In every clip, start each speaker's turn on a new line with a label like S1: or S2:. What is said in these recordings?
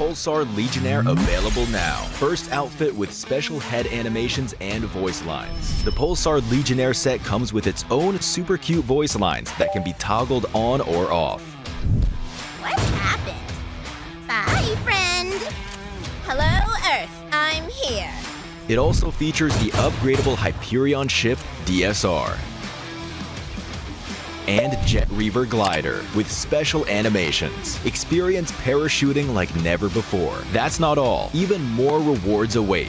S1: Pulsar Legionnaire available now. First outfit with special head animations and voice lines. The Pulsar Legionnaire set comes with its own super cute voice lines that can be toggled on or off.
S2: What happened? Bye, friend. Hello, Earth. I'm here.
S1: It also features the upgradable Hyperion ship DSR and Jet Reaver glider with special animations. Experience parachuting like never before. That's not all. Even more rewards await.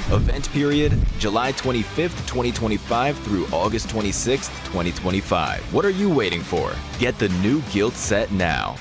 S1: Event period, July 25th, 2025 through August 26th, 2025. What are you waiting for? Get the new Guild set now.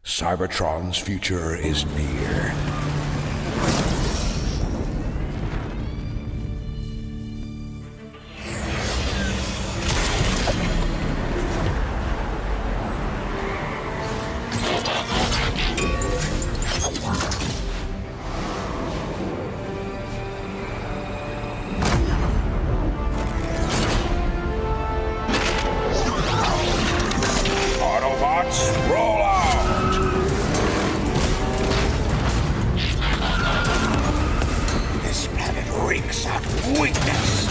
S3: Cybertron's future is near. Autobots, roll out! This planet reeks of weakness.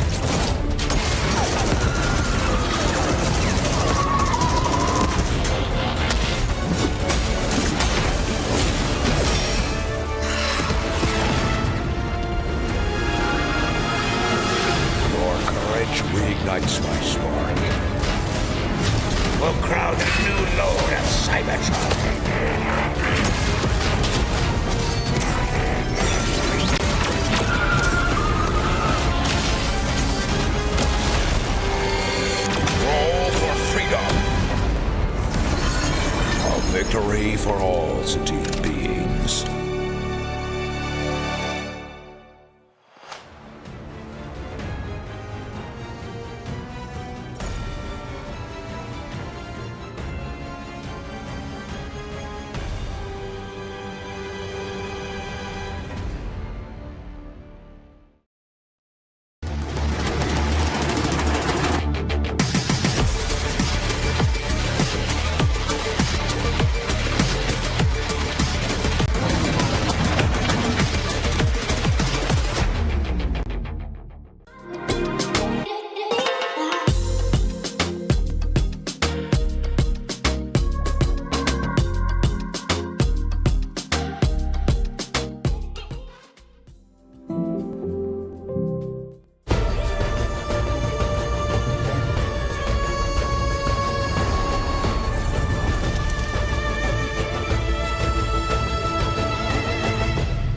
S3: Your courage reignites my spark. We'll crown a new lord of Cybertron. Roll for freedom. A victory for all sentient beings.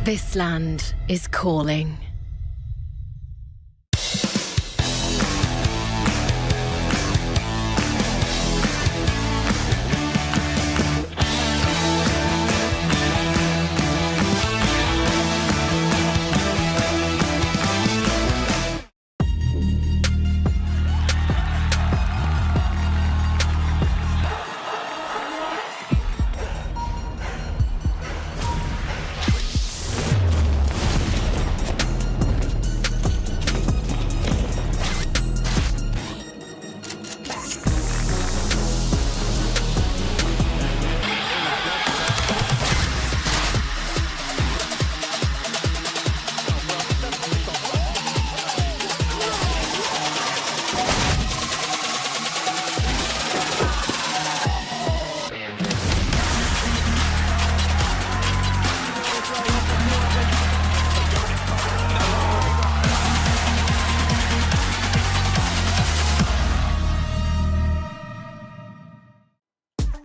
S4: This land is calling.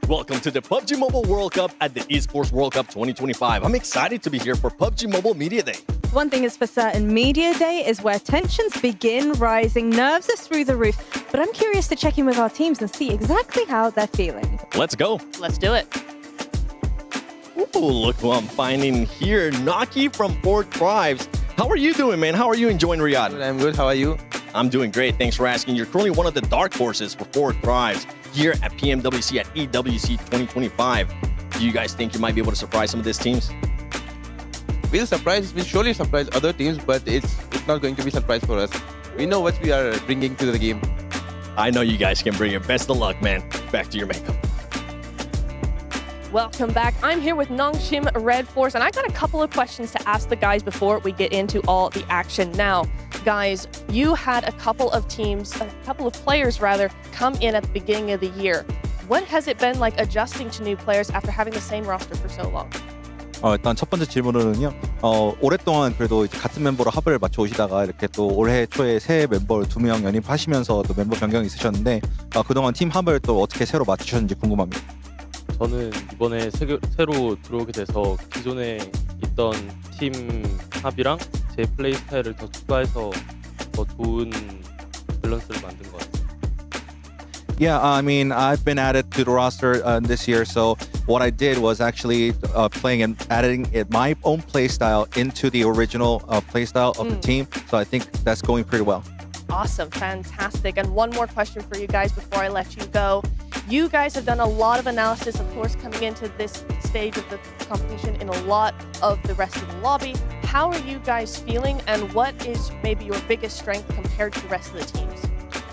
S5: Welcome to the PUBG Mobile World Cup at the ESPORTS WORLD CUP 2025. I'm excited to be here for PUBG Mobile Media Day.
S6: One thing is for certain, Media Day is where tensions begin rising, nerves are through the roof. But I'm curious to check in with our teams and see exactly how they're feeling.
S5: Let's go.
S7: Let's do it.
S5: Ooh, look who I'm finding here. Naki from Four Tribes. How are you doing, man? How are you enjoying Riyadh?
S8: I'm good. How are you?
S5: I'm doing great. Thanks for asking. You're currently one of the dark horses for Four Tribes here at PMWC at EWC 2025. Do you guys think you might be able to surprise some of these teams?
S8: We'll surely surprise other teams, but it's not going to be a surprise for us. We know what we are bringing to the game.
S5: I know you guys can bring it. Best of luck, man. Back to your makeup.
S7: Welcome back. I'm here with Nong, Shim, Redforce, and I got a couple of questions to ask the guys before we get into all the action. Now, guys, you had a couple of players come in at the beginning of the year. What has it been like adjusting to new players after having the same roster for so long?
S9: 일단 첫 번째 질문으로는요. 오랫동안 그래도 이제 같은 멤버로 합을 맞춰 오시다가 이렇게 또 올해 초에 새 멤버를 2명 영입하시면서 또 멤버 변경이 있으셨는데 그동안 팀 합을 또 어떻게 새로 맞추셨는지 궁금합니다.
S10: 저는 이번에 새로 들어오게 돼서 기존에 있던 팀 합이랑 제 플레이 스타일을 더 추가해서 더 좋은 밸런스를 만든 것 같아요.
S9: Yeah, I mean, I've been added to the roster this year, so what I did was actually playing and adding my own play style into the original play style of the team. So I think that's going pretty well.
S7: Awesome, fantastic. And one more question for you guys before I let you go. You guys have done a lot of analysis, of course, coming into this stage of the competition in a lot of the rest of the lobby. How are you guys feeling, and what is maybe your biggest strength compared to the rest of the teams?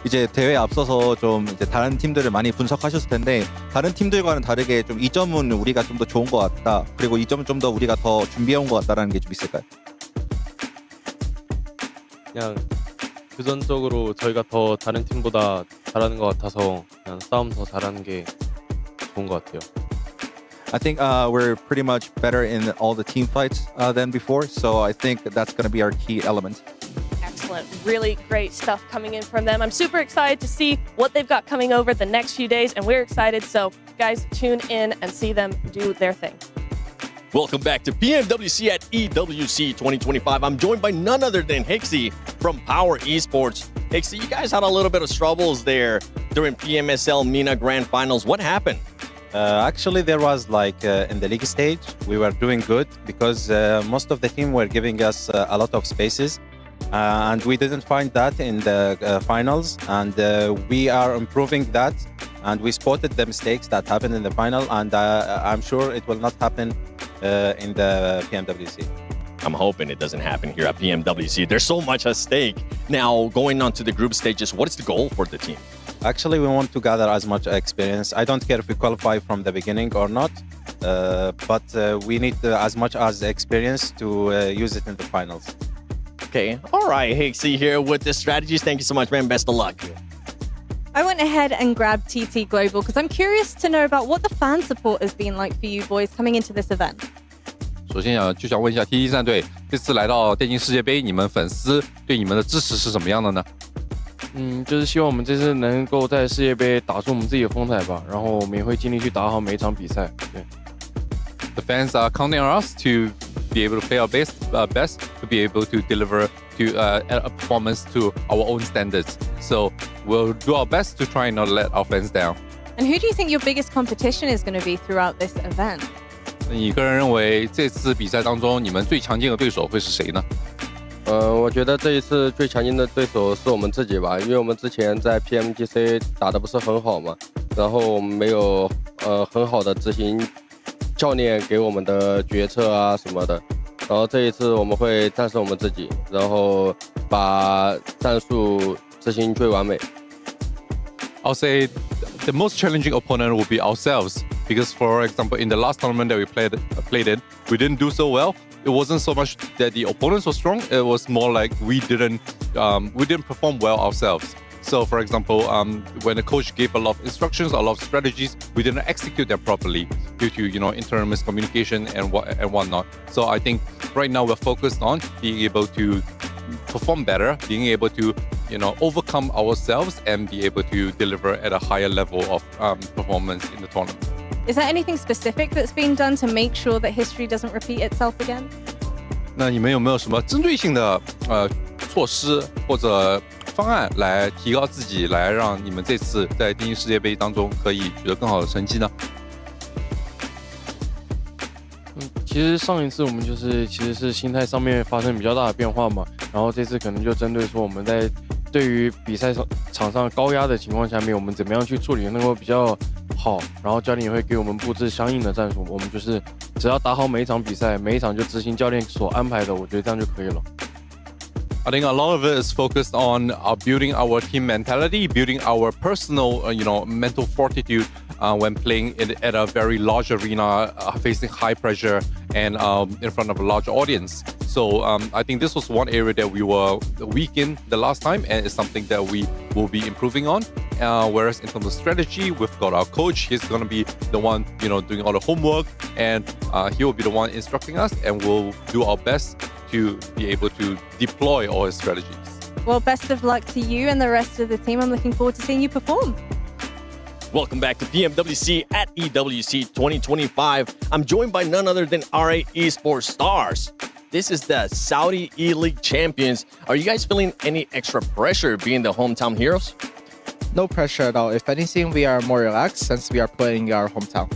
S9: 이제 대회에 앞서서 좀 이제 다른 팀들을 많이 분석하셨을 텐데 다른 팀들과는 다르게 좀 이 점은 우리가 좀 더 좋은 것 같다. 그리고 이 점은 좀 더 우리가 더 준비해온 것 같다라는 게 좀 있을까요?
S10: 그냥 금전적으로 저희가 더 다른 팀보다 잘하는 것 같아서 그냥 싸움 더 잘하는 게 좋은 것 같아요.
S9: I think we're pretty much better in all the team fights than before, so I think that's going to be our key element.
S7: Excellent. Really great stuff coming in from them. I'm super excited to see what they've got coming over the next few days, and we're excited. So, guys, tune in and see them do their thing.
S5: Welcome back to PMWC at EWC 2025. I'm joined by none other than Hixie from Power Esports. Hixie, you guys had a little bit of struggles there during PMSL MENA Grand Finals. What happened?
S11: Actually, there was in the league stage, we were doing good because most of the team were giving us a lot of spaces. And we didn't find that in the finals, and we are improving that, and we spotted the mistakes that happened in the final, and I'm sure it will not happen in the PMWC.
S5: I'm hoping it doesn't happen here at PMWC. There's so much at stake. Now, going on to the group stages, what is the goal for the team?
S11: Actually, we want to gather as much experience. I don't care if we qualify from the beginning or not, but we need as much as experience to use it in the finals.
S5: Okay. All right, Hixie here with the strategies. Thank you so much, man. Best of luck.
S6: I went ahead and grabbed TT Global because I'm curious to know about what the fan support has been like for you boys coming into this event.
S12: 首先就想问一下 TT 战队这次来到电竞世界杯，你们粉丝对你们的支持是怎么样的呢？
S10: 就是希望我们这次能够在世界杯打出我们自己的风采吧，然后我们也会尽力去打好每一场比赛。对。
S12: The fans are counting on us to be able to play our best to be able to deliver a performance to our own standards. So we'll do our best to try and not let our fans down.
S6: And who do you think your biggest competition is going to be throughout this event?
S12: 你个人认为这次比赛当中，你们最强劲的对手会是谁呢？
S10: 我觉得这一次最强劲的对手是我们自己吧，因为我们之前在 PMGC 打得不是很好嘛，然后我们没有很好的执行教练给我们的决策啊什么的，然后这一次我们会战胜我们自己，然后把战术执行最完美。
S12: I'll say the most challenging opponent will be ourselves because, for example, in the last tournament that we played in, we didn't do so well. It wasn't so much that the opponents were strong; it was more like we didn't perform well ourselves. So, for example, when the coach gave a lot of instructions, a lot of strategies, we didn't execute them properly due to internal miscommunication and whatnot. So, I think right now we're focused on being able to perform better, being able to overcome ourselves and be able to deliver at a higher level of performance in the tournament.
S6: Is there anything specific that's being done to make sure that history doesn't repeat itself again?
S12: 那你们有没有什么针对性的措施或者方案来提高自己，来让你们这次在电竞世界杯当中可以取得更好的成绩呢？
S10: 其实上一次我们其实是心态上面发生比较大的变化嘛，然后这次可能就针对说我们在对于比赛场上高压的情况下面，我们怎么样去处理能够比较好，然后教练也会给我们布置相应的战术，我们就是只要打好每一场比赛，每一场就执行教练所安排的，我觉得这样就可以了。
S12: I think a lot of it is focused on building our team mentality, building our personal, mental fortitude when playing at a very large arena, facing high pressure and in front of a large audience. So I think this was one area that we were weak in the last time, and it's something that we will be improving on. Whereas in terms of strategy, we've got our coach. He's going to be the one, doing all the homework, and he will be the one instructing us, and we'll do our best to be able to deploy all his strategies.
S6: Well, best of luck to you and the rest of the team. I'm looking forward to seeing you perform.
S5: Welcome back to PMWC at EWC 2025. I'm joined by none other than RA Esports Stars. This is the Saudi E-League champions. Are you guys feeling any extra pressure being the hometown heroes?
S13: No pressure at all. If anything, we are more relaxed since we are playing our hometown.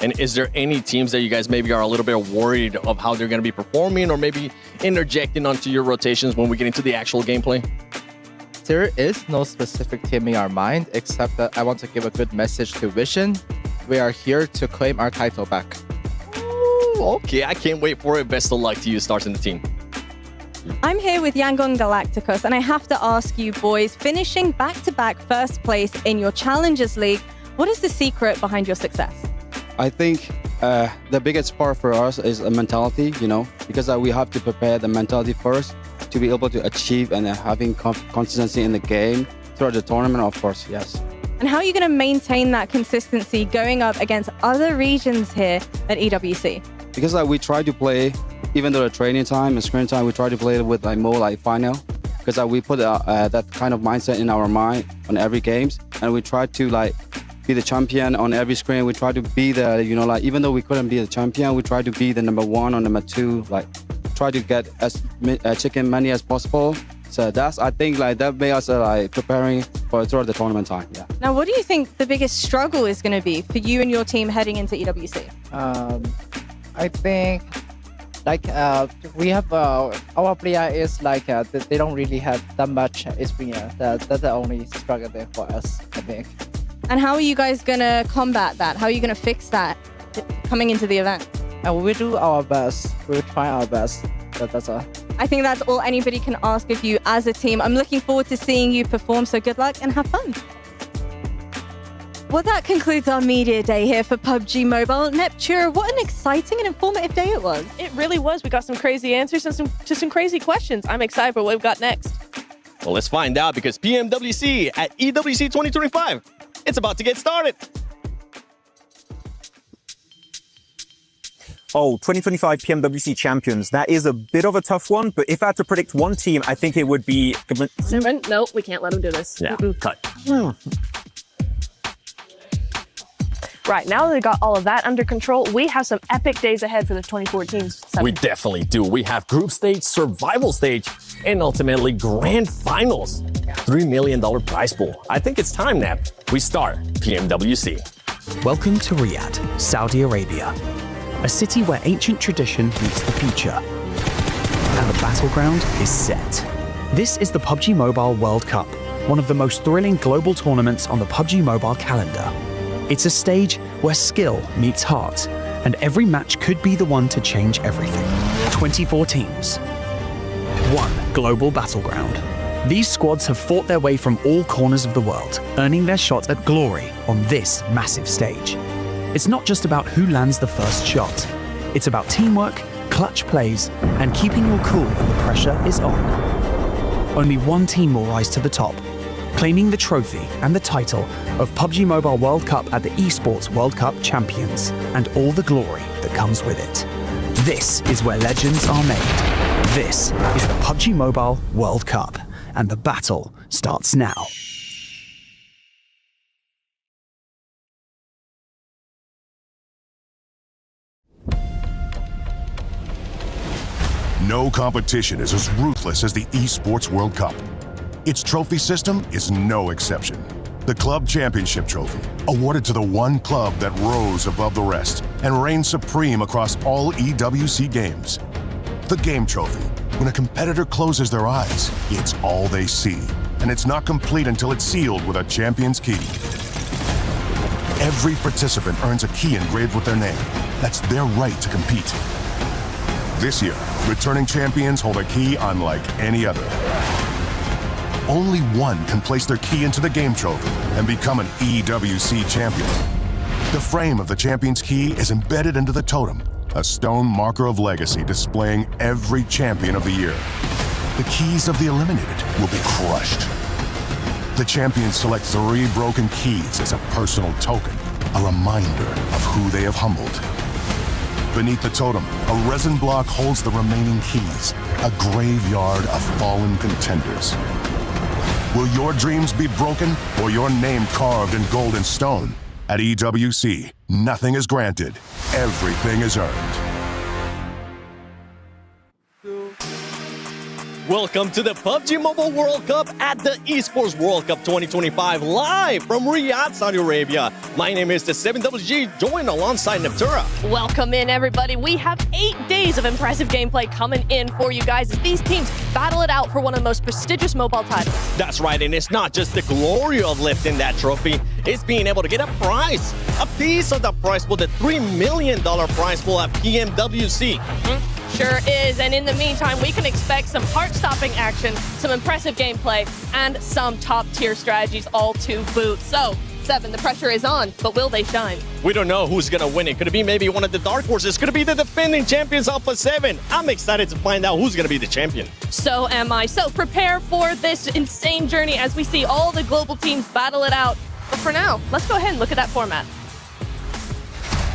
S5: And is there any teams that you guys maybe are a little bit worried of how they're going to be performing, or maybe interjecting onto your rotations when we get into the actual gameplay?
S13: There is no specific team in our mind, except that I want to give a good message to Vision. We are here to claim our title back.
S5: Ooh, okay, I can't wait for it. Best of luck to you, Stars in the team.
S6: I'm here with Yangon Galacticus, and I have to ask you boys, finishing back-to-back first place in your Challengers League, what is the secret behind your success?
S14: I think the biggest part for us is a mentality, because we have to prepare the mentality first to be able to achieve and having consistency in the game throughout the tournament, of course, yes.
S6: And how are you going to maintain that consistency going up against other regions here at EWC?
S14: Because we try to play, even though the training time and screen time, we try to play with more final. Because we put that kind of mindset in our mind on every games, and we try to be the champion on every screen. We try to be the, even though we couldn't be the champion, we try to be the number one or number two, try to get as chicken money as possible. So I think that made us preparing for throughout the tournament time. Yeah.
S6: Now, what do you think the biggest struggle is going to be for you and your team heading into EWC?
S13: I think we have our player is they don't really have that much experience. That's the only struggle there for us, I think.
S6: And how are you guys going to combat that? How are you going to fix that coming into the event?
S13: And we do our best. We'll try our best. That's all.
S6: I think that's all anybody can ask of you as a team. I'm looking forward to seeing you perform, so good luck and have fun. Well, that concludes our media day here for PUBG Mobile. Neptura, what an exciting and informative day it was.
S7: It really was. We got some crazy answers and some crazy questions. I'm excited for what we've got next.
S5: Well, let's find out, because PMWC at EWC 2025, it's about to get started.
S15: Oh, 2025 PMWC champions. That is a bit of a tough one, but if I had to predict one team, I think it would be...
S7: No, we can't let him do this.
S15: Yeah, cut.
S7: Right, now that we got all of that under control, we have some epic days ahead for the 2014 season.
S16: We definitely do. We have group stage, survival stage, and ultimately grand finals. $3 million prize pool. I think it's time, Nap. We start PMWC.
S17: Welcome to Riyadh, Saudi Arabia. A city where ancient tradition meets the future. And the battleground is set. This is the PUBG Mobile World Cup, one of the most thrilling global tournaments on the PUBG Mobile calendar. It's a stage where skill meets heart, and every match could be the one to change everything. 24 teams. One global battleground. These squads have fought their way from all corners of the world, earning their shot at glory on this massive stage. It's not just about who lands the first shot. It's about teamwork, clutch plays, and keeping your cool when the pressure is on. Only one team will rise to the top, claiming the trophy and the title of PUBG Mobile World Cup at the ESPORTS WORLD CUP champions, and all the glory that comes with it. This is where legends are made. This is the PUBG Mobile World Cup, and the battle starts now.
S18: No competition is as ruthless as the ESPORTS World Cup. Its trophy system is no exception. The Club Championship Trophy, awarded to the one club that rose above the rest and reigned supreme across all EWC games. The Game Trophy, when a competitor closes their eyes, it's all they see, and it's not complete until it's sealed with a champion's key. Every participant earns a key engraved with their name. That's their right to compete. This year, returning champions hold a key unlike any other. Only one can place their key into the Game Trophy and become an EWC champion. The frame of the champion's key is embedded into the totem, a stone marker of legacy displaying every champion of the year. The keys of the eliminated will be crushed. The champions select 3 broken keys as a personal token, a reminder of who they have humbled. Beneath the totem, a resin block holds the remaining keys, a graveyard of fallen contenders. Will your dreams be broken or your name carved in gold and stone? At EWC, nothing is granted, everything is earned.
S5: Welcome to the PUBG Mobile World Cup at the ESPORTS World Cup 2025, live from Riyadh, Saudi Arabia. My name is the 7WG, joined alongside Neptura.
S7: Welcome in, everybody. We have 8 days of impressive gameplay coming in for you guys as these teams battle it out for one of the most prestigious mobile titles.
S5: That's right, and it's not just the glory of lifting that trophy, it's being able to get a prize. A piece of the prize pool, the $3 million prize pool at PMWC.
S7: Sure is, and in the meantime, we can expect some heart-stopping action, some impressive gameplay, and some top-tier strategies all to boot. So, 7, the pressure is on, but will they shine?
S5: We don't know who's going to win it. Could it be maybe one of the dark horses? Could it be the defending champions Alpha 7? I'm excited to find out who's going to be the champion.
S7: So am I. So prepare for this insane journey as we see all the global teams battle it out. But for now, let's go ahead and look at that format.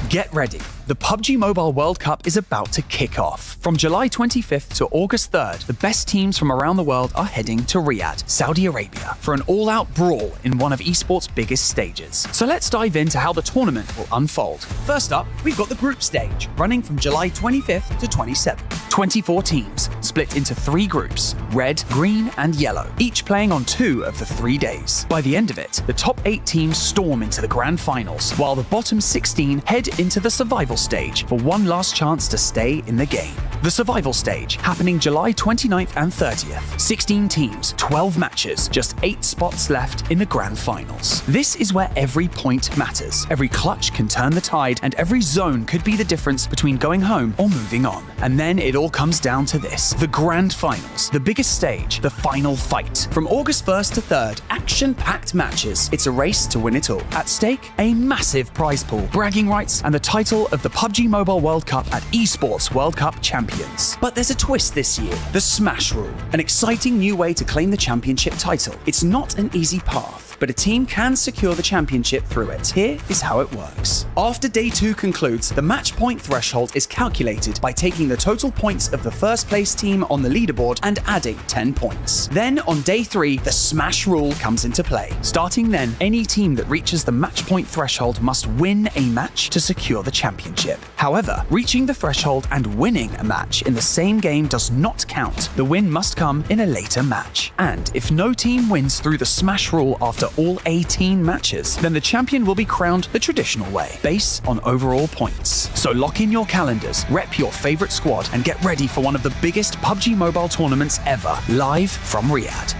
S17: Get ready. The PUBG Mobile World Cup is about to kick off. From July 25th to August 3rd, the best teams from around the world are heading to Riyadh, Saudi Arabia, for an all-out brawl in one of esports' biggest stages. So let's dive into how the tournament will unfold. First up, we've got the group stage, running from July 25th to 27th. 24 teams, split into 3 groups, red, green, and yellow, each playing on 2 of the 3 days. By the end of it, the top 8 teams storm into the grand finals, while the bottom 16 head into the survival stage for one last chance to stay in the game. The survival stage, happening July 29th and 30th. 16 teams, 12 matches, just 8 spots left in the grand finals. This is where every point matters. Every clutch can turn the tide, and every zone could be the difference between going home or moving on. And then it all comes down to this, the grand finals, the biggest stage, the final fight. From August 1st to 3rd, action-packed matches. It's a race to win it all. At stake, a massive prize pool, bragging rights, and the title of the PUBG Mobile World Cup at ESPORTS World Cup champions. But there's a twist this year, the Smash Rule, an exciting new way to claim the championship title. It's not an easy path, but a team can secure the championship through it. Here is how it works. After day 2 concludes, the match point threshold is calculated by taking the total points of the first place team on the leaderboard and adding 10 points. Then on day 3, the Smash Rule comes into play. Starting then, any team that reaches the match point threshold must win a match to secure the championship. However, reaching the threshold and winning a match in the same game does not count. The win must come in a later match. And if no team wins through the Smash Rule after all 18 matches, then the champion will be crowned the traditional way, based on overall points. So lock in your calendars, rep your favorite squad, and get ready for one of the biggest PUBG Mobile tournaments ever, live from Riyadh.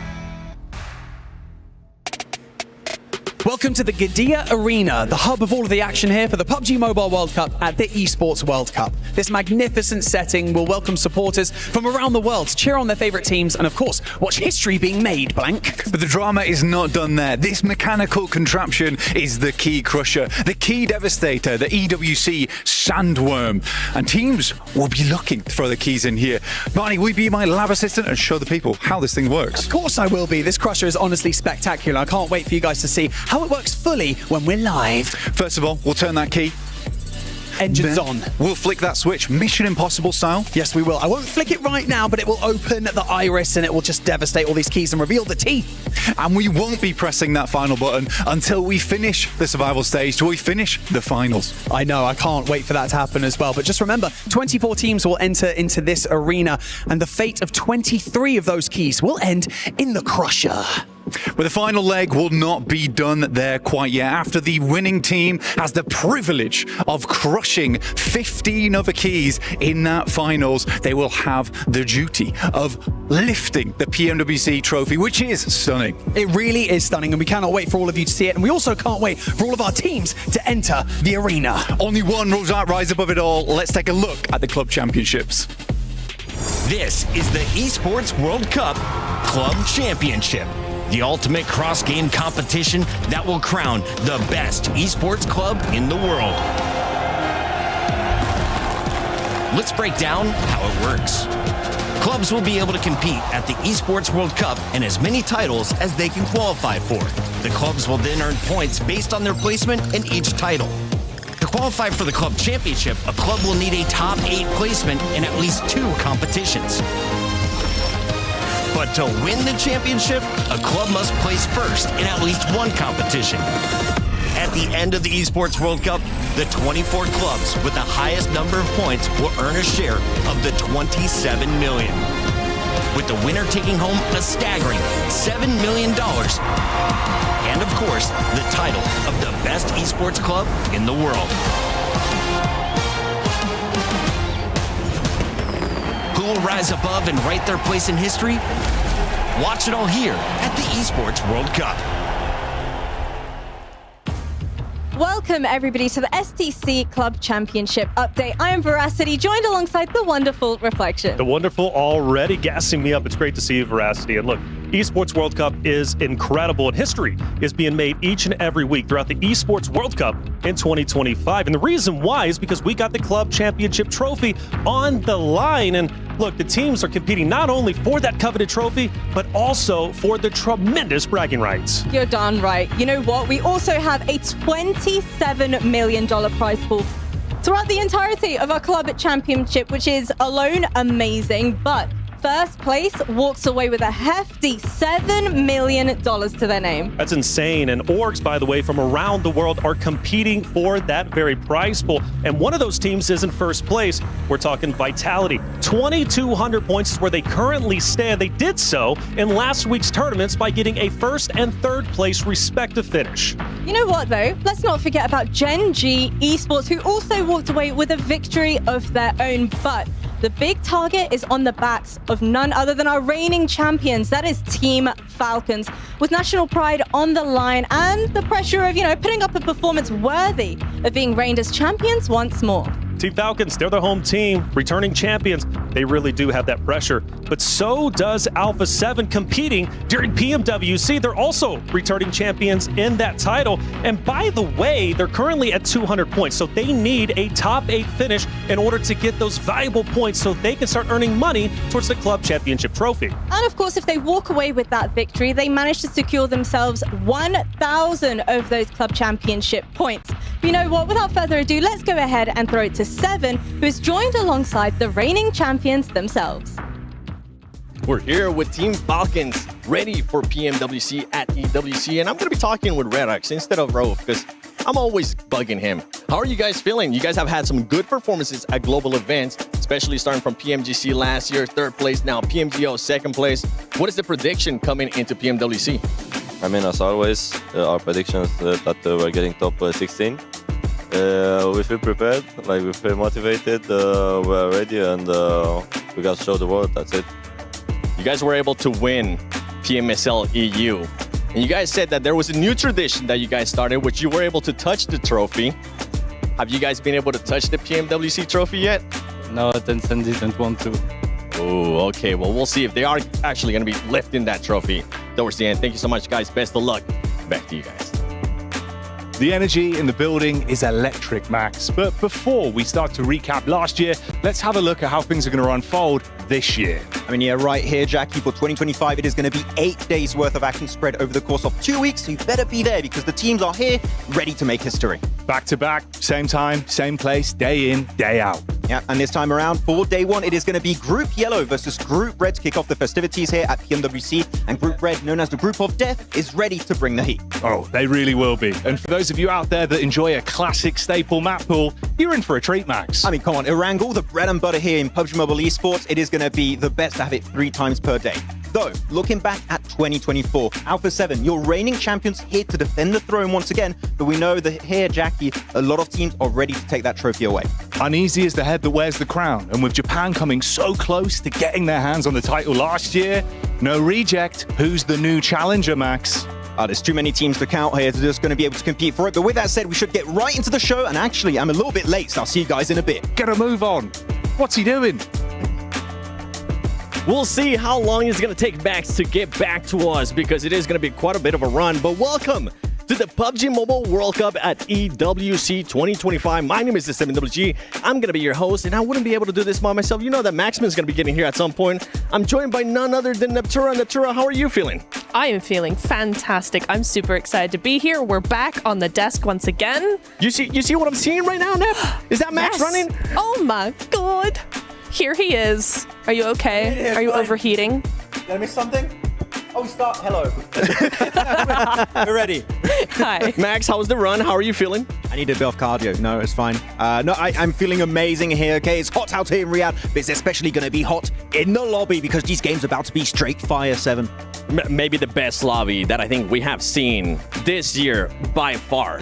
S17: Welcome to the Qiddiya Arena, the hub of all of the action here for the PUBG Mobile World Cup at the ESPORTS World Cup. This magnificent setting will welcome supporters from around the world to cheer on their favourite teams and, of course, watch history being made, Blank.
S19: But the drama is not done there. This mechanical contraption is the Key Crusher, the Key Devastator, the EWC Sandworm. And teams will be looking to throw the keys in here. Barney, will you be my lab assistant and show the people how this thing works?
S17: Of course I will be. This crusher is honestly spectacular. I can't wait for you guys to see how it works fully when we're live.
S19: First of all, we'll turn that key.
S20: Engines on.
S19: We'll flick that switch, Mission Impossible style.
S20: Yes, we will. I won't flick it right now, but it will open the iris and it will just devastate all these keys and reveal the teeth.
S19: And we won't be pressing that final button until we finish the survival stage, till we finish the finals.
S20: I know, I can't wait for that to happen as well. But just remember, 24 teams will enter into this arena, and the fate of 23 of those keys will end in the Crusher.
S19: But the final leg will not be done there quite yet. After the winning team has the privilege of crushing 15 other keys in that finals, they will have the duty of lifting the PMWC trophy, which is stunning.
S20: It really is stunning, and we cannot wait for all of you to see it. And we also can't wait for all of our teams to enter the arena.
S19: Only one will rise above it all. Let's take a look at the club championships.
S16: This is the Esports World Cup Club Championship, the ultimate cross-game competition that will crown the best esports club in the world. Let's break down how it works. Clubs will be able to compete at the Esports World Cup and as many titles as they can qualify for. The clubs will then earn points based on their placement in each title. To qualify for the club championship, a club will need a top 8 placement in at least 2 competitions. But to win the championship, a club must place first in at least 1 competition. At the end of the Esports World Cup, the 24 clubs with the highest number of points will earn a share of the $27 million, with the winner taking home a staggering $7 million. And of course, the title of the best esports club in the world. Who will rise above and write their place in history? Watch it all here at the Esports World Cup.
S6: Welcome, everybody, to the STC Club Championship update. I am Veracity, joined alongside the wonderful Reflection.
S21: The wonderful already gassing me up. It's great to see you, Veracity. And look, Esports World Cup is incredible, and history is being made each and every week throughout the Esports World Cup in 2025. And the reason why is because we got the Club Championship trophy on the line. And look, the teams are competing not only for that coveted trophy, but also for the tremendous bragging rights.
S6: You're darn right. You know what? We also have a $27 million prize pool throughout the entirety of our club championship, which is alone amazing. But first place walks away with a hefty $7 million to their name.
S21: That's insane. And orgs, by the way, from around the world are competing for that very prize pool. And one of those teams is in first place. We're talking Vitality. 2,200 points is where they currently stand. They did so in last week's tournaments by getting a first and third place respective finish.
S6: You know what, though? Let's not forget about Gen G Esports, who also walked away with a victory of their own. But the big target is on the backs of none other than our reigning champions. That is Team Falcons, with national pride on the line and the pressure of, putting up a performance worthy of being reigned as champions once more.
S21: Team Falcons, they're the home team, returning champions. They really do have that pressure. But so does Alpha 7 competing during PMWC. They're also returning champions in that title. And by the way, they're currently at 200 points. So they need a top 8 finish in order to get those valuable points so they can start earning money towards the club championship trophy.
S6: And of course, if they walk away with that victory, they manage to secure themselves 1,000 of those club championship points. But you know what? Without further ado, let's go ahead and throw it to 7, who is joined alongside the reigning champions themselves.
S5: We're here with Team Falcons, ready for PMWC at EWC, and I'm going to be talking with Redox instead of Rove because I'm always bugging him. How are you guys feeling? You guys have had some good performances at global events, especially starting from PMGC last year, 3rd place, now PMGO 2nd place. What is the prediction coming into PMWC?
S22: I mean, as always, our prediction is that we're getting top 16. We feel prepared, we feel motivated, we're ready, and we got to show the world. That's it.
S5: You guys were able to win PMSL EU, and you guys said that there was a new tradition that you guys started, which you were able to touch the trophy. Have you guys been able to touch the PMWC trophy yet?
S22: No, Tencent didn't want to.
S5: Oh, okay. Well, we'll see if they are actually going to be lifting that trophy towards the end. Thank you so much, guys. Best of luck. Back to you guys.
S1: The energy in the building is electric, Max. But before we start to recap last year, let's have a look at how things are going to unfold this year.
S15: I mean, yeah, right here, Jackie, for 2025, it is going to be 8 days worth of action spread over the course of 2 weeks. So you better be there because the teams are here, ready to make history.
S1: Back to back, same time, same place, day in, day out.
S15: Yeah, and this time around, for day one, it is going to be Group Yellow versus Group Red to kick off the festivities here at PMWC. And Group Red, known as the Group of Death, is ready to bring the heat.
S1: Oh, they really will be. And for those of you out there that enjoy a classic staple map pool, you're in for a treat, Max.
S15: I mean, come on, Erangel, the bread and butter here in PUBG Mobile Esports, it is going to be the best to have it 3 times per day. Though, looking back at 2024, Alpha 7, your reigning champions here to defend the throne once again, but we know that here, Jackie, a lot of teams are ready to take that trophy away.
S1: Uneasy is the head that wears the crown, and with Japan coming so close to getting their hands on the title last year, no reject, who's the new challenger, Max?
S15: There's too many teams to count here. They're just going to be able to compete for it. But with that said, we should get right into the show. And actually, I'm a little bit late, so I'll see you guys in a bit.
S1: Get a move on. What's he doing?
S5: We'll see how long it's going to take Max to get back to us because it is going to be quite a bit of a run. But welcome to the PUBG Mobile World Cup at EWC 2025. My name is the 7WG. I'm going to be your host, and I wouldn't be able to do this by myself. You know that Maximin's going to be getting here at some point. I'm joined by none other than Neptura. Neptura, how are you feeling?
S7: I am feeling fantastic. I'm super excited to be here. We're back on the desk once again.
S5: You see what I'm seeing right now, Nep? Is that Max running?
S7: Oh my god. Here he is. Are you okay? Are you overheating?
S15: Did I miss something? Oh, start. Hello. We're ready.
S7: Hi.
S5: Max, how's the run? How are you feeling?
S15: I need a bit of cardio. No, it's fine. I'm feeling amazing here. Okay, it's hot out here in Riyadh, but it's especially going to be hot in the lobby because these games are about to be straight fire, 7.
S5: Maybe the best lobby that I think we have seen this year by far.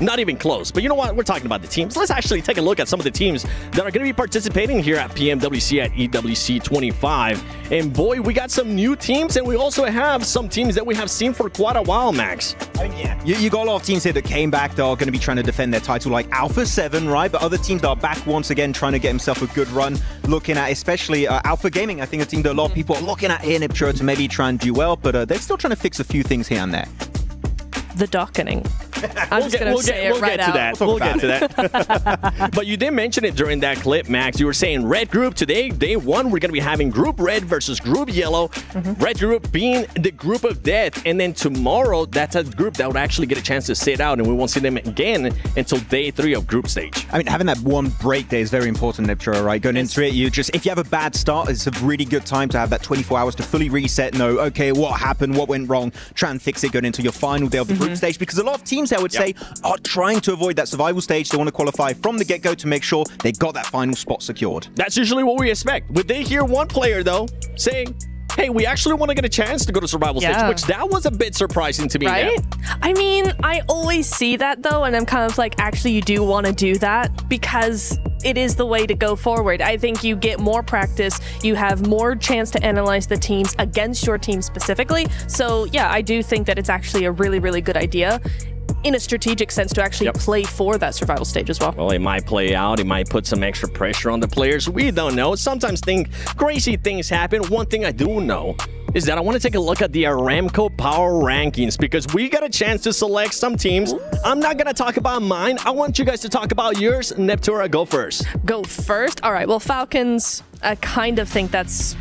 S5: Not even close. But you know what? We're talking about the teams. Let's actually take a look at some of the teams that are going to be participating here at PMWC at EWC 25. And boy, we got some new teams, and we also have some teams that we have seen for quite a while, Max.
S15: I mean, yeah. You got a lot of teams here that came back that are going to be trying to defend their title, like Alpha 7, right? But other teams that are back once again trying to get himself a good run, looking at especially Alpha Gaming. I think a team that a lot of people are looking at here in Ipchura to maybe try and do well, but they're still trying to fix a few things here and there.
S7: The dockening. I'm just going to say it right out.
S5: We'll get to that. But you did mention it during that clip, Max. You were saying Red Group today, day one, we're going to be having Group Red versus Group Yellow. Red Group being the Group of Death. And then tomorrow, that's a group that would actually get a chance to sit out, and we won't see them again until day 3 of group stage.
S15: I mean, having that one break day is very important, Nipchura, right? Going into it, if you have a bad start, it's a really good time to have that 24 hours to fully reset, know, okay, what happened, what went wrong, try and fix it going into your final day of the group stage, because a lot of teams, I would say, are trying to avoid that survival stage. They want to qualify from the get-go to make sure they got that final spot secured.
S5: That's usually what we expect. Would they hear one player, though, saying, hey, we actually want to get a chance to go to survival stage, which that was a bit surprising to me.
S7: Right? I mean, I always see that, though, and I'm kind of like, actually, you do want to do that because it is the way to go forward. I think you get more practice. You have more chance to analyze the teams against your team specifically. So, yeah, I do think that it's actually a really, really good idea in a strategic sense to actually play for that survival stage as well.
S5: Well, it might play out. It might put some extra pressure on the players. We don't know. Sometimes crazy things happen. One thing I do know is that I want to take a look at the Aramco Power Rankings because we got a chance to select some teams. I'm not going to talk about mine. I want you guys to talk about yours. Neptura, go first.
S7: Go first? All right. Well, Falcons, I kind of think that's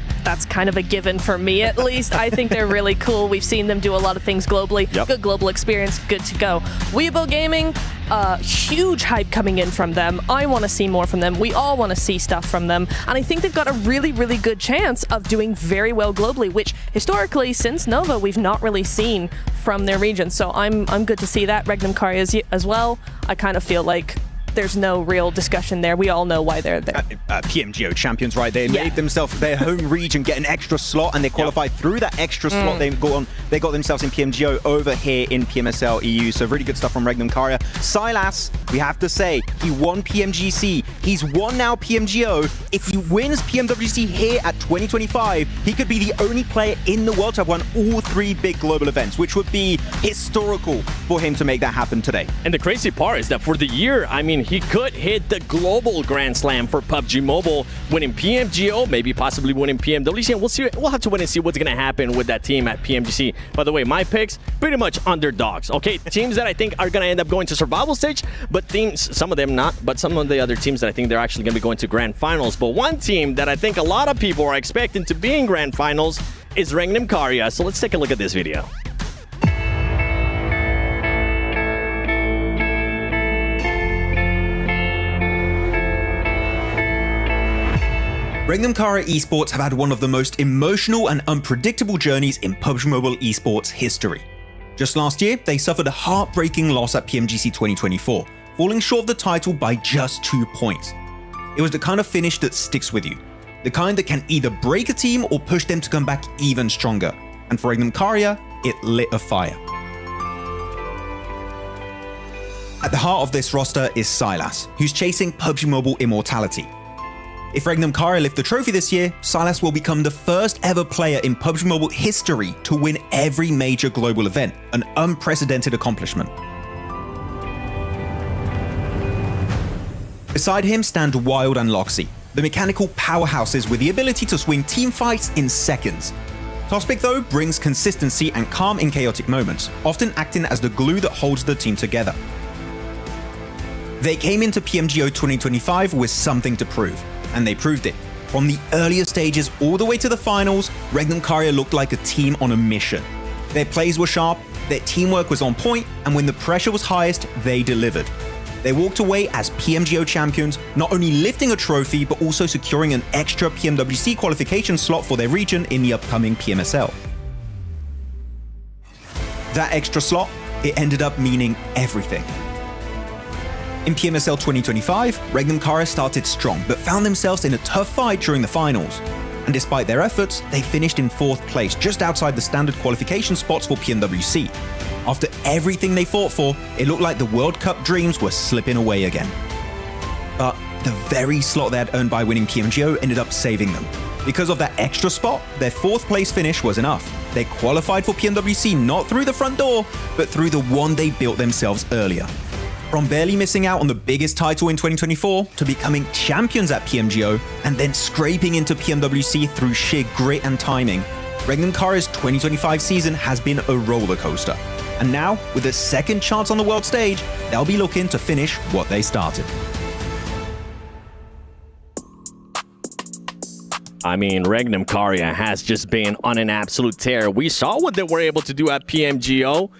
S7: kind of a given for me, at least. I think they're really cool. We've seen them do a lot of things globally. Good global experience, good to go. Weibo Gaming, huge hype coming in from them. I want to see more from them. We all want to see stuff from them. And I think they've got a really, really good chance of doing very well globally, which historically, since Nova, we've not really seen from their region. So I'm good to see that. Regnum Carya as well. I kind of feel like there's no real discussion there. We all know why they're there.
S15: PMGO champions, right? They made themselves their home region get an extra slot, and they qualified through that extra slot. They got themselves in PMGO over here in PMSL EU. So really good stuff from Regnum Carya. Silas, we have to say, he won PMGC. He's won now PMGO. If he wins PMWC here at 2025, he could be the only player in the world to have won all 3 big global events, which would be historical for him to make that happen today.
S5: And the crazy part is that for the year, I mean, he could hit the global Grand Slam for PUBG Mobile, winning PMGO, maybe possibly winning PMWC, and we'll see. We'll have to wait and see what's going to happen with that team at PMGC. By the way, my picks, pretty much underdogs, okay? Teams that I think are going to end up going to survival stage, but teams, some of them not, but some of the other teams that I think they're actually going to be going to Grand Finals. But one team that I think a lot of people are expecting to be in Grand Finals is Regnum Carya. So let's take a look at this video.
S15: Regnum Carya esports have had one of the most emotional and unpredictable journeys in PUBG Mobile esports history. Just last year, they suffered a heartbreaking loss at PMGC 2024, falling short of the title by just 2 points. It was the kind of finish that sticks with you, the kind that can either break a team or push them to come back even stronger. And for Regnum Carya, it lit a fire. At the heart of this roster is Silas, who's chasing PUBG Mobile immortality. If Regnum Carya lift the trophy this year, Silas will become the first ever player in PUBG Mobile history to win every major global event, an unprecedented accomplishment. Beside him stand Wild and Loxy, the mechanical powerhouses with the ability to swing team fights in seconds. Tospic though brings consistency and calm in chaotic moments, often acting as the glue that holds the team together. They came into PMGO 2025 with something to prove, and they proved it. From the earlier stages all the way to the finals, Regnum Carya looked like a team on a mission. Their plays were sharp, their teamwork was on point, and when the pressure was highest, they delivered. They walked away as PMGO champions, not only lifting a trophy, but also securing an extra PMWC qualification slot for their region in the upcoming PMSL. That extra slot, it ended up meaning everything. In PMSL 2025, Regnum Carya started strong, but found themselves in a tough fight during the finals. And despite their efforts, they finished in 4th place, just outside the standard qualification spots for PMWC. After everything they fought for, it looked like the World Cup dreams were slipping away again. But the very slot they had earned by winning PMGO ended up saving them. Because of that extra spot, their 4th place finish was enough. They qualified for PMWC not through the front door, but through the one they built themselves earlier. From barely missing out on the biggest title in 2024 to becoming champions at PMGO and then scraping into PMWC through sheer grit and timing, Regnum Carya's 2025 season has been a roller coaster. And now, with a second chance on the world stage, they'll be looking to finish what they started.
S5: I mean, Regnum Carya has just been on an absolute tear. We saw what they were able to do at PMGO.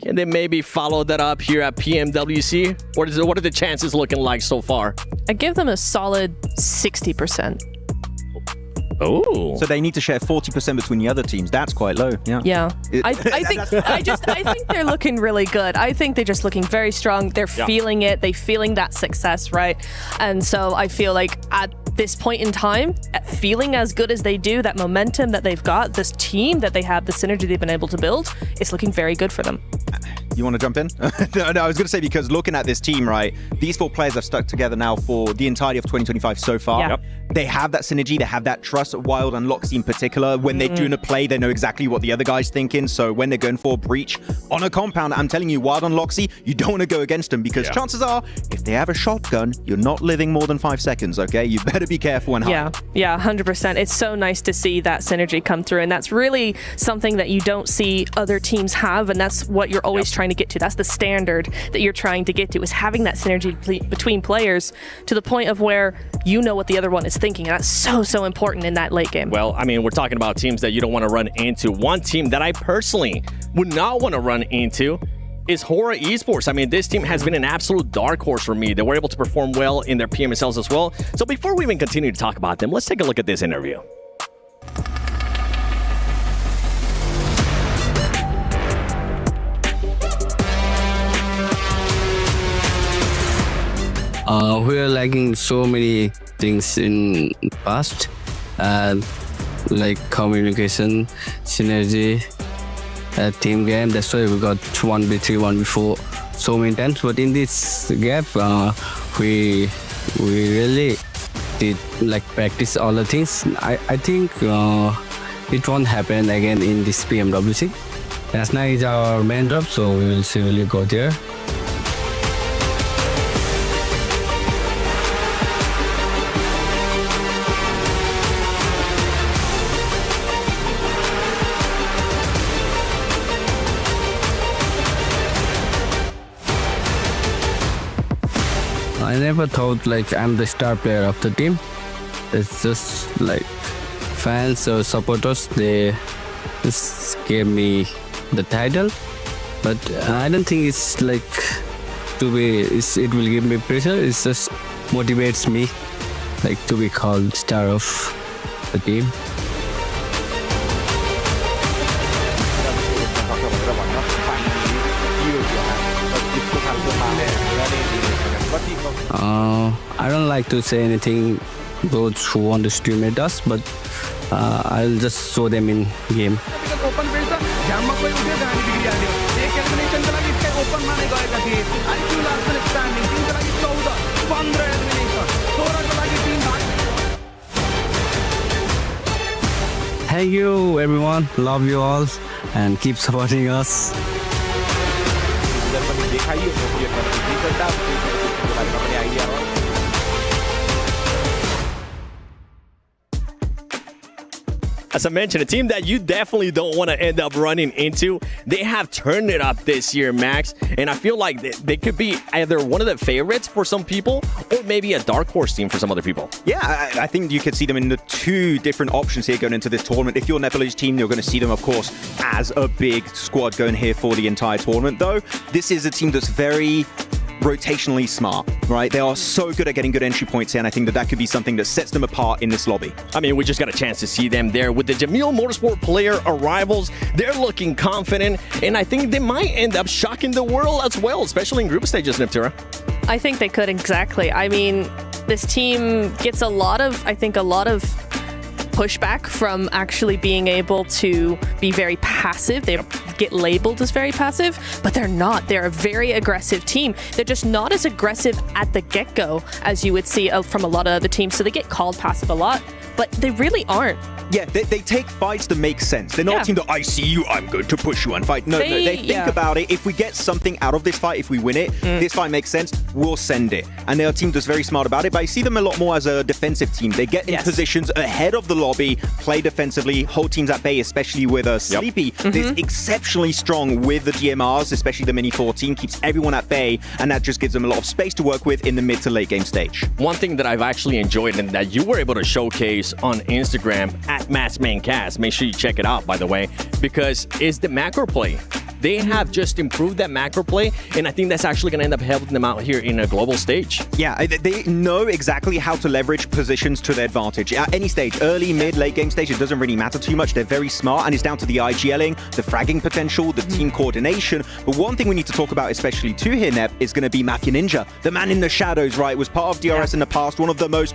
S5: Can they maybe follow that up here at PMWC? What are the chances looking like so far?
S7: I give them a solid 60%.
S5: Oh.
S15: So they need to share 40% between the other teams. That's quite low. Yeah.
S7: Yeah. I think they're looking really good. I think they're just looking very strong. They're feeling it. They're feeling that success, right? And so I feel like at this point in time, feeling as good as they do, that momentum that they've got, this team that they have, the synergy they've been able to build, it's looking very good for them.
S15: You want to jump in? No, I was going to say, because looking at this team, right, these 4 players have stuck together now for the entirety of 2025 so far.
S7: Yeah.
S15: They have that synergy, they have that trust. Wild and Loxy in particular, when they're doing a play, they know exactly what the other guy's thinking. So when they're going for a breach on a compound, I'm telling you, Wild and Loxy, you don't want to go against them, because chances are, if they have a shotgun, you're not living more than 5 seconds, okay? You better be careful and hide.
S7: Yeah, 100%. It's so nice to see that synergy come through, and that's really something that you don't see other teams have, and that's what you're always trying to get to. That's the standard that you're trying to get to, is having that synergy between players to the point of where you know what the other one is thinking. And that's so important in that late game.
S5: Well, I mean, we're talking about teams that you don't want to run into. One team that I personally would not want to run into is Hora Esports. I mean, this team has been an absolute dark horse for me. They were able to perform well in their PMSLs as well. So before we even continue to talk about them, let's take a look at this interview.
S2: We're lacking so many things in past, like communication, synergy, team game. That's why we got 1v3, 1v4 so many times. But in this gap, we really did like practice all the things. I think it won't happen again in this PMWC. Last night is our main drop, so we will see when we go there. I never thought like I'm the star player of the team. It's just like fans or supporters, they just gave me the title. But I don't think it's like it will give me pressure. It just motivates me like to be called star of the team. I don't like to say anything those who underestimate us, but I'll just show them in game. Thank you everyone, love you all and keep supporting us.
S5: As I mentioned, a team that you definitely don't want to end up running into. They have turned it up this year, Max, and I feel like they could be either one of the favorites for some people or maybe a dark horse team for some other people.
S15: Yeah, I think you could see them in the two different options here going into this tournament. If you're Nepalese team, you're going to see them, of course, as a big squad going here for the entire tournament. Though, this is a team that's very rotationally smart, right? They are so good at getting good entry points here, and I think that could be something that sets them apart in this lobby.
S5: I mean, we just got a chance to see them there with the Jamil Motorsport player arrivals. They're looking confident, and I think they might end up shocking the world as well, especially in group stages, Neptura.
S7: I think they could, exactly. I mean, this team gets a lot of pushback from actually being able to be very passive. They get labeled as very passive, but they're not. They're a very aggressive team. They're just not as aggressive at the get-go as you would see from a lot of other teams. So they get called passive a lot, but they really aren't.
S15: Yeah, they take fights that make sense. They're not a team that, I see you, I'm going to push you and fight. No, they think about it. If we get something out of this fight, if we win it, this fight makes sense, we'll send it. And they're a team that's very smart about it, but I see them a lot more as a defensive team. They get in positions ahead of the lobby, play defensively, hold teams at bay, especially with Sleepy. That's exceptionally strong with the DMRs, especially the Mini 14, keeps everyone at bay, and that just gives them a lot of space to work with in the mid to late game stage.
S5: One thing that I've actually enjoyed and that you were able to showcase on Instagram at MassManCast, make sure you check it out, by the way, because it's the macro play. They have just improved that macro play, and I think that's actually going to end up helping them out here in a global stage.
S15: Yeah, they know exactly how to leverage positions to their advantage. At any stage, early, mid, late game stage, it doesn't really matter too much. They're very smart, and it's down to the IGLing, the fragging potential, the team coordination. But one thing we need to talk about, especially too here, Nep, is going to be Mafia Ninja. The man in the shadows, right? Was part of DRS in the past, one of the most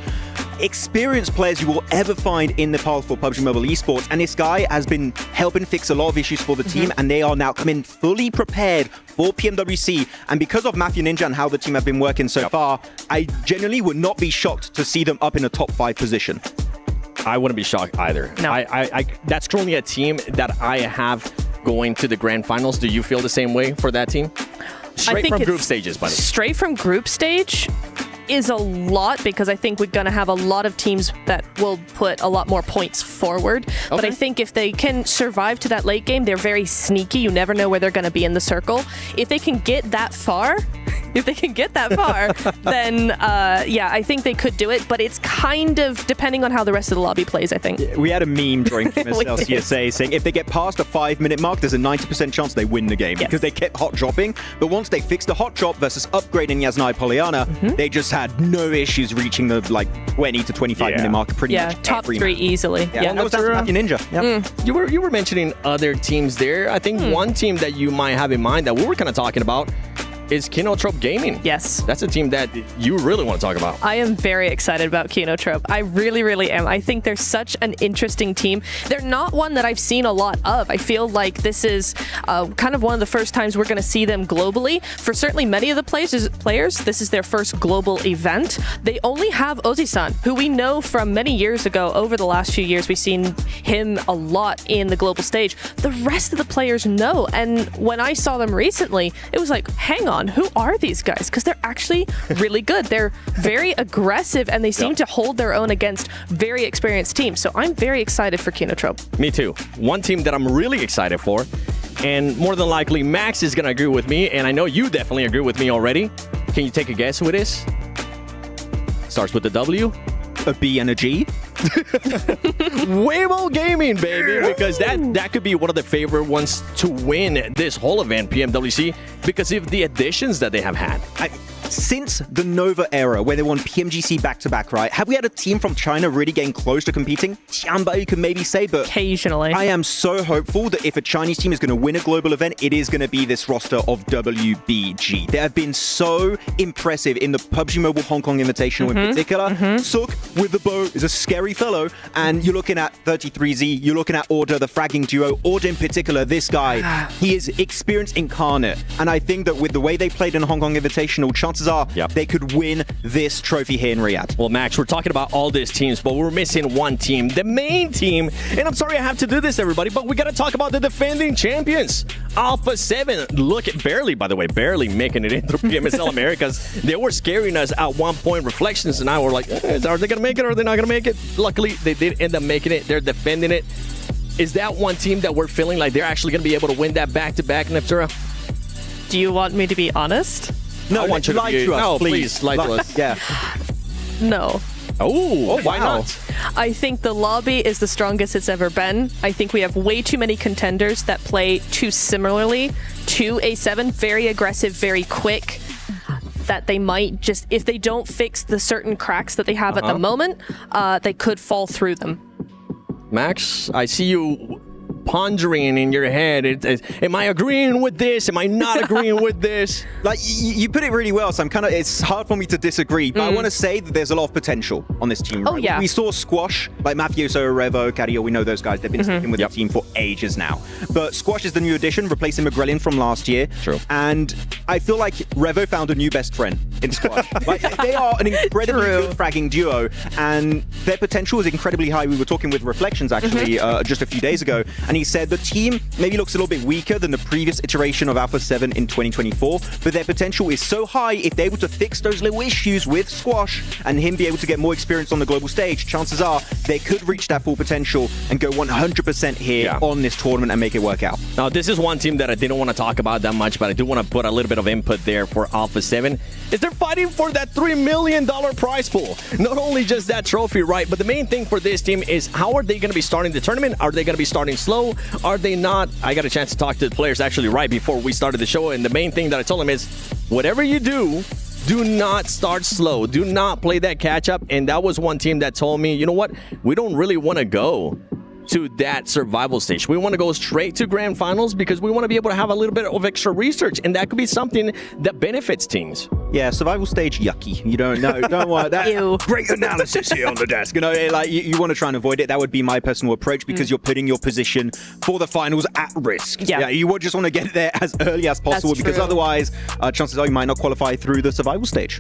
S15: experienced players you will ever find in Nepal for PUBG Mobile Esports, and this guy has been helping fix a lot of issues for the team, and they are now coming fully prepared for PMWC. And because of Mafia Ninja and how the team have been working so far, I genuinely would not be shocked to see them up in a top 5 position.
S5: I wouldn't be shocked either. No. I that's currently a team that I have going to the grand finals. Do you feel the same way for that team? Straight from group stages, by the way.
S7: Straight from group stage is a lot, because I think we're going to have a lot of teams that will put a lot more points forward. Okay. But I think if they can survive to that late game, they're very sneaky. You never know where they're going to be in the circle. If they can get that far, then yeah, I think they could do it. But it's kind of depending on how the rest of the lobby plays, I think.
S15: We had a meme during PMSL CSA saying if they get past a 5-minute mark, there's a 90% chance they win the game, because they kept hot dropping. But once they fixed the hot drop versus upgrading Yasnai Polyana, they just had no issues reaching the 20 to 25 minute mark pretty much
S7: top 3 easily.
S15: Yeah, that was Mafia Ninja.
S5: You were mentioning other teams there. I think one team that you might have in mind that we were kind of talking about is Kinotrope Gaming.
S7: Yes.
S5: That's a team that you really want to talk about.
S7: I am very excited about Kinotrope. I really, really am. I think they're such an interesting team. They're not one that I've seen a lot of. I feel like this is kind of one of the first times we're going to see them globally. For certainly many of the players, this is their first global event. They only have Ozzy-san, who we know from many years ago. Over the last few years, we've seen him a lot in the global stage. The rest of the players know. And when I saw them recently, it was like, hang on, who are these guys? Because they're actually really good. They're very aggressive, and they seem to hold their own against very experienced teams. So I'm very excited for Kinotrope.
S5: Me too. One team that I'm really excited for, and more than likely Max is going to agree with me, and I know you definitely agree with me already. Can you take a guess who it is? starts with a W?
S15: A B and a G?
S5: Weibo Gaming, baby, because that could be one of the favorite ones to win this whole event, PMWC, because of the additions that they have had.
S15: Since the Nova era, where they won PMGC back-to-back, right? Have we had a team from China really getting close to competing? Tianba, you could maybe say, but
S7: occasionally.
S15: I am so hopeful that if a Chinese team is going to win a global event, it is going to be this roster of WBG. They have been so impressive in the PUBG Mobile Hong Kong Invitational in particular. Sook with the bow is a scary fellow, and you're looking at 33Z, you're looking at Order, the fragging duo. Order in particular, this guy, he is experience incarnate, and I think that with the way they played in Hong Kong Invitational, chances are they could win this trophy here in Riyadh.
S5: Well, Max, we're talking about all these teams, but we're missing one team, the main team. And I'm sorry I have to do this, everybody, but we got to talk about the defending champions. Alpha 7, look at barely making it into PMSL Americas. They were scaring us at one point, Reflections, and I were like, are they going to make it or are they not going to make it? Luckily, they did end up making it. They're defending it. Is that one team that we're feeling like they're actually going to be able to win that back-to-back, Neftura?
S7: Do you want me to be honest?
S15: No,
S5: I want you to
S15: lie to us,
S5: no,
S15: please.
S5: lie to us.
S15: Yeah.
S7: No.
S5: Oh, why not?
S7: I think the lobby is the strongest it's ever been. I think we have way too many contenders that play too similarly to A7. Very aggressive, very quick. That they might just, if they don't fix the certain cracks that they have at the moment, they could fall through them.
S5: Max, I see you pondering in your head. Am I agreeing with this? Am I not agreeing with this?
S15: Like, you put it really well, so it's hard for me to disagree, but I want to say that there's a lot of potential on this team.
S7: Oh,
S15: right?
S7: yeah.
S15: We saw Squash, like Mafioso, Revo, Carya, we know those guys. They've been sticking with the team for ages now. But Squash is the new addition, replacing McGrellin from last year.
S5: True.
S15: And I feel like Revo found a new best friend in Squash. Like, they are an incredibly good fragging duo, and their potential is incredibly high. We were talking with Reflections, actually, just a few days ago, and he said the team maybe looks a little bit weaker than the previous iteration of Alpha 7 in 2024, but their potential is so high. If they're able to fix those little issues with Squash and him be able to get more experience on the global stage, chances are they could reach that full potential and go 100% here on this tournament and make it work out.
S5: Now, this is one team that I didn't want to talk about that much, but I do want to put a little bit of input there for Alpha 7. Is they're fighting for that $3 million prize pool. Not only just that trophy, right, but the main thing for this team is how are they going to be starting the tournament? Are they going to be starting slow? Are they not? I got a chance to talk to the players actually right before we started the show, and the main thing that I told them is, whatever you do not start slow. Do not play that catch-up. And that was one team that told me, you know what? We don't really want to go to that survival stage. We want to go straight to grand finals because we want to be able to have a little bit of extra research, and that could be something that benefits teams.
S15: Yeah, survival stage, yucky. You don't want that. Great analysis here on the desk. You know, like you want to try and avoid it. That would be my personal approach because you're putting your position for the finals at risk. Yeah, you would just want to get there as early as possible because otherwise, chances are you might not qualify through the survival stage.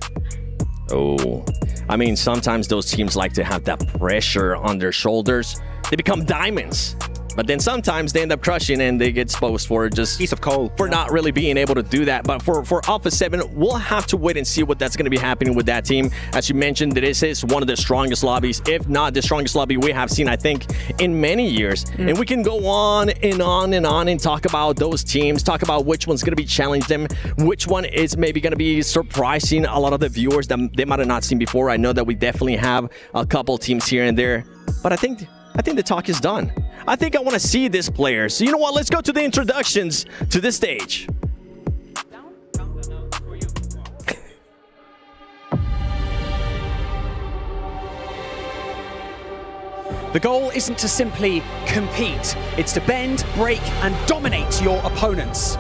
S5: Oh, I mean, sometimes those teams like to have that pressure on their shoulders. They become diamonds. But then sometimes they end up crushing and they get exposed for just
S15: piece of coal
S5: for not really being able to do that. But for Alpha 7, we'll have to wait and see what that's going to be happening with that team. As you mentioned, this is one of the strongest lobbies, if not the strongest lobby we have seen, I think, in many years. And we can go on and on and on and talk about those teams, talk about which one's going to be challenging them, which one is maybe going to be surprising a lot of the viewers that they might have not seen before. I know that we definitely have a couple teams here and there, but I think the talk is done. I think I want to see this player. So you know what? Let's go to the introductions to the stage.
S20: The goal isn't to simply compete. It's to bend, break, and dominate your opponents.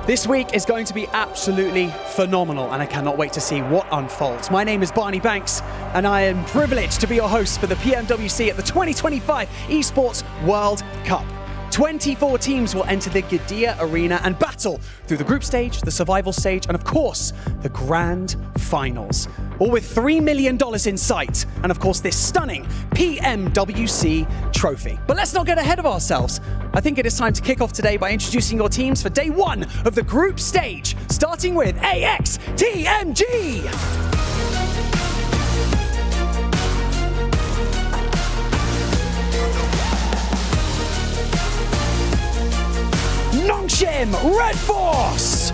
S20: This week is going to be absolutely phenomenal, and I cannot wait to see what unfolds. My name is Barney Banks, and I am privileged to be your host for the PMWC at the 2025 ESPORTS World Cup. 24 teams will enter the Gadia Arena and battle through the group stage, the survival stage, and of course, the grand finals. All with $3 million in sight, and of course, this stunning PMWC trophy. But let's not get ahead of ourselves. I think it is time to kick off today by introducing your teams for day one of the group stage, starting with AXTMG. Nong Shim, Redforce.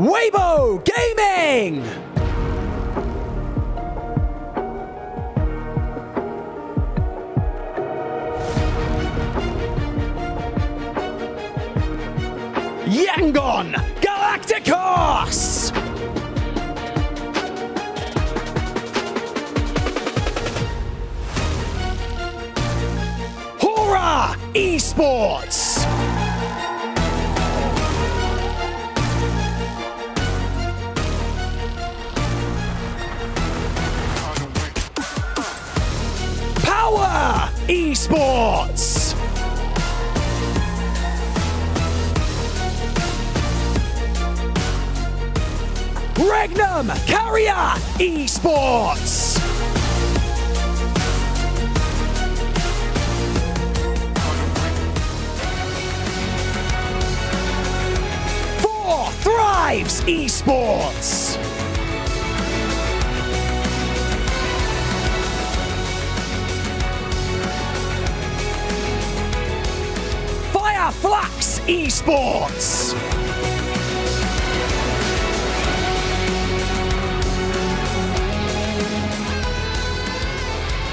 S20: Weibo Gaming! Yangon Galacticus! Hora Esports! Power Esports! Regnum Carya Esports! Thrives Esports! Fireflux Esports!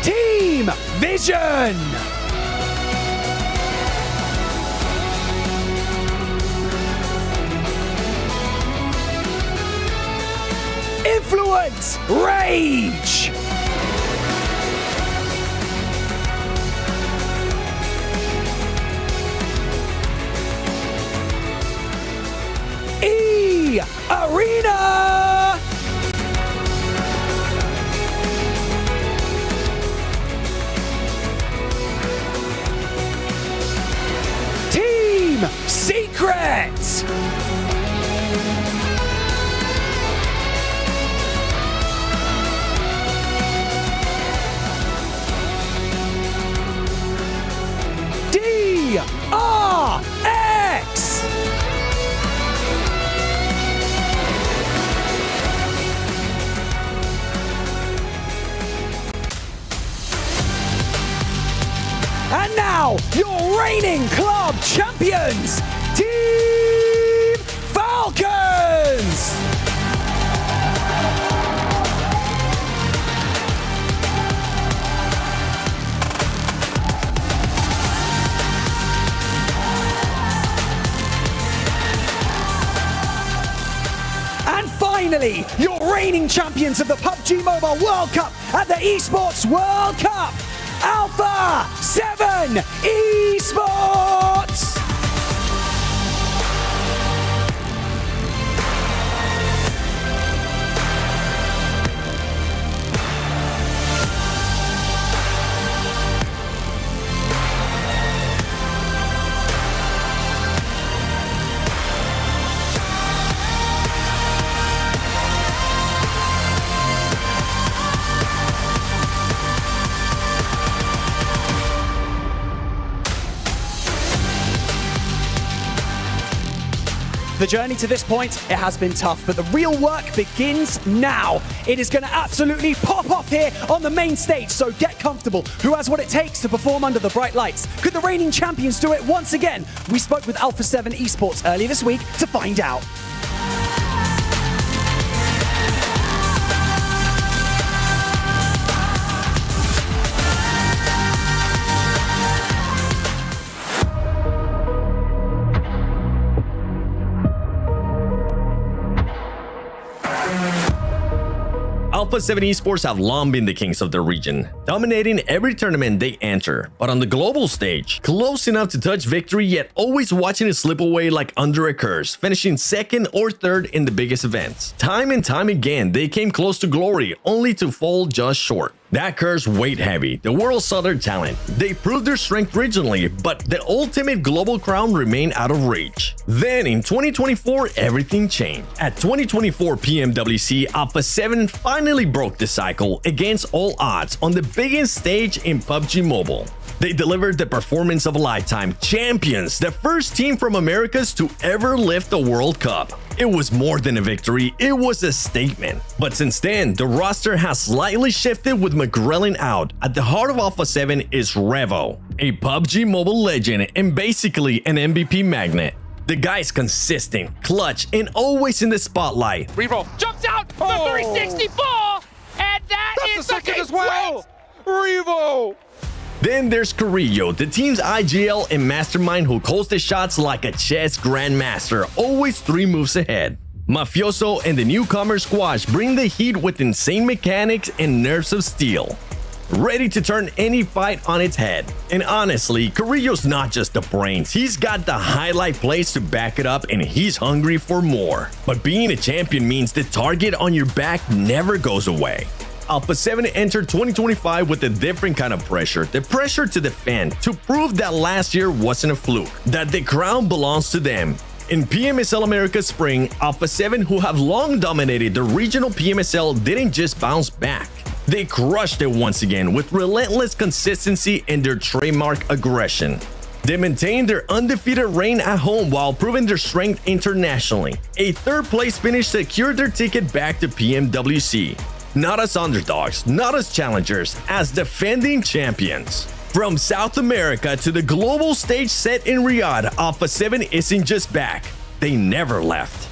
S20: Team Vision! Influence Rage! Arena! Team Secret! DRX! And now, your reigning club champions, Team Falcons! And finally, your reigning champions of the PUBG Mobile World Cup at the ESPORTS World Cup, Alpha 7 Esports! The journey to this point, it has been tough, but the real work begins now. It is going to absolutely pop off here on the main stage, so get comfortable. Who has what it takes to perform under the bright lights? Could the reigning champions do it once again? We spoke with Alpha 7 Esports earlier this week to find out.
S5: Alpha 7 Esports have long been the kings of their region, dominating every tournament they enter, but on the global stage, close enough to touch victory yet always watching it slip away like under a curse, finishing second or third in the biggest events. Time and time again, they came close to glory, only to fall just short. That curse weighed heavy. The world saw their talent. They proved their strength regionally, but the ultimate global crown remained out of reach. Then in 2024, everything changed. At 2024 PMWC, Alpha 7 finally broke the cycle against all odds on the biggest stage in PUBG Mobile. They delivered the performance of a lifetime, champions, the first team from Americas to ever lift the World Cup. It was more than a victory, it was a statement. But since then, the roster has slightly shifted with McGrellin out. At the heart of Alpha 7 is Revo, a PUBG Mobile legend and basically an MVP magnet.
S3: The guy's consistent, clutch, and always in the spotlight.
S4: Reroll. Jumps out for 364, and that's
S12: the second as well. Revo.
S3: Then there's Carrillo, the team's IGL and mastermind who calls the shots like a chess grandmaster, always 3 moves ahead. Mafioso and the newcomer Squash bring the heat with insane mechanics and nerves of steel, ready to turn any fight on its head. And honestly, Carrillo's not just the brains, he's got the highlight plays to back it up, and he's hungry for more. But being a champion means the target on your back never goes away. Alpha 7 entered 2025 with a different kind of pressure, the pressure to defend, to prove that last year wasn't a fluke, that the crown belongs to them. In PMSL America Spring, Alpha 7, who have long dominated the regional PMSL, didn't just bounce back. They crushed it once again with relentless consistency and their trademark aggression. They maintained their undefeated reign at home while proving their strength internationally. A 3rd place finish secured their ticket back to PMWC. Not as underdogs, not as challengers, as defending champions. From South America to the global stage set in Riyadh, Alpha 7 isn't just back, they never left.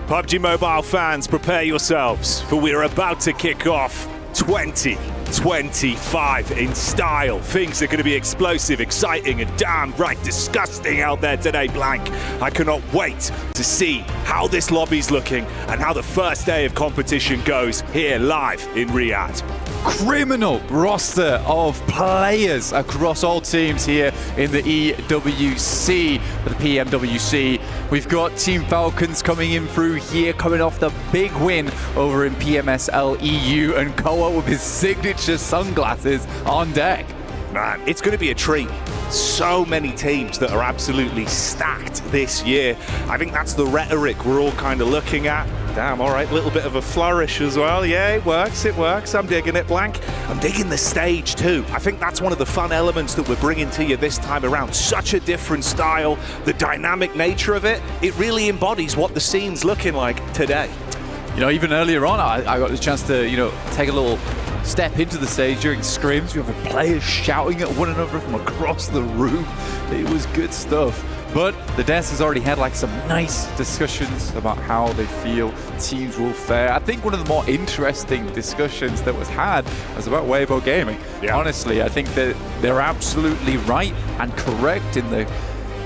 S1: PUBG Mobile fans, prepare yourselves, for we're about to kick off 2025 in style. Things are going to be explosive, exciting, and downright disgusting out there today, Blank. I cannot wait to see how this lobby's looking and how the first day of competition goes here live in Riyadh.
S19: Criminal roster of players across all teams here in the EWC, the PMWC. We've got Team Falcons coming in through here, coming off the big win over in PMSL EU, and Koa with his signature sunglasses on deck.
S1: Man, it's going to be a treat. So many teams that are absolutely stacked this year. I think that's the rhetoric we're all kind of looking at. Damn, all right, little bit of a flourish as well. Yeah, it works. I'm digging it, Blank. I'm digging the stage too. I think that's one of the fun elements that we're bringing to you this time around. Such a different style, the dynamic nature of it, it really embodies what the scene's looking like today.
S11: You know, even earlier on, I got the chance to, take a little step into the stage during scrims. You have players shouting at one another from across the room. It was good stuff. But the dance has already had some nice discussions about how they feel teams will fare. I think one of the more interesting discussions that was had was about Weibo Gaming. Yeah. Honestly, I think that they're absolutely right and correct in the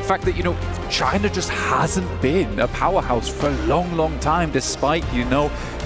S11: fact that, China just hasn't been a powerhouse for a long, long time, despite,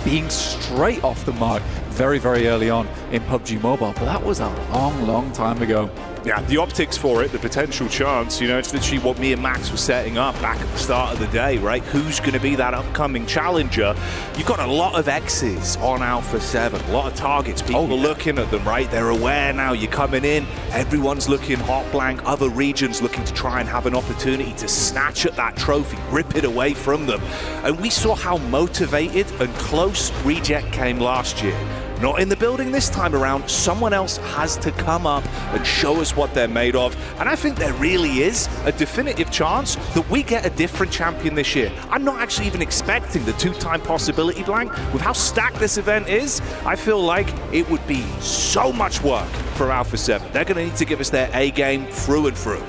S11: being straight off the mark very, very early on in PUBG Mobile. But that was a long, long time ago.
S1: Yeah, the optics for it, the potential chance, it's literally what me and Max were setting up back at the start of the day, right? Who's going to be that upcoming challenger? You've got a lot of X's on Alpha 7, a lot of targets. People are looking at them, right? They're aware now you're coming in. Everyone's looking hot, Blank. Other regions looking to try and have an opportunity to snatch at that trophy, rip it away from them. And we saw how motivated and close Reject came last year. Not in the building this time around. Someone else has to come up and show us what they're made of. And I think there really is a definitive chance that we get a different champion this year. I'm not actually even expecting the 2-time possibility, Blank. With how stacked this event is, I feel like it would be so much work for Alpha 7. They're going to need to give us their A game through and through.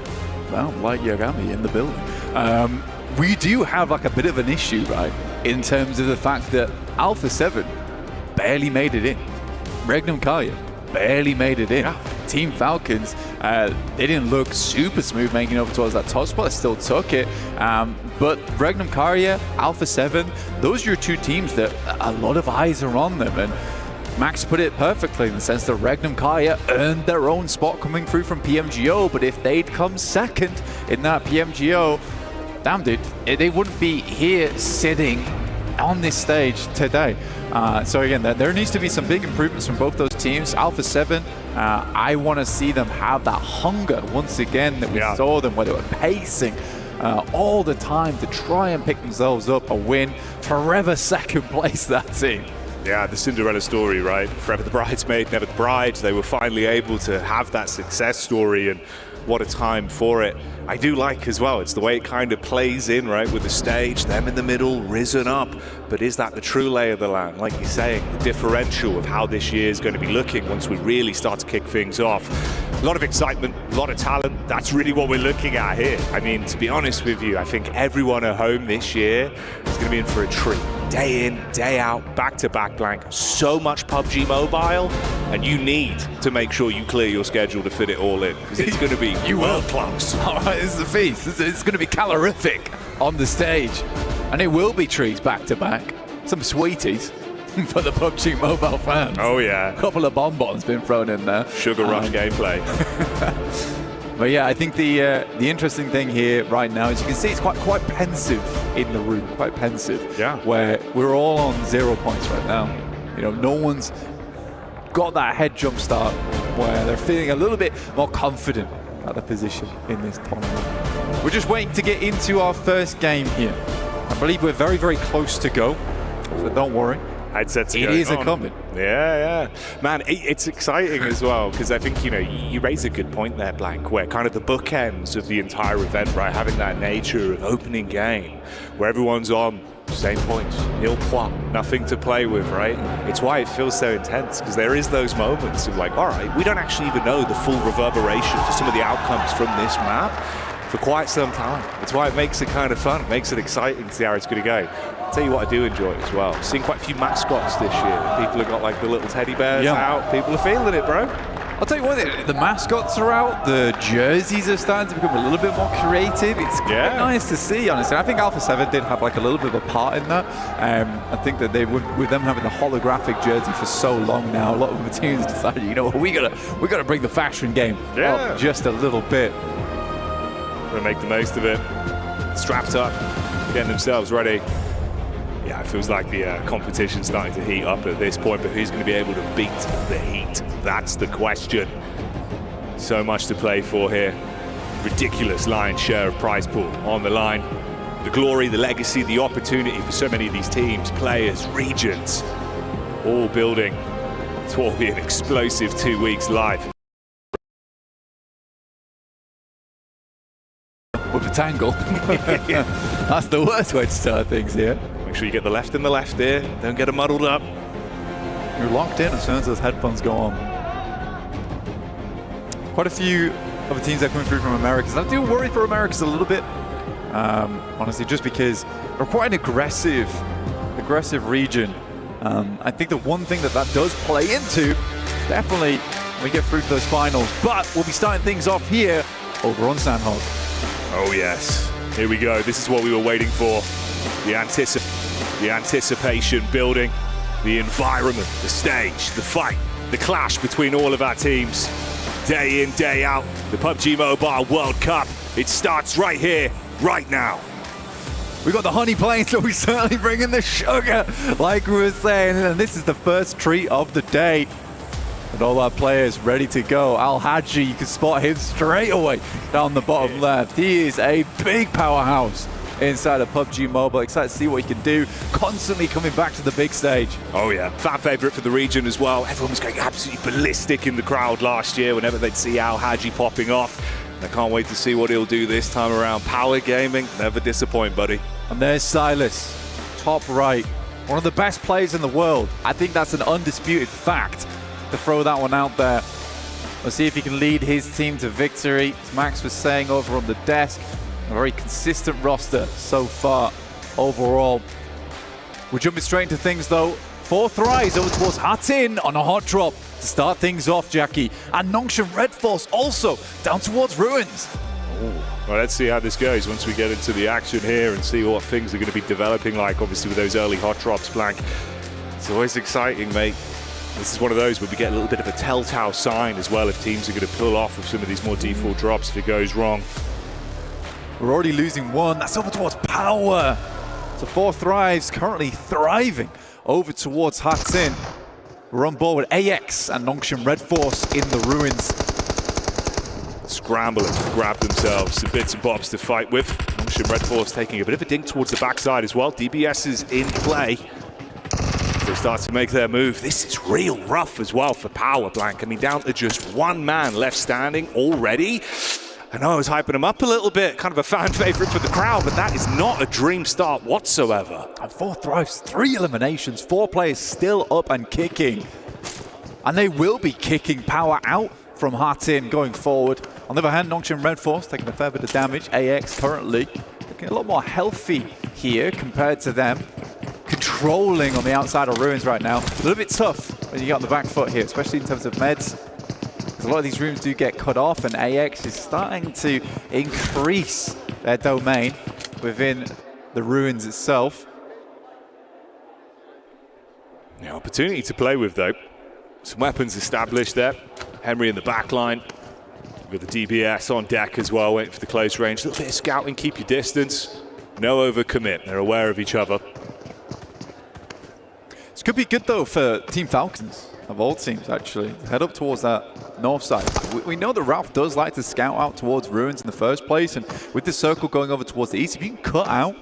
S11: Well, like Yagami in the building. We do have a bit of an issue, right? In terms of the fact that Alpha 7 barely made it in. Regnum Carya barely made it in. Yeah. Team Falcons, they didn't look super smooth making it up towards that top spot. They still took it. But Regnum Carya, Alpha 7, those are your 2 teams that a lot of eyes are on them. And Max put it perfectly in the sense that Regnum Carya earned their own spot coming through from PMGO. But if they'd come second in that PMGO, damn dude, they wouldn't be here sitting on this stage today. So again, there needs to be some big improvements from both those teams. Alpha 7, I want to see them have that hunger once again that we saw them, where they were pacing all the time to try and pick themselves up a win. Forever second place, that team.
S1: Yeah, the Cinderella story, right? Forever the bridesmaid, never the bride. They were finally able to have that success story, and what a time for it. I do like as well, it's the way it kind of plays in, right, with the stage, them in the middle, risen up. But is that the true lay of the land? Like you're saying, the differential of how this year is going to be looking once we really start to kick things off. A lot of excitement, a lot of talent. That's really what we're looking at here. I mean, to be honest with you, I think everyone at home this year is going to be in for a treat. Day in, day out, back-to-back blank. So much PUBG Mobile, and you need to make sure you clear your schedule to fit it all in, because it's going to be world-class.
S19: All right, this is a feast. It's going to be calorific on the stage, and it will be treats back-to-back. Some sweeties for the PUBG Mobile fans.
S1: Oh, yeah.
S19: A couple of bonbons been thrown in there.
S1: Sugar Rush gameplay.
S19: But yeah, I think the interesting thing here right now is you can see it's quite pensive in the room, quite pensive.
S1: Yeah.
S19: Where we're all on 0 points right now. You know, no one's got that head jump start where they're feeling a little bit more confident at the position in this tournament. We're just waiting to get into our first game here. I believe we're very, very close to go, so don't worry.
S1: Headsets
S19: It is coming.
S1: Yeah. Man, it's exciting as well, because I think, you know, you raise a good point there, Blank, where kind of the bookends of the entire event, right, having that nature of opening game, where everyone's on same points, nil plot, nothing to play with, right? It's why it feels so intense, because there is those moments of like, all right, we don't actually even know the full reverberations of some of the outcomes from this map for quite some time. It's why it makes it kind of fun, makes it exciting to see how it's going to go. I'll tell you what I do enjoy as well. Seeing quite a few mascots this year. People have got like the little teddy bears out. People are feeling it, bro.
S19: I'll tell you what, the mascots are out, the jerseys are starting to become a little bit more creative. It's quite nice to see, honestly. I think Alpha 7 did have like a little bit of a part in that. I think that they would, with them having the holographic jersey for so long now, a lot of the teams decided, you know what, we gotta bring the faction game up just a little bit.
S1: Gonna make the most of it. Strapped up, getting themselves ready. Yeah, it feels like the competition's starting to heat up at this point, but who's going to be able to beat the heat? That's the question. So much to play for here. Ridiculous lion's share of prize pool on the line. The glory, the legacy, the opportunity for so many of these teams, players, regions, all building to all be an explosive 2 weeks live.
S19: With a tangle. That's the worst way to start things here.
S1: Make sure you get the left in the left here. Don't get them muddled up.
S19: You're locked in as soon as those headphones go on. Quite a few of the teams that are coming through from Americas. I do worry for Americas a little bit, honestly, just because they're quite an aggressive region. I think the one thing that does play into, definitely, when we get through to those finals. But we'll be starting things off here over on Sanhok.
S1: Oh yes, here we go. This is what we were waiting for. The anticipation building, the environment, the stage, the fight, the clash between all of our teams. Day in, day out, the PUBG Mobile World Cup. It starts right here, right now.
S19: We got the honey plane, so we certainly bring in the sugar, like we were saying. And this is the first treat of the day. And all our players ready to go. Al-Haji, you can spot him straight away down the bottom left. He is a big powerhouse inside of PUBG Mobile. Excited to see what he can do. Constantly coming back to the big stage.
S1: Oh yeah, fan favorite for the region as well. Everyone was going absolutely ballistic in the crowd last year whenever they'd see Al-Haji popping off. I can't wait to see what he'll do this time around. Power gaming, never disappoint, buddy.
S19: And there's Silas, top right. One of the best players in the world. I think that's an undisputed fact. To throw that one out there. We'll see if he can lead his team to victory. As Max was saying over on the desk, a very consistent roster so far overall. We're jumping straight into things though. 4th rise over towards Hatin on a hot drop to start things off, Jackie. And Nong Redforce also down towards Ruins.
S1: Well, let's see how this goes once we get into the action here and see what things are going to be developing like, obviously with those early hot drops, Blank. It's always exciting, mate. This is one of those where we get a little bit of a telltale sign as well if teams are going to pull off of some of these more default drops if it goes wrong.
S19: We're already losing one. That's over towards Power. So 4th rise currently thriving over towards Hatin. We're on board with AX and Nong Redforce in the Ruins.
S1: Scrambling to grab themselves some bits and bobs to fight with. Nong Redforce taking a bit of a dink towards the backside as well. DBS is in play. They start to make their move. This is real rough as well for Power, Blank. I mean, down to just one man left standing already. I know I was hyping him up a little bit, kind of a fan favorite for the crowd, but that is not a dream start whatsoever.
S19: And 4th rise, 3 eliminations, 4 players still up and kicking. And they will be kicking Power out
S8: from Hartin going forward. On the other hand, Nong Shim Redforce taking a fair bit of damage. AX currently looking a lot more healthy here compared to them. Controlling on the outside of Ruins right now. A little bit tough when you get on the back foot here, especially in terms of meds. Because a lot of these rooms do get cut off, and AX is starting to increase their domain within the Ruins itself.
S1: Yeah, opportunity to play with, though. Some weapons established there. Henry in the back line. With the DBS on deck as well, waiting for the close range. A little bit of scouting, keep your distance. No overcommit. They're aware of each other.
S8: This could be good, though, for Team Falcons, of all teams, actually. Head up towards that north side. We know that Ralph does like to scout out towards Ruins in the first place, and with the circle going over towards the east, if you can cut out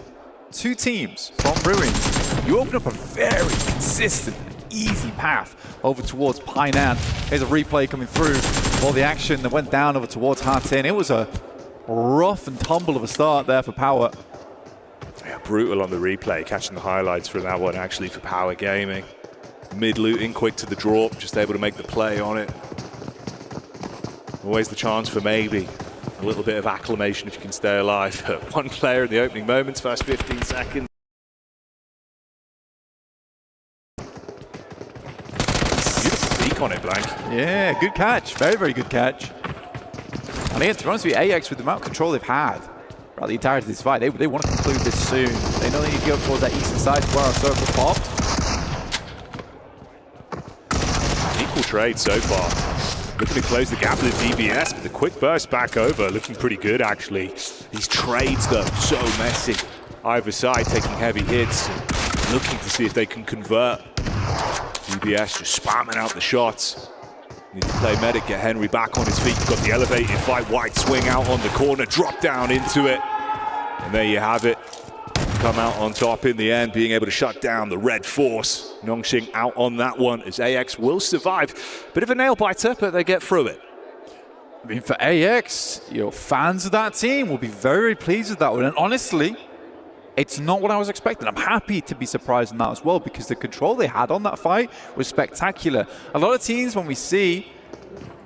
S8: 2 teams from Ruins, you open up a very consistent, easy path over towards Painan. Here's a replay coming through for the action that went down over towards Hartin. It was a rough and tumble of a start there for Power.
S1: Yeah, brutal on the replay, catching the highlights from that one actually for Power Gaming. Mid-looting, quick to the drop, just able to make the play on it. Always the chance for maybe a little bit of acclamation if you can stay alive. But one player in the opening moments, first 15 seconds. Beautiful peek on it, Blank.
S8: Yeah, good catch. Very, very good catch. And again, to be honest with you, AX, with the amount of control they've had throughout the entirety of this fight, they want to conclude this soon. They know they need to go towards that eastern side where our circle popped.
S1: Equal trade so far. Looking to close the gap with the DBS, but the quick burst back over, looking pretty good actually. These trades though, so messy. Either side taking heavy hits, and looking to see if they can convert. DBS just spamming out the shots. Need to play medic, get Henry back on his feet. Got the elevated fight, White swing out on the corner, drop down into it. And there you have it. Come out on top in the end, being able to shut down the Redforce. Nongxing out on that one as AX will survive. Bit of a nail biter, but they get through it.
S8: I mean, for AX, fans of that team will be very, very pleased with that one. And honestly, it's not what I was expecting. I'm happy to be surprised in that as well, because the control they had on that fight was spectacular. A lot of teams, when we see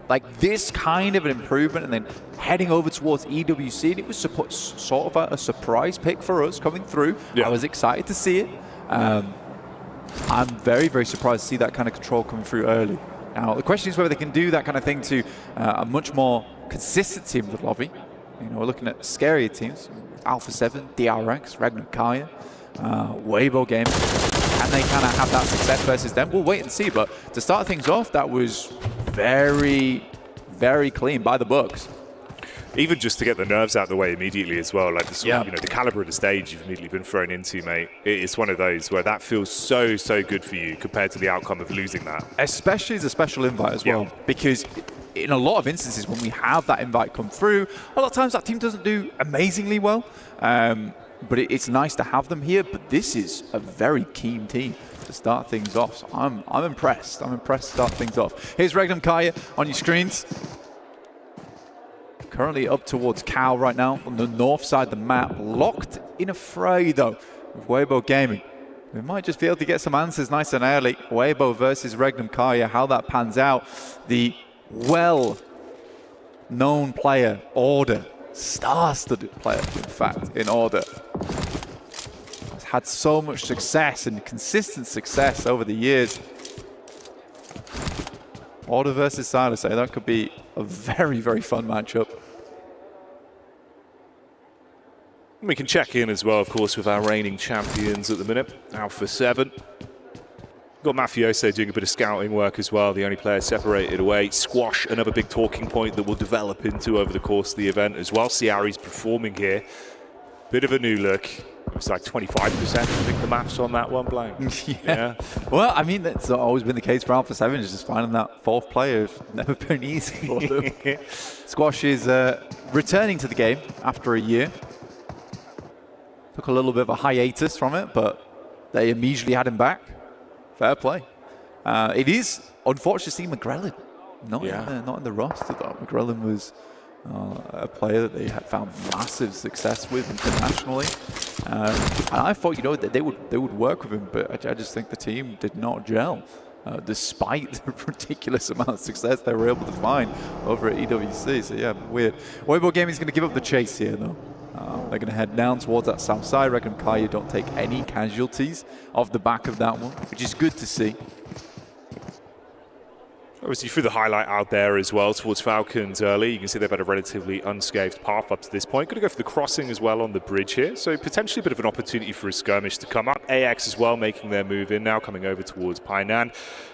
S8: like this kind of an improvement and then heading over towards EWC, it was sort of a surprise pick for us coming through. Yeah. I was excited to see it. I'm very, very surprised to see that kind of control coming through early. Now, the question is whether they can do that kind of thing to a much more consistent team with Lobby. We're looking at scarier teams. Alpha 7, DRX, Regnum Carya, Weibo Gaming. Can they kind of have that success versus them? We'll wait and see. But to start things off, that was very, very clean by the books.
S1: Even just to get the nerves out of the way immediately as well, like the caliber of the stage you've immediately been thrown into, mate. It's one of those where that feels so, so good for you compared to the outcome of losing that.
S8: Especially as a special invite as well, because in a lot of instances when we have that invite come through, a lot of times that team doesn't do amazingly well, but it's nice to have them here. But this is a very keen team to start things off, so I'm impressed. I'm impressed to start things off. Here's Regnum Carya on your screens. Currently up towards Cal right now on the north side of the map, locked in a fray though with Weibo Gaming. We might just be able to get some answers nice and early. Weibo versus Regnum Carya, how that pans out. The well-known player, Order, star-studded player, in fact, in Order. Has had so much success and consistent success over the years. Order versus Silas, that could be a very, very fun matchup.
S1: We can check in as well, of course, with our reigning champions at the minute, Alpha 7. Got Mafioso doing a bit of scouting work as well, the only player separated away. Squash, another big talking point that we'll develop into over the course of the event as well. Ciari's performing here. Bit of a new look. It's like 25%, I think, the maths on that one, Blank.
S8: Yeah. Well, I mean, that's always been the case for Alpha 7, is just finding that fourth player. It's never been easy for them. Squash is returning to the game after a year. Took a little bit of a hiatus from it, but they immediately had him back. Fair play. It is unfortunate to see McGrellin not in the roster, though. McGrellin was a player that they had found massive success with internationally, and I thought that they would work with him, but I just think the team did not gel. despite the ridiculous amount of success they were able to find over at EWC. So yeah, weird. Weibo Gaming is going to give up the chase here though. They're going to head down towards that south side. Regnum Carya don't take any casualties off the back of that one, which is good to see.
S1: Obviously, threw the highlight out there as well towards Falcons early. You can see they've had a relatively unscathed path up to this point. Going to go for the crossing as well on the bridge here. So potentially a bit of an opportunity for a skirmish to come up. AX as well making their move in now, coming over towards Painan.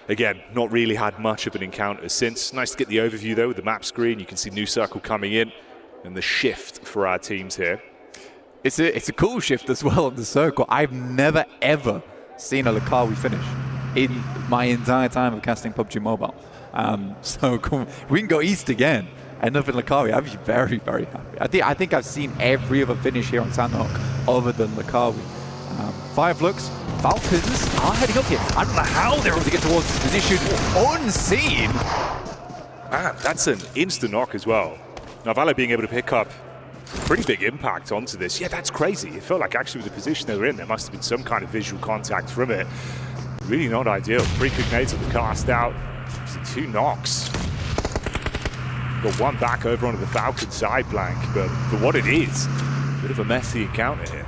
S1: Again, not really had much of an encounter since. Nice to get the overview though with the map screen. You can see New Circle coming in and the shift for our teams here.
S8: It's a cool shift as well on the circle. I've never ever seen a Lakawi finish in my entire time of casting PUBG Mobile. So cool. We can go east again, end up in Lakawi. I'd be very, very happy. I think I've seen every other finish here on Sanhok other than Lakawi. Fireflux, Falcons are heading up here. I don't know how they're able to get towards this position unseen.
S1: Man, that's an instant knock as well. Now Valo being able to pick up pretty big impact onto this. Yeah, that's crazy. It felt like actually with the position they were in, there must have been some kind of visual contact from it. Really not ideal. 3 grenades on the cast out. 2 knocks. Got one back over onto the Falcon side blank, but for what it is, a bit of a messy encounter here.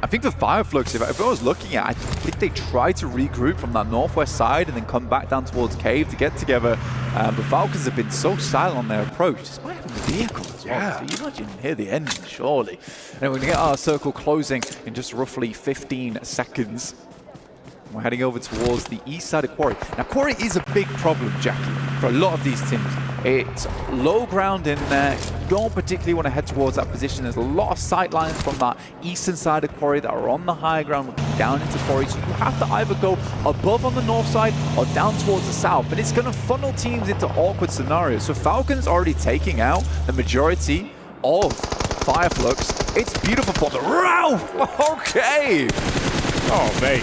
S8: I think the Fireflux, if I was looking at it, I think they tried to regroup from that northwest side and then come back down towards Cave to get together. But Falcons have been so silent on their approach, despite having the vehicle as well.
S1: Yeah.
S8: So you imagine here the end, surely. And we're going to get our circle closing in just roughly 15 seconds. We're heading over towards the east side of Quarry. Now, Quarry is a big problem, Jackie, for a lot of these teams. It's low ground in there. You don't particularly want to head towards that position. There's a lot of sight lines from that eastern side of Quarry that are on the high ground looking down into Quarry. So you have to either go above on the north side or down towards the south. And it's going to funnel teams into awkward scenarios. So Falcons already taking out the majority of Fireflux. It's beautiful for the Ralph. Okay.
S1: Oh, mate.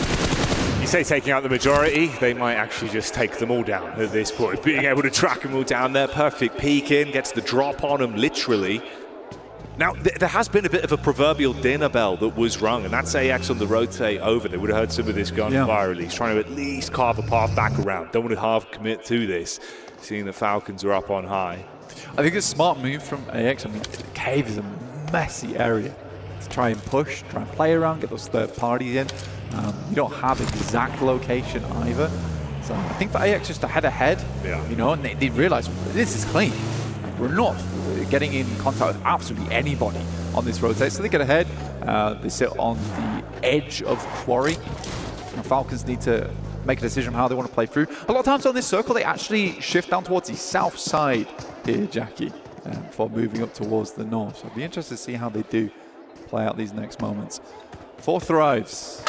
S1: You say taking out the majority, they might actually just take them all down at this point. Being able to track them all down there, perfect peek in, gets the drop on them, literally. Now, there has been a bit of a proverbial dinner bell that was rung, and that's AX on the rotate over. They would have heard some of this gunfire release, trying to at least carve a path back around. Don't want to half commit to this, seeing the Falcons are up on high.
S8: I think it's a smart move from AX. I mean, the Cave is a messy area to try and push, try and play around, get those third parties in. You don't have exact location either. So I think for AX just to head ahead, you know, and they realize this is clean. We're not getting in contact with absolutely anybody on this rotate. So they get ahead. They sit on the edge of Quarry. And Falcons need to make a decision on how they want to play through. A lot of times on this circle, they actually shift down towards the south side here, Jackie, before moving up towards the north. So I'd be interested to see how they do play out these next moments. 4 Thrives.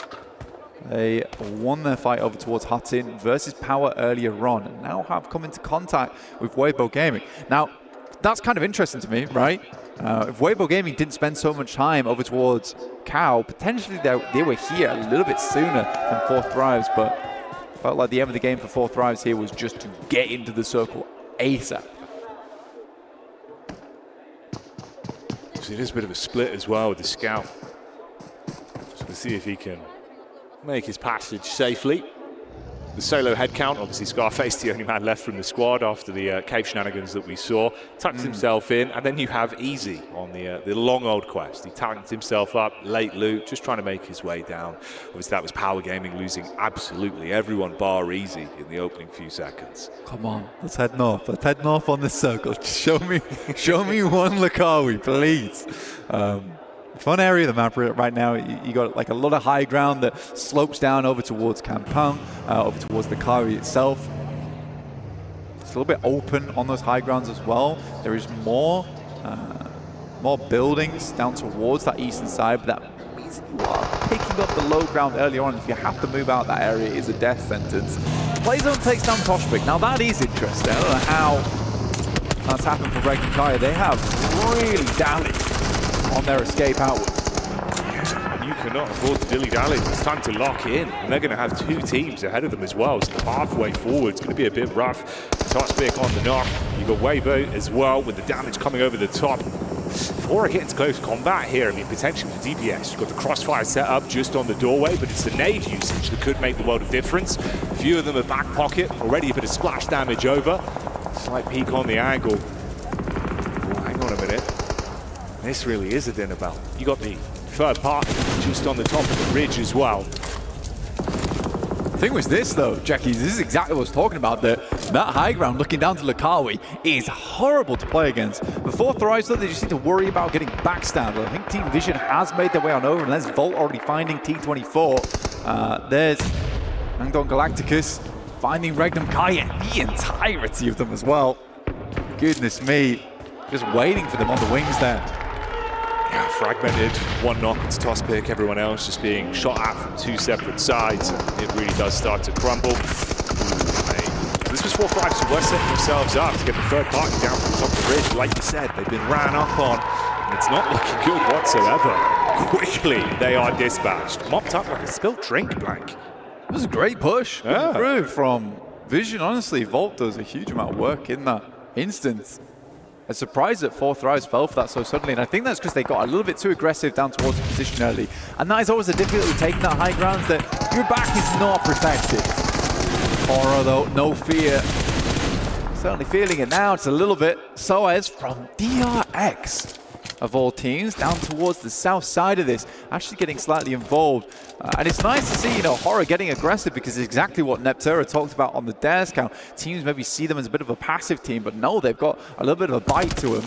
S8: They won their fight over towards Hutton versus Power earlier on and now have come into contact with Weibo Gaming. Now, that's kind of interesting to me, right? If Weibo Gaming didn't spend so much time over towards Cow, potentially they were here a little bit sooner than 4 Thrives, but felt like the end of the game for 4 Thrives here was just to get into the circle ASAP.
S1: So it is a bit of a split as well with the scout. So we'll see if he can make his passage safely. The solo head count, obviously Scarface, the only man left from the squad after the cave shenanigans that we saw, tucks himself in, and then you have Easy on the long old quest. He tanked himself up, late loot, just trying to make his way down. Obviously that was Power Gaming losing absolutely everyone bar Easy in the opening few seconds.
S8: Come on, let's head north. Let's head north on this circle. Show me one Lakawi, please. Fun area of the map right now. You got like a lot of high ground that slopes down over towards Kampung, over towards the Kari itself. It's a little bit open on those high grounds as well. There is more buildings down towards that eastern side, but that means you are picking up the low ground early on. If you have to move out that area, it is a death sentence. Playzone takes down Toshvik. Now that is interesting. I don't know how that's happened for Regnum Carya. They have really damaged on their escape outwards.
S1: You cannot afford to dilly-dally. It's time to lock in. And they're going to have 2 teams ahead of them as well. So the pathway forward is going to be a bit rough. Toshvik on the knock. You've got Weibo as well with the damage coming over the top. Hora getting to close combat here. I mean, potentially with DPS, you've got the crossfire set up just on the doorway, but it's the nade usage that could make the world of difference. A few of them are back pocket, already a bit of splash damage over. Slight peek on the angle. Oh, hang on a minute. This really is a dinner bell. You got the third party just on the top of the ridge as well.
S8: The thing was this though, Jackie, this is exactly what I was talking about. That high ground looking down to Lukawi is horrible to play against. Before Thrice though, they just need to worry about getting backstabbed. I think Team Vision has made their way on over, and there's Volt already finding T24. There's Nong Galacticus finding Regnum Carya, the entirety of them as well. Goodness me, just waiting for them on the wings there.
S1: Yeah, fragmented, one knock, it's toss pick, everyone else just being shot at from two separate sides, and it really does start to crumble. This was 4-5, so we're setting themselves up to get the third party down from the top of the ridge. Like you said, they've been ran up on, and it's not looking good whatsoever. Quickly, they are dispatched. Mopped up like a spilt drink, Blank.
S8: It was a great push through from Vision. Honestly, Volt does a huge amount of work in that instance. A surprise that 4 Thrives fell for that so suddenly, and I think that's because they got a little bit too aggressive down towards the position early. And that is always the difficulty with taking that high ground, that your back is not protected. Hora though, no fear. Certainly feeling it now, it's a little bit. Soaz from DRX, of all teams, down towards the south side of this, actually getting slightly involved. And it's nice to see, you know, Hora getting aggressive, because it's exactly what Neptera talked about on the dares count. Teams maybe see them as a bit of a passive team, but no, they've got a little bit of a bite to them.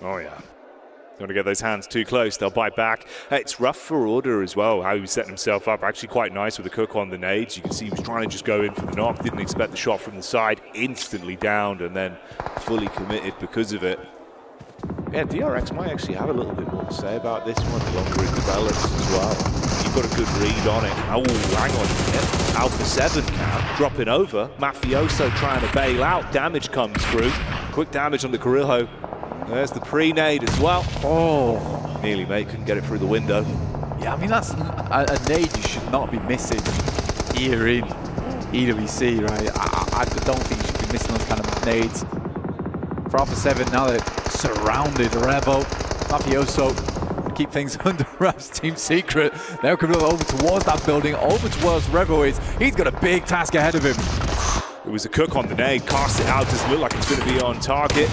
S1: Oh yeah. Don't want to get those hands too close, they'll bite back. It's rough for Order as well, how he set himself up. Actually quite nice with the cook on the nades. You can see he was trying to just go in for the knock, didn't expect the shot from the side, instantly downed, and then fully committed because of it. Yeah, DRX might actually have a little bit more to say about this one, the longer it develops as well. You've got a good read on it. Oh, hang on a minute. Alpha 7 count, dropping over. Mafioso trying to bail out. Damage comes through. Quick damage on the Carrillo. There's the pre-nade as well. Oh, nearly, mate. Couldn't get it through the window.
S8: Yeah, I mean, that's a nade you should not be missing here in EWC, right? I don't think you should be missing those kind of nades. For Alpha 7, now they're surrounded. Revo, Mafioso, keep things under wraps. Team Secret, they're coming over towards that building, over towards Revo is. He's got a big task ahead of him.
S1: It was a cook on the nade, cast it out, doesn't look like it's going to be on target.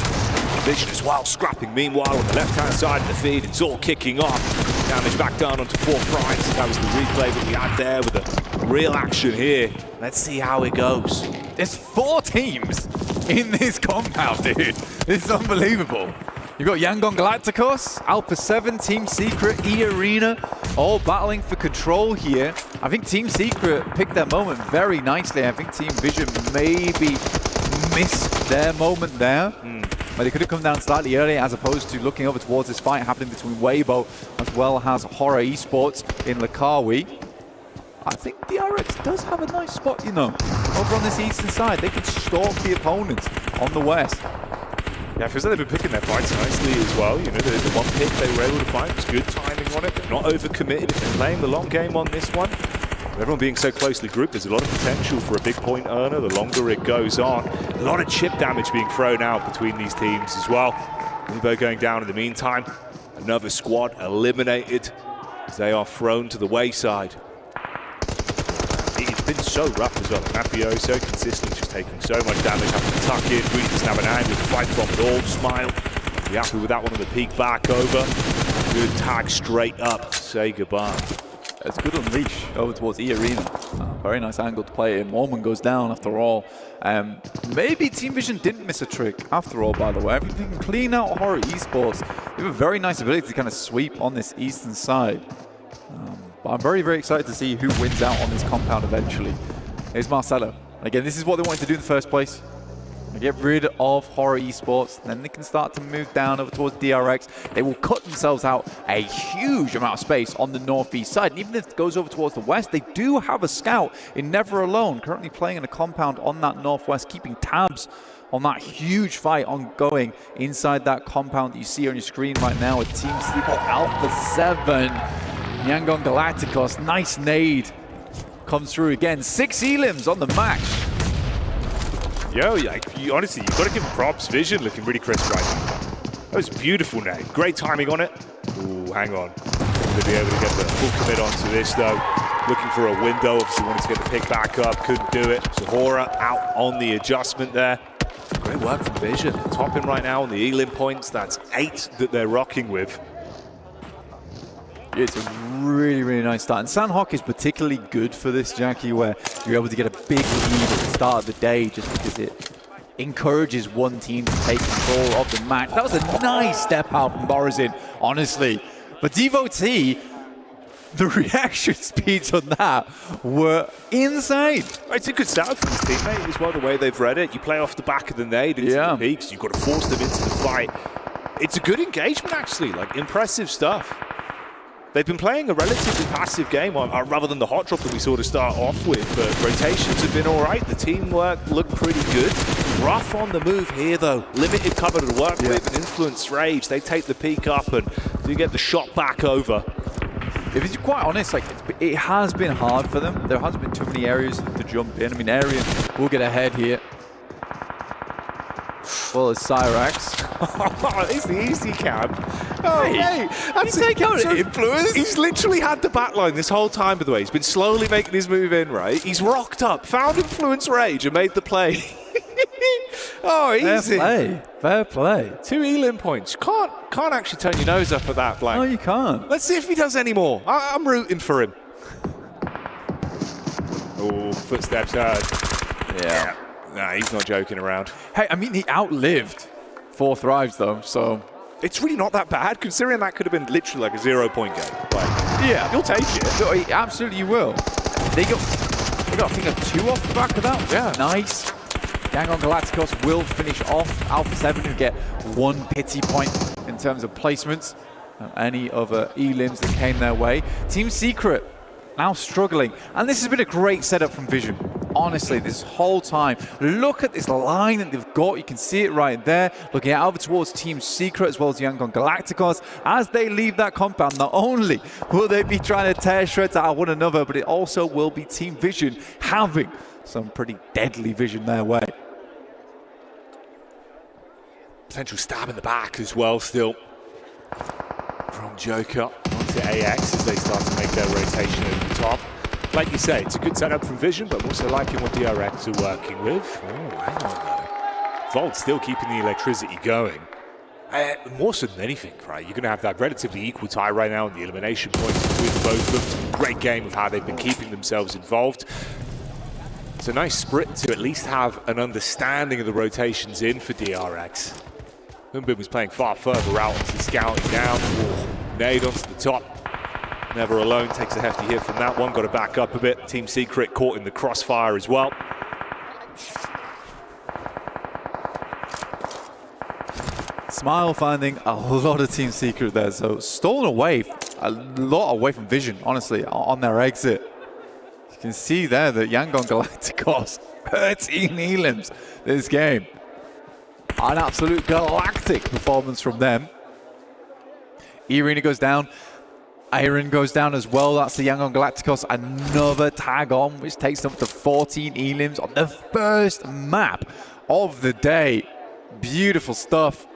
S1: Vision as well, scrapping. Meanwhile, on the left-hand side of the feed, it's all kicking off. Damage back down onto 4 Thrives. That was the replay that we had there with the real action here. Let's see how it goes.
S8: There's 4 teams in this compound, dude. This is unbelievable. You've got Yangon Galacticus, Alpha 7, Team Secret, E-Arena, all battling for control here. I think Team Secret picked their moment very nicely. I think Team Vision maybe missed their moment there. But they could have come down slightly earlier, as opposed to looking over towards this fight happening between Weibo as well as Hora Esports in Lukawi. I think DRX does have a nice spot, you know, over on this eastern side. They can stalk the opponents on the west.
S1: Yeah, it feels like they've been picking their fights nicely as well. You know, the one pick they were able to find was good timing on it. They're not overcommitted if they're playing the long game on this one. With everyone being so closely grouped, there's a lot of potential for a big point earner the longer it goes on. A lot of chip damage being thrown out between these teams as well. Weibo going down in the meantime. Another squad eliminated as they are thrown to the wayside. It's been so rough as well. Mafioso consistently just taking so much damage, having to tuck in. Really doesn't have an angle to fight from at all. Smile. Be happy with that one on the peek back over. Good tag straight up. Say goodbye.
S8: It's a good unleash over towards E-Arena. Very nice angle to play in. Mormon goes down after all. Maybe Team Vision didn't miss a trick after all, by the way. If you can clean out Hora Esports, they have a very nice ability to kind of sweep on this eastern side. But I'm very, very excited to see who wins out on this compound eventually. Here's Marcelo. Again, this is what they wanted to do in the first place. They get rid of Hora Esports, then they can start to move down over towards DRX. They will cut themselves out a huge amount of space on the northeast side. And even if it goes over towards the west, they do have a scout in Never Alone, currently playing in a compound on that northwest, keeping tabs on that huge fight ongoing inside that compound that you see on your screen right now with Team Secret Alpha 7. Yangon Galacticus, nice nade. Comes through again. 6 elims on the match.
S1: Yo, honestly, you've got to give props. Vision looking really crisp right now. That was a beautiful nade. Great timing on it. Ooh, hang on. Going to be able to get the full commit onto this, though. Looking for a window. Obviously wanted to get the pick back up. Couldn't do it. So Hora out on the adjustment there. Great work from Vision. Topping right now on the Elim points. That's 8 that they're rocking with.
S8: It's a really, really nice start. And Sanhok is particularly good for this, Jackie, where you're able to get a big lead at the start of the day just because it encourages one team to take control of the match. That was a nice step out from Borizin, honestly. But Devotee, the reaction speeds on that were insane.
S1: It's a good start for this teammate as well, the way they've read it. You play off the back of the nade into the peaks. You've got to force them into the fight. It's a good engagement, actually. Like, impressive stuff. They've been playing a relatively passive game rather than the hot drop that we sort of start off with, but rotations have been all right. The teamwork looked pretty good. Rough on the move here, though. Limited cover to work with and influence Rage. They take the peak up and do get the shot back over.
S8: If it's quite honest, like it has been hard for them. There hasn't been too many areas to jump in. I mean, Arian will get ahead here. Well, it's Cyrax.
S1: It's the easy cam. Oh, hey, that's
S8: take out influence.
S1: He's literally had the backline this whole time, by the way. He's been slowly making his move in, right? He's rocked up, found influence Rage, and made the play. Oh, easy.
S8: Fair play. Fair play.
S1: 2 Elim points. Can't actually turn your nose up at that, Blank.
S8: No, you can't.
S1: Let's see if he does any more. I'm rooting for him. Oh, footsteps heard.
S8: Yeah.
S1: Nah, he's not joking around.
S8: Hey, I mean, he outlived 4 Thrives, though, so...
S1: It's really not that bad, considering that could have been literally like a 0-point game. Like, yeah, you'll take it.
S8: No, absolutely, you will. They got, I think, a 2 off the back of that.
S1: Yeah.
S8: Nice. Gang on Galacticus will finish off Alpha 7 and get 1 pity point in terms of placements. Any other Elims that came their way. Team Secret now struggling. And this has been a great setup from Vision. Honestly, this whole time. Look at this line that they've got. You can see it right there. Looking out over towards Team Secret as well as Yangon Galacticos. As they leave that compound, not only will they be trying to tear shreds out of one another, but it also will be Team Vision having some pretty deadly vision their way.
S1: Potential stab in the back as well still. From Joker onto AX as they start to make their rotation over the top. Like you say, it's a good setup from Vision, but I'm also liking what DRX are working with. Oh, hang on though. Volt still keeping the electricity going. More so than anything, right? You're going to have that relatively equal tie right now in the elimination points between both of them. Great game of how they've been keeping themselves involved. It's a nice sprint to at least have an understanding of the rotations in for DRX. Humbin was playing far further out, obviously scouting down. Oh, nade onto the top. Never alone, takes a hefty hit from that one. Got to back up a bit. Team Secret caught in the crossfire as well.
S8: Smile finding a lot of Team Secret there, so stolen away, a lot away from Vision, honestly, on their exit. You can see there that Yangon Galacticos 13 Elims this game. An absolute galactic performance from them. Irina goes down. Iron goes down as well. That's the Yangon Galacticos. Another tag on, which takes them to 14 Elims on the first map of the day. Beautiful stuff.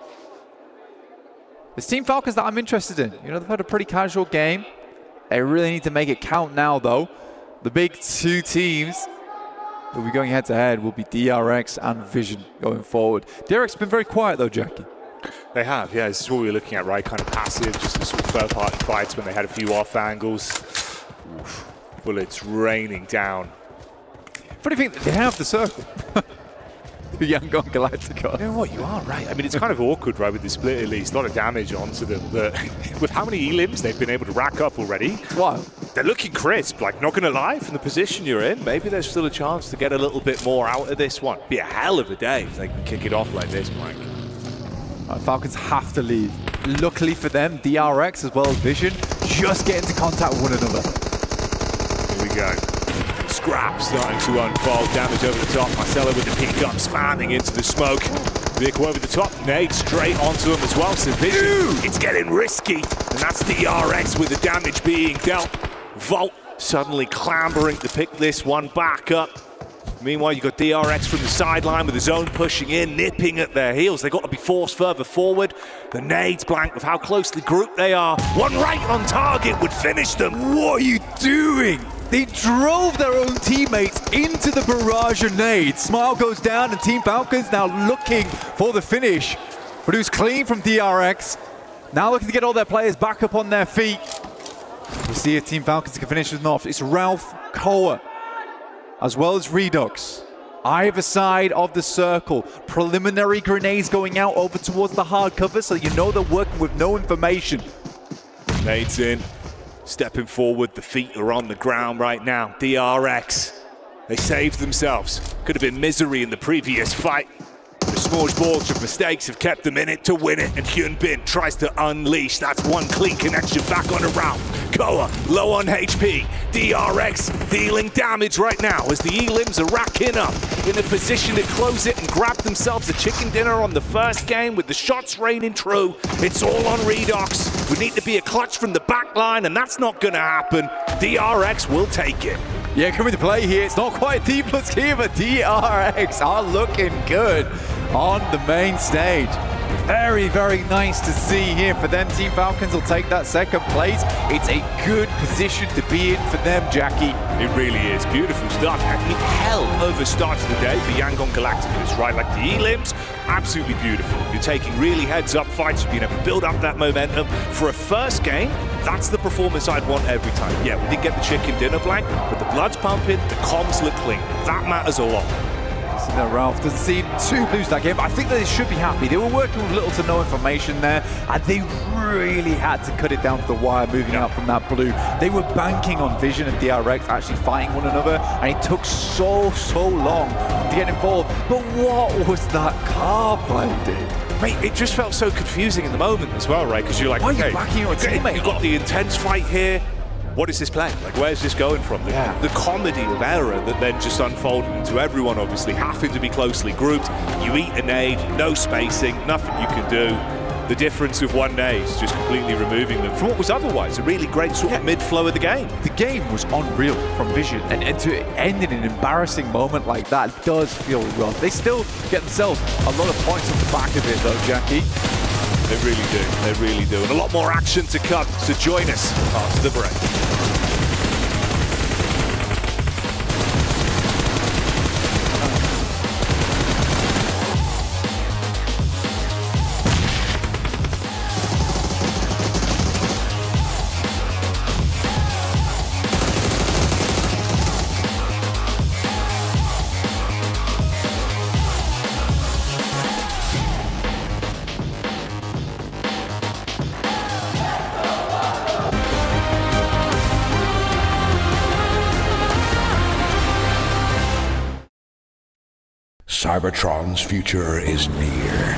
S8: It's Team Falcons that I'm interested in. You know, they've had a pretty casual game. They really need to make it count now, though. The big 2 teams that will be going head-to-head will be DRX and Vision going forward. DRX has been very quiet, though, Jackie.
S1: They have, yeah. This is what we were looking at, right? Kind of passive, just the sort of third-party fights when they had a few off angles. Oof. Bullets raining down.
S8: Funny thing, they have the circle. The Yangon Galacticos.
S1: You know what? You are right. I mean, it's kind of awkward, right, with the split at least. A lot of damage onto them. But with how many Elims they've been able to rack up already.
S8: It's wild.
S1: They're looking crisp. Like, not going to lie, from the position you're in, maybe there's still a chance to get a little bit more out of this one. Be a hell of a day if they can kick it off like this, Mike.
S8: Falcons have to leave. Luckily for them, DRX as well as Vision just get into contact with one another.
S1: Here we go. Scrap starting to unfold. Damage over the top. Marcelo with the peak up, spamming into the smoke. Vehicle over the top. Nade straight onto him as well. So Vision, it's getting risky. And that's DRX with the damage being dealt. Volt suddenly clambering to pick this one back up. Meanwhile, you've got DRX from the sideline with his own pushing in, nipping at their heels. They've got to be forced further forward. The nades blank with how closely grouped they are. One right on target would finish them.
S19: What are you doing? They drove their own teammates into the barrage of nades. Smile goes down and Team Falcons now looking for the finish. Produced clean from DRX. Now looking to get all their players back up on their feet. We'll see if Team Falcons can finish with North. It's Ralph, Koa, as well as Redux. Either side of the circle. Preliminary grenades going out over towards the hard cover, so you know they're working with no information.
S1: Nades in, stepping forward. The feet are on the ground right now. DRX, they saved themselves. Could have been misery in the previous fight. The smorgasbord of mistakes have kept them in it to win it, and Hyun Bin tries to unleash. That's one clean connection back on a round. Koa low on HP. DRX dealing damage right now as the E-limbs are racking up in a position to close it and grab themselves a chicken dinner on the first game with the shots raining true. It's all on Redux. We need to be a clutch from the back line, and that's not going to happen. DRX will take it.
S19: Yeah, coming to play here. It's not quite D plus here, but DRX are looking good on the main stage. Very, very nice to see here for them. Team Falcons will take that second place. It's a good position to be in for them, Jackie.
S1: It really is. Beautiful stuff. Hell of a start to the day for Yangon Galacticus, right? Like the E-limbs, absolutely beautiful. You're taking really heads-up fights. You've been able to build up that momentum. For a first game, that's the performance I'd want every time. Yeah, we didn't get the chicken dinner blank, but the blood's pumping, the comms look clean. That matters a lot.
S19: So now Ralph doesn't see two blues that game, but I think that they should be happy. They were working with little to no information there, and they really had to cut it down to the wire moving out from that blue. They were banking on Vision and DRX actually fighting one another, and it took so long to get involved. But what was that car play, dude?
S1: Mate, it just felt so confusing in the moment as well, right? Because you're like,
S19: why
S1: okay,
S19: are you backing your teammate?
S1: You've got the intense fight here. What is this play? Like, where's this going from? The comedy of error that then just unfolded into everyone, obviously, having to be closely grouped. You eat a nade, no spacing, nothing you can do. The difference of one nade is just completely removing them from what was otherwise a really great sort of mid-flow of the game.
S19: The game was unreal from Vision, and to end in an embarrassing moment like that does feel rough. They still get themselves a lot of points off the back of it, though, Jackie.
S1: They really do. They really do. And a lot more action to come. So join us after the break.
S9: Cybertron's future is near.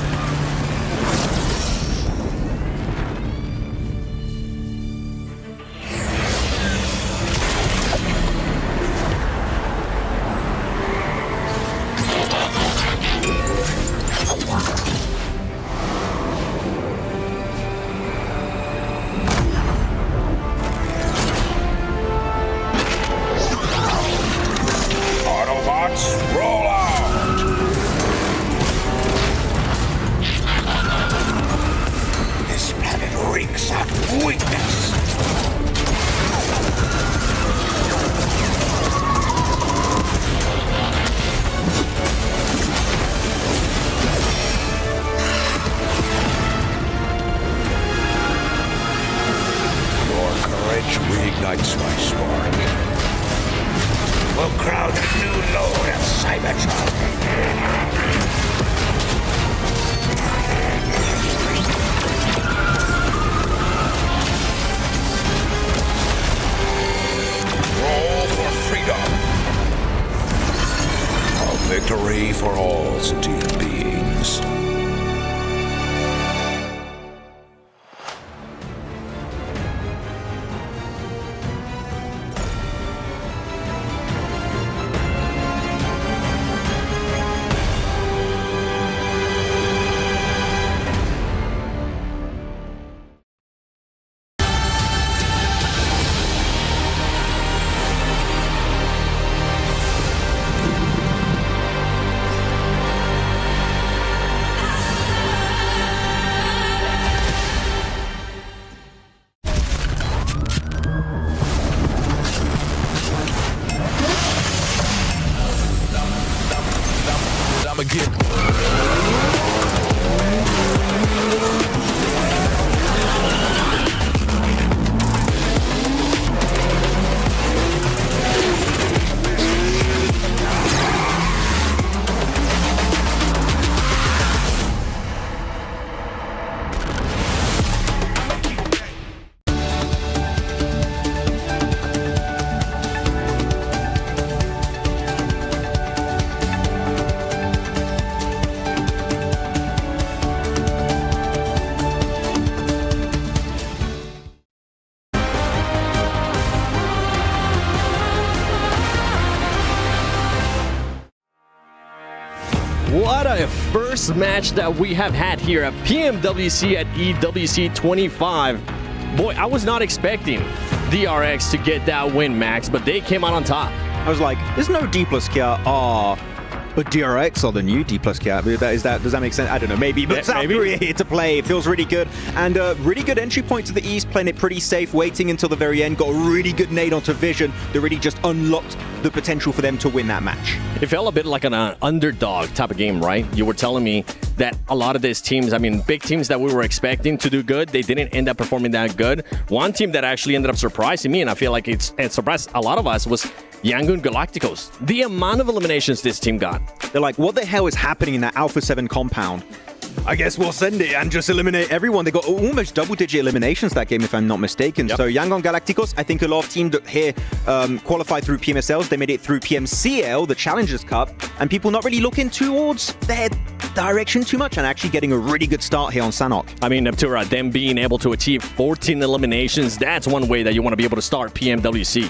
S10: Autobots, roll out! Reeks of weakness.
S9: Your courage reignites my spark.
S10: We'll crowd a new load of Cybertron.
S9: Victory for all sentient beings. I'ma get.
S5: What a first match that we have had here at PMWC at EWC 25. Boy, I was not expecting DRX to get that win, Max, but they came out on top.
S15: I was like, there's no D plus Kia R, but DRX are the new D plus Kia. Does that make sense? I don't know, maybe. But South Korea here to play. It feels really good. And a really good entry point to the East, playing it pretty safe, waiting until the very end. Got a really good nade onto Vision that really just unlocked the potential for them to win that match.
S5: It felt a bit like an underdog type of game, right? You were telling me that a lot of these teams, I mean, big teams that we were expecting to do good, they didn't end up performing that good. One team that actually ended up surprising me, and I feel like it surprised a lot of us, was Yangon Galacticus. The amount of eliminations this team got.
S15: They're like, what the hell is happening in that Alpha 7 compound? I guess we'll send it and just eliminate everyone. They got almost double-digit eliminations that game, if I'm not mistaken. Yep. So Yangon Galacticus, I think a lot of teams here qualified through PMSLs. They made it through PMCL, the Challengers Cup, and people not really looking towards their direction too much and actually getting a really good start here on Sanhok.
S5: I mean, Neptura, them being able to achieve 14 eliminations, that's one way that you want to be able to start PMWC.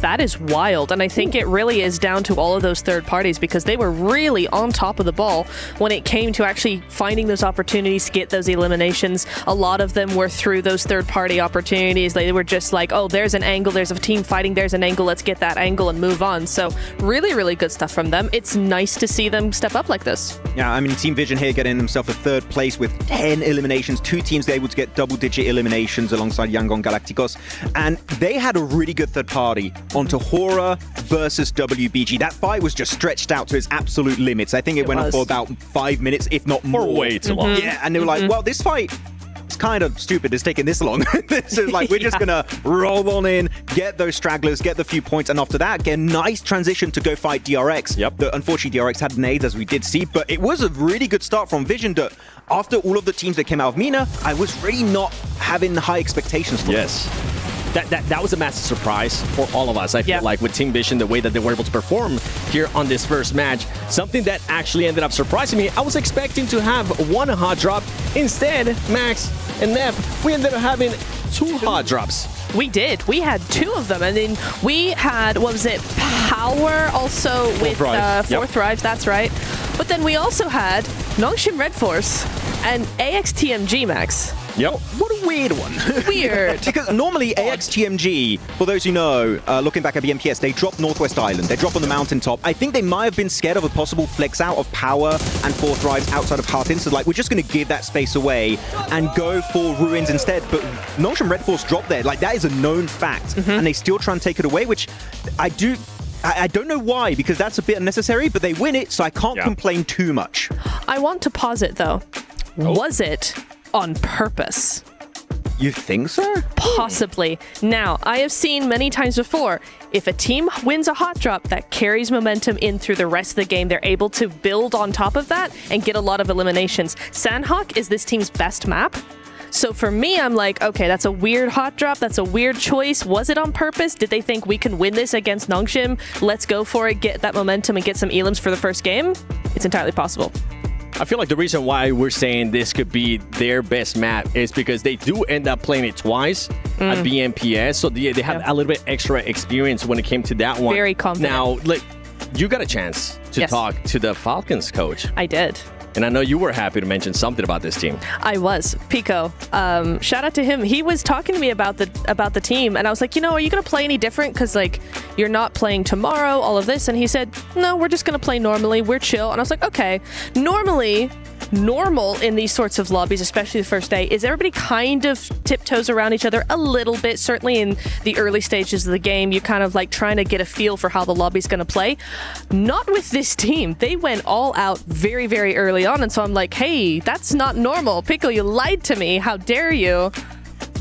S7: That is wild, and I think it really is down to all of those third parties because they were really on top of the ball when it came to actually finding those opportunities to get those eliminations. A lot of them were through those third-party opportunities. They were just like, oh, there's an angle, there's a team fighting, there's an angle, let's get that angle and move on. So really, really good stuff from them. It's nice to see them step up like this.
S15: Yeah, I mean, Team Vision here getting themselves a third place with 10 eliminations. Two teams able to get double-digit eliminations alongside Yangon Galacticus, and they had a really good third party onto Hora versus WBG. That fight was just stretched out to its absolute limits. I think it went on for about 5 minutes, if not more.
S5: For way too long.
S15: Yeah, and they were like, well, this fight is kind of stupid. It's taking this long. This is like, we're just going to roll on in, get those stragglers, get the few points, and after that, get a nice transition to go fight DRX.
S5: Yep.
S15: Unfortunately, DRX had nades, as we did see, but it was a really good start from Vision that after all of the teams that came out of MENA, I was really not having high expectations for them.
S5: That was a massive surprise for all of us. I feel like with Team Vision, the way that they were able to perform here on this first match, something that actually ended up surprising me. I was expecting to have one hot drop. Instead, Max and Nep, we ended up having two hot drops.
S7: We did. We had two of them. And then we had, what was it, Power also with Fourth Thrives, that's right. But then we also had Nong Shim Redforce and AXTMG, Max.
S5: Yep.
S15: What a weird one.
S7: Weird.
S15: Because normally AXTMG, for those who know, looking back at BMPS, they drop Northwest Island. They drop on the mountaintop. I think they might have been scared of a possible flex out of Power and Fourth Thrives outside of Heartin. So like, we're just going to give that space away and go for Ruins instead. But Nong Shim Redforce dropped there. Like, that is a known fact. And they still try and take it away, which I don't know why, because that's a bit unnecessary, but they win it, so I can't complain too much.
S7: I want to pause it, though. Was it on purpose?
S15: You think so?
S7: Possibly. Now, I have seen many times before, if a team wins a hot drop that carries momentum in through the rest of the game, they're able to build on top of that and get a lot of eliminations. Sanhok is this team's best map. So for me, I'm like, okay, that's a weird hot drop. That's a weird choice. Was it on purpose? Did they think we can win this against Nong Shim? Let's go for it, get that momentum and get some elims for the first game? It's entirely possible.
S5: I feel like the reason why we're saying this could be their best map is because they do end up playing it twice at BMPS, so they have a little bit extra experience when it came to that one.
S7: Very confident.
S5: Now, you got a chance to talk to the Falcons coach.
S7: I did.
S5: And I know you were happy to mention something about this team.
S7: I was. Pico. Shout out to him. He was talking to me about the team, and I was like, are you going to play any different? Because, you're not playing tomorrow, all of this. And he said, no, we're just going to play normally. We're chill. And I was like, okay. Normally, normal in these sorts of lobbies, especially the first day, is everybody kind of tiptoes around each other a little bit. Certainly in the early stages of the game, you're kind of like trying to get a feel for how the lobby's going to play. Not with this team. They went all out very, very early on. And so I'm like, hey, that's not normal. Pickle, you lied to me. How dare you?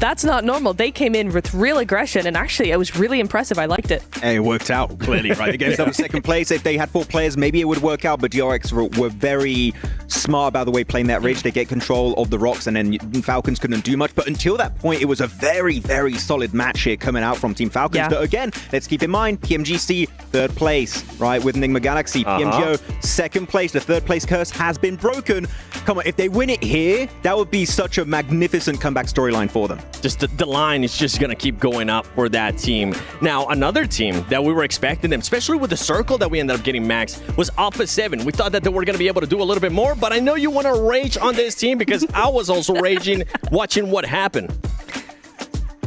S7: That's not normal. They came in with real aggression, and actually, it was really impressive. I liked it.
S15: And it worked out, clearly, right? They gave themselves second place. If they had 4 players, maybe it would work out, but DRX were very smart about the way playing that ridge. They get control of the rocks, and then Falcons couldn't do much. But until that point, it was a very, very solid match here coming out from Team Falcons.
S7: Yeah.
S15: But again, let's keep in mind, PMGC, 3rd place, right, with Enigma Galaxy. PMGO, 2nd place. The 3rd place curse has been broken. Come on, if they win it here, that would be such a magnificent comeback storyline for them.
S5: Just the line is just going to keep going up for that team. Now, another team that we were expecting them, especially with the circle that we ended up getting, Max, was Alpha 7. We thought that they were going to be able to do a little bit more, but I know you want to rage on this team because I was also raging watching what happened.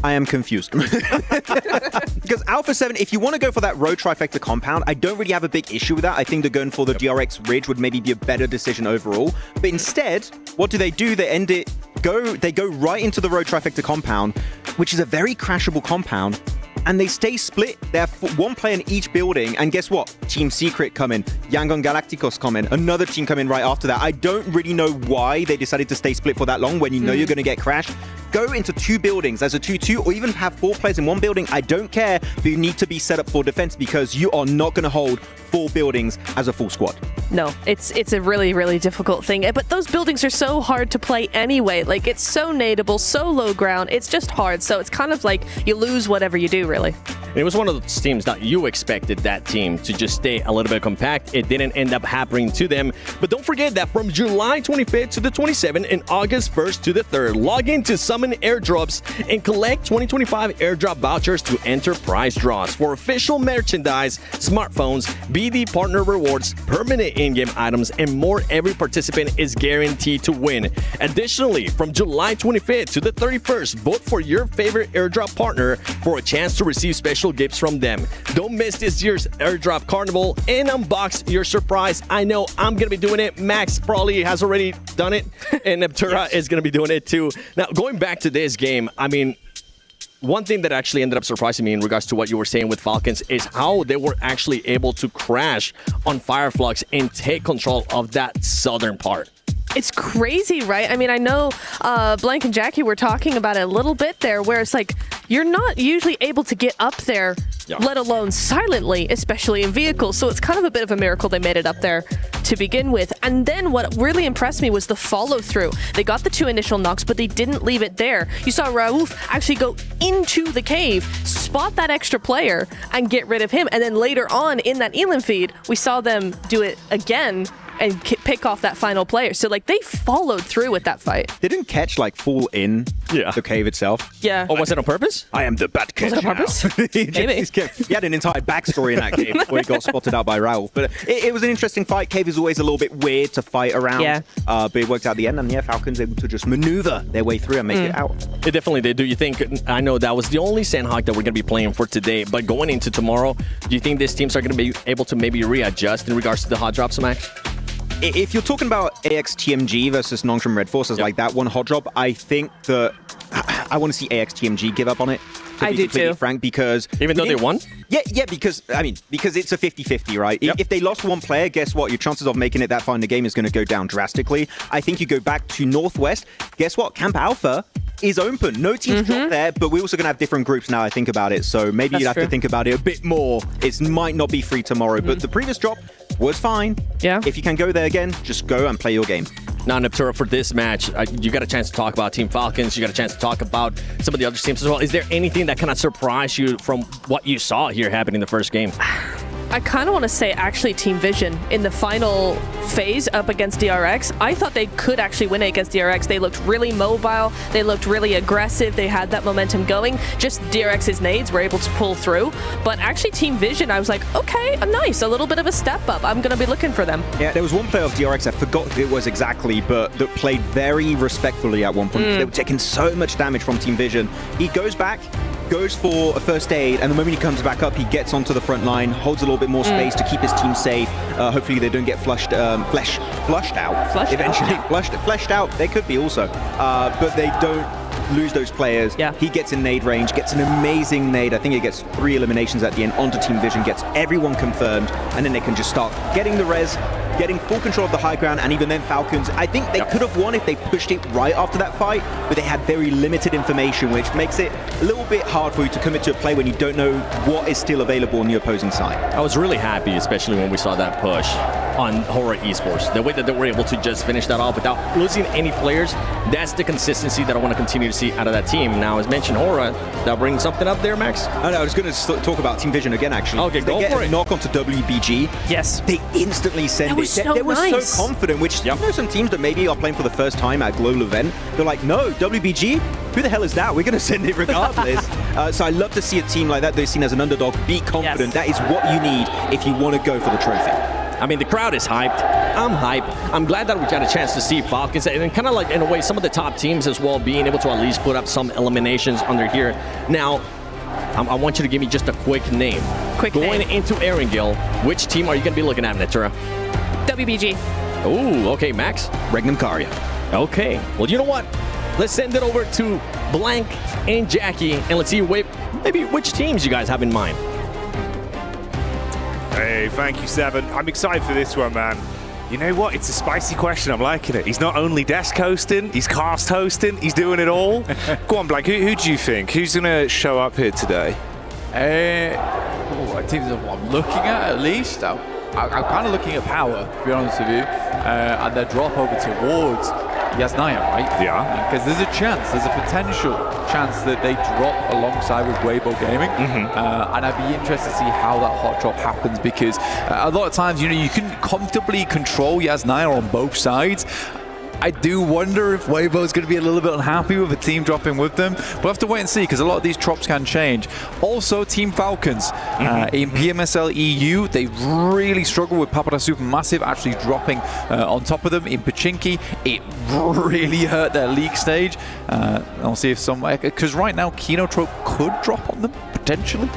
S15: I am confused. Because Alpha 7, if you want to go for that road trifecta compound, I don't really have a big issue with that. I think that going for the DRX Ridge would maybe be a better decision overall. But instead, what do? They go right into the road trifecta compound, which is a very crashable compound. And they stay split. They have 1 player in each building. And guess what? Team Secret come in. Yangon Galacticus come in. Another team come in right after that. I don't really know why they decided to stay split for that long when you know you're going to get crashed. Go into 2 buildings as a 2-2 or even have 4 players in 1 building. I don't care, but you need to be set up for defense because you are not going to hold 4 buildings as a full squad.
S7: No, it's a really, really difficult thing. But those buildings are so hard to play anyway. Like, it's so nadeable, so low ground. It's just hard. So it's kind of like you lose whatever you do, really.
S5: It was one of those teams that you expected that team to just stay a little bit compact. It didn't end up happening to them. But don't forget that from July 25th to the 27th and August 1st to the 3rd, log in to Summon Airdrops and collect 2025 airdrop vouchers to enter prize draws for official merchandise, smartphones, BD partner rewards, permanent in-game items, and more. Every participant is guaranteed to win. Additionally, from July 25th to the 31st, vote for your favorite airdrop partner for a chance to receive special gifts from them. Don't miss this year's airdrop carnival and unbox your surprise. I know I'm going to be doing it. Max probably has already done it, and Neptura is going to be doing it too. Now, going back to this game, I mean, one thing that actually ended up surprising me in regards to what you were saying with Falcons is how they were actually able to crash on Fireflux and take control of that southern part.
S7: It's crazy, right? I mean, I know Blank and Jackie were talking about it a little bit there, where it's like you're not usually able to get up there, let alone silently, especially in vehicles. So it's kind of a bit of a miracle they made it up there to begin with. And then what really impressed me was the follow through. They got the 2 initial knocks, but they didn't leave it there. You saw Raouf actually go into the cave, spot that extra player, and get rid of him. And then later on in that Elam feed, we saw them do it again and pick off that final player. So, like, they followed through with that fight.
S15: They didn't catch, like, fall in the cave itself.
S7: Yeah.
S5: Oh, was it on purpose?
S15: I am the bad catch.
S7: Was it on purpose?
S15: Maybe. He had an entire backstory in that cave where he got spotted out by Raoul. But it was an interesting fight. Cave is always a little bit weird to fight around.
S7: Yeah.
S15: But it worked out at the end. And, yeah, Falcons able to just maneuver their way through and make it out.
S5: It definitely did. Do you think, I know that was the only Sanhok that we're going to be playing for today, but going into tomorrow, do you think these teams are going to be able to maybe readjust in regards to the hot drops, Max?
S15: If you're talking about AX TMG versus Nong from Redforce as like that one hot drop, I think that I want to see AX TMG give up on it.
S7: I do too.
S15: Frank, because
S5: even though they won?
S15: Yeah, because it's a 50-50, right? Yep. If they lost 1 player, guess what? Your chances of making it that far in the game is going to go down drastically. I think you go back to Northwest. Guess what? Camp Alpha is open. No teams dropped there, but we're also going to have different groups now I think about it. So maybe you'd have to think about it a bit more. It might not be free tomorrow, but the previous drop was fine.
S7: Yeah.
S15: If you can go there again, just go and play your game.
S5: Now, Neptura, for this match, you got a chance to talk about Team Falcons. You got a chance to talk about some of the other teams as well. Is there anything that kind of surprised you from what you saw here happen in the first game?
S7: I kind of want to say actually Team Vision in the final phase up against DRX. I thought they could actually win it against DRX. They looked really mobile. They looked really aggressive. They had that momentum going. Just DRX's nades were able to pull through. But actually Team Vision, I was like, okay, nice. A little bit of a step up. I'm going to be looking for them.
S15: Yeah, there was one player of DRX, I forgot who it was exactly, but that played very respectfully at one point. They were taking so much damage from Team Vision. He goes back, goes for a first aid, and the moment he comes back up, he gets onto the front line, holds a little bit more space to keep his team safe. Hopefully they don't get fleshed out. Fleshed out, they could be also. But they don't lose those players.
S7: Yeah.
S15: He gets in nade range, gets an amazing nade. I think it gets 3 eliminations at the end onto Team Vision, gets everyone confirmed, and then they can just start getting the res, getting full control of the high ground, and even then Falcons, I think they could have won if they pushed it right after that fight, but they had very limited information, which makes it a little bit hard for you to commit to a play when you don't know what is still available on the opposing side.
S5: I was really happy, especially when we saw that push on Hora Esports. The way that they were able to just finish that off without losing any players, that's the consistency that I want to continue to see out of that team. Now, as mentioned, Hora, that brings something up there, Max?
S15: I was going to talk about Team Vision again, actually.
S5: Okay, go
S15: they
S5: for
S15: get
S5: it.
S15: a knock onto WBG.
S7: Yes.
S15: They instantly send
S7: That was so
S15: they were
S7: nice.
S15: so confident, which you know some teams that maybe are playing for the first time at a global event, they're like, no, WBG? Who the hell is that? We're going to send it regardless. So I love to see a team like that, they're seen as an underdog, be confident. That is what you need if you want to go for the trophy.
S5: I mean, the crowd is hyped. I'm hyped. I'm glad that we got a chance to see Falcons, and kind of like, in a way, some of the top teams as well, being able to at least put up some eliminations under here. Now, I want you to give me just a quick name. Going into Erangel, which team are you going to be looking at, Natura?
S7: WBG.
S5: Ooh, okay, Max.
S15: Regnum Carya.
S5: Okay. Well, you know what? Let's send it over to Blank and Jackie, and let's see maybe which teams you guys have in mind.
S1: Hey, thank you, Seven. I'm excited for this one, man. You know what? It's a spicy question. I'm liking it. He's not only desk hosting, he's cast hosting, he's doing it all. Go on, Blank. Who do you think? Who's going to show up here today?
S8: I think what I'm looking at least. I'm kind of looking at Power, to be honest with you, and their drop over towards Yasnaya, right?
S1: Yeah.
S8: Because there's a potential chance that they drop alongside with Weibo Gaming, and I'd be interested to see how that hot drop happens, because a lot of times, you know, you can comfortably control Yasnaya on both sides. I do wonder if Weibo is going to be a little bit unhappy with a team dropping with them. We'll have to wait and see, because a lot of these drops can change. Also, Team Falcons in PMSL EU, they really struggle with Papada Supermassive actually dropping on top of them in Pachinki. It really hurt their league stage. I'll see if because right now Kinotrope could drop on them potentially.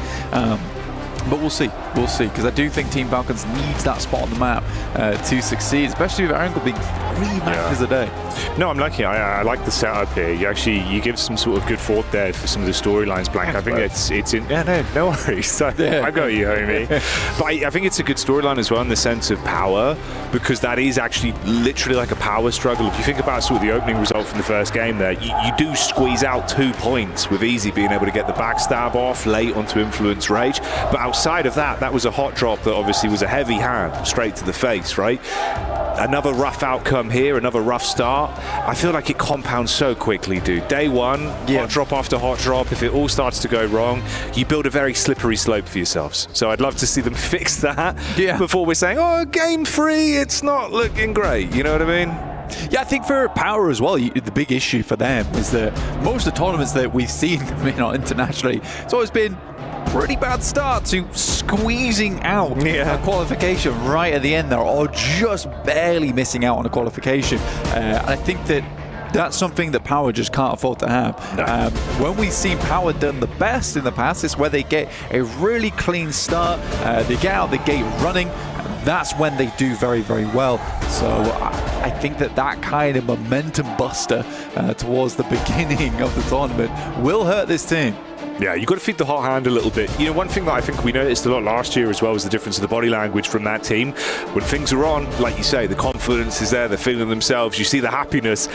S8: But we'll see, because I do think Team Falcons needs that spot on the map to succeed, especially with Erangel being 3 matches a day.
S1: No, I'm liking it. I like the setup here. You give some sort of good thought there for some of the storylines, Blank. I think it's in. Yeah, no worries. I got you, homie. But I think it's a good storyline as well in the sense of power, because that is actually literally like a power struggle. If you think about sort of the opening result from the first game there, you do squeeze out 2 points with Easy being able to get the backstab off late onto Influence Rage. But outside of that was a hot drop that obviously was a heavy hand straight to the face, right? Another rough outcome here, another rough start. I feel like it compounds so quickly, dude. Day one, hot drop after hot drop. If it all starts to go wrong, you build a very slippery slope for yourselves. So I'd love to see them fix that before we're saying, oh, game 3, it's not looking great. You know what I mean?
S8: Yeah, I think for Power as well, the big issue for them is that most of the tournaments that we've seen internationally, it's always been pretty bad start to squeezing out a qualification right at the end there, or just barely missing out on a qualification. And I think that's something that Power just can't afford to have. When we've seen Power done the best in the past, it's where they get a really clean start, they get out the gate running, that's when they do very, very well. So I think that kind of momentum buster towards the beginning of the tournament will hurt this team.
S1: Yeah, you've got to feed the hot hand a little bit. You know, one thing that I think we noticed a lot last year as well was the difference in the body language from that team. When things are on, like you say, the confidence is there, they're feeling themselves, you see the happiness.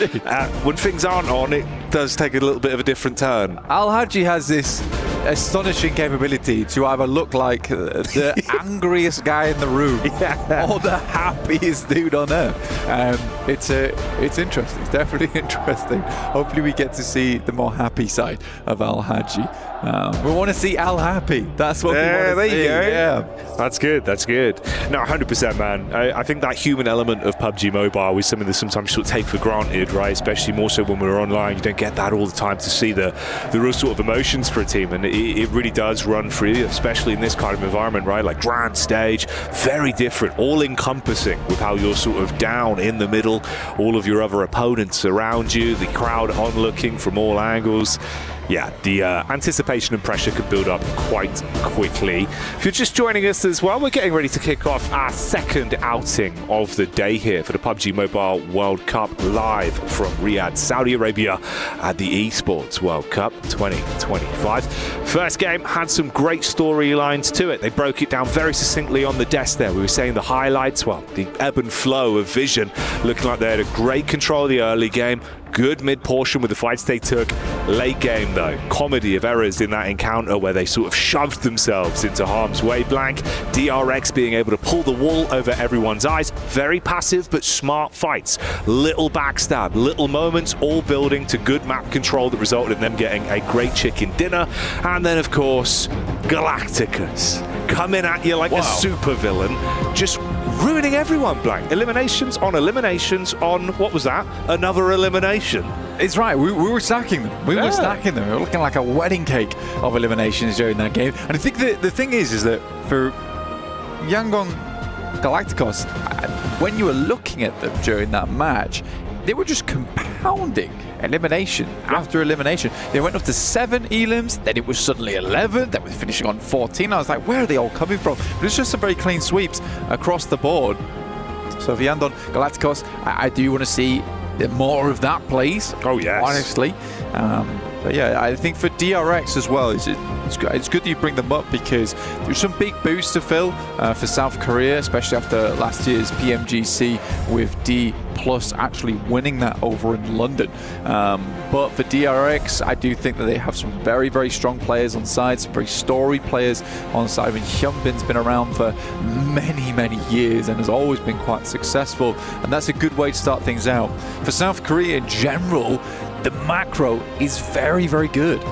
S1: When things aren't on, it does take a little bit of a different turn.
S8: Al-Haji has this astonishing capability to either look like the angriest guy in the room or the happiest dude on earth. It's interesting. It's definitely interesting. Hopefully we get to see the more happy side of Al-Haji. We want to see Al happy. That's what we want to see.
S1: There you go.
S8: Yeah.
S1: That's good. No, 100%, man. I think that human element of PUBG Mobile is something that sometimes sort of take for granted, right? Especially more so when we're online. You don't get that all the time to see the real sort of emotions for a team. And it really does run through you, especially in this kind of environment, right? Like grand stage, very different, all-encompassing with how you're sort of down in the middle, all of your other opponents around you, the crowd onlooking from all angles. Yeah, the anticipation and pressure could build up quite quickly. If you're just joining us as well, we're getting ready to kick off our second outing of the day here for the PUBG Mobile World Cup, live from Riyadh, Saudi Arabia at the Esports World Cup 2025. First game had some great storylines to it. They broke it down very succinctly on the desk there. We were saying the highlights, well, the ebb and flow of Vision, looking like they had a great control of the early game. Good mid-portion with the fights they took. Late game, though, comedy of errors in that encounter where they sort of shoved themselves into harm's way. Blank, DRX being able to pull the wool over everyone's eyes. Very passive but smart fights. Little backstab, little moments, all building to good map control that resulted in them getting a great chicken dinner. And then, of course, Galacticus coming at you like a supervillain, just ruining everyone, Blank. Eliminations on, what was that? Another elimination.
S8: It's right, we were stacking them. We were stacking them. We were looking like a wedding cake of eliminations during that game. And I think the thing is that for Yangon Galacticos, when you were looking at them during that match, they were just compounding elimination after elimination. They went up to 7 elims, then it was suddenly 11, then we're finishing on 14. I was like, where are they all coming from? But it's just some very clean sweeps across the board. So for Yangon Galacticos, I do want to see more of that, please.
S1: Oh, yes.
S8: Honestly. But yeah, I think for DRX as well, it's good that you bring them up because there's some big boosts to fill for South Korea, especially after last year's PMGC with D+ actually winning that over in London. But for DRX, I do think that they have some very, very strong players on side, some very storied players on side. I mean, Hyunbin's been around for many, many years and has always been quite successful, and that's a good way to start things out. For South Korea in general, the macro is very, very good.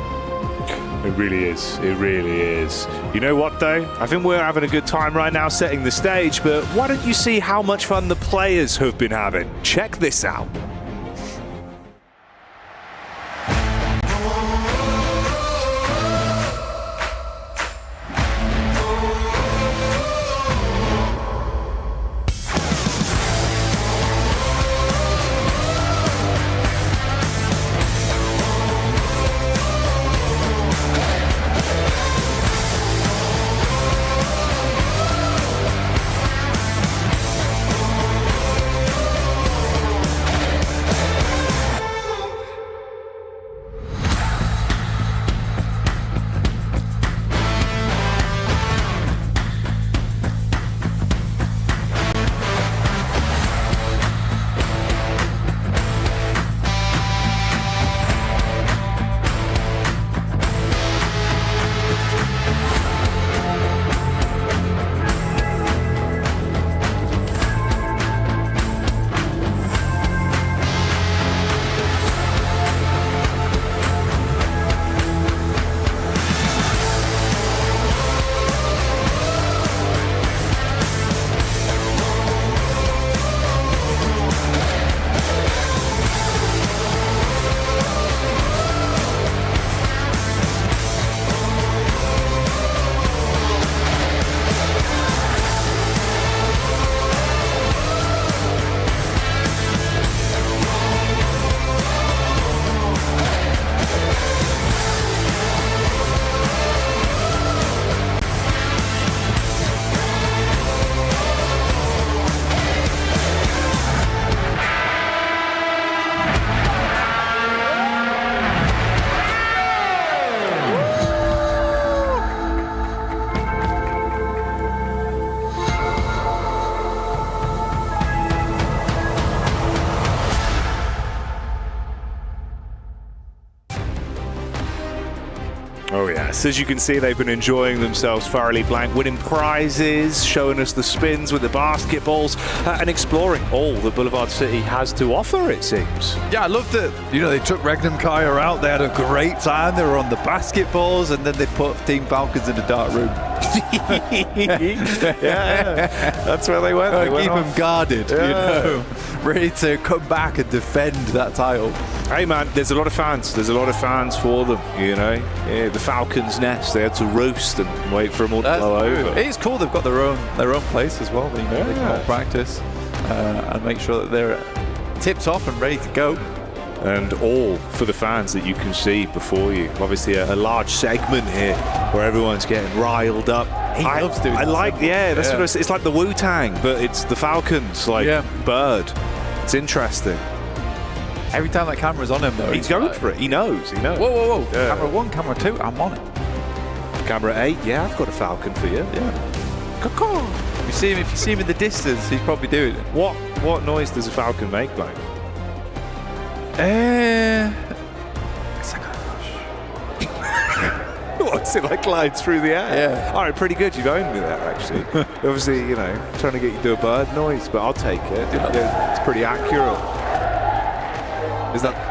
S1: It really is. It really is. You know what, though? I think we're having a good time right now setting the stage, but why don't you see how much fun the players have been having? Check this out. Oh yes, as you can see, they've been enjoying themselves thoroughly, Blank, winning prizes, showing us the spins with the basketballs, and exploring all that Boulevard City has to offer, it seems.
S8: Yeah, I love that, they took Regnum Carya out, they had a great time, they were on the basketballs, and then they put Team Falcons in the dark room.
S1: Yeah, that's where they went.
S8: Keep them guarded, ready to come back and defend that title.
S1: Hey man, there's a lot of fans. There's a lot of fans for them, Yeah, the Falcons' nest, they had to roost and wait for them all to blow over.
S8: It's cool they've got their own place as well. They can all practice and make sure that they're tipped off and ready to go.
S1: and all for the fans that you can see before you. Obviously a large segment here where everyone's getting riled up.
S8: He loves doing that.
S1: That's what I said. It's like the Wu-Tang, but it's the Falcons, like Bird. It's interesting.
S8: Every time that camera's on him, though,
S1: he's going for it. He knows.
S8: Whoa, whoa, whoa. Yeah. Camera 1, camera 2, I'm on it.
S1: Camera 8, yeah, I've got a Falcon for you.
S8: Yeah. Caw-caw. If you see him in the distance, he's probably doing it.
S1: What noise does a Falcon make, Blank? What's it like glides through the air?
S8: Yeah.
S1: All right, pretty good. You've owned me there, actually. Obviously, you know, trying to get you to do a bird noise, but I'll take it. It's pretty accurate.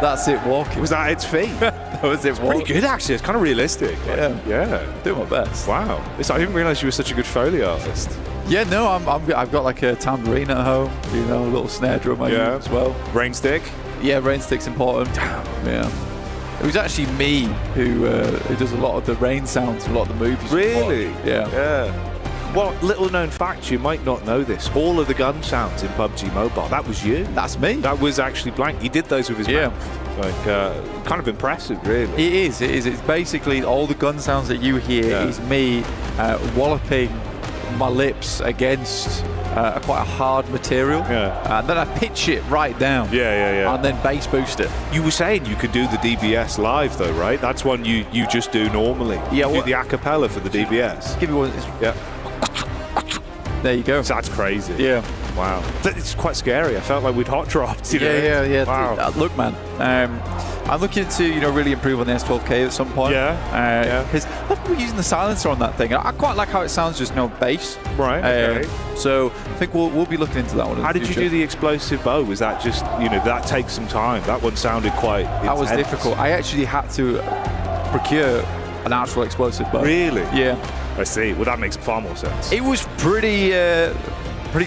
S8: That's it walking?
S1: Was that its feet?
S8: That was it walking.
S1: Pretty good, actually. It's kind of realistic.
S8: Yeah. Doing my best.
S1: Wow. I didn't realize you were such a good Foley artist.
S8: Yeah, no, I've got like a tambourine at home, you know, a little snare drum I use as well.
S1: Rain stick?
S8: Yeah, rain stick's important. Damn. Yeah. It was actually me who does a lot of the rain sounds, a lot of the movies.
S1: Really?
S8: Yeah.
S1: Well, little known fact, you might not know this. All of the gun sounds in PUBG Mobile, that was you.
S8: That's me.
S1: That was actually Blank. He did those with his mouth. Like, kind of impressive, really.
S8: It is. It's basically all the gun sounds that you hear is me walloping my lips against quite a hard material. And then I pitch it right down.
S1: Yeah.
S8: And then bass boost it.
S1: You were saying you could do the DBS live, though, right? That's one you just do normally. Yeah. Do the acapella for the DBS.
S8: Give me one.
S1: Yeah.
S8: There you go.
S1: That's crazy.
S8: Yeah.
S1: Wow. It's quite scary. I felt like we'd hot dropped. You know?
S8: Yeah.
S1: Wow.
S8: Look, man. I'm looking to really improve on the S12K at some point. Because we're using the silencer on that thing. I quite like how it sounds, just no bass.
S1: Right. Okay.
S8: So I think we'll be looking into that one.
S1: How did you do the explosive bow? Was that just that takes some time? That one sounded quite intense.
S8: That was difficult. I actually had to procure an actual explosive bow.
S1: Really?
S8: Yeah.
S1: I see. Well, that makes far more sense.
S8: It was pretty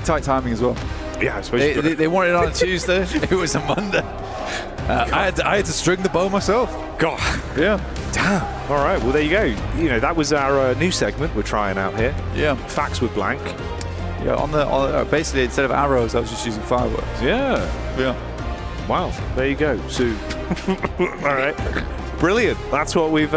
S8: tight timing as well.
S1: Yeah, I suppose
S8: they wanted it on a Tuesday. It was a Monday. I had to string the bow myself.
S1: God.
S8: Yeah.
S1: Damn. All right. Well, there you go. That was our new segment we're trying out here.
S8: Yeah.
S1: Facts with Blank.
S8: Yeah. On basically instead of arrows, I was just using fireworks.
S1: Yeah. Wow. There you go. So, all right. Brilliant. That's what we've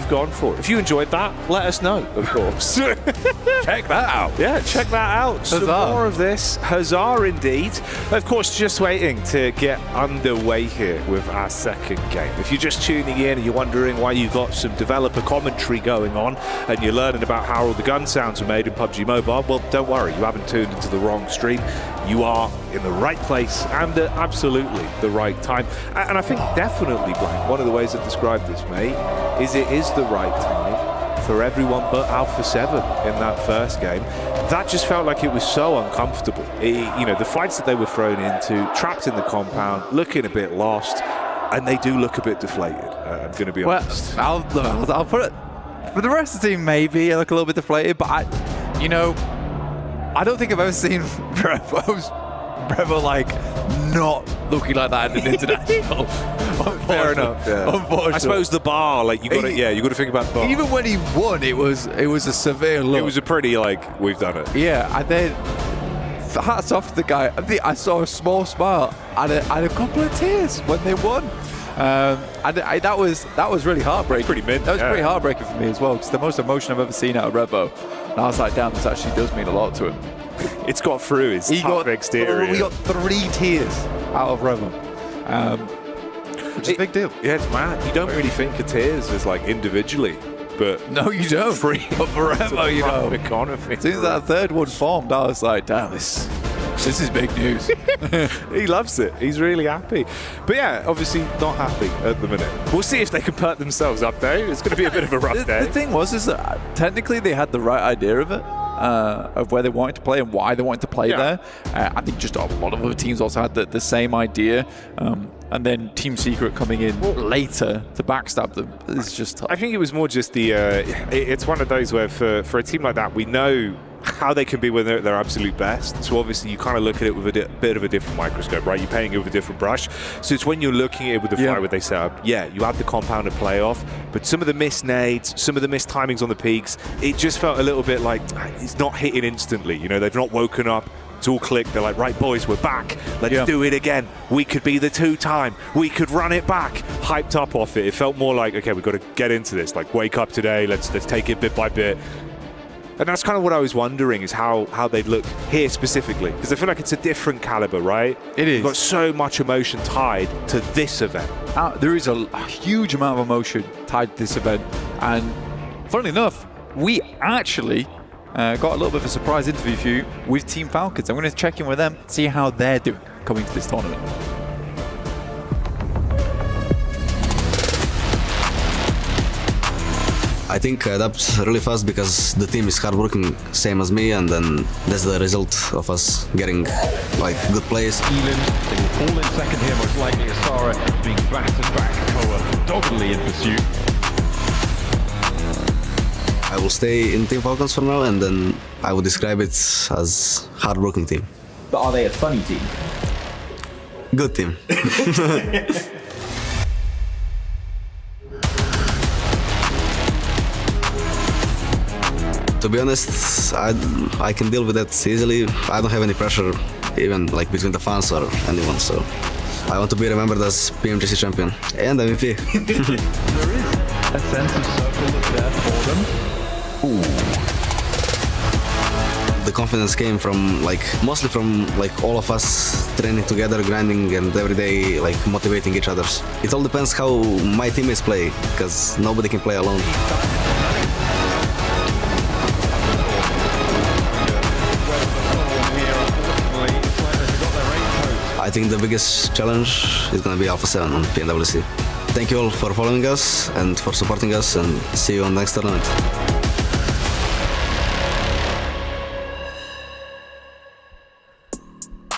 S1: gone for. If you enjoyed that, let us know, of course.
S8: Check that out.
S1: Yeah, check that out. Some more of this. Huzzah indeed. Of course, just waiting to get underway here with our second game. If you're just tuning in and you're wondering why you got some developer commentary going on and you're learning about how all the gun sounds are made in PUBG Mobile, well, don't worry. You haven't tuned into the wrong stream. You are in the right place and at absolutely the right time. And I think definitely, Blank, one of the ways to describe this, mate, is it is the right time for everyone but Alpha 7 in that first game. That just felt like it was so uncomfortable. The fights that they were thrown into, trapped in the compound, looking a bit lost, and they do look a bit deflated, I'm going to be honest.
S8: I'll put it, for the rest of the team, maybe I look a little bit deflated, but I don't think I've ever seen Brevo like not looking like that in an international.
S1: Fair enough. Yeah.
S8: Unfortunately,
S1: I suppose the bar, like you got to think about the bar.
S8: Even when he won, it was a severe look.
S1: It was a pretty we've done it.
S8: Yeah, and then hats off to the guy. I saw a small smile and a couple of tears when they won. And that was really heartbreaking.
S1: Pretty mint.
S8: That was pretty heartbreaking for me as well. It's the most emotion I've ever seen out of Revo. And I was like, damn, this actually does mean a lot to him.
S1: It's got through his tough exterior.
S8: We got 3 tears out of Revo, which is a big deal.
S1: Yeah, it's mad. You don't really think of tears as individually, but
S8: no, you don't. But for Revo,
S1: economy.
S8: As soon as that third one formed, I was like, damn, this is big news.
S1: He loves it. He's really happy. But yeah, obviously not happy at the minute. We'll see if they can perk themselves up, though. It's going to be a bit of a rough day.
S8: The thing is that technically they had the right idea of it. Of where they wanted to play and why they wanted to play there. I think just a lot of other teams also had the same idea. And then Team Secret coming in later to backstab them is just tough.
S1: I think it was more just it's one of those where for a team like that, we know how they can be when they're at their absolute best. So obviously you kind of look at it with a bit of a different microscope, right? You're painting it with a different brush. So it's when you're looking at it with the fire where they set up, you had the compound to play off, but some of the missed nades, some of the missed timings on the peaks, it just felt a little bit like it's not hitting instantly. They've not woken up It's all clicked. They're like, right, boys, we're back. Let's do it again. We could be the 2-time. We could run it back. Hyped up off it. It felt more like, okay, we've got to get into this. Like, wake up today. Let's take it bit by bit. And that's kind of what I was wondering, is how they'd look here specifically. Because I feel like it's a different caliber, right?
S8: It is.
S1: You've got so much emotion tied to this event.
S8: There is a huge amount of emotion tied to this event. And funnily enough, we actually got a little bit of a surprise interview for you with Team Falcons. I'm going to check in with them, see how they're doing coming to this tournament.
S2: I think I adapt really fast because the team is hardworking, same as me, and then that's the result of us getting like good plays.
S13: They will fall in second here, most likely Asara being battered back. Hora doggedly in pursuit.
S2: I will stay in Team Falcons for now, and then I would describe it as hardworking team.
S15: But are they a funny team?
S2: Good team. To be honest, I can deal with that easily. I don't have any pressure, even like between the fans or anyone. So I want to be remembered as PMWC champion and MVP.
S13: There is a sense of circle there for them.
S2: The confidence came from mostly from all of us training together, grinding, and every day motivating each other. It all depends how my teammates play, because nobody can play alone. I think the biggest challenge is going to be Alpha 7 on PMWC. Thank you all for following us and for supporting us, and see you on the next tournament.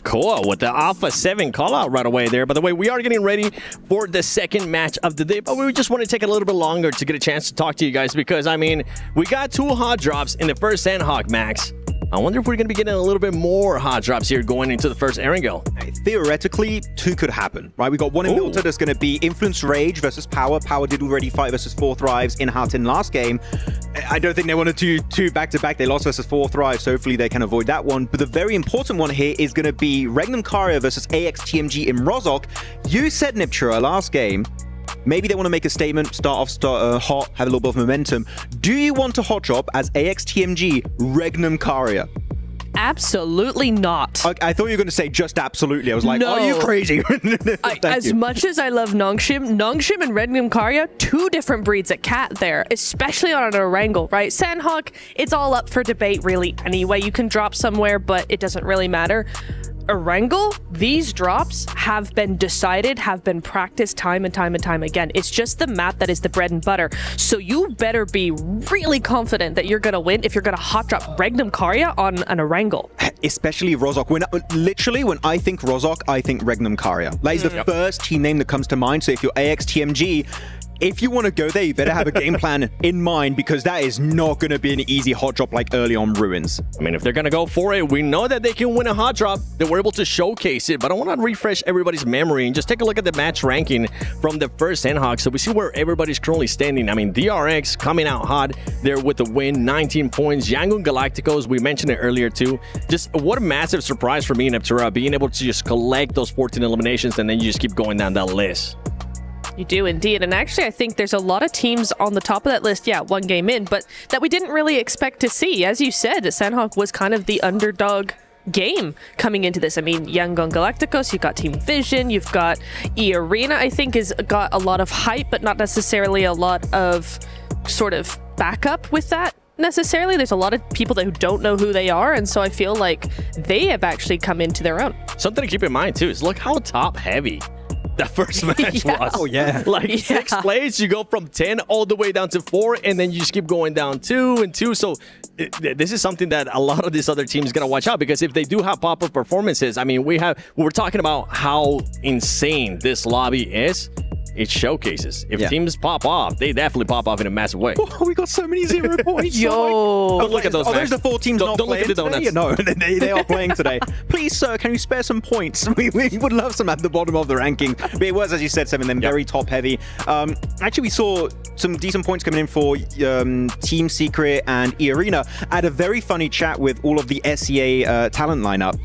S5: Cool, with the Alpha 7 call out right away there. By the way, we are getting ready for the second match of the day, but we just want to take a little bit longer to get a chance to talk to you guys because, I mean, we got 2 hot drops in the first Sanhok, Max. I wonder if we're going to be getting a little bit more hot drops here going into the first Erangel.
S15: Theoretically, 2 could happen, right? We got one in Milta that's going to be Influence Rage versus Power. Power did already fight versus 4 Thrives in Houghton last game. I don't think they want to do 2 back-to-back. They lost versus 4 Thrives, so hopefully they can avoid that one. But the very important one here is going to be Regnum Carya versus AXTMG in Rozhok. You said, Niptura, last game, maybe they want to make a statement, start hot, have a little bit of momentum. Do you want to hot drop as AXTMG Regnum Carya?
S7: Absolutely not.
S15: I thought you were going to say just absolutely. I was like, are you crazy?
S7: As much as I love Nong Shim and Regnum Carya, 2 different breeds of cat there, especially on an Erangel, right? Sanhok, it's all up for debate really anyway. You can drop somewhere, but it doesn't really matter. Erangel, these drops have been decided, have been practiced time and time and time again. It's just the map that is the bread and butter. So you better be really confident that you're going to win if you're going to hot drop Regnum Carya on an Erangel.
S15: Especially Rozhok. When I think Rozhok, I think Regnum Carya. That is the first team name that comes to mind. So if you're AXTMG, if you want to go there, you better have a game plan in mind, because that is not going to be an easy hot drop like early on Ruins.
S5: I mean, if they're going to go for it, we know that they can win a hot drop. They were able to showcase it, but I want to refresh everybody's memory and just take a look at the match ranking from the first Sanhok, so we see where everybody's currently standing. I mean, DRX coming out hot there with the win, 19 points. Yangon Galacticos, we mentioned it earlier too. Just what a massive surprise for me and Niptura, being able to just collect those 14 eliminations and then you just keep going down that list.
S7: You do indeed. And actually, I think there's a lot of teams on the top of that list, 1 game in, but that we didn't really expect to see. As you said, Sanhok was kind of the underdog game coming into this. I mean, Yangon Galacticos, you've got Team Vision, you've got E-Arena, I think, has got a lot of hype, but not necessarily a lot of sort of backup with that. Necessarily, there's a lot of people who don't know who they are, and so I feel like they have actually come into their own.
S5: Something to keep in mind too is look how top heavy that first match was.
S15: Oh yeah.
S5: Like 6 plays, you go from 10 all the way down to 4, and then you just keep going down 2 and 2. So this is something that a lot of these other teams got to watch out, because if they do have pop-up performances, I mean, we're talking about how insane this lobby is. It showcases. If teams pop off, they definitely pop off in a massive way.
S15: Oh, we got so many 0 points.
S7: Yo.
S5: Don't look at those.
S15: Those are the 4 teams not
S5: don't
S15: playing
S5: look at the
S15: today?
S5: donuts.
S15: No, they are playing today. Please, sir, can you spare some points? We would love some at the bottom of the ranking. But it was, as you said, some of them very top heavy. actually we saw some decent points coming in for Team Secret and E-Arena. I had a very funny chat with all of the SEA talent lineup.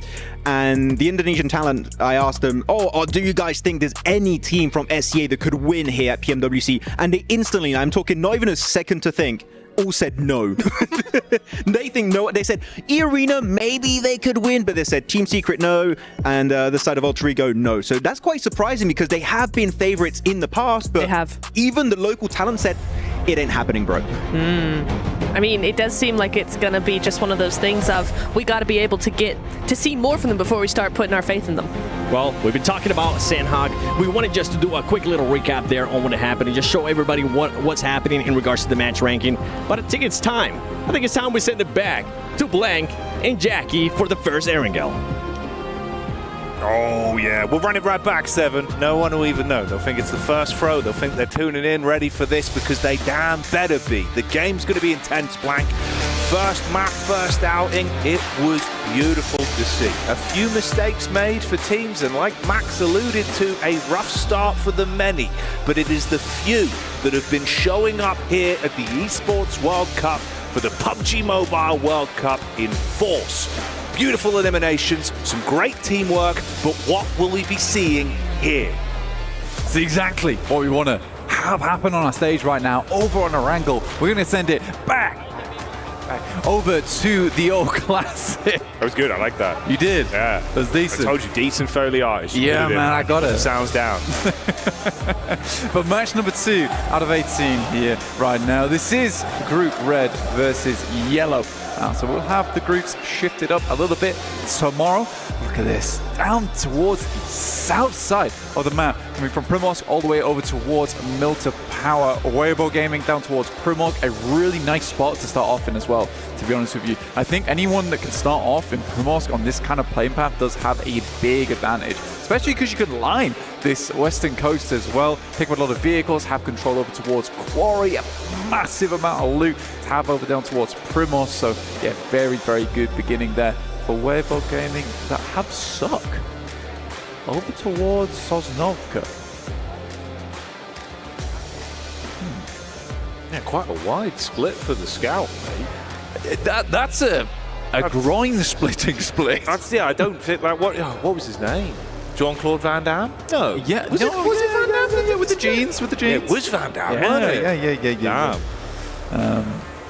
S15: And the Indonesian talent, I asked them, do you guys think there's any team from SEA that could win here at PMWC? And they instantly, I'm talking not even a second to think, all said no. They think no. They said E-Arena, maybe they could win, but they said Team Secret no, and the side of Alter Ego no. So that's quite surprising because they have been favorites in the past, but
S7: they have.
S15: Even the local talent said it ain't happening, bro.
S7: I mean, it does seem like it's gonna be just one of those things of we got to be able to get to see more from them before we start putting our faith in them.
S5: Well, we've been talking about Sanhok. We wanted just to do a quick little recap there on what happened and just show everybody what's happening in regards to the match ranking. But I think it's time. I think it's time we send it back to Blank and Jackie for the first Erangel.
S1: Oh, yeah. We'll run it right back, 7. No one will even know. They'll think it's the first throw. They'll think they're tuning in, ready for this, because they damn better be. The game's going to be intense, Blank. First map, first outing. It was beautiful to see. A few mistakes made for teams, and like Max alluded to, a rough start for the many. But it is the few that have been showing up here at the Esports World Cup for the PUBG Mobile World Cup in force. Beautiful eliminations, some great teamwork, but what will we be seeing here?
S8: It's exactly what we want to have happen on our stage right now. Over on Erangel, we're going to send it back over to the old classic.
S1: That was good, I like that.
S8: You did?
S1: Yeah.
S8: That was decent.
S1: I told you, decent Foley artist.
S8: Yeah, man, I got it.
S1: Sounds down.
S8: But match number 2 out of 18 here right now. This is Group Red versus Yellow. So we'll have the groups shifted up a little bit tomorrow. Look at this, down towards the south side of the map, coming from Primorsk all the way over towards Milta Power. Weibo Gaming down towards Primorsk, a really nice spot to start off in as well, to be honest with you. I think anyone that can start off in Primorsk on this kind of playing path does have a big advantage, especially because you can line this western coast as well, pick up a lot of vehicles, have control over towards Quarry, a massive amount of loot to have over down towards Primorsk. So yeah, very, very good beginning there for Weibo Gaming that have suck over towards Sosnovka.
S1: Yeah, quite a wide split for the scout, mate.
S8: That's a groin-splitting split.
S1: I don't think like what was his name? Jean-Claude Van Damme?
S8: No. Yeah. Was it Van Damme? Yeah, with the jeans.
S1: Yeah, it was Van Damme, wasn't it?
S8: Yeah.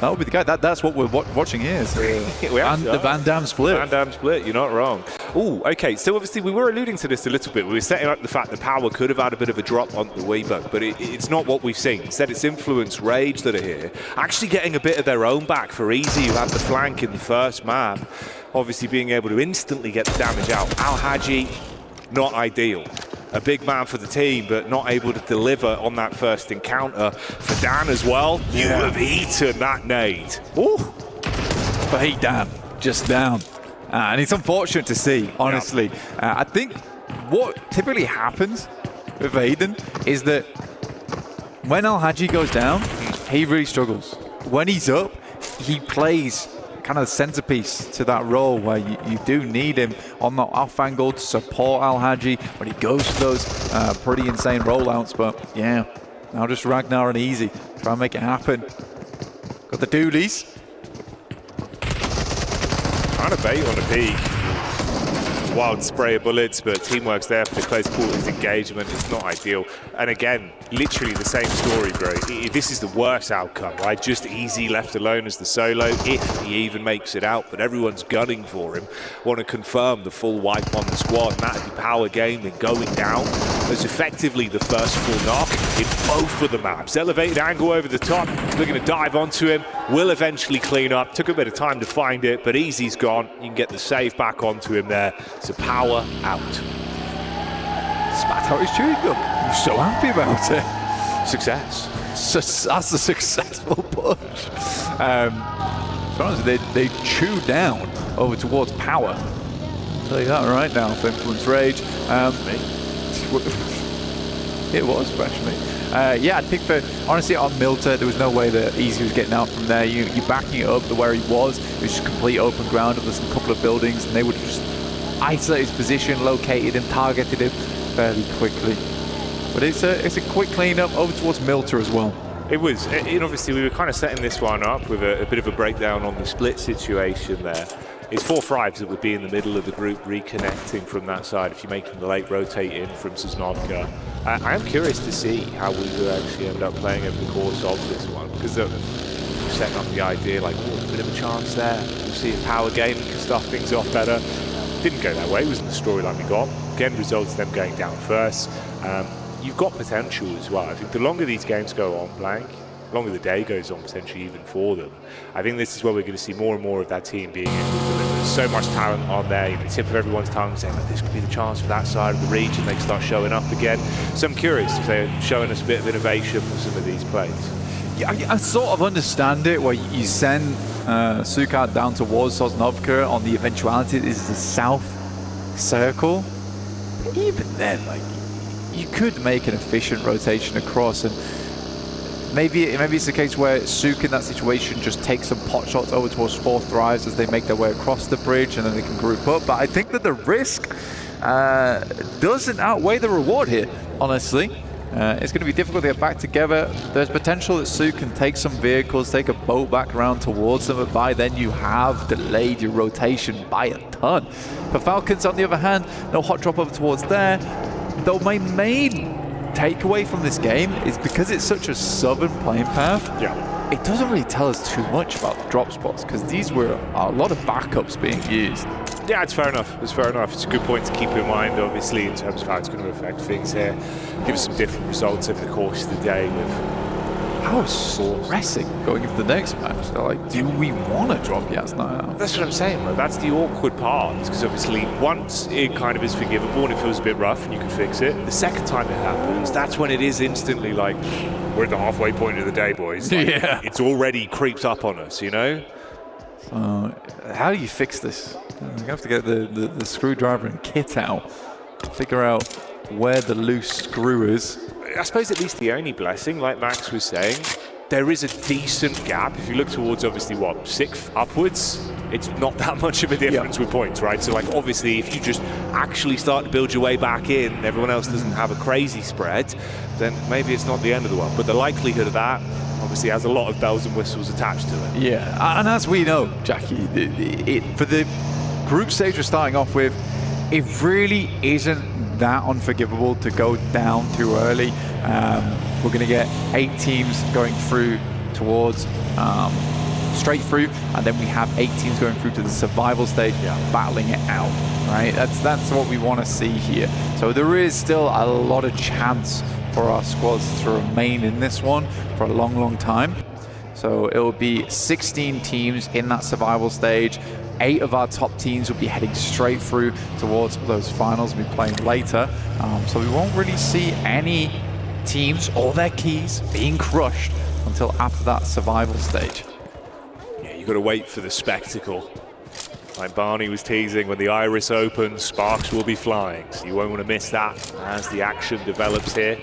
S8: That would be the guy. That's what we're watching here. So. The Van Damme split.
S1: Van Damme split, you're not wrong. Oh, okay. So obviously we were alluding to this a little bit. We were setting up the fact that Power could have had a bit of a drop on the Weibo, but it's not what we've seen. Instead, it's Influence, Rage that are here, actually getting a bit of their own back for Easy, who had the flank in the first map. Obviously being able to instantly get the damage out. Al-Haji, not ideal. A big man for the team, but not able to deliver on that first encounter. For Dan as well, you have eaten that nade.
S8: Ooh. But hey, Dan, just down. And it's unfortunate to see, honestly. I think what typically happens with Aiden is that when Al-Haji goes down, he really struggles. When he's up, he plays kind of the centerpiece to that role where you do need him on the off angle to support Al-Haji when he goes to those pretty insane rollouts. But yeah, now just Ragnar and Easy try and make it happen. Got the doolies.
S1: Trying to bait on a peak. Wild spray of bullets, but teamwork's there for the close quarters engagement. It's not ideal. And again, literally the same story, bro. This is the worst outcome, right? Just Easy left alone as the solo, if he even makes it out. But everyone's gunning for him. Want to confirm the full wipe on the squad. And that'd be Power Gaming going down as effectively the first full knock in both of the maps. Elevated angle over the top. Looking to dive onto him. Will eventually clean up. Took a bit of time to find it, but Easy's gone. You can get the save back onto him there. So Power out.
S8: Spat out his chewing gum. I'm so happy about it.
S1: Success.
S8: That's a successful push. They chew down over towards Power. I'll tell you that right now for Influence Rage. It was fresh, mate. Yeah, I think honestly on Milta, there was no way that Easy was getting out from there. You're backing it up to where he was. It was just complete open ground. There's a couple of buildings, and they would just isolate his position, located him, targeted him fairly quickly. But it's a quick cleanup over towards Milter as well.
S1: It was. Obviously, we were kind of setting this one up with a bit of a breakdown on the split situation there. It's 4 Thrives that would be in the middle of the group reconnecting from that side if you're making the late rotate in from Sanhok. I am curious to see how we will actually end up playing over the course of this one, because they're setting up the idea like, oh, a bit of a chance there. We'll see if Power Gaming can start things off better. Didn't go that way. It wasn't the storyline we got. Again, results them going down first. You've got potential as well. I think the longer these games go on, Blank, the longer the day goes on, potentially even for them. I think this is where we're going to see more and more of that team being able to deliver. So much talent on there, you can tip of everyone's tongue saying that this could be the chance for that side of the region. They can start showing up again. So I'm curious if they're showing us a bit of innovation for some of these plays.
S8: Yeah, I sort of understand it where you send Sukat down towards Sosnovka on the eventuality it is the south circle. But even then, like, you could make an efficient rotation across, and maybe it's a case where Suk in that situation just takes some pot shots over towards 4 Thrives as they make their way across the bridge, and then they can group up. But I think that the risk doesn't outweigh the reward here, honestly. It's going to be difficult to get back together. There's potential that Suk can take some vehicles, take a boat back around towards them, but by then you have delayed your rotation by a ton. For Falcons, on the other hand, no hot drop over towards there. Though my main takeaway from this game is because it's such a southern playing path, it doesn't really tell us too much about the drop spots, because these were a lot of backups being used.
S1: Yeah, it's fair enough. It's fair enough. It's a good point to keep in mind, obviously, in terms of how it's going to affect things here. Give us some different results over the course of the day.
S8: I was stressing going into the next match. They're like, do we want to drop Yas now?
S1: That's what I'm saying, right? That's the awkward part, because obviously once it kind of is forgivable and it feels a bit rough and you can fix it, the second time it happens, that's when it is instantly like, we're at the halfway point of the day, boys. Like,
S8: yeah.
S1: It's already creeped up on us, you know?
S8: So, how do you fix this? You have to get the screwdriver and kit out, figure out where the loose screw is.
S1: I suppose at least the only blessing, like Max was saying, there is a decent gap. If you look towards, obviously, what, 6th upwards, it's not that much of a difference with points, right? So, like, obviously, if you just actually start to build your way back in, and everyone else doesn't have a crazy spread, then maybe it's not the end of the world. But the likelihood of that obviously has a lot of bells and whistles attached to it.
S8: Yeah, and as we know, Jackie, for the group stage we're starting off with, it really isn't that unforgivable to go down too early. We're going to get 8 teams going through towards straight through, and then we have 8 teams going through to the survival stage, battling it out, right? That's what we want to see here. So there is still a lot of chance for our squads to remain in this one for a long, long time. So it will be 16 teams in that survival stage. 8 of our top teams will be heading straight through towards those finals we'll be playing later. So we won't really see any teams or their keys being crushed until after that survival stage.
S1: Yeah, you've got to wait for the spectacle. Like Barney was teasing, when the iris opens, sparks will be flying. So you won't want to miss that as the action develops here.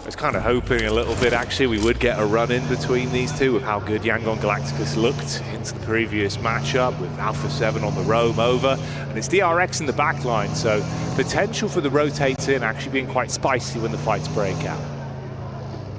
S1: I was kind of hoping a little bit, actually, we would get a run in between these two with how good Yangon Galacticus looked into the previous matchup with Alpha 7 on the roam over. And it's DRX in the back line, so potential for the rotator and actually being quite spicy when the fights break out.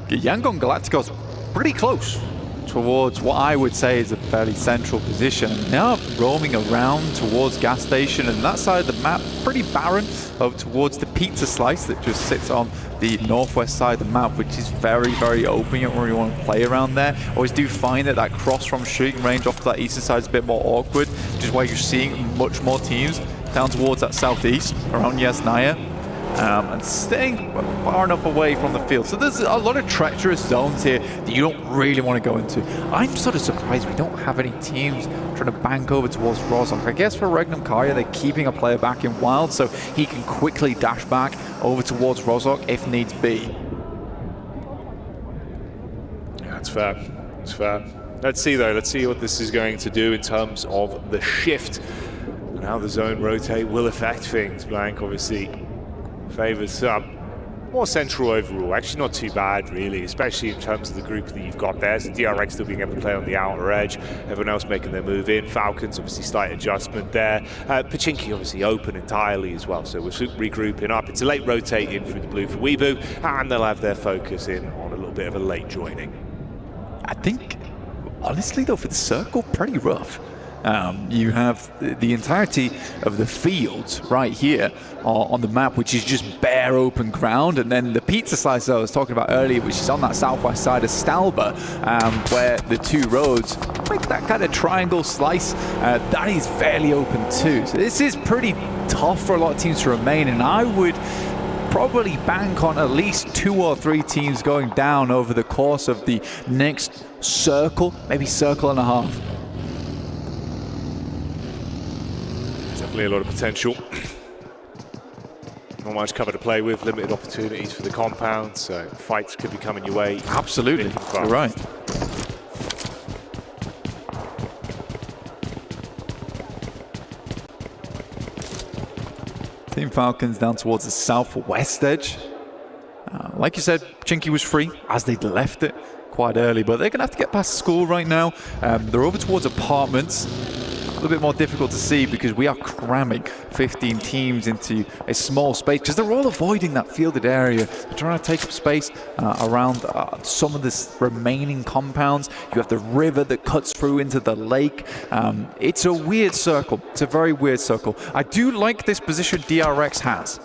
S8: Yangon Galacticus pretty close towards what I would say is a fairly central position. Now roaming around towards gas station, and that side of the map pretty barren over towards the pizza slice that just sits on the northwest side of the map, which is very, very open. You don't really want to play around there. Always do find that that cross from shooting range off to that eastern side is a bit more awkward, which is why you're seeing much more teams down towards that southeast around Yasnaya. And staying far enough away from the field. So there's a lot of treacherous zones here that you don't really want to go into. I'm sort of surprised we don't have any teams trying to bank over towards Rozok. I guess for Regnum Carya, they're keeping a player back in wild so he can quickly dash back over towards Rozok if needs be.
S1: Yeah, that's fair. That's fair. Let's see, though. Let's see what this is going to do in terms of the shift and how the zone rotate will affect things. Blank, obviously, favors some. more central overall. Actually not too bad, really, especially in terms of the group that you've got there. So DRX still being able to play on the outer edge, everyone else making their move in. Falcons obviously slight adjustment there. Pachinki obviously open entirely as well, so we're regrouping up. It's a late rotate in through the blue for Weebu, and they'll have their focus in on a little bit of a late joining.
S8: I think, honestly though, for the circle, pretty rough. You have the entirety of the field right here on the map, which is just bare open ground, and then the pizza slice I was talking about earlier, which is on that southwest side of Stalba, where the two roads make that kind of triangle slice. That is fairly open too. So this is pretty tough for a lot of teams to remain, and I would probably bank on at least 2 or 3 teams going down over the course of the next circle, maybe circle and a half.
S1: Definitely a lot of potential. Not much cover to play with, limited opportunities for the compound, so fights could be coming your way.
S8: Absolutely, you're right. Team Falcons down towards the southwest edge. Like you said, Chinky was free as they'd left it quite early, but they're going to have to get past school right now. They're over towards apartments. A little bit more difficult to see because we are cramming 15 teams into a small space because they're all avoiding that fielded area. They're trying to take up space around some of the remaining compounds. You have the river that cuts through into the lake. It's a weird circle. It's a very weird circle. I do like this position DRX has,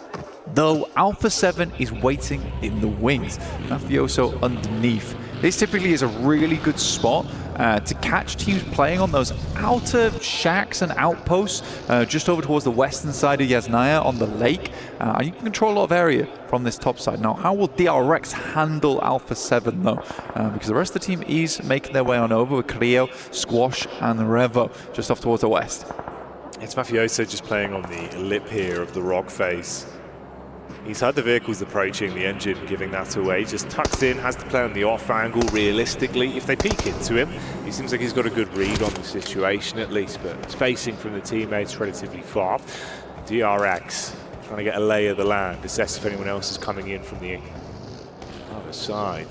S8: though Alpha 7 is waiting in the wings. Mafioso underneath. This typically is a really good spot to catch teams playing on those outer shacks and outposts just over towards the western side of Yasnaya on the lake. You can control a lot of area from this top side. Now, how will DRX handle Alpha 7 though? Because the rest of the team is making their way on over with Creo, Squash and Revo just off towards the west.
S1: It's Mafioso just playing on the lip here of the rock face. He's had the vehicles approaching, the engine giving that away. Just tucks in, has to play on the off angle realistically. If they peek into him, he seems like he's got a good read on the situation at least, but spacing from the teammates relatively far. DRX trying to get a lay of the land, assess if anyone else is coming in from the other side.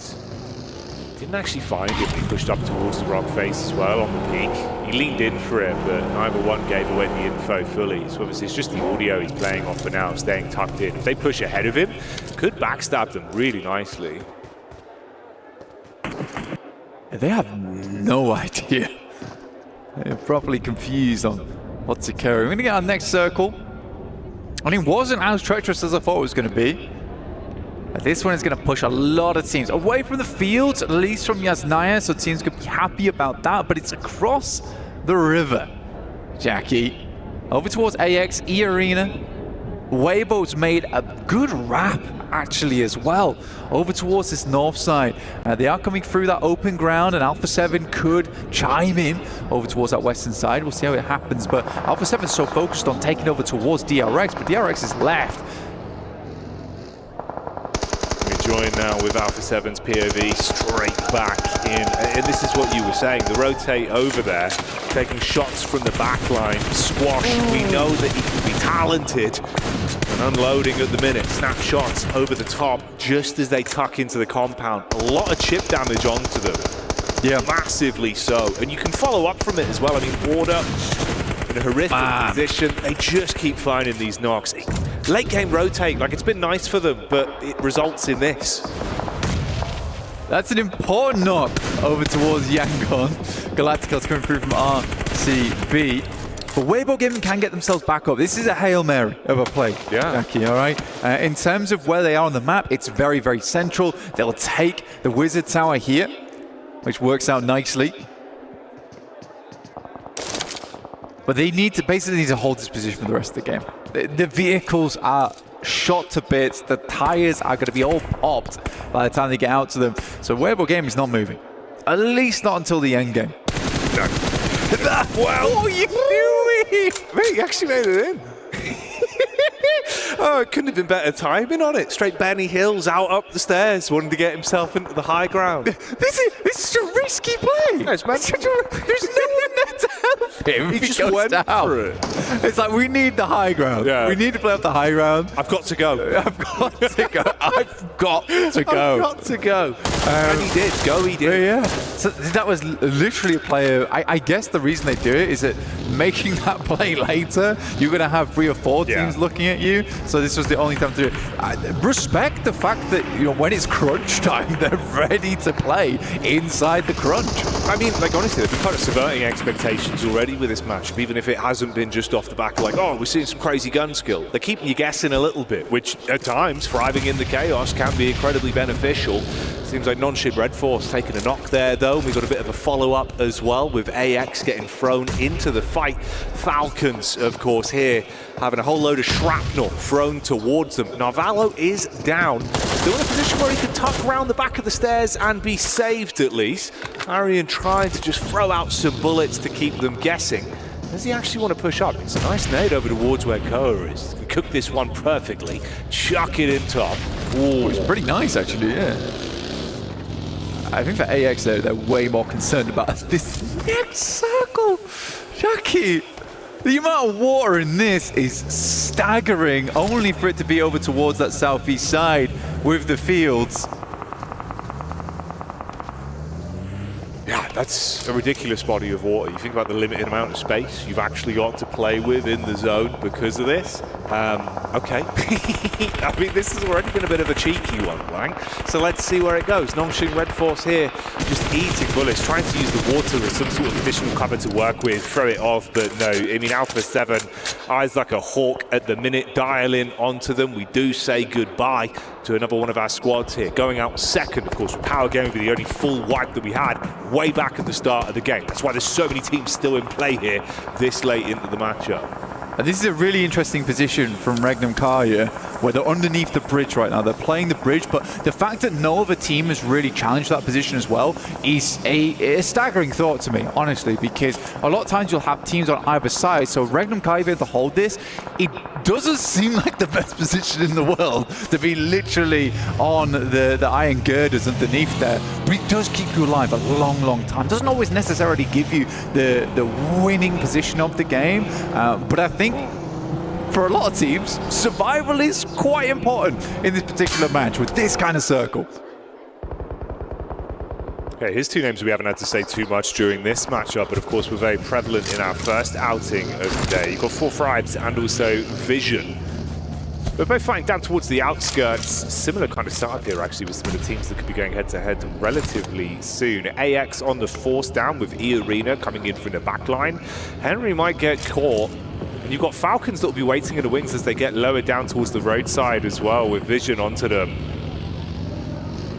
S1: Didn't actually find him. He pushed up towards the rock face as well on the peak. He leaned in for it, but neither one gave away the info fully. So obviously it's just the audio he's playing off for now, staying tucked in. If they push ahead of him, could backstab them really nicely.
S8: They have no idea. They're properly confused on what to carry. We're going to get our next circle. And it wasn't as treacherous as I thought it was going to be. This one is going to push a lot of teams away from the field, at least from Yasnaya, so teams could be happy about that, but it's across the river. Jackie, over towards AX, E-Arena. Weibo's made a good wrap, actually, as well, over towards this north side. They are coming through that open ground, and Alpha 7 could chime in over towards that western side. We'll see how it happens, but Alpha 7 is so focused on taking over towards DRX, but DRX is left.
S1: Join now with Alpha 7's POV straight back in. And this is what you were saying, the rotate over there, taking shots from the back line. Squash, we know that he can be talented. And unloading at the minute, snapshots over the top just as they tuck into the compound. A lot of chip damage onto them. Yeah, massively so. And you can follow up from it as well. I mean, Hora in a horrific position. They just keep finding these knocks. Late game rotate, like it's been nice for them, but it results in this.
S8: That's an important knock over towards Yangon. Galacticus coming through from RCB. But Weibo Gaming can get themselves back up. This is a Hail Mary of a play, Jackie, all right? In terms of where they are on the map, it's very, very central. They'll take the Wizard Tower here, which works out nicely. But they basically need to hold this position for the rest of the game. The vehicles are shot to bits. The tires are going to be all popped by the time they get out to them. So Weibo Game is not moving. At least not until the end game.
S1: No. Well, what are you doing? Mate, he actually made it in. Oh, it couldn't have been better timing on it. Straight Benny Hills out up the stairs, wanting to get himself into the high ground.
S8: This is such a risky play.
S1: No, it's there's
S8: no one there to
S19: of him.
S1: He just went for it.
S19: It's like, we need the high ground.
S1: Yeah.
S19: We need to play off the high ground.
S1: I've got to go.
S19: I've got to go. I've got to go.
S1: I've got to go. And he did. Go, he did.
S19: Yeah. So that was literally a player. I guess the reason they do it is that making that play later, you're going to have 3 or 4 teams looking at you. So this was the only time to do it. Respect the fact that, you know, when it's crunch time, they're ready to play inside the crunch.
S1: I mean, like, honestly, they've been kind of subverting expectations already with this matchup, even if it hasn't been just off the back of like, oh, we're seeing some crazy gun skill. They're keeping you guessing a little bit, which at times, thriving in the chaos, can be incredibly beneficial. Seems like non-Shim Redforce taking a knock there, though. We've got a bit of a follow-up as well, with AX getting thrown into the fight. Falcons, of course, here having a whole load of shrapnel thrown towards them. Narvalo is down. Still in a position where he could tuck around the back of the stairs and be saved at least. Arian trying to just throw out some bullets to keep them guessing. Does he actually want to push up? It's a nice nade over towards where Koa is. Can cook this one perfectly. Chuck it in top.
S19: Ooh, it's pretty nice, actually, yeah. I think for AX, they're way more concerned about this next circle. Jackie, the amount of water in this is staggering, only for it to be over towards that southeast side with the fields.
S1: Yeah, that's a ridiculous body of water. You think about the limited amount of space you've actually got to play with in the zone because of this. Okay. I mean, this has already been a bit of a cheeky one, Wang. So let's see where it goes. Nong-Shim Redforce here, just eating bullets, trying to use the water as some sort of additional cover to work with, throw it off, but no. I mean, Alpha 7, eyes like a hawk at the minute, dialing onto them. We do say goodbye to another one of our squads here. Going out second, of course, with Power Game will be the only full wipe that we had way back at the start of the game. That's why there's so many teams still in play here this late into the matchup.
S19: And this is a really interesting position from Regnum Carya, where they're underneath the bridge right now. They're playing the bridge, but the fact that no other team has really challenged that position as well is a staggering thought to me, honestly, because a lot of times you'll have teams on either side. So Regnum Carya being able to hold this, it doesn't seem like the best position in the world to be literally on the iron girders underneath there. But it does keep you alive a long, long time. Doesn't always necessarily give you the winning position of the game, but I think for a lot of teams, survival is quite important in this particular match with this kind of circle.
S1: Okay, here's 2 names we haven't had to say too much during this matchup, but of course were very prevalent in our first outing of the day. You've got 4 Fribes and also Vision. We're both fighting down towards the outskirts. Similar kind of setup here, actually, with some of the teams that could be going head-to-head relatively soon. AX on the force down with E-Arena coming in from the back line. Henry might get caught. And you've got Falcons that will be waiting in the wings as they get lower down towards the roadside as well, with Vision onto them.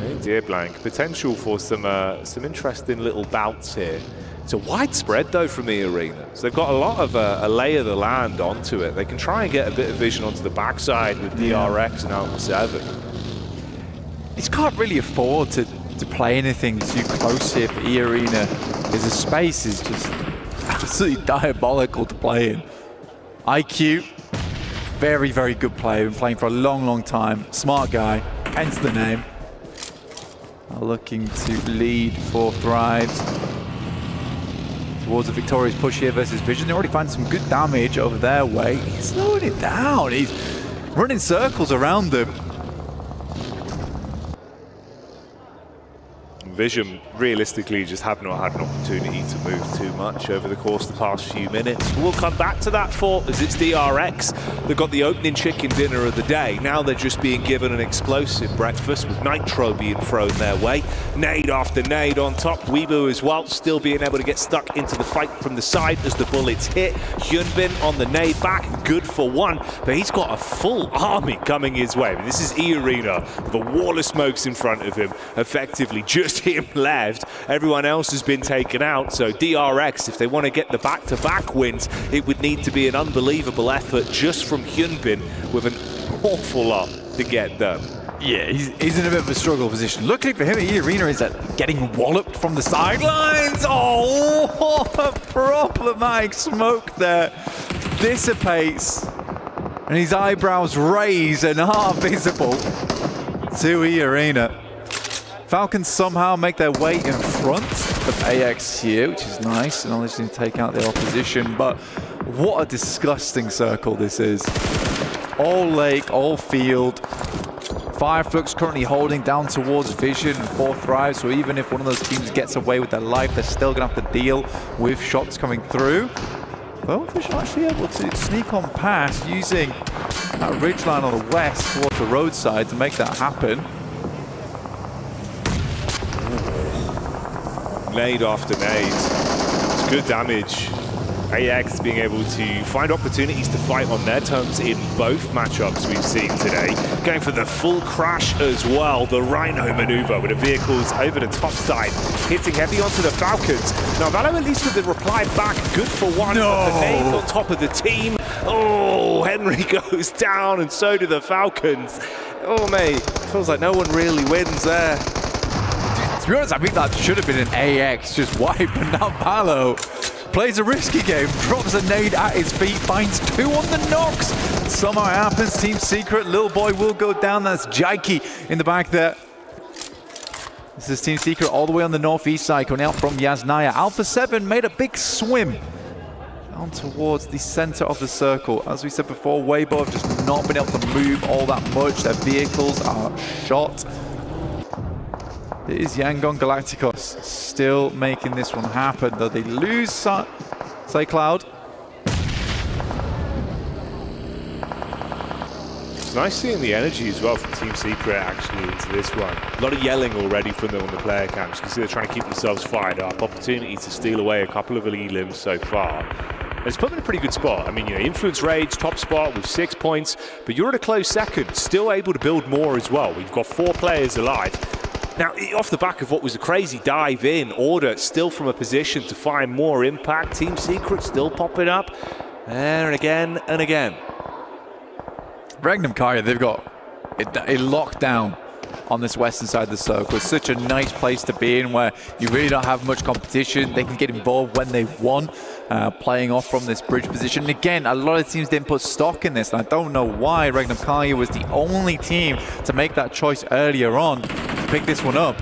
S1: Oh dear, Blank. Potential for some interesting little bouts here. It's a wide spread, though, from the arena. So they've got a lot of a lay of the land onto it. They can try and get a bit of vision onto the backside with DRX and Alpha 7.
S19: It can't really afford to play anything too close here for E-Arena, because the space is just absolutely diabolical to play in. IQ, very, very good player. Been playing for a long, long time. Smart guy, hence the name. Looking to lead for Thrives towards a victorious push here versus Vision. They already find some good damage over their way. He's slowing it down. He's running circles around them.
S1: Vision realistically just have not had an opportunity to move too much over the course of the past few minutes. We'll come back to that for as it's DRX. They've got the opening chicken dinner of the day. Now they're just being given an explosive breakfast with Nitro being thrown their way. Nade after nade on top. Weebu as well, still being able to get stuck into the fight from the side as the bullets hit. Hyunbin on the nade back, good for one, but he's got a full army coming his way. I mean, this is E-Arena, the wall of smokes in front of him, effectively just him left. Everyone else has been taken out, so DRX, if they want to get the back-to-back wins, it would need to be an unbelievable effort just from Hyunbin with an awful lot to get done.
S19: Yeah, he's in a bit of a struggle position. Luckily for him, E-Arena is getting walloped from the sidelines. Oh, what a problematic smoke there. Dissipates, and his eyebrows raise and are visible to E-Arena. Falcons somehow make their way in front.
S8: of AX here, which is nice, and obviously take out the opposition, but what a disgusting circle this is. All lake, all field. Fireflux currently holding down towards Vision and 4 Thrive, so even if one of those teams gets away with their life, they're still going to have to deal with shots coming through. Well, Vision actually able to sneak on past using that ridgeline on the west towards the roadside to make that happen.
S1: Nade after nade. It's good damage. AX being able to find opportunities to fight on their terms in both matchups we've seen today. Going for the full crash as well. The Rhino maneuver with the vehicles over the top side, hitting heavy onto the Falcons. Now Valo at least with the reply back, good for one.
S8: No.
S1: The nade on top of the team. Oh, Henry goes down and so do the Falcons. Oh mate, feels like no one really wins there.
S8: To be honest, I think that should have been an AX just wiping out Valo. Plays a risky game, drops a nade at his feet, finds 2 on the knocks. Somehow it happens, Team Secret, Little Boy will go down. That's Jaiki in the back there. This is Team Secret all the way on the northeast side, coming out from Yasnaya. Alpha 7 made a big swim down towards the center of the circle. As we said before, Weibo have just not been able to move all that much. Their vehicles are shot. It is Yangon Galacticus still making this one happen, though they lose Say Cloud.
S1: It's nice seeing the energy as well from Team Secret actually into this one. A lot of yelling already from them on the player cams. You can see they're trying to keep themselves fired up. Opportunity to steal away a couple of elims so far. And it's put them in a pretty good spot. I mean, you know, Influence Rage, top spot with 6 points, but you're at a close second, still able to build more as well. We've got 4 players alive. Now, off the back of what was a crazy dive in, Order still from a position to find more impact. Team Secret still popping up there and again and again.
S8: Regnum Carya, they've got a lockdown on this western side of the circle. It's such a nice place to be in where you really don't have much competition. They can get involved when they want, playing off from this bridge position. And again, a lot of teams didn't put stock in this, and I don't know why Regnum Carya was the only team to make that choice earlier on to pick this one up.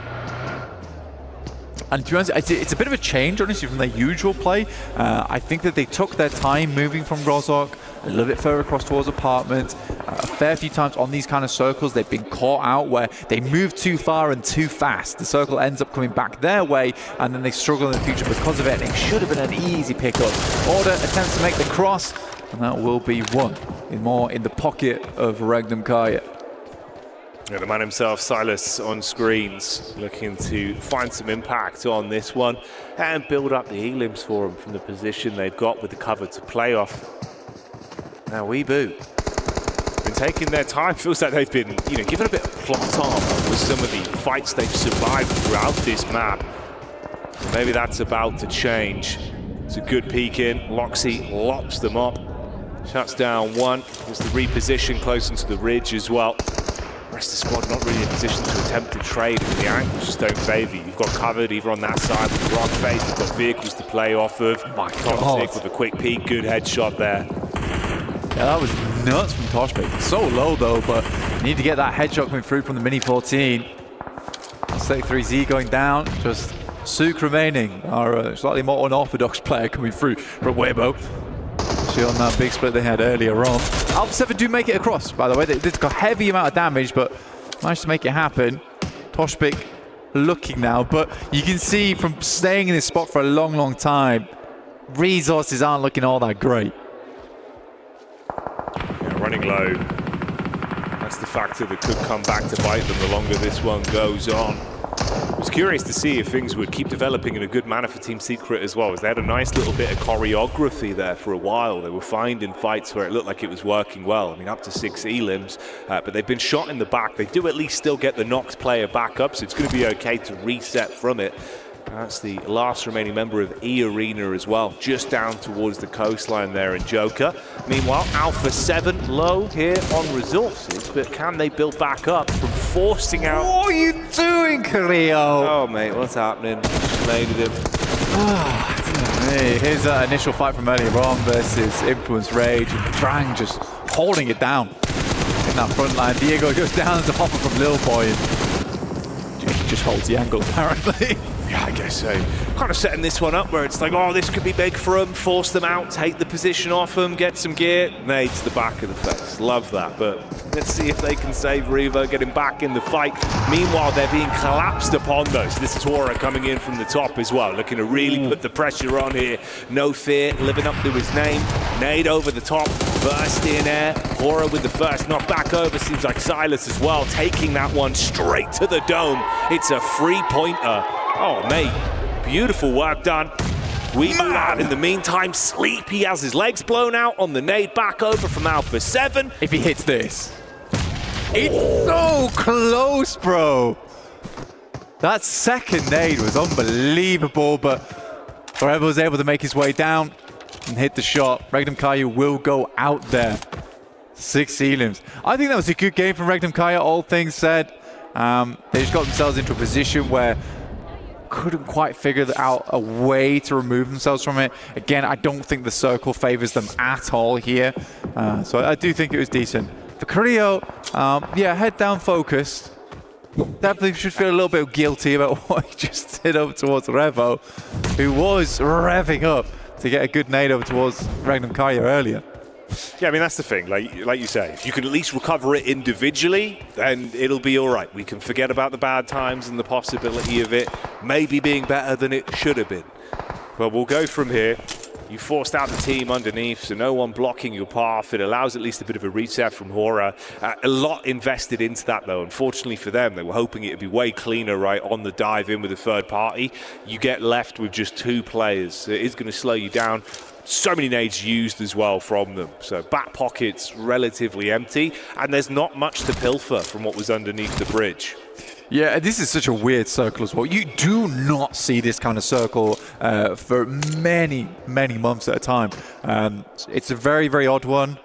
S8: And to be honest, it's a bit of a change, honestly, from their usual play. I think that they took their time moving from Rozhok a little bit further across towards apartments. A fair few times on these kind of circles, they've been caught out where they move too far and too fast. The circle ends up coming back their way, and then they struggle in the future because of it. And it should have been an easy pickup. Order attempts to make the cross, and that will be one. More in the pocket of Regnum Carya.
S1: Yeah, the man himself, Silas, on screens, looking to find some impact on this one and build up the elims for him from the position they've got with the cover to play off. Now, Weeboo been taking their time. Feels like they've been, you know, given a bit of plot armor with some of the fights they've survived throughout this map. Maybe that's about to change. It's a good peek in. Loxy lops them up, shuts down one. There's the reposition close into the ridge as well. The rest of the squad not really in a position to attempt to trade, and the angles just don't favour you. You've got covered either on that side with the rock face, you've got vehicles to play off of. Toxic with a quick peek, good headshot there.
S8: Yeah, that was nuts from Toshbek. So low though, but you need to get that headshot coming through from the Mini 14. Sec 3Z going down, just Sook remaining, our slightly more unorthodox player coming through from Weibo. On that big split they had earlier on. Alpha 7 do make it across, by the way. They did a heavy amount of damage, but managed to make it happen. Toshbek looking now, but you can see from staying in this spot for a long, long time, resources aren't looking all that great.
S1: Yeah, running low. That's the factor that could come back to bite them the longer this one goes on. I was curious to see if things would keep developing in a good manner for Team Secret as well, as they had a nice little bit of choreography there for a while. They were finding fights where it looked like it was working well. I mean, up to 6 elims, but they've been shot in the back. They do at least still get the knocked player back up, so it's going to be okay to reset from it. That's the last remaining member of E Arena as well, just down towards the coastline there in Joker. Meanwhile, Alpha 7 low here on resources, but can they build back up from forcing out?
S8: What are you doing, Carrillo?
S1: Oh, mate, what's happening? Naded him.
S8: Hey, his initial fight from earlier on versus Influence Rage, and Drang just holding it down in that front line. Diego goes down as a popper from Lil Boy, and he just holds the angle apparently.
S1: Yeah, I guess so. Kind of setting this one up where it's like, oh, this could be big for them, force them out, take the position off them, get some gear. Nade to the back of the face. Love that. But let's see if they can save Revo, get him back in the fight. Meanwhile, they're being collapsed upon though. So this is Hora coming in from the top as well, looking to really put the pressure on here. No fear, living up to his name. Nade over the top, burst in air. Hora with the first knock back over. Seems like Silas as well, taking that one straight to the dome. It's a free-pointer. Oh, mate, beautiful work done. We move out in the meantime. Sleep, he has his legs blown out on the nade back over from Alpha 7.
S8: If he hits this. It's so close, bro. That second nade was unbelievable, but Forever was able to make his way down and hit the shot. Regnum Carya will go out there. 6 elims. I think that was a good game from Regnum Carya, all things said. They just got themselves into a position where couldn't quite figure out a way to remove themselves from it. Again, I don't think the circle favors them at all here. So I do think it was decent. For Carrillo, yeah, head down focused. Definitely should feel a little bit guilty about what he just did over towards Revo, who was revving up to get a good nade over towards Regnum Carya earlier.
S1: Yeah, I mean, that's the thing. Like you say, if you can at least recover it individually, then it'll be all right. We can forget about the bad times and the possibility of it maybe being better than it should have been. But we'll go from here. You forced out the team underneath, so no one blocking your path. It allows at least a bit of a reset from Hora. A lot invested into that, though. Unfortunately for them, they were hoping it would be way cleaner, right, on the dive in with a third party. You get left with just 2 players. It is going to slow you down. So many nades used as well from them. So back pockets relatively empty, and there's not much to pilfer from what was underneath the bridge.
S8: Yeah, this is such a weird circle as well. You do not see this kind of circle for many, many months at a time. It's a very, very odd one.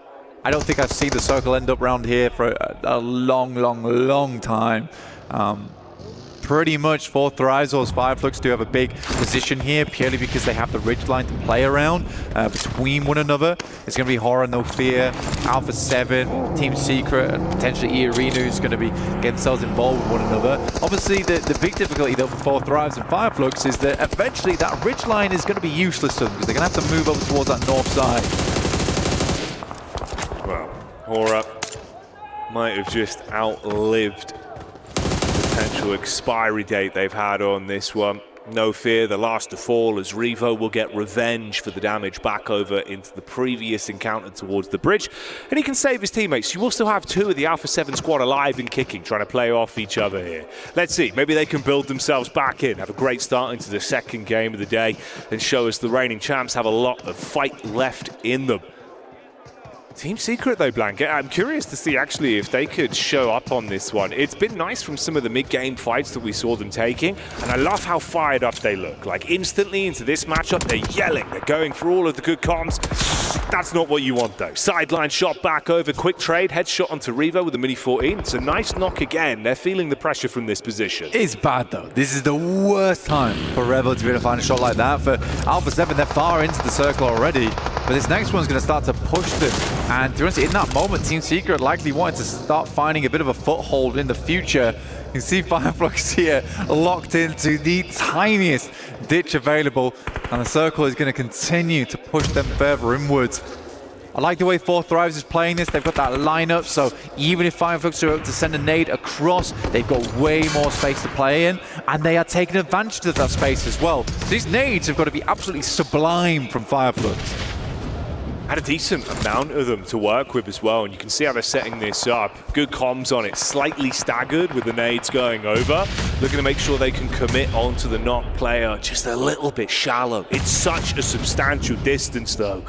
S8: I don't think I've seen the circle end up around here for a long, long, long time. Pretty much for Thrivesource, Fireflux do have a big position here purely because they have the ridgeline to play around between one another. It's going to be Hora, No Fear, Alpha 7, Team Secret, and potentially Iarinu is going to be getting themselves involved with one another. Obviously, the big difficulty though for Thrives and Fireflux is that eventually that ridgeline is going to be useless to them because they're going to have to move over towards that north side.
S1: Well, Hora might have just outlived potential expiry date they've had on this one. No Fear, the last to fall, as Revo will get revenge for the damage back over into the previous encounter towards the bridge. And he can save his teammates. You also have 2 of the Alpha 7 squad alive and kicking, trying to play off each other here. Let's see, maybe they can build themselves back in, have a great start into the second game of the day, and show us the reigning champs have a lot of fight left in them. Team Secret though, Blanket, I'm curious to see actually if they could show up on this one. It's been nice from some of the mid-game fights that we saw them taking, and I love how fired up they look. Like instantly into this matchup, they're yelling, they're going for all of the good comms. That's not what you want though. Sideline shot back over, quick trade, headshot onto Revo with a mini 14. It's a nice knock again. They're feeling the pressure from this position.
S8: It's bad though. This is the worst time for Revo to be able to find a shot like that. For Alpha 7, they're far into the circle already, but this next one's going to start to push them. And to be honest, in that moment, Team Secret likely wanted to start finding a bit of a foothold in the future. You can see Fireflux here locked into the tiniest ditch available, and the circle is going to continue to push them further inwards. I like the way 4 Thrives is playing this. They've got that lineup, so even if Fireflux are able to send a nade across, they've got way more space to play in, and they are taking advantage of that space as well. So these nades have got to be absolutely sublime from Fireflux.
S1: Had a decent amount of them to work with as well, and you can see how they're setting this up. Good comms on it, slightly staggered with the nades going over. Looking to make sure they can commit onto the knock player just a little bit shallow. It's such a substantial distance though.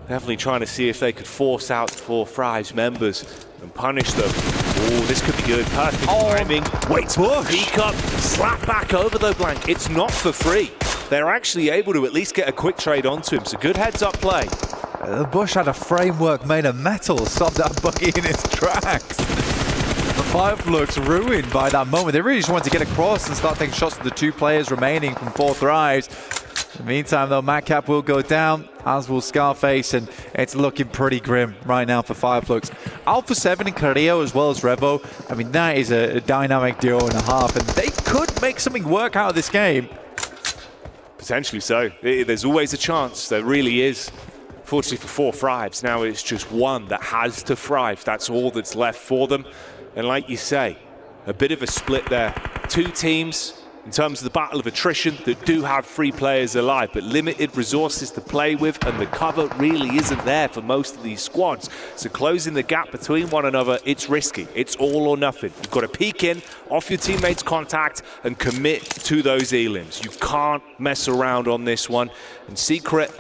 S1: Definitely trying to see if they could force out the 4 Thrives members and punish them. Oh, this could be good. Perfect timing. Waits for peek up. Slap back over though, Blank. It's not for free. They're actually able to at least get a quick trade onto him, so good heads-up play.
S8: The Bush had a framework made of metal, stopped that buggy in its tracks. The Fireflux ruined by that moment. They really just wanted to get across and start taking shots at the 2 players remaining from 4 Thrives. In the meantime, though, Madcap will go down, as will Scarface, and it's looking pretty grim right now for Fireflux. Alpha 7 and Carrillo, as well as Revo, I mean, that is a dynamic duo and a half, and they could make something work out of this game.
S1: Potentially so. There's always a chance. There really is. Fortunately for 4 Thrives, now it's just one that has to thrive. That's all that's left for them. And like you say, a bit of a split there. 2 teams in terms of the battle of attrition that do have 3 players alive, but limited resources to play with, and the cover really isn't there for most of these squads. So closing the gap between one another, it's risky. It's all or nothing. You've got to peek in, off your teammates' contact, and commit to those elims. You can't mess around on this one. And Secret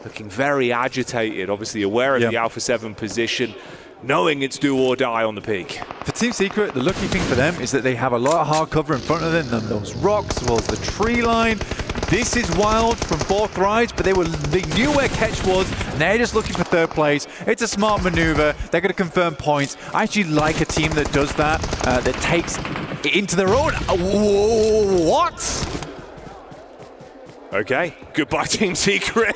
S1: looking very agitated, obviously aware of the Alpha 7 position, knowing it's do or die on the peak.
S8: For Team Secret, the lucky thing for them is that they have a lot of hard cover in front of them, and those rocks, as well as the tree line. This is wild from 4 Thrives, but they knew where Ketch was, and they're just looking for 3rd place. It's a smart maneuver. They're going to confirm points. I actually like a team that does that, that takes it into their own. What?
S1: Okay, goodbye Team Secret.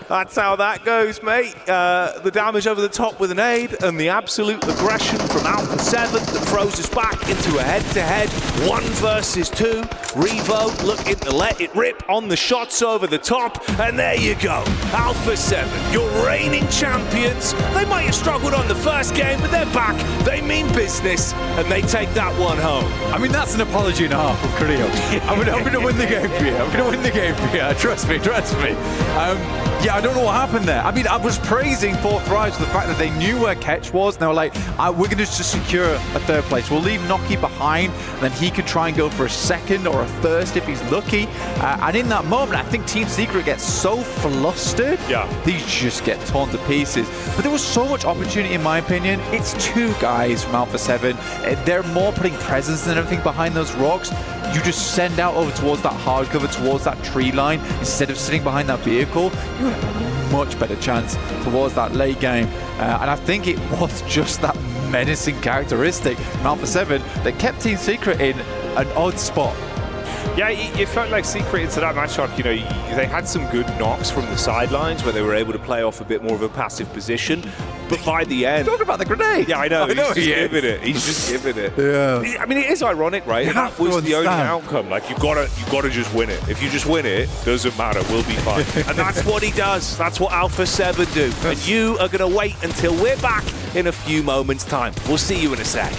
S1: That's how that goes, mate. The damage over the top with an aid, and the absolute aggression from Alpha 7 that throws us back into a head-to-head 1 versus 2. Revo looking to let it rip on the shots over the top, and there you go. Alpha 7, your reigning champions. They might have struggled on the first game, but they're back. They mean business, and they take that one home.
S8: I mean, that's an apology and a half from Carrillo. I'm going to win the game for you. I'm going to win the game for you. Trust me, trust me. Yeah, I don't know what happened there. I mean, I was praising 4 Thrives for the fact that they knew where Ketch was, and they were like, we're going to just secure a 3rd place. We'll leave Noki behind, and then he can try and go for a 2nd or a 1st if he's lucky. And in that moment, I think Team Secret gets so flustered, they just get torn to pieces. But there was so much opportunity, in my opinion. It's 2 guys from Alpha 7. They're more putting presence and everything behind those rocks. You just send out over towards that hard cover, towards that tree line, instead of sitting behind that vehicle. You have a much better chance towards that late game. And I think it was just that menacing characteristic from Alpha 7 that kept Team Secret in an odd spot.
S1: Yeah, it felt like Secret into that matchup, you know, they had some good knocks from the sidelines where they were able to play off a bit more of a passive position. But by the end...
S8: Talking about the grenade!
S1: Yeah, I know. He's just giving it. He's just giving it.
S8: Yeah.
S1: I mean, it is ironic, right?
S8: You
S1: That was the only outcome. Like, you gotta just win it. If you just win it, doesn't matter. We'll be fine. And that's what he does. That's what Alpha 7 do. And you are going to wait until we're back in a few moments' time. We'll see you in a sec.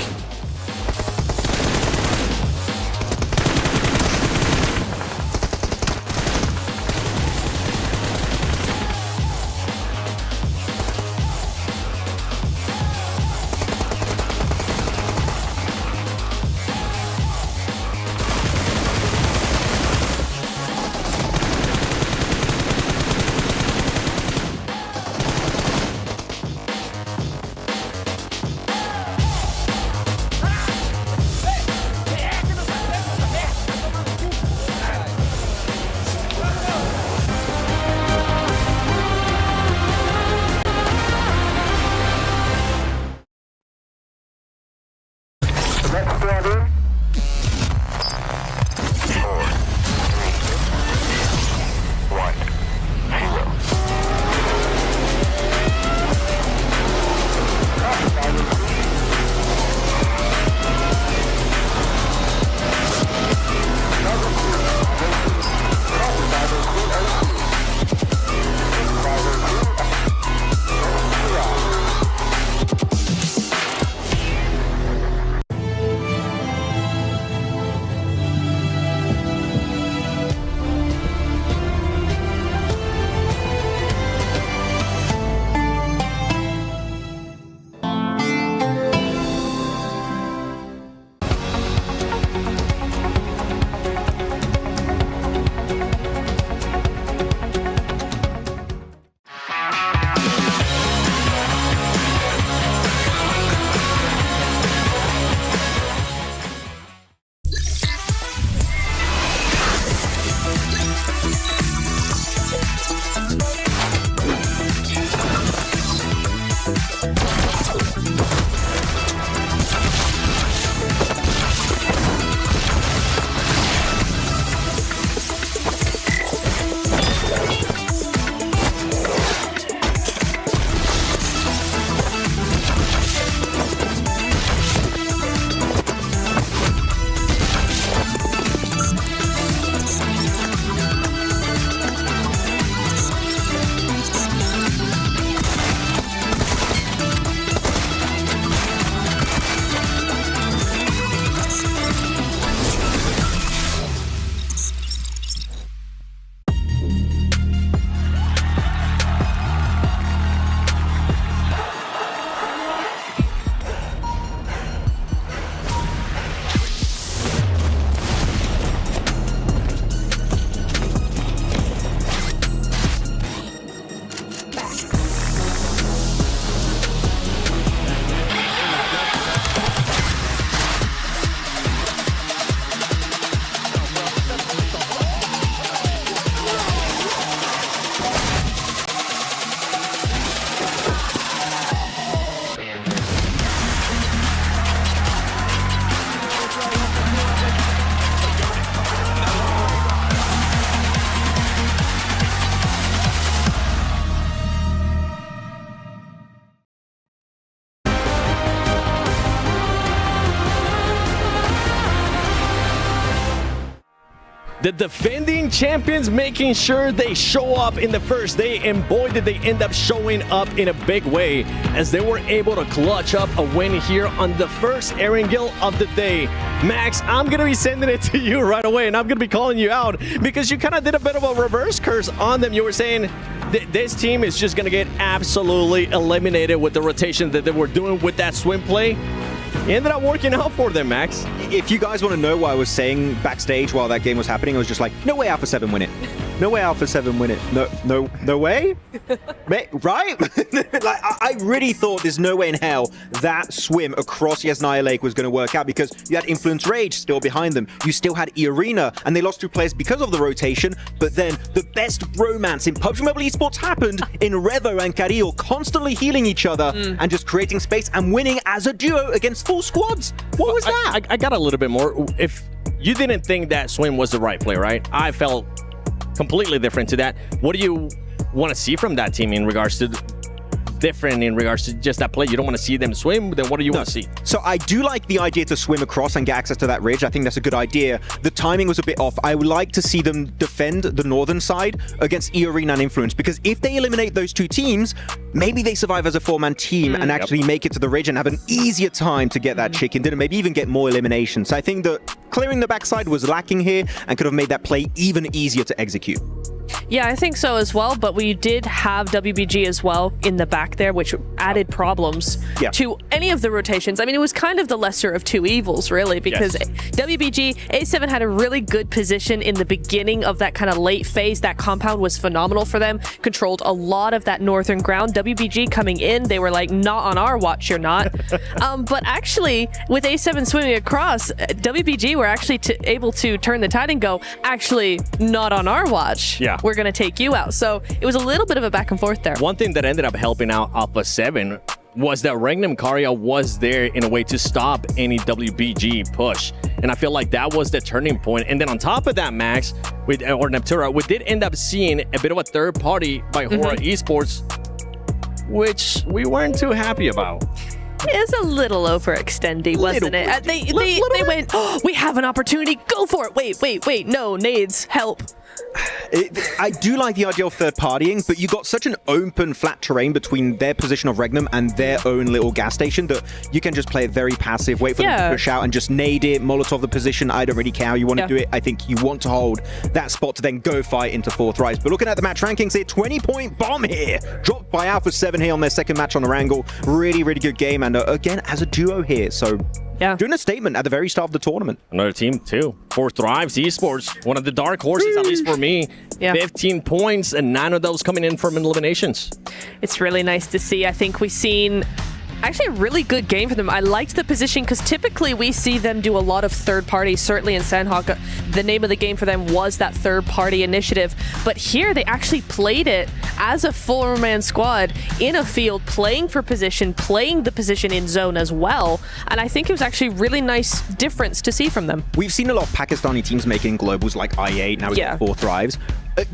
S5: The defending champions making sure they show up in the first day, and boy did they end up showing up in a big way as they were able to clutch up a win here on the first Erangel of the day. Max, I'm going to be sending it to you right away, and I'm going to be calling you out because you kind of did a bit of a reverse curse on them. You were saying this team is just going to get absolutely eliminated with the rotation that they were doing with that swim play. It ended up working out for them, Max.
S15: If you guys want to know what I was saying backstage while that game was happening, I was just like, no way Alpha 7 win it. No way Alpha 7 win it. No way? Right? Like, I really thought there's no way in hell that swim across Yasnaya Lake was going to work out because you had Influence Rage still behind them. You still had Arena, and they lost 2 players because of the rotation. But then the best bromance in PUBG Mobile Esports happened in Revo and Carrillo constantly healing each other and just creating space and winning as a duo against full squads. What was that?
S5: I got a little bit more. If you didn't think that swim was the right play, right? I felt completely different to that. What do you want to see from that team in regards to different in regards to just that play? You don't want to see them swim, then what do you want to see?
S15: So I do like the idea to swim across and get access to that ridge. I think that's a good idea. The timing was a bit off. I would like to see them defend the northern side against E-Arena and Influence, because if they eliminate those 2 teams, maybe they survive as a 4-man team and actually make it to the ridge and have an easier time to get that chicken dinner, maybe even get more eliminations. So I think that clearing the backside was lacking here and could have made that play even easier to execute.
S7: Yeah, I think so as well, but we did have WBG as well in the back there, which added problems to any of the rotations. I mean, it was kind of the lesser of 2 evils, really, because WBG, A7 had a really good position in the beginning of that kind of late phase. That compound was phenomenal for them, controlled a lot of that northern ground. WBG coming in, they were like, not on our watch, you're not. But actually, with A7 swimming across, WBG were actually able to turn the tide and go, actually, not on our watch.
S5: Yeah.
S7: We're going to take you out. So it was a little bit of a back and forth there.
S5: One thing that ended up helping out Alpha 7 was that Regnum Carya was there in a way to stop any WBG push. And I feel like that was the turning point. And then on top of that, Max, or Neptura, we did end up seeing a bit of a third party by Hora Esports, which we weren't too happy about.
S7: It's a little overextending, wasn't it? They went, oh, we have an opportunity, go for it. Wait, no, nades, help.
S15: I do like the idea of third partying, but you got such an open, flat terrain between their position of Regnum and their own little gas station that you can just play it very passive, wait for them to push out and just nade it, Molotov the position. I don't really care how you want to do it. I think you want to hold that spot to then go fight into 4th rise. But looking at the match rankings here, 20-point bomb here, dropped by Alpha 7 here on their second match on Erangel. Really, really good game, and again, as a duo here, so doing a statement at the very start of the tournament.
S5: Another team, too. 4th Thrives Esports, one of the dark horses, at least for me. 15 points, and 9 of those coming in from eliminations.
S7: It's really nice to see. I think we've seen actually a really good game for them. I liked the position because typically we see them do a lot of third party, certainly in Sanhok. The name of the game for them was that third party initiative. But here they actually played it as a 4-man squad in a field, playing for position, playing the position in zone as well. And I think it was actually a really nice difference to see from them.
S15: We've seen a lot of Pakistani teams making globals like I8, now we got 4 Thrives.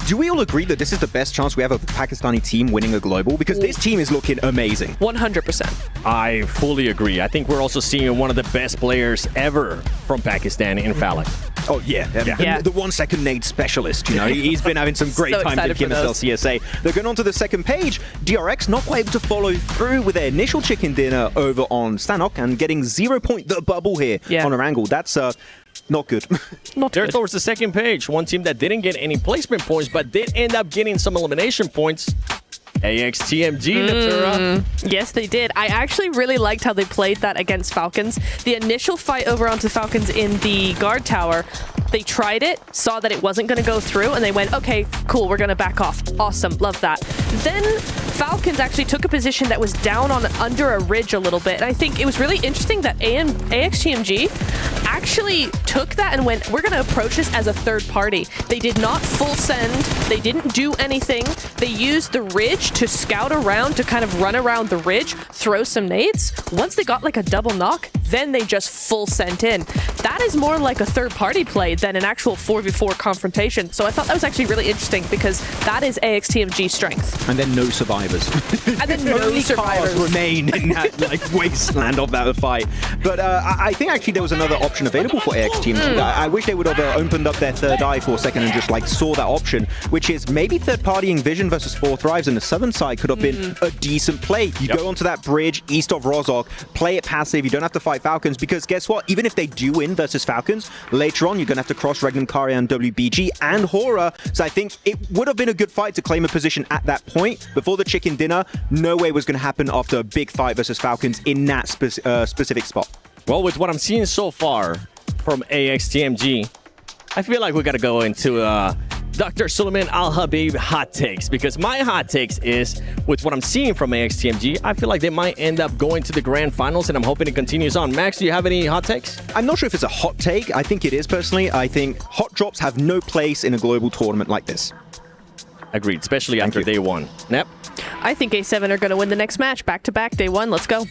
S15: Do we all agree that this is the best chance we have of a Pakistani team winning a global? Because this team is looking amazing.
S7: 100%.
S5: I fully agree. I think we're also seeing one of the best players ever from Pakistan in Falcon.
S15: Oh, yeah. The 1-second nade specialist, you know. He's been having some great times in PMSL CSA. They're going on to the second page. DRX not quite able to follow through with their initial chicken dinner over on Sanhok and getting 0 point the bubble here on Erangel. That's not good.
S5: There towards the second page, one team that didn't get any placement points, but did end up getting some elimination points. AXTMG, Natura.
S7: Yes, they did. I actually really liked how they played that against Falcons. The initial fight over onto Falcons in the guard tower, they tried it, saw that it wasn't going to go through, and they went, okay, cool, we're going to back off. Awesome, love that. Then Falcons actually took a position that was down on under a ridge a little bit. And I think it was really interesting that AXTMG actually took that and went, we're going to approach this as a third party. They did not full send. They didn't do anything. They used the ridge to scout around, to kind of run around the ridge, throw some nades. Once they got like a double knock, then they just full sent in. That is more like a third-party play than an actual 4v4 confrontation. So I thought that was actually really interesting because that is AXTMG strength.
S15: And then no survivors.
S7: And then no survivors
S15: remain in that like wasteland of that fight. But I think actually there was another option available for AXTMG. I wish they would have opened up their third eye for a second and just like saw that option, which is maybe third-partying Vision versus Four Thrives in the southern side could have been a decent play. You go onto that bridge east of Rozhok, play it passive, you don't have to fight Falcons, because guess what? Even if they do win versus Falcons, later on you're going to have to cross Regnum Carya and WBG and Hora, so I think it would have been a good fight to claim a position at that point. Before the chicken dinner, no way was going to happen after a big fight versus Falcons in that specific spot.
S5: Well, with what I'm seeing so far from AXTMG, I feel like we got to go into Dr. Suleiman Al-Habib hot takes, because my hot takes is, with what I'm seeing from AXTMG, I feel like they might end up going to the grand finals, and I'm hoping it continues on. Max, do you have any hot takes?
S15: I'm not sure if it's a hot take. I think it is, personally. I think hot drops have no place in a global tournament like this.
S5: Agreed, especially after day one. Nep?
S7: I think A7 are going to win the next match. Back-to-back, day one. Let's go.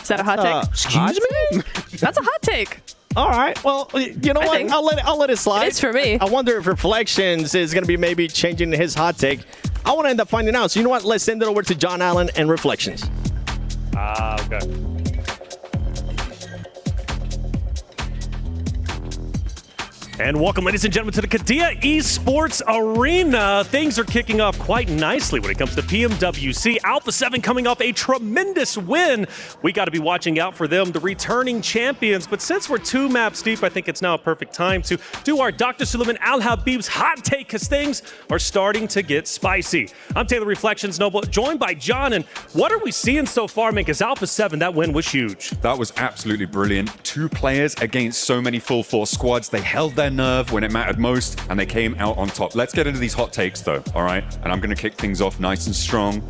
S7: Is that a hot take?
S15: Excuse me?
S7: That's a hot take.
S5: All right. Well, you know what? I'll let it slide.
S7: It's for me.
S5: I wonder if Reflections is going to be maybe changing his hot take. I want to end up finding out. So you know what? Let's send it over to John Allen and Reflections.
S21: Okay. And welcome, ladies and gentlemen, to the Qiddiya Esports Arena. Things are kicking off quite nicely when it comes to PMWC. Alpha 7 coming off a tremendous win. We got to be watching out for them, the returning champions. But since we're 2 maps deep, I think it's now a perfect time to do our Dr. Suleiman Al-Habib's hot take, because things are starting to get spicy. I'm Taylor Reflections Noble, joined by John. And what are we seeing so far, man? Because Alpha 7, that win was huge.
S14: That was absolutely brilliant. 2 players against so many full force squads. They held their nerve when it mattered most, and they came out on top. Let's get into these hot takes, though, all right? And I'm going to kick things off nice and strong.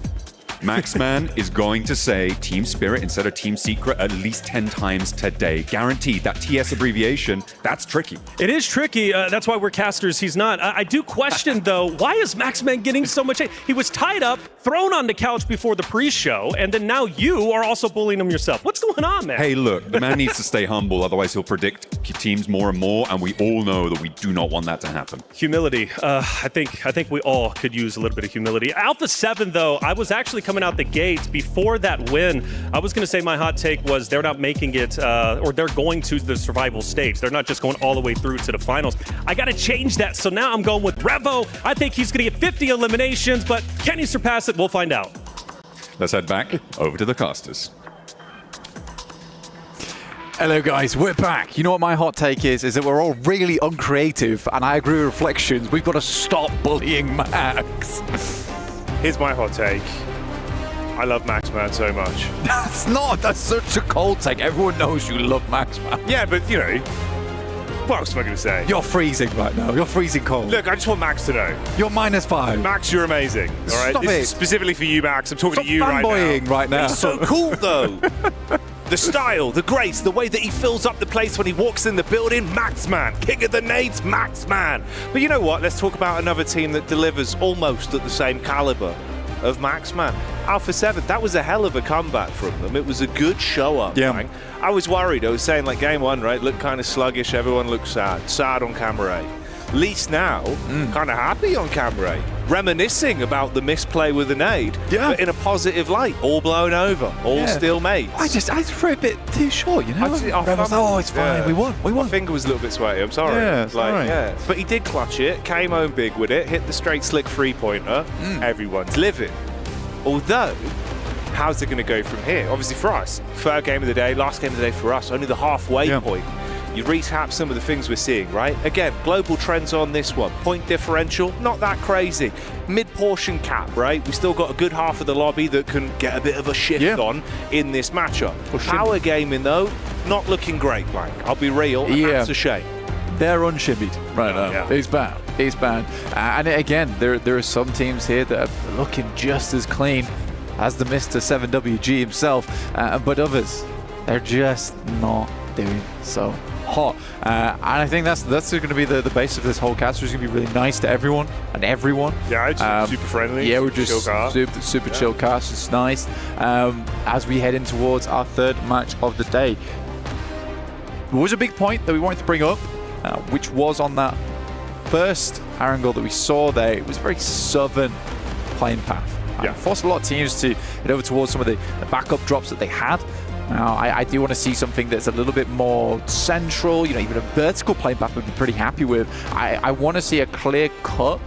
S14: Maxman is going to say Team Spirit instead of Team Secret at least 10 times today. Guaranteed. That TS abbreviation, that's tricky.
S21: It is tricky. That's why we're casters. He's not. I do question, though, why is Maxman getting so much hate? He was tied up, thrown on the couch before the pre-show, and then now you are also bullying him yourself. What's going on, man?
S14: Hey, look, the man needs to stay humble, otherwise he'll predict teams more and more, and we all know that we do not want that to happen.
S21: Humility. I think we all could use a little bit of humility. Alpha 7, though, I was actually coming out the gates before that win. I was going to say my hot take was they're not making it, or they're going to the survival stage. They're not just going all the way through to the finals. I got to change that. So now I'm going with Revo. I think he's going to get 50 eliminations, but can he surpass it? We'll find out.
S14: Let's head back over to the casters.
S8: Hello guys, we're back. You know what my hot take is that we're all really uncreative, and I agree with Reflections. We've got to stop bullying Max.
S1: Here's my hot take. I love Maxman so much.
S8: That's such a cold take. Everyone knows you love Maxman.
S1: Yeah, but you know, what else am I going to say?
S8: You're freezing right now. You're freezing cold.
S1: Look, I just want Max to know.
S8: You're -5.
S1: Max, you're amazing. All right,
S8: Stop
S1: this
S8: it.
S1: is specifically for you, Max. I'm talking
S8: Stop
S1: to you
S8: fanboying right now.
S1: He's so cool, though. The style, the grace, the way that he fills up the place when he walks in the building, Maxman. King of the nades, Maxman. But you know what? Let's talk about another team that delivers almost at the same caliber of Maxman. Alpha 7, that was a hell of a comeback from them. It was a good show up.
S8: Yeah.
S1: Right? I was worried. I was saying, like, game 1, right, looked kind of sluggish. Everyone looked sad. Sad on camera 8. Least now, kind of happy on camera 8. Reminiscing about the misplay with the nade, but in a positive light. All blown over, all still mates.
S8: I just threw a bit too short, you know? Oh, it's fine. We won.
S1: My finger was a little bit sweaty. I'm sorry.
S8: Yeah, it's all right.
S1: Yeah. But he did clutch it, came home big with it, hit the straight slick 3-pointer. Everyone's living. Although, how's it going to go from here? Obviously for us, third game of the day, last game of the day for us, only the halfway point. You recap some of the things we're seeing, right? Again, global trends on this one. Point differential, not that crazy. Mid-portion cap, right? We still got a good half of the lobby that can get a bit of a shift on in this matchup. Power gaming, though, not looking great, Blank. I'll be real, and that's a shame.
S8: They're unshimmied right now.
S1: Yeah.
S8: It's bad. It's bad. And again, there are some teams here that are looking just as clean as the Mr. 7WG himself, but others, they're just not doing so hot. And I think that's going to be the base of this whole cast. We're going to be really nice to everyone and everyone.
S1: Yeah, it's super friendly.
S8: Yeah, we're just super chill cast. It's nice. As we head in towards our third match of the day, there was a big point that we wanted to bring up, which was on that first Erangel that we saw there. It was a very southern playing path. Yeah. Forced a lot of teams to head over towards some of the backup drops that they had. Now, I do want to see something that's a little bit more central, you know, even a vertical playing path would be pretty happy with. I want to see a clear-cut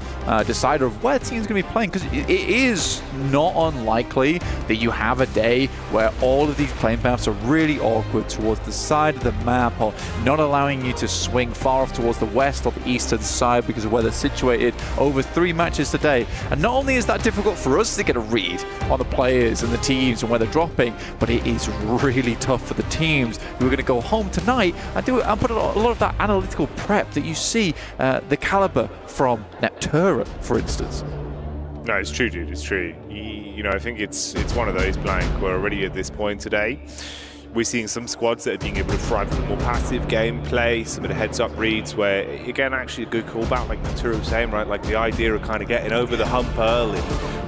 S8: decider of where the team's going to be playing, because it is not unlikely that you have a day where all of these playing paths are really awkward towards the side of the map, or not allowing you to swing far off towards the west or the eastern side because of where they're situated over 3 matches today. And not only is that difficult for us to get a read on the players and the teams and where they're dropping, but it is really tough for the teams who are going to go home tonight and put a lot of that analytical prep that you see the caliber from Neptura, for instance.
S1: No, it's true, dude. It's true. You know, I think it's one of those, Blank. We're already at this point today. We're seeing some squads that are being able to thrive with more passive gameplay, some of the heads-up reads where, again, actually a good callback, like Naturo was saying, right? Like the idea of kind of getting over the hump early,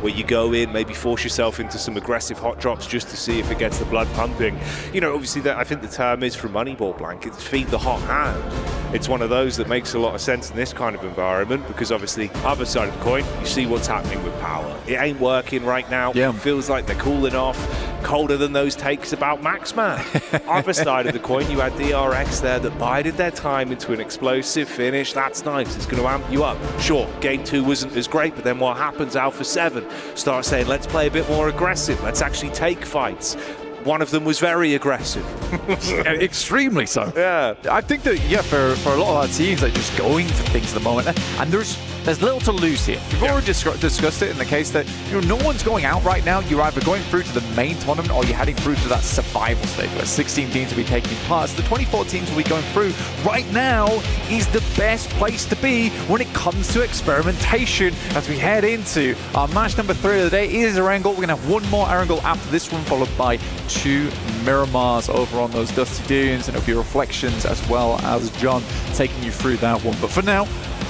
S1: where you go in, maybe force yourself into some aggressive hot drops just to see if it gets the blood pumping. You know, obviously, that I think the term is from Moneyball, Blank, it's feed the hot hand. It's one of those that makes a lot of sense in this kind of environment, because obviously, other side of the coin, you see what's happening with Power. It ain't working right now. Yeah. It feels like they're cooling off. Colder than those takes about Max Man. Other side of the coin, you had DRX there that bided their time into an explosive finish. That's nice. It's going to amp you up. Sure, game 2 wasn't as great, but then what happens? Alpha 7 starts saying, let's play a bit more aggressive. Let's actually take fights. One of them was very aggressive.
S8: Extremely so.
S1: Yeah.
S8: I think that, yeah, for a lot of our teams, like just going for things at the moment, and there's little to lose here. We've already discussed it in the case that, you know, no one's going out right now. You're either going through to the main tournament or you're heading through to that survival stage where 16 teams will be taking part. So the 24 teams will be going through. Right now is the best place to be when it comes to experimentation as we head into our match number 3 of the day. It is Erangel. We're going to have one more Erangel after this one, followed by 2 Miramars over on those Dusty Dunes, and it'll be Reflections as well as John taking you through that one. But for now,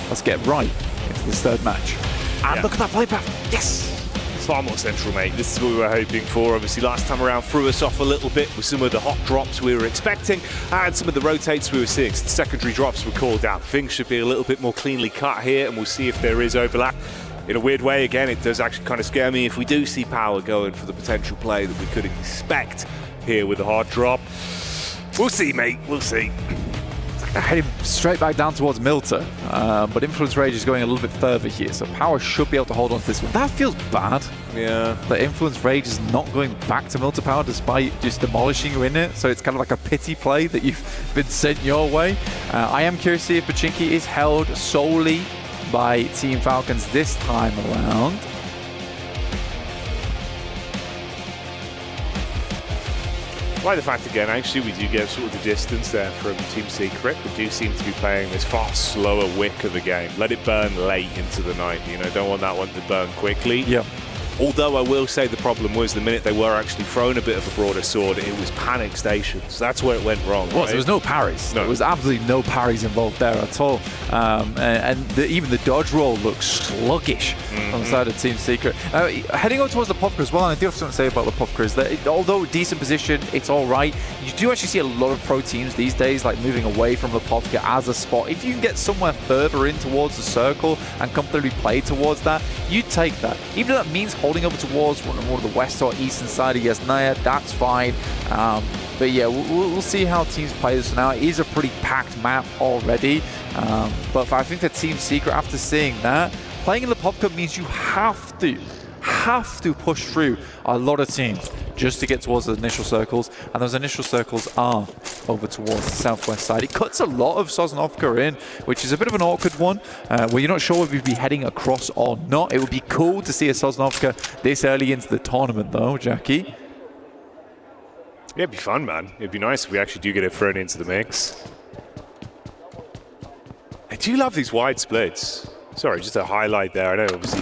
S8: let's get right into this third match. And look at that play path. Yes!
S1: It's far more central, mate. This is what we were hoping for. Obviously, last time around threw us off a little bit with some of the hot drops we were expecting and some of the rotates we were seeing. So the secondary drops were called out. Things should be a little bit more cleanly cut here, and we'll see if there is overlap. In a weird way, again, it does actually kind of scare me if we do see Power going for the potential play that we could expect here with the hard drop. We'll see, mate. We'll see.
S8: Heading straight back down towards Milter, but Influence Rage is going a little bit further here, so Power should be able to hold on to this one. That feels bad.
S1: Yeah.
S8: The Influence Rage is not going back to Milter Power despite just demolishing you in it, so it's kind of like a pity play that you've been sent your way. I am curious to see if Pachinki is held solely by Team Falcons this time around.
S1: I like the fact, again, actually, we do get sort of the distance there from Team Secret. We do seem to be playing this far slower wick of the game. Let it burn late into the night, you know, don't want that one to burn quickly.
S8: Yeah.
S1: Although I will say the problem was the minute they were actually thrown a bit of a broader sword, it was panic stations. That's where it went wrong.
S8: Well, there was no parries.
S1: No.
S8: There was absolutely no parries involved there at all. Even the dodge roll looks sluggish on the side of Team Secret. Heading over towards the Popka as well, and I do have something to say about the Popka is that although decent position, it's all right. You do actually see a lot of pro teams these days like moving away from the Popka as a spot. If you can get somewhere further in towards the circle and comfortably play towards that, you take that. Even if that means holding over towards one of the west or eastern side of Yasnaya, that's fine. But yeah, we'll see how teams play this now. It is a pretty packed map already. But I think that Team Secret, after seeing that, playing in the Pop Cup means you have to push through a lot of teams just to get towards the initial circles, and those initial circles are over towards the southwest side. It cuts a lot of Sosnovka in, which is a bit of an awkward one, where you're not sure whether you'd be heading across or not. It would be cool to see a Sosnovka this early into the tournament, though, Jackie.
S1: Yeah, it'd be fun, man. It'd be nice if we actually do get it thrown into the mix. I do love these wide splits. Sorry, just a highlight there. I know, obviously,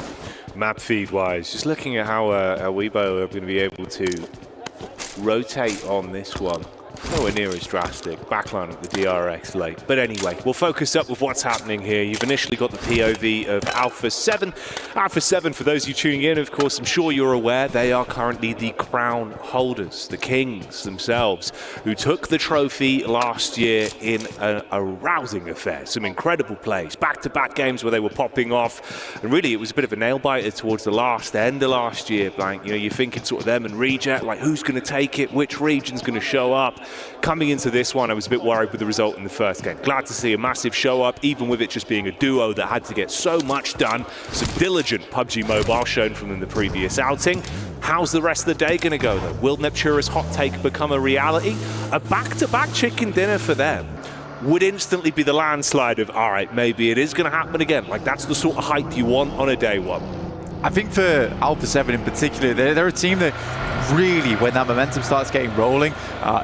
S1: map feed-wise, just looking at how Weibo are going to be able to rotate on this one. Nowhere near as drastic. Backline of the DRX late. But anyway, we'll focus up with what's happening here. You've initially got the POV of Alpha 7. Alpha 7, for those of you tuning in, of course, I'm sure you're aware, they are currently the crown holders, the kings themselves, who took the trophy last year in a rousing affair. Some incredible plays, back-to-back games where they were popping off. And really, it was a bit of a nail-biter towards the end of last year. Like, you know, you're thinking sort of them and Reject, like who's going to take it, which region's going to show up. Coming into this one, I was a bit worried with the result in the first game. Glad to see a massive show up, even with it just being a duo that had to get so much done. Some diligent PUBG Mobile shown from them the previous outing. How's the rest of the day going to go, though? Will Neptura's hot take become a reality? A back-to-back chicken dinner for them would instantly be the landslide of, all right, maybe it is going to happen again. Like, that's the sort of hype you want on a day one.
S8: I think for Alpha 7 in particular, they're a team that really, when that momentum starts getting rolling,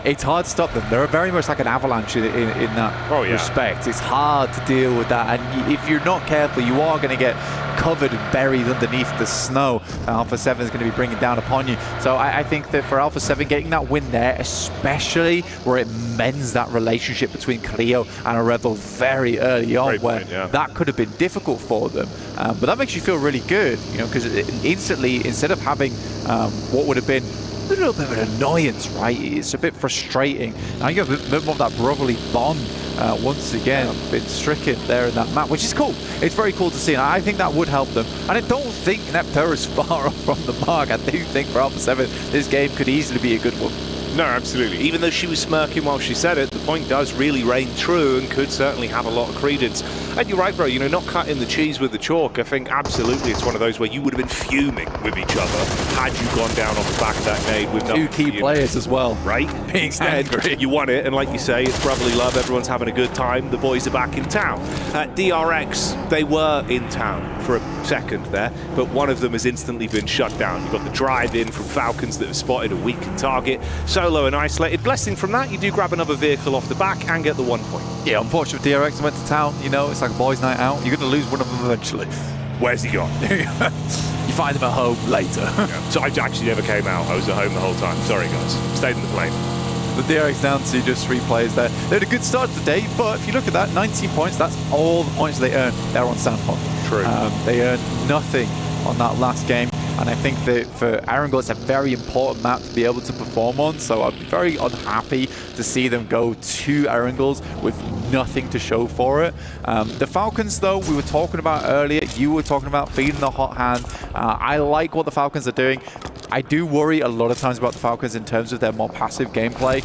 S8: it's hard to stop them. They're very much like an avalanche in that respect. It's hard to deal with that, and if you're not careful, you are going to get covered and buried underneath the snow. Alpha 7 is going to be bringing down upon you. So I think that for Alpha 7, getting that win there, especially where it mends that relationship between Clio and a Rebel very early on, that could have been difficult for them. But that makes you feel really good, you know, because instantly, instead of having what would have been a little bit of an annoyance, right? It's a bit frustrating. Now you have a bit more of that brotherly bond once again, been stricken there in that map, which is cool. It's very cool to see, and I think that would help them. And I don't think Neptune is far off from the mark. I do think for Alpha 7, this game could easily be a good one.
S1: No, absolutely. Even though she was smirking while she said it, the point does really reign true and could certainly have a lot of credence. And you're right, bro, you know, not cutting the cheese with the chalk. I think absolutely it's one of those where you would have been fuming with each other had you gone down on the back of that nade with
S8: two key players as well.
S1: Right?
S8: Being angry.
S1: You won it, and like you say, it's brotherly love. Everyone's having a good time. The boys are back in town. DRX, they were in town for a second there, but one of them has instantly been shut down. You've got the drive in from Falcons that have spotted a weakened target. Solo and isolated. Blessing from that, you do grab another vehicle off the back and get the 1 point.
S8: Yeah, unfortunately, DRX went to town. You know, it's like a boys' night out. You're going to lose one of them eventually.
S1: Where's he gone?
S8: You find him at home later.
S1: So I actually never came out. I was at home the whole time. Sorry, guys. Stayed in the plane.
S8: The DRX down to just 3 players there. They had a good start to the day, but if you look at that, 19 points, that's all the points they earned there on Sanhok.
S1: True.
S8: They earned nothing on that last game. And I think that for Erangel, it's a very important map to be able to perform on. So I'd be very unhappy to see them go to Erangels with nothing to show for it. The Falcons, though, we were talking about earlier. You were talking about feeding the hot hand. I like what the Falcons are doing. I do worry a lot of times about the Falcons in terms of their more passive gameplay.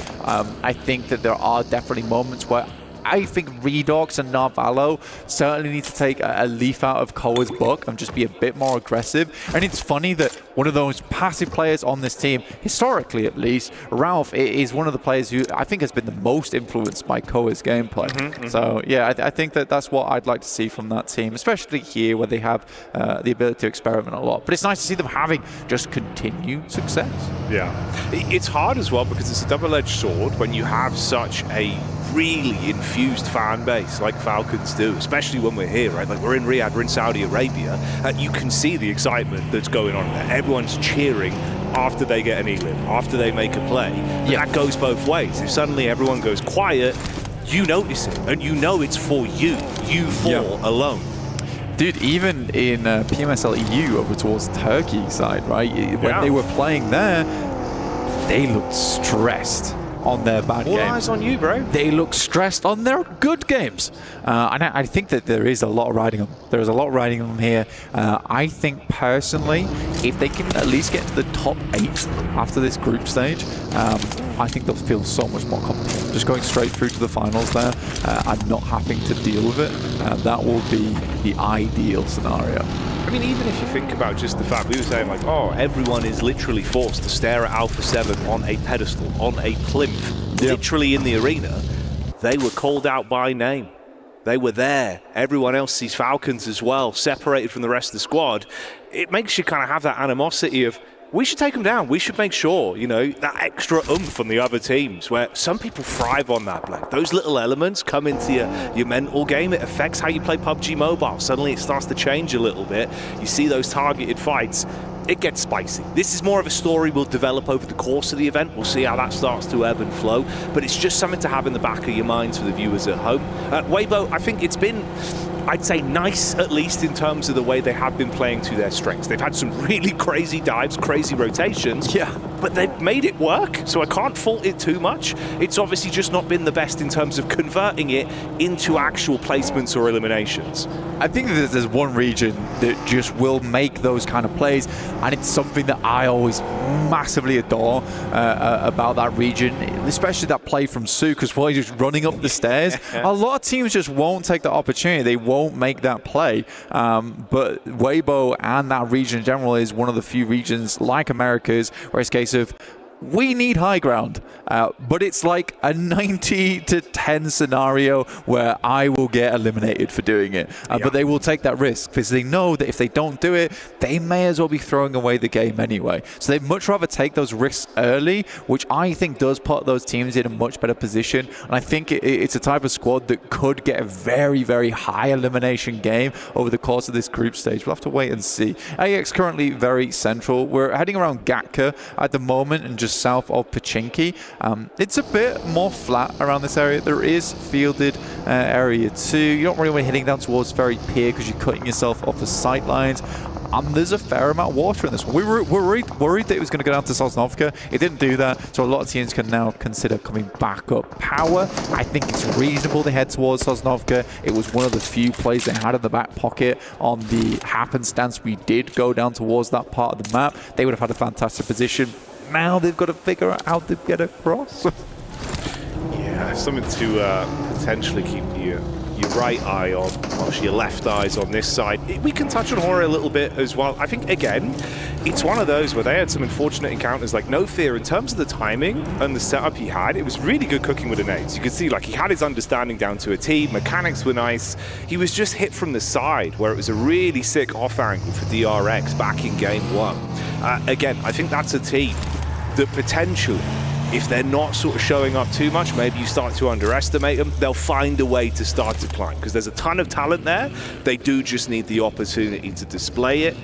S8: I think that there are definitely moments where I think Redox and Narvalo certainly need to take a leaf out of Koa's book and just be a bit more aggressive. And it's funny that one of those passive players on this team, historically at least, Ralph is one of the players who I think has been the most influenced by Koa's gameplay. So yeah, I think that that's what I'd like to see from that team, especially here where they have the ability to experiment a lot. But it's nice to see them having just continued success.
S1: Yeah. It's hard as well because it's a double-edged sword when you have such a really infused fan base like Falcons do, especially when we're here, right? Like we're in Riyadh, we're in Saudi Arabia, and you can see the excitement that's going on there. Everyone's cheering after they get an elim, after they make a play. Yeah. That goes both ways. If suddenly everyone goes quiet, you notice it, and you know it's for you four alone.
S8: Dude, even in PMSL EU over towards Turkey side, right? When they were playing there, they looked stressed on their bad games.
S1: All eyes on you, bro.
S8: They look stressed on their good games. And I think that there is a lot riding them. There is a lot riding them here. I think personally, if they can at least get to the top 8 after this group stage, I think they'll feel so much more comfortable. Just going straight through to the finals there and not having to deal with it, that will be the ideal scenario.
S1: I mean, even if you think about just the fact, we were saying like, oh, everyone is literally forced to stare at Alpha 7 on a pedestal, on a plinth, literally in the arena. They were called out by name. They were there. Everyone else sees Falcons as well, separated from the rest of the squad. It makes you kind of have that animosity of, we should take them down. We should make sure, you know, that extra oomph on the other teams where some people thrive on that. Like those little elements come into your mental game. It affects how you play PUBG Mobile. Suddenly it starts to change a little bit. You see those targeted fights. it gets spicy. This is more of a story we'll develop over the course of the event. We'll see how that starts to ebb and flow, but it's just something to have in the back of your minds for the viewers at home. Weibo, I think it's been, I'd say, nice, at least in terms of the way they have been playing to their strengths. They've had some really crazy dives, crazy rotations, but they've made it work, so I can't fault it too much. It's obviously just not been the best in terms of converting it into actual placements or eliminations.
S8: I think that there's one region that just will make those kind of plays, and it's something that I always massively adore about that region, especially that play from Suk as well, just running up the stairs. A lot of teams just won't take the opportunity. They won't make that play. But Weibo and that region in general is one of the few regions like Americas where it's a case of we need high ground, but it's like a 90-10 scenario where I will get eliminated for doing it. But they will take that risk because they know that if they don't do it, they may as well be throwing away the game anyway. So they'd much rather take those risks early, which I think does put those teams in a much better position. And I think it's a type of squad that could get a very, very high elimination game over the course of this group stage. We'll have to wait and see. AX currently very central. We're heading around Gatka at the moment and just south of Pachinki. It's a bit more flat around this area. There is fielded area 2. You don't really want to be heading down towards Ferry Pier because you're cutting yourself off the sight lines. There's a fair amount of water in this one. We were worried that it was going to go down to Sosnovka. It didn't do that, so a lot of teams can now consider coming back up. Power, I think it's reasonable to head towards Sosnovka. It was one of the few plays they had in the back pocket on the happenstance we did go down towards that part of the map. They would have had a fantastic position. Now they've got to figure out how to get across.
S1: Yeah, something to potentially keep your right eye on, whilst your left eye's on this side. We can touch on Hora a little bit as well. I think, again, it's one of those where they had some unfortunate encounters, like no fear. In terms of the timing and the setup he had, it was really good cooking with the nades. You could see, like, he had his understanding down to a T, mechanics were nice. He was just hit from the side, where it was a really sick off angle for DRX back in game 1. Again, I think that's a team that potentially, if they're not sort of showing up too much, maybe you start to underestimate them, they'll find a way to start to climb, because there's a ton of talent there. They do just need the opportunity to display it.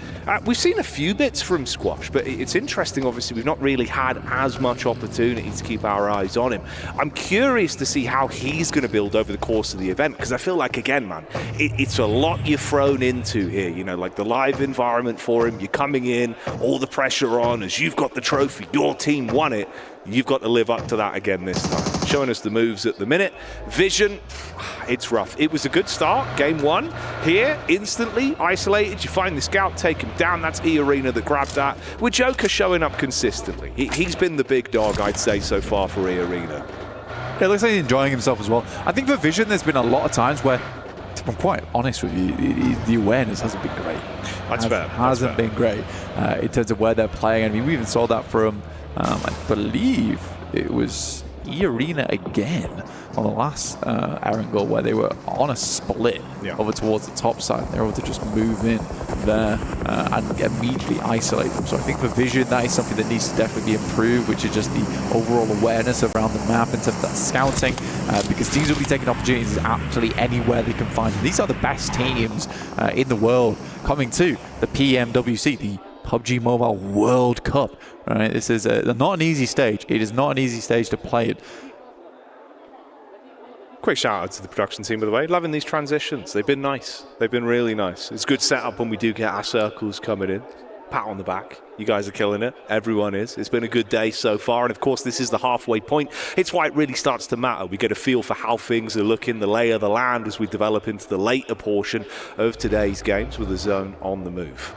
S1: We've seen a few bits from Squash, but it's interesting, obviously, we've not really had as much opportunity to keep our eyes on him. I'm curious to see how he's going to build over the course of the event, because I feel like, again, man, it's a lot you're thrown into here, you know, like the live environment for him, you're coming in, all the pressure on, as you've got the trophy, your team won it, you've got to live up to that again this time. Showing us the moves at the minute. Vision, it's rough. It was a good start, game 1. Here, instantly isolated, you find the scout, take him down. That's E-Arena that grabbed that. With Joker showing up consistently. He's been the big dog, I'd say, so far for E-Arena.
S8: Yeah, it looks like he's enjoying himself as well. I think for Vision, there's been a lot of times where, if I'm quite honest with you, the awareness hasn't been great.
S1: That's fair.
S8: Hasn't been great in terms of where they're playing. I mean, we even saw that from, I believe it was E-Arena again on the last Erangel, where they were on a split over towards the top side. They were able to just move in there and immediately isolate them. So I think for Vision, that is something that needs to definitely be improved, which is just the overall awareness around the map in terms of that scouting, because teams will be taking opportunities actually anywhere they can find them. These are the best teams in the world coming to the PMWC, the PUBG Mobile World Cup. Right, this is not an easy stage. It is not an easy stage to play it.
S1: Quick shout out to the production team, by the way. Loving these transitions. They've been nice. They've been really nice. It's good setup when we do get our circles coming in. Pat on the back. You guys are killing it. Everyone is. It's been a good day so far. And of course, this is the halfway point. It's why it really starts to matter. We get a feel for how things are looking, the lay of the land, as we develop into the later portion of today's games with the zone on the move.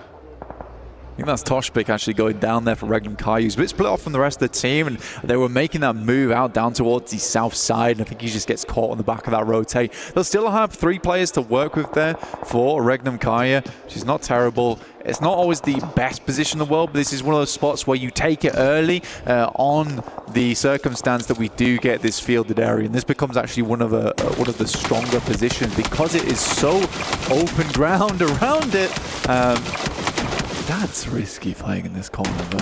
S8: I think that's Toshpik actually going down there for Regnum Carya. He's a bit split off from the rest of the team, and they were making that move out down towards the south side, and I think he just gets caught on the back of that rotate. They'll still have 3 players to work with there for Regnum Carya, which is not terrible. It's not always the best position in the world, but this is one of those spots where you take it early on the circumstance that we do get this fielded area, and this becomes actually one of the stronger positions because it is so open ground around it. That's risky playing in this corner, but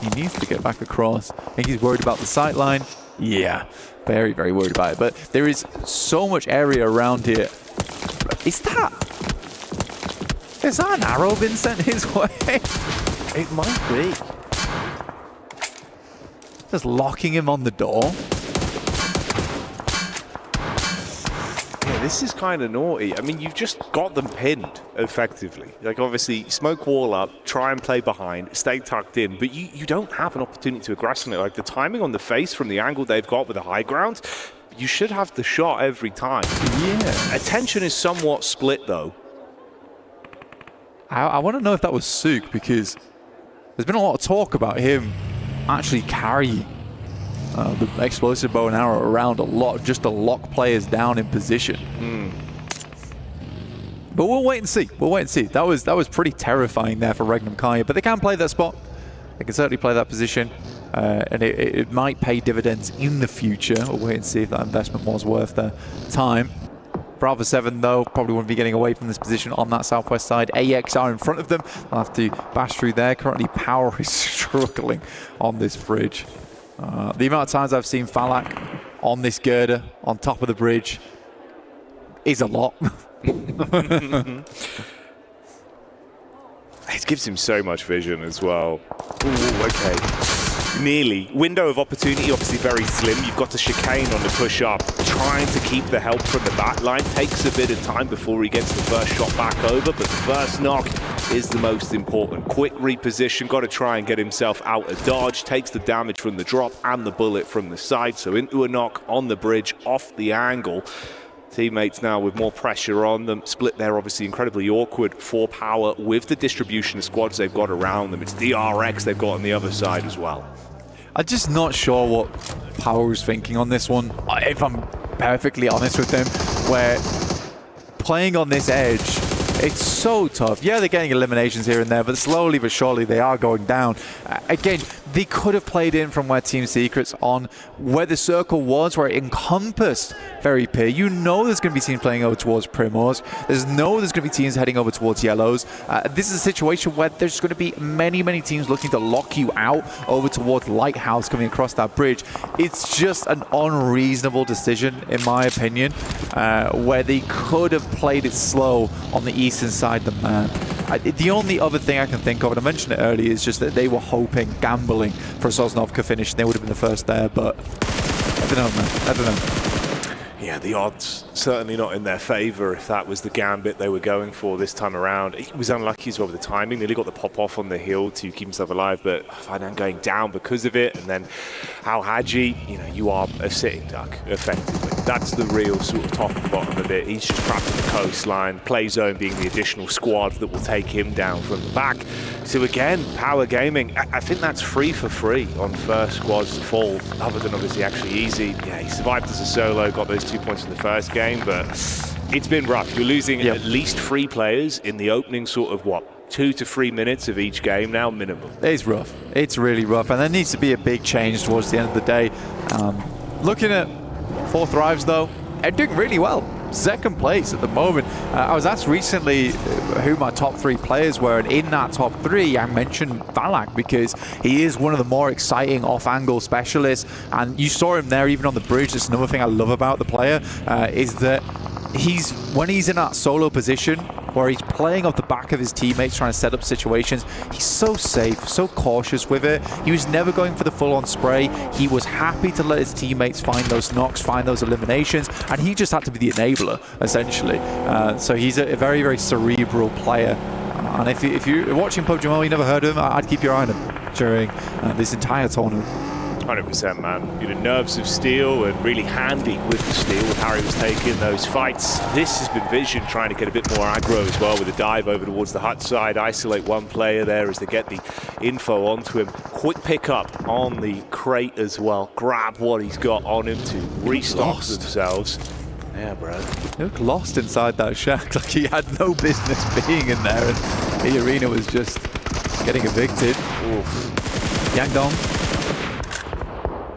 S8: he needs to get back across. I think he's worried about the sight line. Yeah, very, very worried about it. But there is so much area around here. Is that an arrow been sent his way?
S1: It might be.
S8: Just locking him on the door.
S1: Yeah, this is kind of naughty. I mean, you've just got them pinned, effectively. Like, obviously, smoke wall up, try and play behind, stay tucked in, but you don't have an opportunity to aggress on it. Like, the timing on the face from the angle they've got with the high ground, you should have the shot every time.
S8: Yeah.
S1: Attention is somewhat split, though.
S8: I want to know if that was Sook, because there's been a lot of talk about him actually carrying the explosive bow and arrow around a lot, just to lock players down in position. But we'll wait and see. We'll wait and see. That was pretty terrifying there for Regnum Carya, but they can play that spot. They can certainly play that position, and it might pay dividends in the future. We'll wait and see if that investment was worth their time. Bravo 7, though, probably won't be getting away from this position on that southwest side. AX are in front of them. They'll have to bash through there. Currently, Power is struggling on this bridge. The amount of times I've seen Falak on this girder, on top of the bridge, is a lot.
S1: It gives him so much vision as well. Ooh, okay. Nearly. Window of opportunity, obviously very slim. You've got to chicane on the push up. Trying to keep the help from the back line. Takes a bit of time before he gets the first shot back over, but the first knock is the most important. Quick reposition, got to try and get himself out of dodge. Takes the damage from the drop and the bullet from the side, so into a knock on the bridge, off the angle. Teammates now with more pressure on them. Split there, obviously incredibly awkward for Power with the distribution of squads they've got around them. It's DRX they've got on the other side as well.
S8: I'm just not sure what Power is thinking on this one, if I'm perfectly honest with them, where playing on this edge, it's so tough. Yeah, they're getting eliminations here and there, but slowly but surely they are going down. Again, they could have played in from where Team Secret's on, where the circle was, where it encompassed Very Peer. You know there's going to be teams playing over towards Primors. There's going to be teams heading over towards Yellows. This is a situation where there's going to be many, many teams looking to lock you out over towards Lighthouse coming across that bridge. It's just an unreasonable decision, in my opinion, where they could have played it slow on the eastern side of the map. The only other thing I can think of, and I mentioned it earlier, is just that they were hoping, gambling for a Sosnovka finish. They would have been the first there, but I don't know, man. I don't know.
S1: Yeah, the odds certainly not in their favour if that was the gambit they were going for this time around. He was unlucky as well with the timing. Nearly got the pop off on the hill to keep himself alive, but Fainan going down because of it. And then Al Haji, you know, you are a sitting duck, effectively. That's the real sort of top and bottom of it. He's just trapped in the coastline. Play zone being the additional squad that will take him down from the back. So again, Power Gaming, I think that's free for free on first squads to fall, other than obviously actually easy. Yeah, he survived as a solo, got those 2 points in the first game, but it's been rough. You're losing at least 3 players in the opening sort of, 2 to 3 minutes of each game now, minimum.
S8: It's rough. It's really rough, and there needs to be a big change towards the end of the day. Looking at 4 Thrives, though, they're doing really well. Second place at the moment. I was asked recently who my top 3 players were, and in that top 3 I mentioned Valak because he is one of the more exciting off-angle specialists, and you saw him there even on the bridge. That's another thing I love about the player, is that when he's in that solo position where he's playing off the back of his teammates trying to set up situations, he's so safe, so cautious with it. He was never going for the full-on spray. He was happy to let his teammates find those knocks, find those eliminations, and he just had to be the enabler, essentially. So he's a very, very cerebral player. And if you're watching PUBG Mobile, you never heard of him, I'd keep your eye on him during this entire tournament.
S1: 100%, man. You know, nerves of steel and really handy with the steel with how he was taking those fights. This has been Vision trying to get a bit more aggro as well with a dive over towards the hut side, isolate one player there as they get the info onto him. Quick pick up on the crate as well. Grab what he's got on him to restock themselves. Yeah, bro.
S8: He looked lost inside that shack, like he had no business being in there, and the arena was just getting evicted.
S1: Oof.
S8: Yangdong.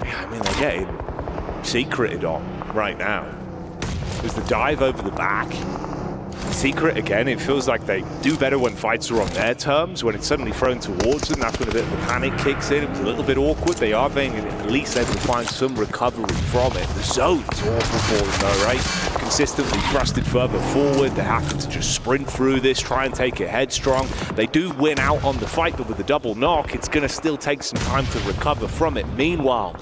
S1: I mean, they're getting secreted on right now. There's the dive over the back. Secret, again, it feels like they do better when fights are on their terms. When it's suddenly thrown towards them, that's when a bit of a panic kicks in. It was a little bit awkward. They are being at least able to find some recovery from it. The zone's awful for them though, right? Consistently thrusted further forward. They have to just sprint through this, try and take it headstrong. They do win out on the fight, but with the double knock, it's going to still take some time to recover from it. Meanwhile,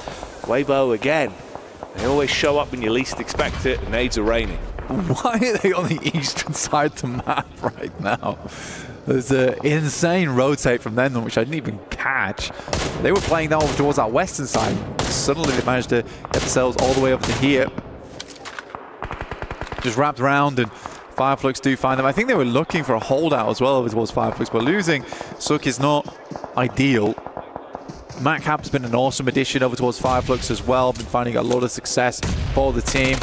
S1: Weibo again, they always show up when you least expect it, and nades are raining.
S8: Why are they on the eastern side of the map right now? There's an insane rotate from them, which I didn't even catch. They were playing that over towards that western side. Suddenly they managed to get themselves all the way up to here. Just wrapped around, and Fireflux do find them. I think they were looking for a holdout as well over towards Fireflux, but losing Suk is not ideal. Matt Cap's been an awesome addition over towards Fireflux as well. Been finding a lot of success for the team.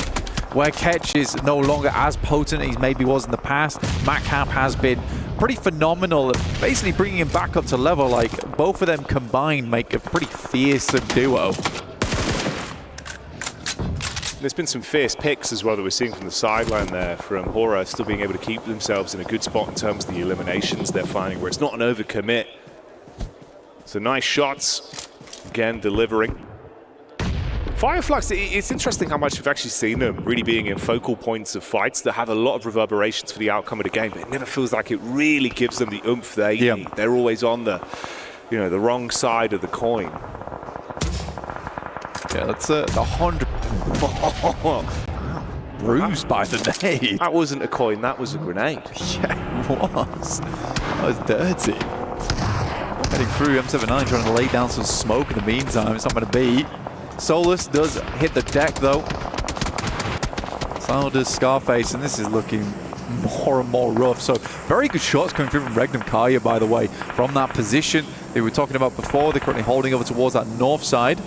S8: Where Ketch is no longer as potent as he maybe was in the past, Matt Cap has been pretty phenomenal at basically bringing him back up to level. Like, both of them combined make a pretty fearsome duo.
S1: There's been some fierce picks as well that we're seeing from the sideline there from Hora, still being able to keep themselves in a good spot in terms of the eliminations they're finding, where it's not an overcommit. So nice shots, again, delivering. Fireflux, it's interesting how much we've actually seen them really being in focal points of fights that have a lot of reverberations for the outcome of the game, but it never feels like it really gives them the oomph they need. They're always on the, you know, the wrong side of the coin.
S8: Yeah, that's the 100. Bruised by the nade.
S1: That wasn't a coin, that was a grenade.
S8: Yeah, it was. That was dirty. Heading through M79, trying to lay down some smoke in the meantime. It's not going to be. Solus does hit the deck though. So does Scarface, and this is looking more and more rough. So very good shots coming through from Regnum Carya, by the way, from that position they were talking about before. They're currently holding over towards that north side.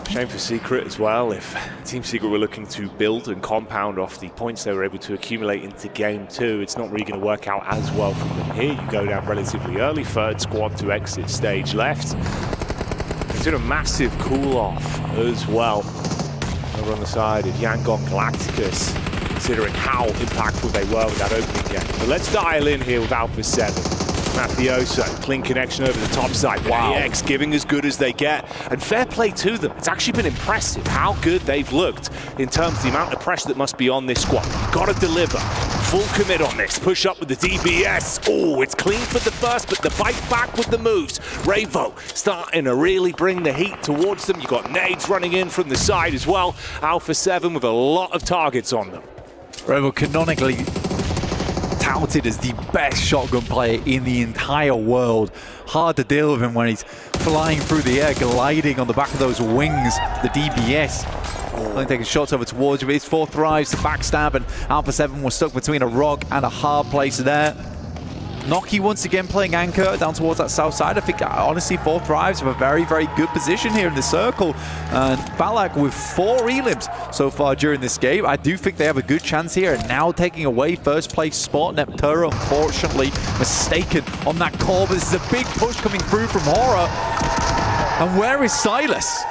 S1: Shame for Secret as well. If Team Secret were looking to build and compound off the points they were able to accumulate into Game 2, it's not really going to work out as well for them here. You go down relatively early, third squad to exit stage left. It's in a massive cool-off as well over on the side of Yangon Galacticus, considering how impactful they were with that opening game. But let's dial in here with Alpha 7. Mafioso, clean connection over the top side. Wow. AX giving as good as they get. And fair play to them. It's actually been impressive how good they've looked in terms of the amount of pressure that must be on this squad. You've got to deliver. Full commit on this. Push up with the DBS. Oh, it's clean for the first, but the bite back with the moves. Ravo starting to really bring the heat towards them. You've got nades running in from the side as well. Alpha 7 with a lot of targets on them.
S8: Ravo canonically touted as the best shotgun player in the entire world. Hard to deal with him when he's flying through the air, gliding on the back of those wings, the DBS. Only taking shots over towards you, but it's 4 thrives to backstab, and Alpha 7 was stuck between a rock and a hard place there. Noki once again playing anchor down towards that south side. I think honestly 4 thrives have a very, very good position here in the circle. And Balak with 4 elims so far during this game. I do think they have a good chance here, and now taking away first place spot. Nepturo unfortunately mistaken on that call, but this is a big push coming through from Hora. And where is Silas?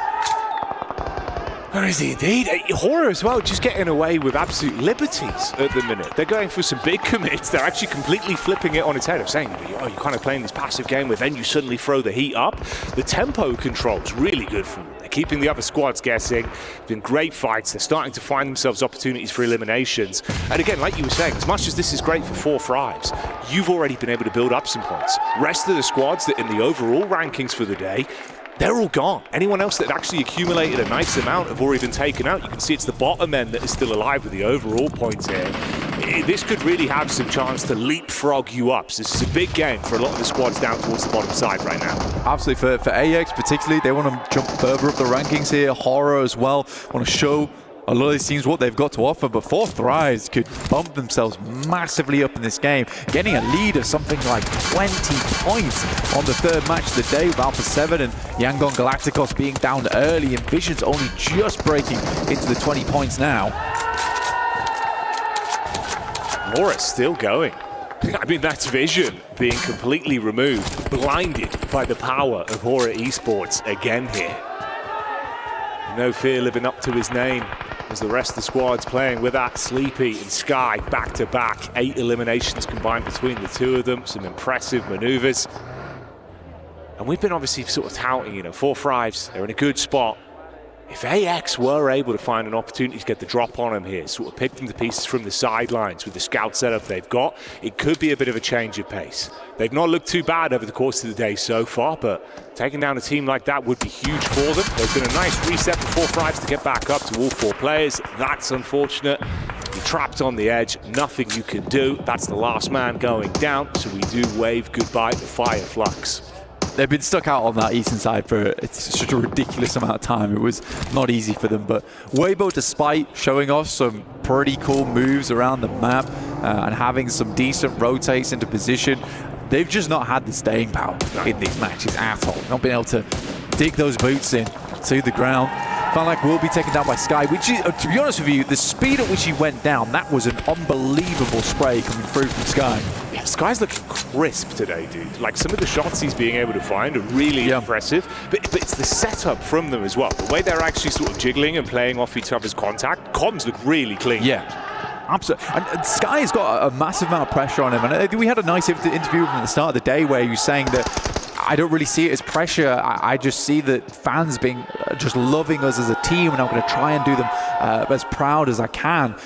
S1: Where is he indeed? Hora as well, just getting away with absolute liberties at the minute. They're going for some big commits. They're actually completely flipping it on its head of saying, oh, you're kind of playing this passive game where then you suddenly throw the heat up. The tempo control's really good for them. They're keeping the other squads guessing. It's been great fights. They're starting to find themselves opportunities for eliminations. And again, like you were saying, as much as this is great for 4 thrives, you've already been able to build up some points. Rest of the squads that in the overall rankings for the day, they're all gone. Anyone else that actually accumulated a nice amount have already been taken out. You can see it's the bottom end that is still alive with the overall points here. This could really have some chance to leapfrog you up. So this is a big game for a lot of the squads down towards the bottom side right now.
S8: Absolutely. For AX particularly, they want to jump further up the rankings here. Hora as well want to show a lot of these teams what they've got to offer, but 4 thrives could bump themselves massively up in this game, getting a lead of something like 20 points on the 3rd match of the day with Alpha 7 and Yangon Galacticus being down early, and Vision's only just breaking into the 20 points now.
S1: Hora's still going. I mean, that's Vision being completely removed, blinded by the power of Hora Esports again here. No fear living up to his name. as the rest of the squad's playing with that Sleepy and Sky back-to-back. 8 eliminations combined between the two of them. Some impressive maneuvers. And we've been obviously sort of touting, you know, 4-5s, they're in a good spot. If AX were able to find an opportunity to get the drop on them here, sort of pick them to pieces from the sidelines with the scout setup they've got, it could be a bit of a change of pace. They've not looked too bad over the course of the day so far, but taking down a team like that would be huge for them. There's been a nice reset for 4-5s to get back up to all 4 players. That's unfortunate. You're trapped on the edge, nothing you can do. That's the last man going down, so we do wave goodbye to Fire Flux.
S8: They've been stuck out on that eastern side for such a ridiculous amount of time. It was not easy for them, but Weibo, despite showing off some pretty cool moves around the map and having some decent rotates into position, they've just not had the staying power in these matches at all. Not been able to dig those boots in to the ground. Felt like we'll be taken down by Sky, which is, to be honest with you, the speed at which he went down, that was an unbelievable spray coming through from Sky.
S1: Yeah, Sky's looking crisp today, dude. Like, some of the shots he's being able to find are really impressive, but it's the setup from them as well. The way they're actually sort of jiggling and playing off each other's contact, comms look really clean.
S8: Yeah. Absolutely. And Sky's got a massive amount of pressure on him. And we had a nice interview with him at the start of the day where he was saying that I don't really see it as pressure. I just see that fans being just loving us as a team, and I'm going to try and do them as proud as I can.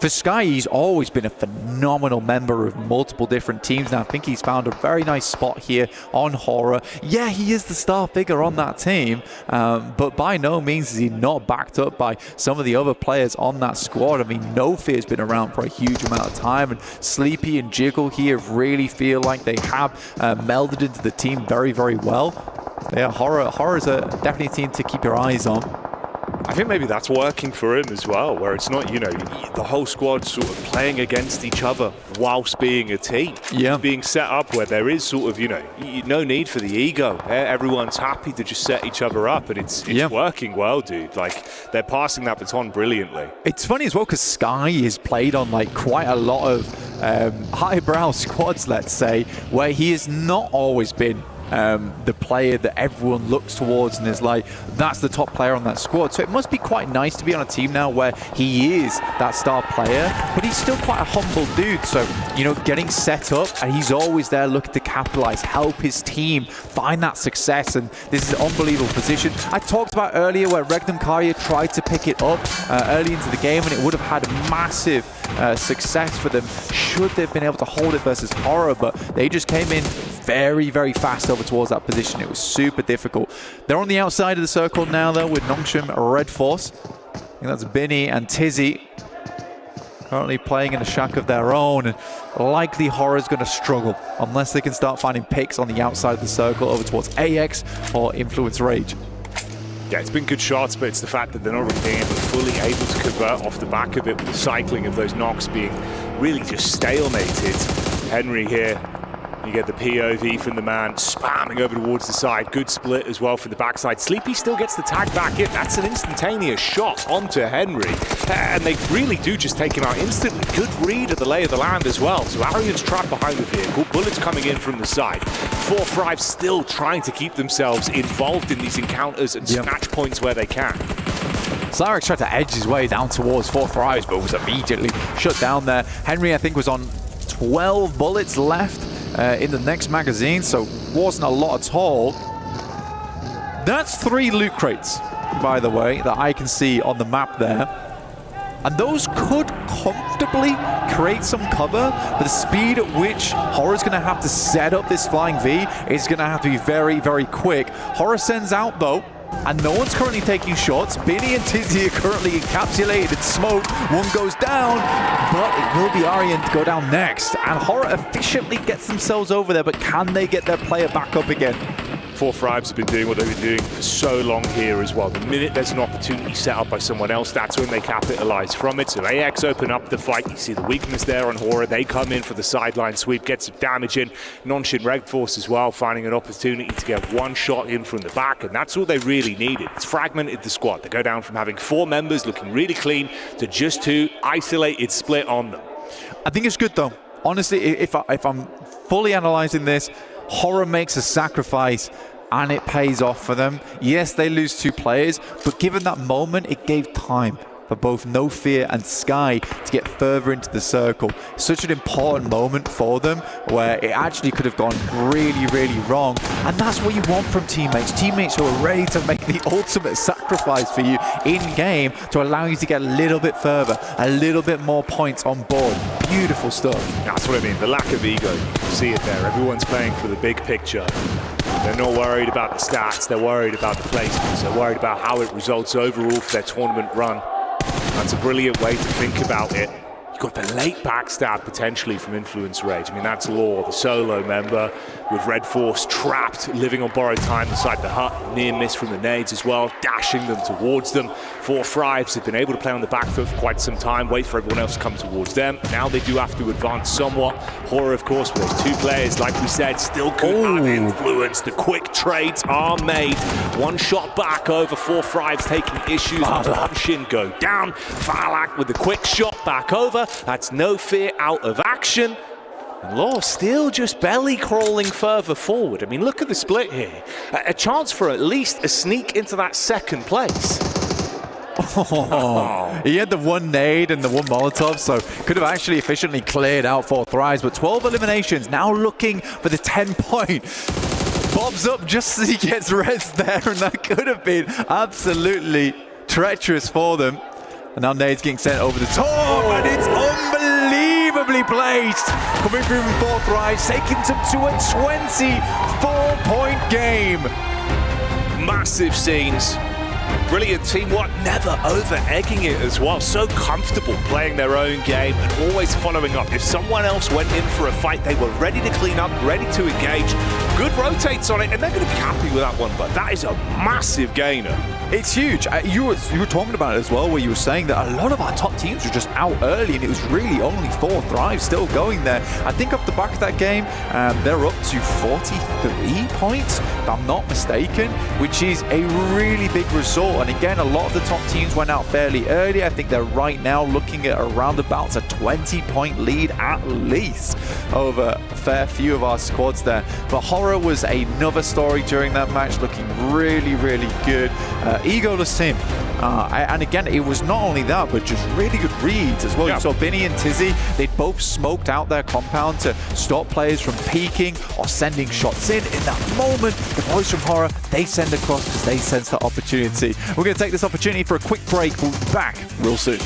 S8: For Sky, he's always been a phenomenal member of multiple different teams. Now, I think he's found a very nice spot here on Hora. Yeah, he is the star figure on that team, but by no means is he not backed up by some of the other players on that squad. I mean, No Fear's been around for a huge amount of time, and Sleepy and Jiggle here really feel like they have melded into the team very, very well. Yeah, Hora's definitely a team to keep your eyes on.
S1: I think maybe that's working for him as well, where it's not, you know, the whole squad sort of playing against each other whilst being a team.
S8: Yeah.
S1: Being set up where there is sort of, you know, no need for the ego. Everyone's happy to just set each other up, and it's working well, dude. Like, they're passing that baton brilliantly.
S8: It's funny as well because Sky is played on like quite a lot of highbrow squads, let's say, where he has not always been the player that everyone looks towards and is like, that's the top player on that squad. So it must be quite nice to be on a team now where he is that star player, but he's still quite a humble dude. So, you know, getting set up, and he's always there looking to capitalize, help his team find that success, and this is an unbelievable position. I talked about earlier where Regnum Carya tried to pick it up early into the game, and it would have had massive success for them should they've been able to hold it versus Hora, but they just came in very, very fast over towards that position. It was super difficult. They're on the outside of the circle now, though, with Nong, Shim, Redforce. I think that's Binny and Tizzy currently playing in a shack of their own, and likely Hora's going to struggle unless they can start finding picks on the outside of the circle over towards AX or Influence Rage.
S1: Yeah, it's been good shots, but it's the fact that they're not really being fully able to convert off the back of it, with the cycling of those knocks being really just stalemated. Henry here, you get the POV from the man, spamming over towards the side. Good split as well for the backside. Sleepy still gets the tag back in. That's an instantaneous shot onto Henry. And they really do just take him out instantly. Good read of the lay of the land as well. So Arian's trapped behind the vehicle. Bullets coming in from the side. 4-5 still trying to keep themselves involved in these encounters and snatch points where they can.
S8: Zarek tried to edge his way down towards 4-5, but was immediately shut down there. Henry, I think, was on 12 bullets left in the next magazine, so wasn't a lot at all. That's 3 loot crates, by the way, that I can see on the map there. And those could comfortably create some cover, but the speed at which Hora's going to have to set up this flying V is going to have to be very, very quick. Hora sends out, though, and no one's currently taking shots. Binny and Tizzy are currently encapsulated in smoke. One goes down, but it will be Arian to go down next. And Hora efficiently gets themselves over there, but can they get their player back up again?
S1: 4-5s have been doing what they've been doing for so long here as well. The minute there's an opportunity set up by someone else, that's when they capitalize from it. So AX open up the fight. You see the weakness there on Hora. They come in for the sideline sweep, get some damage in. Nonshin Redforce as well, finding an opportunity to get one shot in from the back, and that's all they really needed. It's fragmented the squad. They go down from having 4 members looking really clean to just 2 isolated split on them.
S8: I think it's good, though. Honestly, if I'm fully analyzing this, Hora makes a sacrifice and it pays off for them. Yes, they lose 2 players, but given that moment, it gave time for both No Fear and Sky to get further into the circle. Such an important moment for them where it actually could have gone really, really wrong. And that's what you want from teammates. Teammates who are ready to make the ultimate sacrifice for you in-game to allow you to get a little bit further, a little bit more points on board. Beautiful stuff.
S1: That's what I mean, the lack of ego. You see it there. Everyone's playing for the big picture. They're not worried about the stats, they're worried about the placements, they're worried about how it results overall for their tournament run. That's a brilliant way to think about it. You've got the late backstab potentially from Influence Rage. I mean, that's Law, the solo member with Redforce trapped, living on borrowed time inside the hut. Near miss from the nades as well, dashing them towards them. 4 Thrives have been able to play on the back foot for quite some time, wait for everyone else to come towards them. Now they do have to advance somewhat. Hora, of course, with those 2 players, like we said, still could have influence. The quick trades are made. 1 shot back over 4 Thrives taking issues. Shim go down. Falak with the quick shot back over. That's No Fear out of action. And Law still just belly crawling further forward. I mean, look at the split here. A chance for at least a sneak into that 2nd place.
S8: He had the 1 nade and the 1 Molotov, so could have actually efficiently cleared out 4 Thrives, but 12 eliminations, now looking for the 10-point. Bobs up just as he gets res there, and that could have been absolutely treacherous for them. And now nade's getting sent over the top, and it's unbelievably placed. Coming through from 4 Thrives, taking them to a 24-point game.
S1: Massive scenes. Brilliant teamwork, never over-egging it as well. So comfortable playing their own game and always following up. If someone else went in for a fight, they were ready to clean up, ready to engage. Good rotates on it, and they're going to be happy with that one, but that is a massive gainer.
S8: It's huge. You were talking about it as well, where you were saying that a lot of our top teams were just out early, and it was really only 4 Thrives still going there. I think off the back of that game, they're up to 43 points, if I'm not mistaken, which is a really big result. And again, a lot of the top teams went out fairly early. I think they're right now looking at around about a 20-point lead at least over a fair few of our squads there. But Hora was another story during that match, looking really, really good. Egoless team. And again, it was not only that, but just really good reads as well. You saw Binny and Tizzy, they both smoked out their compound to stop players from peeking or sending shots in. In that moment, the boys from Hora, they send across because they sense that opportunity. We're going to take this opportunity for a quick break. We'll be back real soon.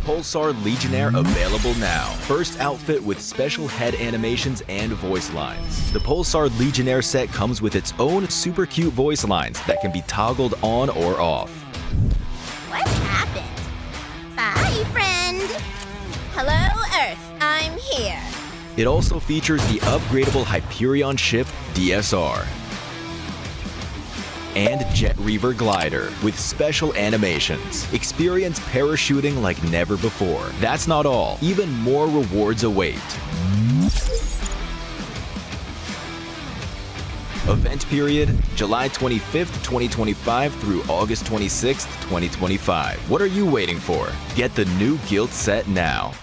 S17: Pulsar Legionnaire available now. First outfit with special head animations and voice lines. The Pulsar Legionnaire set comes with its own super cute voice lines that can be toggled on or off.
S18: What happened?
S16: Hello, Earth. I'm here.
S17: It also features the upgradable Hyperion ship DSR and Jet Reaver glider with special animations. Experience parachuting like never before. That's not all. Even more rewards await. Event period, July 25th, 2025 through August 26th, 2025. What are you waiting for? Get the new guild set now.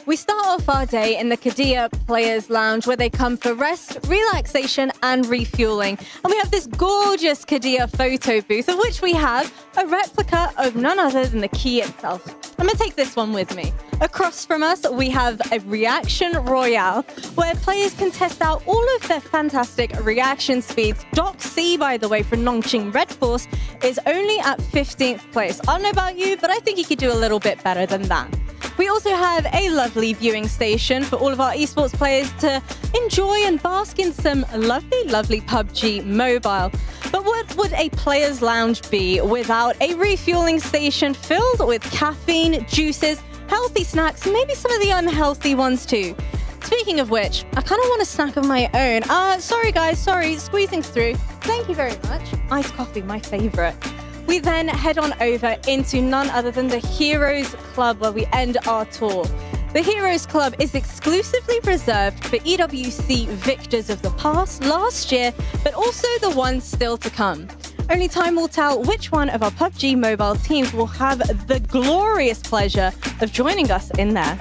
S6: We start off our day in the Qiddiya Players Lounge, where they come for rest, relaxation, and refueling. And we have this gorgeous Qiddiya photo booth, of which we have a replica of none other than the key itself. I'm going to take this one with me. Across from us, we have a reaction royale, where players can test out all of their fantastic reaction speeds. Doc C, by the way, from Nong Redforce, is only at 15th place. I don't know about you, but I think he could do a little bit better than that. We also have a lovely viewing station for all of our esports players to enjoy and bask in some lovely, lovely PUBG Mobile. But what would a player's lounge be without a refueling station filled with caffeine, juices, healthy snacks, and maybe some of the unhealthy ones too? Speaking of which, I kind of want a snack of my own. Sorry guys, squeezing through. Thank you very much. Iced coffee, my favorite. We then head on over into none other than the Heroes Club, where we end our tour. The Heroes Club is exclusively reserved for EWC victors of the past, last year, but also the ones still to come. Only time will tell which one of our PUBG Mobile teams will have the glorious pleasure of joining us in there.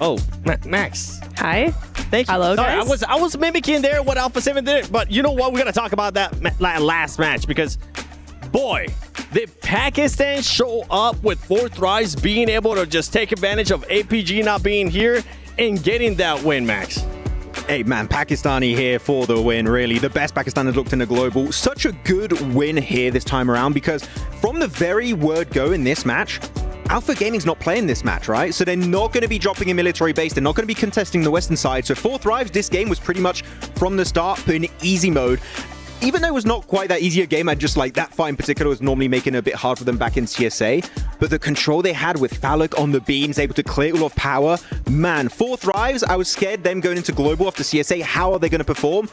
S5: Oh, Max.
S7: Hi.
S5: Thank you.
S7: Hello,
S5: Sorry,
S7: guys.
S5: I was mimicking there what Alpha 7 did, but you know what? We're going to talk about that last match because, boy, did Pakistan show up with 4 thrives, being able to just take advantage of APG not being here and getting that win, Max.
S15: Hey man, Pakistani here for the win, really. The best Pakistan has looked in the global. Such a good win here this time around because from the very word go in this match, Alpha Gaming's not playing this match, right? So they're not going to be dropping a military base. They're not going to be contesting the western side. So 4 thrives, this game was pretty much from the start put in easy mode. Even though it was not quite that easy a game, I just like that fight in particular was normally making it a bit hard for them back in CSA. But the control they had with Falcon on the beams, able to clear all of power, man, 4 thrives. I was scared them going into global after CSA. How are they going to perform?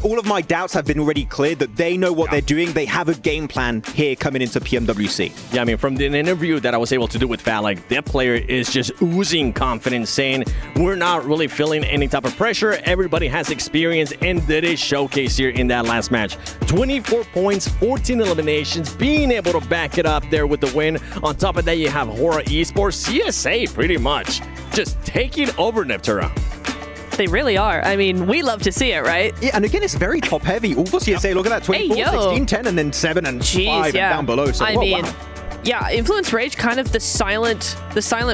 S15: All of my doubts have been already cleared that they know what they're doing. They have a game plan here coming into PMWC.
S5: Yeah, I mean, from the interview that I was able to do with Falcon, that player is just oozing confidence, saying we're not really feeling any type of pressure. Everybody has experience, and that is showcased here in that last match. 24 points, 14 eliminations, being able to back it up there with the win. On top of that, you have Hora Esports, CSA pretty much just taking over Neptuna.
S7: They really are. I mean, we love to see it, right?
S15: Yeah, and again, it's very top heavy. All for CSA, look at that, 24,
S7: hey,
S15: 16, 10, and then 7 and 5 and down below. So,
S7: I mean, yeah, Influence Rage, kind of the silent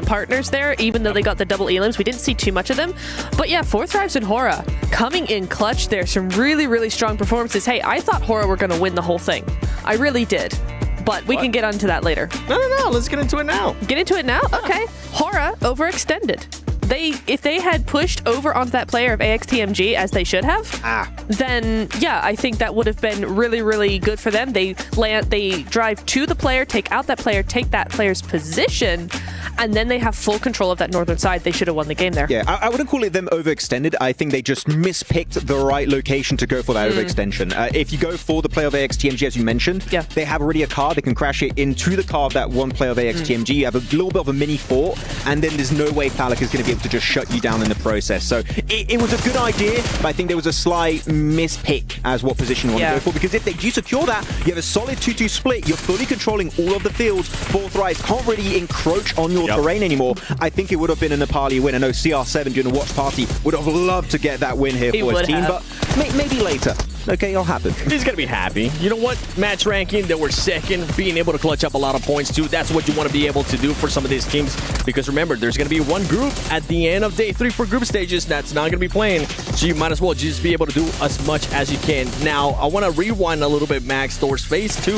S7: partners there, even though they got the double elims. We didn't see too much of them. But yeah, 4 thrives and Hora coming in clutch there. Some really, really strong performances. Hey, I thought Hora were going to win the whole thing. I really did. But we can get onto that later.
S5: No. Let's get into it now.
S7: Get into it now? Okay. Hora overextended. If they had pushed over onto that player of AXTMG as they should have, then yeah, I think that would have been really, really good for them. They drive to the player, take out that player, take that player's position, and then they have full control of that northern side. They should have won the game there.
S15: Yeah, I wouldn't call it them overextended. I think they just mispicked the right location to go for that overextension. If you go for the player of AXTMG, as you mentioned, they have already a car. They can crash it into the car of that one player of AXTMG. You have a little bit of a mini fort, and then there's no way Falcon is going to be able to just shut you down in the process. So it was a good idea, but I think there was a slight mispick as what position you want to go for, because if they do secure that, you have a solid 2-2 split. You're fully controlling all of the fields. 4 thrives can't really encroach on your terrain anymore. I think it would have been a Nepali win. I know CR7 during the watch party would have loved to get that win here for his team, but maybe later. Okay, I'll happen.
S5: He's going to be happy. You know what? Match ranking, they were second, being able to clutch up a lot of points too. That's what you want to be able to do for some of these teams. Because remember, there's going to be one group at the end of day 3 for group stages that's not going to be playing. So you might as well just be able to do as much as you can. Now, I want to rewind a little bit, Max, towards phase 2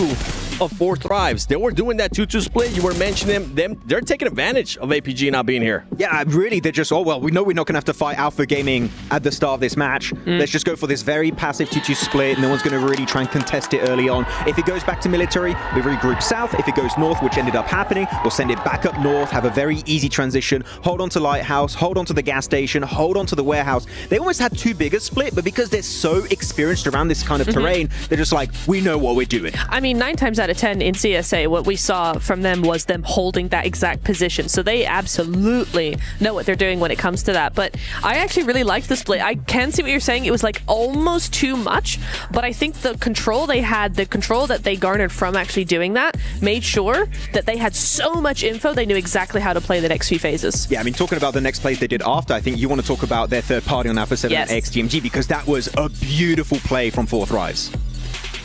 S5: of 4 Thrives. They were doing that 2-2 split. You were mentioning them. They're taking advantage of APG not being here.
S15: Yeah, really, they're just, oh, well, we know we're not going to have to fight Alpha Gaming at the start of this match. Let's just go for this very passive 2-2 split. No one's going to really try and contest it early on. If it goes back to military, we regroup south. If it goes north, which ended up happening, we'll send it back up north, have a very easy transition, hold on to Lighthouse, hold on to the gas station, hold on to the warehouse. They almost had too big a split, but because they're so experienced around this kind of terrain, they're just like, we know what we're doing.
S7: I mean, 9 times out of 10 in CSA, what we saw from them was them holding that exact position. So they absolutely know what they're doing when it comes to that. But I actually really liked the split. I can see what you're saying. It was like almost too much, but I think the control they had, the control that they garnered from actually doing that, made sure that they had so much info, they knew exactly how to play the next few phases.
S15: Yeah, I mean, talking about the next plays they did after, I think you want to talk about their third party on Alpha 7 and XTMG, because that was a beautiful play from 4 Thrives.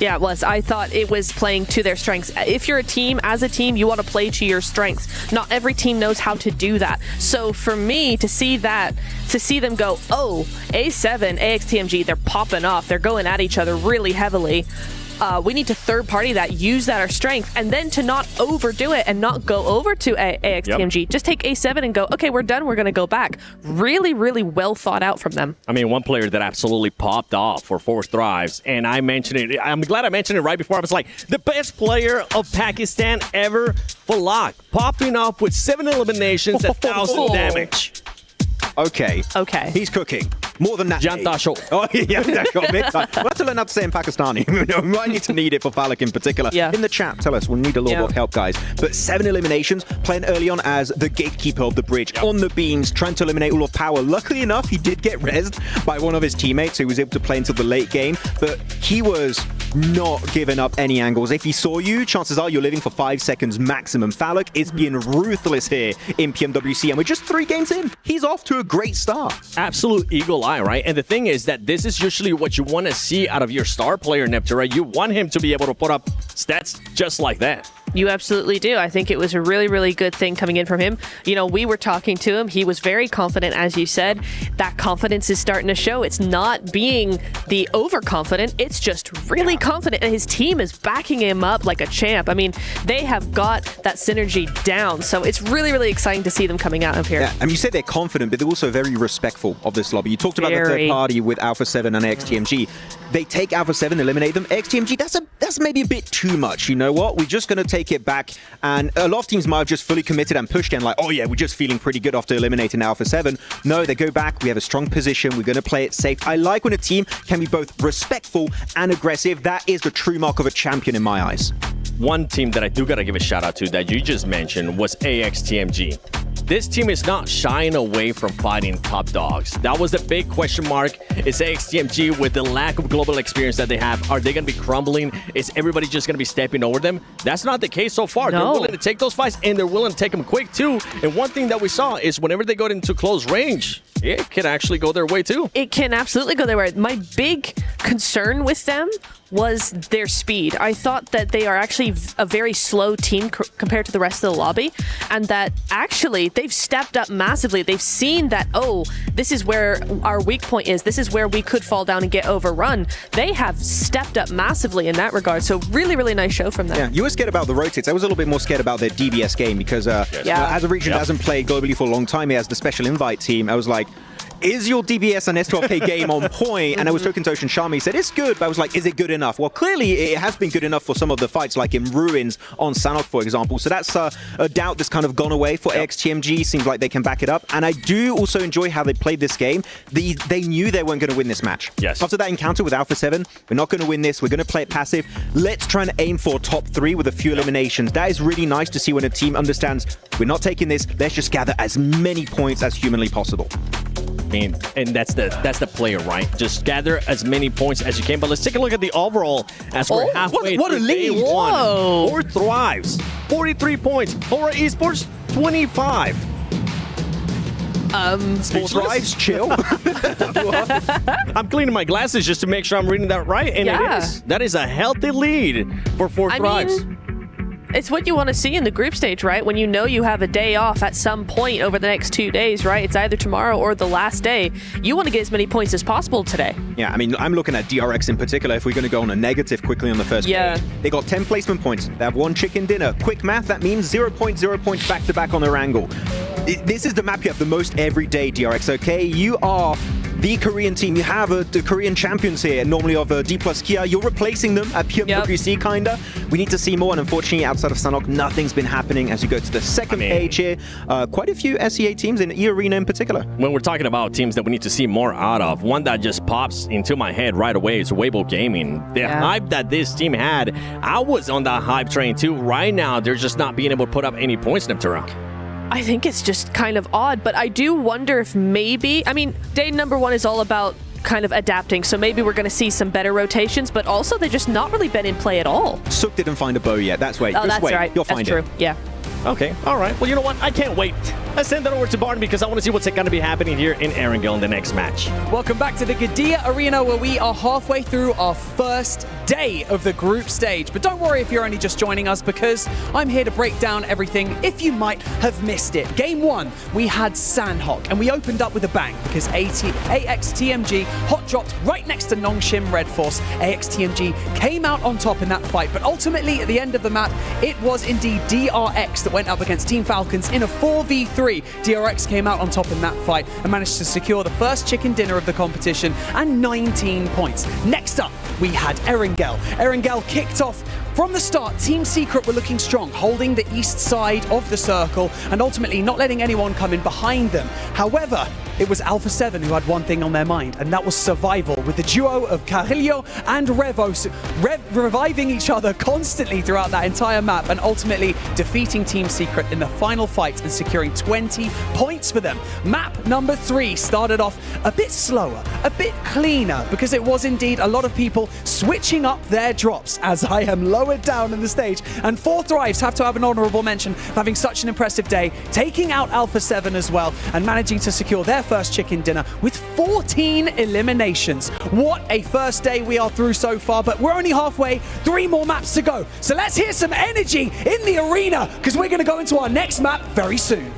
S7: Yeah, it was. I thought it was playing to their strengths. If you're a team, as a team, you want to play to your strengths. Not every team knows how to do that. So for me to see that, to see them go, oh, A7, AXTMG, they're popping off. They're going at each other really heavily. We need to third party that, use that our strength, and then to not overdo it and not go over to AXTMG. Just take A7 and go, okay, we're done. We're going to go back. Really, really well thought out from them.
S5: I mean, one player that absolutely popped off for 4 Thrives, and I mentioned it. I'm glad I mentioned it right before. I was like, the best player of Pakistan ever, Falak, popping off with 7 eliminations, 1,000 damage.
S15: Okay. He's cooking. More than that.
S5: Jantasho.
S15: Oh, yeah, that's got big time. We'll have to learn how to say in Pakistani. We might need to need it for Falak in particular.
S7: Yeah.
S15: In the chat, tell us. We'll need a little bit of help, guys. But 7 eliminations, playing early on as the gatekeeper of the bridge, on the beams, trying to eliminate all of power. Luckily enough, he did get rezzed by one of his teammates, who was able to play until the late game. But he was not giving up any angles. If he saw you, chances are you're living for 5 seconds maximum. Falak is being ruthless here in PMWC, and we're just 3 games in. He's off to a great start.
S5: Absolute eagle eye, right? And the thing is that this is usually what you want to see out of your star player, Neptune. You want him to be able to put up stats just like that.
S7: You absolutely do. I think it was a really, really good thing coming in from him. You know, we were talking to him. He was very confident, as you said. That confidence is starting to show. It's not being the overconfident. It's just really confident. And his team is backing him up like a champ. I mean, they have got that synergy down. So it's really, really exciting to see them coming out of here.
S15: Yeah, and you say they're confident, but they're also very respectful of this lobby. You talked about the third party with Alpha 7 and XTMG. They take Alpha 7, eliminate them. XTMG, that's maybe a bit too much. You know what? We're just going to take it back. And a lot of teams might have just fully committed and pushed in like, oh yeah, we're just feeling pretty good after eliminating Alpha 7. No, they go back. We have a strong position. We're going to play it safe. I like when a team can be both respectful and aggressive. That is the true mark of a champion in my eyes.
S5: One team that I do got to give a shout out to that you just mentioned was AXTMG. This team is not shying away from fighting top dogs. That was the big question mark. Is AXTMG, with the lack of global experience that they have, are they going to be crumbling? Is everybody just going to be stepping over them? That's not the case so far.
S7: No.
S5: They're willing to take those fights, and they're willing to take them quick too. And one thing that we saw is whenever they go into close range, it can actually go their way too.
S7: It can absolutely go their way. My big concern with them was their speed. I thought that they are actually a very slow team compared to the rest of the lobby, and that actually they've stepped up massively. They've seen that, oh, this is where our weak point is. This is where we could fall down and get overrun. They have stepped up massively in that regard. So really, really nice show from them.
S15: Yeah, you were scared about the rotates. I was a little bit more scared about their DBS game because as a region that hasn't played globally for a long time, he has the special invite team. I was like, is your DBS and S12K game on point? And I was talking to Ocean Sharma. He said, it's good, but I was like, is it good enough? Well, clearly it has been good enough for some of the fights, like in Ruins on Sanhok, for example. So that's a doubt that's kind of gone away for XTMG. Seems like they can back it up. And I do also enjoy how they played this game. They knew they weren't going to win this match.
S5: Yes.
S15: After that encounter with Alpha 7, we're not going to win this. We're going to play it passive. Let's try and aim for top 3 with a few eliminations. That is really nice to see when a team understands we're not taking this. Let's just gather as many points as humanly possible.
S5: I mean, and that's the player, right? Just gather as many points as you can. But let's take a look at the overall as we're halfway
S15: what a
S5: through
S15: lead.
S5: day 1. 4 Thrives, 43 points. Hora Esports, 25.
S15: Sports Thrives, chill.
S5: I'm cleaning my glasses just to make sure I'm reading that right, and it is. That is a healthy lead for Four Thrives.
S7: It's what you want to see in the group stage, right? When you know you have a day off at some point over the next 2 days, right? It's either tomorrow or the last day. You want to get as many points as possible today.
S15: Yeah, I mean, I'm looking at DRX in particular. If we're going to go on a negative quickly on the first page, they got 10 placement points. They have 1 chicken dinner. Quick math, that means 0 points back-to-back on Erangel. This is the map you have the most every day, DRX, okay? You are the Korean team. You have the Korean champions here, normally of D plus Kia. You're replacing them at PMWC, kinda. We need to see more, and unfortunately, outside of Sanhok, nothing's been happening as you go to the second page here. Quite a few SEA teams in E-Arena in particular.
S5: When we're talking about teams that we need to see more out of, one that just pops into my head right away is Weibo Gaming. The hype that this team had, I was on that hype train too. Right now, they're just not being able to put up any points, Neptura.
S7: I think it's just kind of odd, but I do wonder if maybe, I mean, day number 1 is all about kind of adapting, so maybe we're going to see some better rotations, but also they've just not really been in play at all.
S15: Sook didn't find a bow yet. That's wait.
S7: Oh,
S15: Just
S7: that's
S15: wait.
S7: right.
S15: You'll
S7: That's
S15: find
S7: true.
S15: it.
S7: Yeah.
S5: Okay, all right. Well, you know what? I can't wait. Let's send that over to Barton because I want to see what's going to be happening here in Erangel in the next match.
S20: Welcome back to the Gadia Arena, where we are halfway through our first day of the group stage. But don't worry if you're only just joining us, because I'm here to break down everything if you might have missed it. Game 1, we had Sanhok, and we opened up with a bang because AXTMG hot dropped right next to Nong, Shim, Redforce. AXTMG came out on top in that fight, but ultimately at the end of the map, it was indeed DRX that went up against Team Falcons in a 4v3. DRX came out on top in that fight and managed to secure the first chicken dinner of the competition and 19 points. Next up, we had Erangel. Erangel kicked off from the start. Team Secret were looking strong, holding the east side of the circle and ultimately not letting anyone come in behind them. However, it was Alpha 7 who had one thing on their mind, and that was survival, with the duo of Carrillo and Revos reviving each other constantly throughout that entire map and ultimately defeating Team Secret in the final fight and securing 20 points for them. Map number 3 started off a bit slower, a bit cleaner, because it was indeed a lot of people switching up their drops, as I am lowered down in the stage. And Four Thrives have to have an honorable mention for having such an impressive day, taking out Alpha 7 as well and managing to secure their first chicken dinner with 14 eliminations. What a first day we are through so far, but we're only halfway, 3 more maps to go. So let's hear some energy in the arena, because we're going to go into our next map very soon.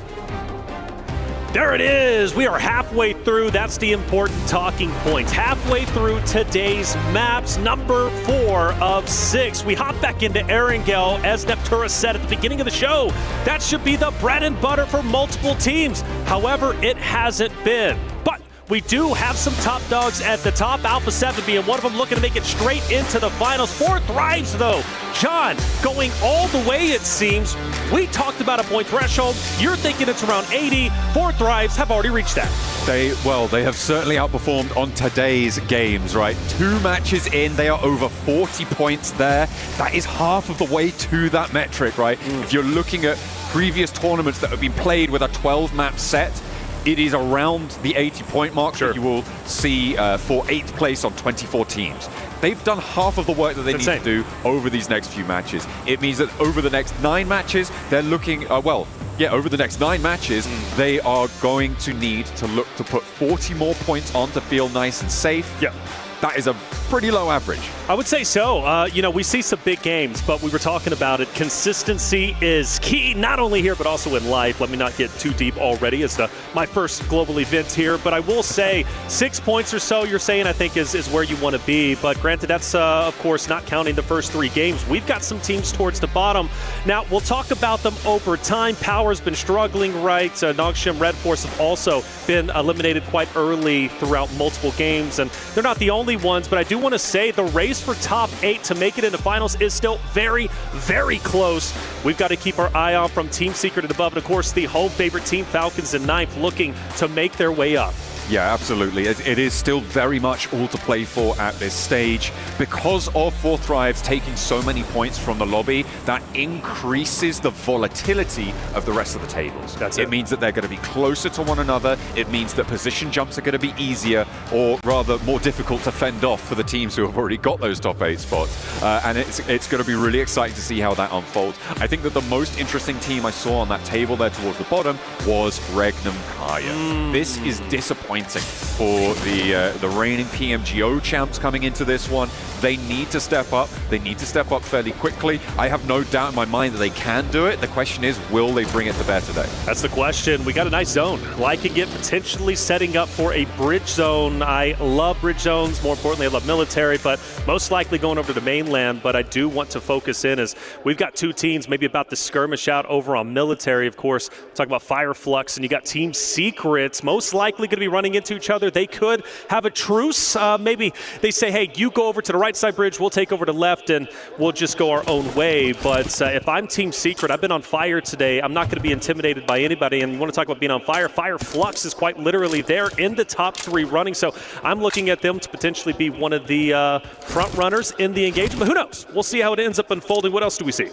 S21: There it is. We are halfway through. That's the important talking points. Halfway through today's maps, number 4 of 6. We hop back into Erangel, as Neptura said at the beginning of the show. That should be the bread and butter for multiple teams. However, it hasn't been. But we do have some top dogs at the top, Alpha 7 being one of them, looking to make it straight into the finals. Four Thrives, though. John, going all the way, it seems. We talked about a point threshold. You're thinking it's around 80. Four Thrives have already reached that.
S14: They have certainly outperformed on today's games, right? 2 matches in, they are over 40 points there. That is half of the way to that metric, right? If you're looking at previous tournaments that have been played with a 12-map set, it is around the 80-point mark that you will see for 8th place on 24 teams. They've done half of the work that they need to do over these next few matches. It means that over the next 9 matches, they're looking, over the next 9 matches, they are going to need to look to put 40 more points on to feel nice and safe.
S21: Yeah.
S14: That is a pretty low average.
S21: I would say so. We see some big games, but we were talking about it. Consistency is key, not only here, but also in life. Let me not get too deep already. It's my first global event here, but I will say 6 points or so, you're saying, I think is where you want to be. But granted, that's, of course, not counting the first 3 games. We've got some teams towards the bottom. Now, we'll talk about them over time. Power's been struggling, right? Nong, Shim, Redforce have also been eliminated quite early throughout multiple games, and they're not the only ones, but I do want to say the race for top 8 to make it into finals is still very, very close. We've got to keep our eye on from Team Secret and above, and of course the home favorite Team Falcons in 9th looking to make their way up.
S14: Yeah, absolutely. It is still very much all to play for at this stage. Because of Fourth Thrives taking so many points from the lobby, that increases the volatility of the rest of the tables. It means that they're going to be closer to one another. It means that position jumps are going to be easier, or rather more difficult to fend off for the teams who have already got those top 8 spots. And it's going to be really exciting to see how that unfolds. I think that the most interesting team I saw on that table there towards the bottom was Regnum Carya. This is disappointing for the reigning PMGO champs coming into this one. They need to step up. They need to step up fairly quickly. I have no doubt in my mind that they can do it. The question is, will they bring it to bear today?
S21: That's the question. We got a nice zone. Liking it, potentially setting up for a bridge zone. I love bridge zones. More importantly, I love military, but most likely going over to the mainland. But I do want to focus in as we've got 2 teams maybe about to skirmish out over on military. Of course, talk about Fireflux, and you got Team Secrets most likely going to be running into each other. They could have a truce. Maybe they say, hey, you go over to the right side bridge, we'll take over to left, and we'll just go our own way. But if I'm Team Secret, I've been on fire today. I'm not going to be intimidated by anybody. And you want to talk about being on fire? Fireflux is quite literally there in the top 3 running. So I'm looking at them to potentially be one of the front runners in the engagement. But who knows? We'll see how it ends up unfolding. What else do we see?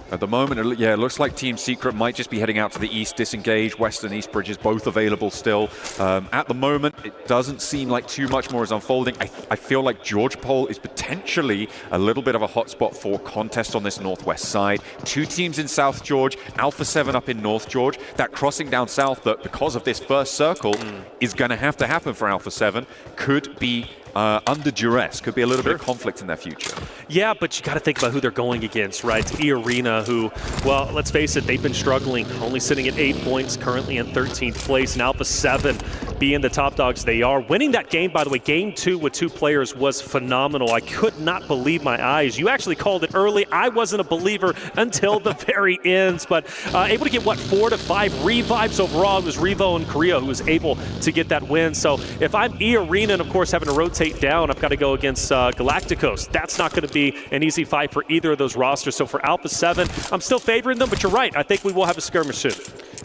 S14: At the moment, it looks like Team Secret might just be heading out to the east, disengage. West and east bridges both available still. At the moment, it doesn't seem like too much more is unfolding. I feel like George Pole is potentially a little bit of a hotspot for contest on this northwest side. 2 teams in South George, Alpha 7 up in North George. That crossing down south that, because of this first circle, is going to happen for Alpha 7, could be under duress. Could be a little bit of conflict in their future.
S21: Yeah, but you got to think about who they're going against, right? E-Arena, who, well, let's face it, they've been struggling, only sitting at 8 points, currently in 13th place, and Alpha 7 being the top dogs they are. Winning that game, by the way, game 2 with 2 players was phenomenal. I could not believe my eyes. You actually called it early. I wasn't a believer until the very ends, but able to get, 4 to 5 revives overall. It was Revo and Korea who was able to get that win. So if I'm E-Arena and, of course, having to rotate down, I've got to go against Galacticus. That's not going to be an easy fight for either of those rosters. So for Alpha 7, I'm still favoring them, but you're right. I think we will have a skirmish soon.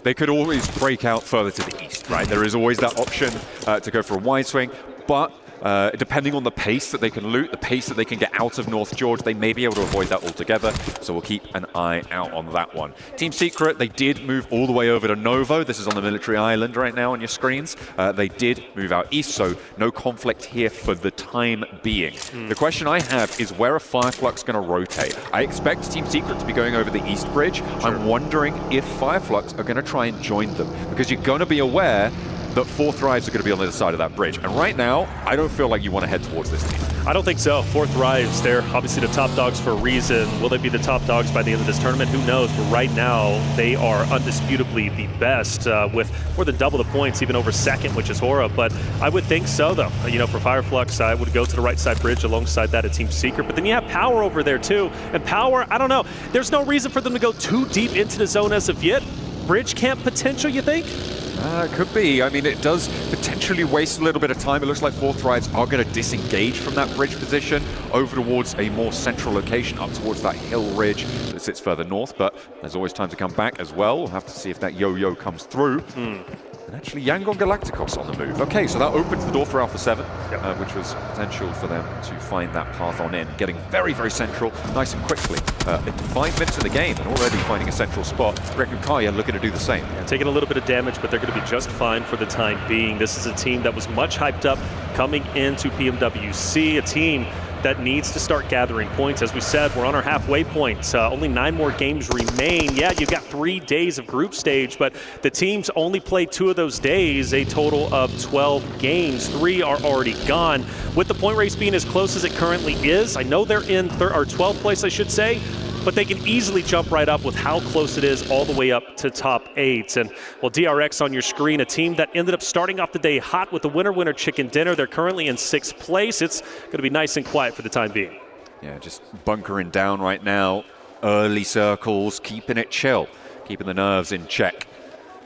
S14: They could always break out further to the east, right? There is always that option to go for a wide swing, but depending on the pace that they can loot, the pace that they can get out of North George, they may be able to avoid that altogether. So we'll keep an eye out on that one. Team Secret, they did move all the way over to Novo. This is on the military island right now on your screens. They did move out east, so no conflict here for the time being. The question I have is, where are Fireflux going to rotate? I expect Team Secret to be going over the east bridge. I'm wondering if Fireflux are going to try and join them, because you're going to be aware that 4 Thrives are going to be on the other side of that bridge. And right now, I don't feel like you want to head towards this team.
S21: I don't think so. 4 Thrives, they're obviously the top dogs for a reason. Will they be the top dogs by the end of this tournament? Who knows? But right now, they are undisputably the best with more than double the points, even over second, which is Hora. But I would think so, though. You know, for Fireflux, I would go to the right side bridge alongside that at Team Secret. But then you have Power over there, too. And Power, I don't know. There's no reason for them to go too deep into the zone as of yet. Bridge camp potential, you think?
S14: Could be. I mean, it does potentially waste a little bit of time. It looks like 4 Thrives are going to disengage from that bridge position over towards a more central location, up towards that hill ridge that sits further north. But there's always time to come back as well. We'll have to see if that yo-yo comes through. And actually, Yangon Galacticus on the move. Okay, so that opens the door for Alpha 7, which was potential for them to find that path on in. Getting very, very central, nice and quickly. Into 5 minutes in the game and already finding a central spot. Regnum Carya looking to do the same.
S21: Yeah, taking a little bit of damage, but they're going to be just fine for the time being. This is a team that was much hyped up coming into PMWC, a team that needs to start gathering points. As we said, we're on our halfway point. Only 9 more games remain. Yeah, you've got 3 days of group stage, but the teams only played 2 of those days, a total of 12 games. 3 are already gone. With the point race being as close as it currently is, I know they're in 12th place, I should say, but they can easily jump right up with how close it is all the way up to top 8. And, well, DRX on your screen, a team that ended up starting off the day hot with the winner chicken dinner. They're currently in 6th place. It's going to be nice and quiet for the time being.
S14: Yeah, just bunkering down right now. Early circles, keeping it chill, keeping the nerves in check.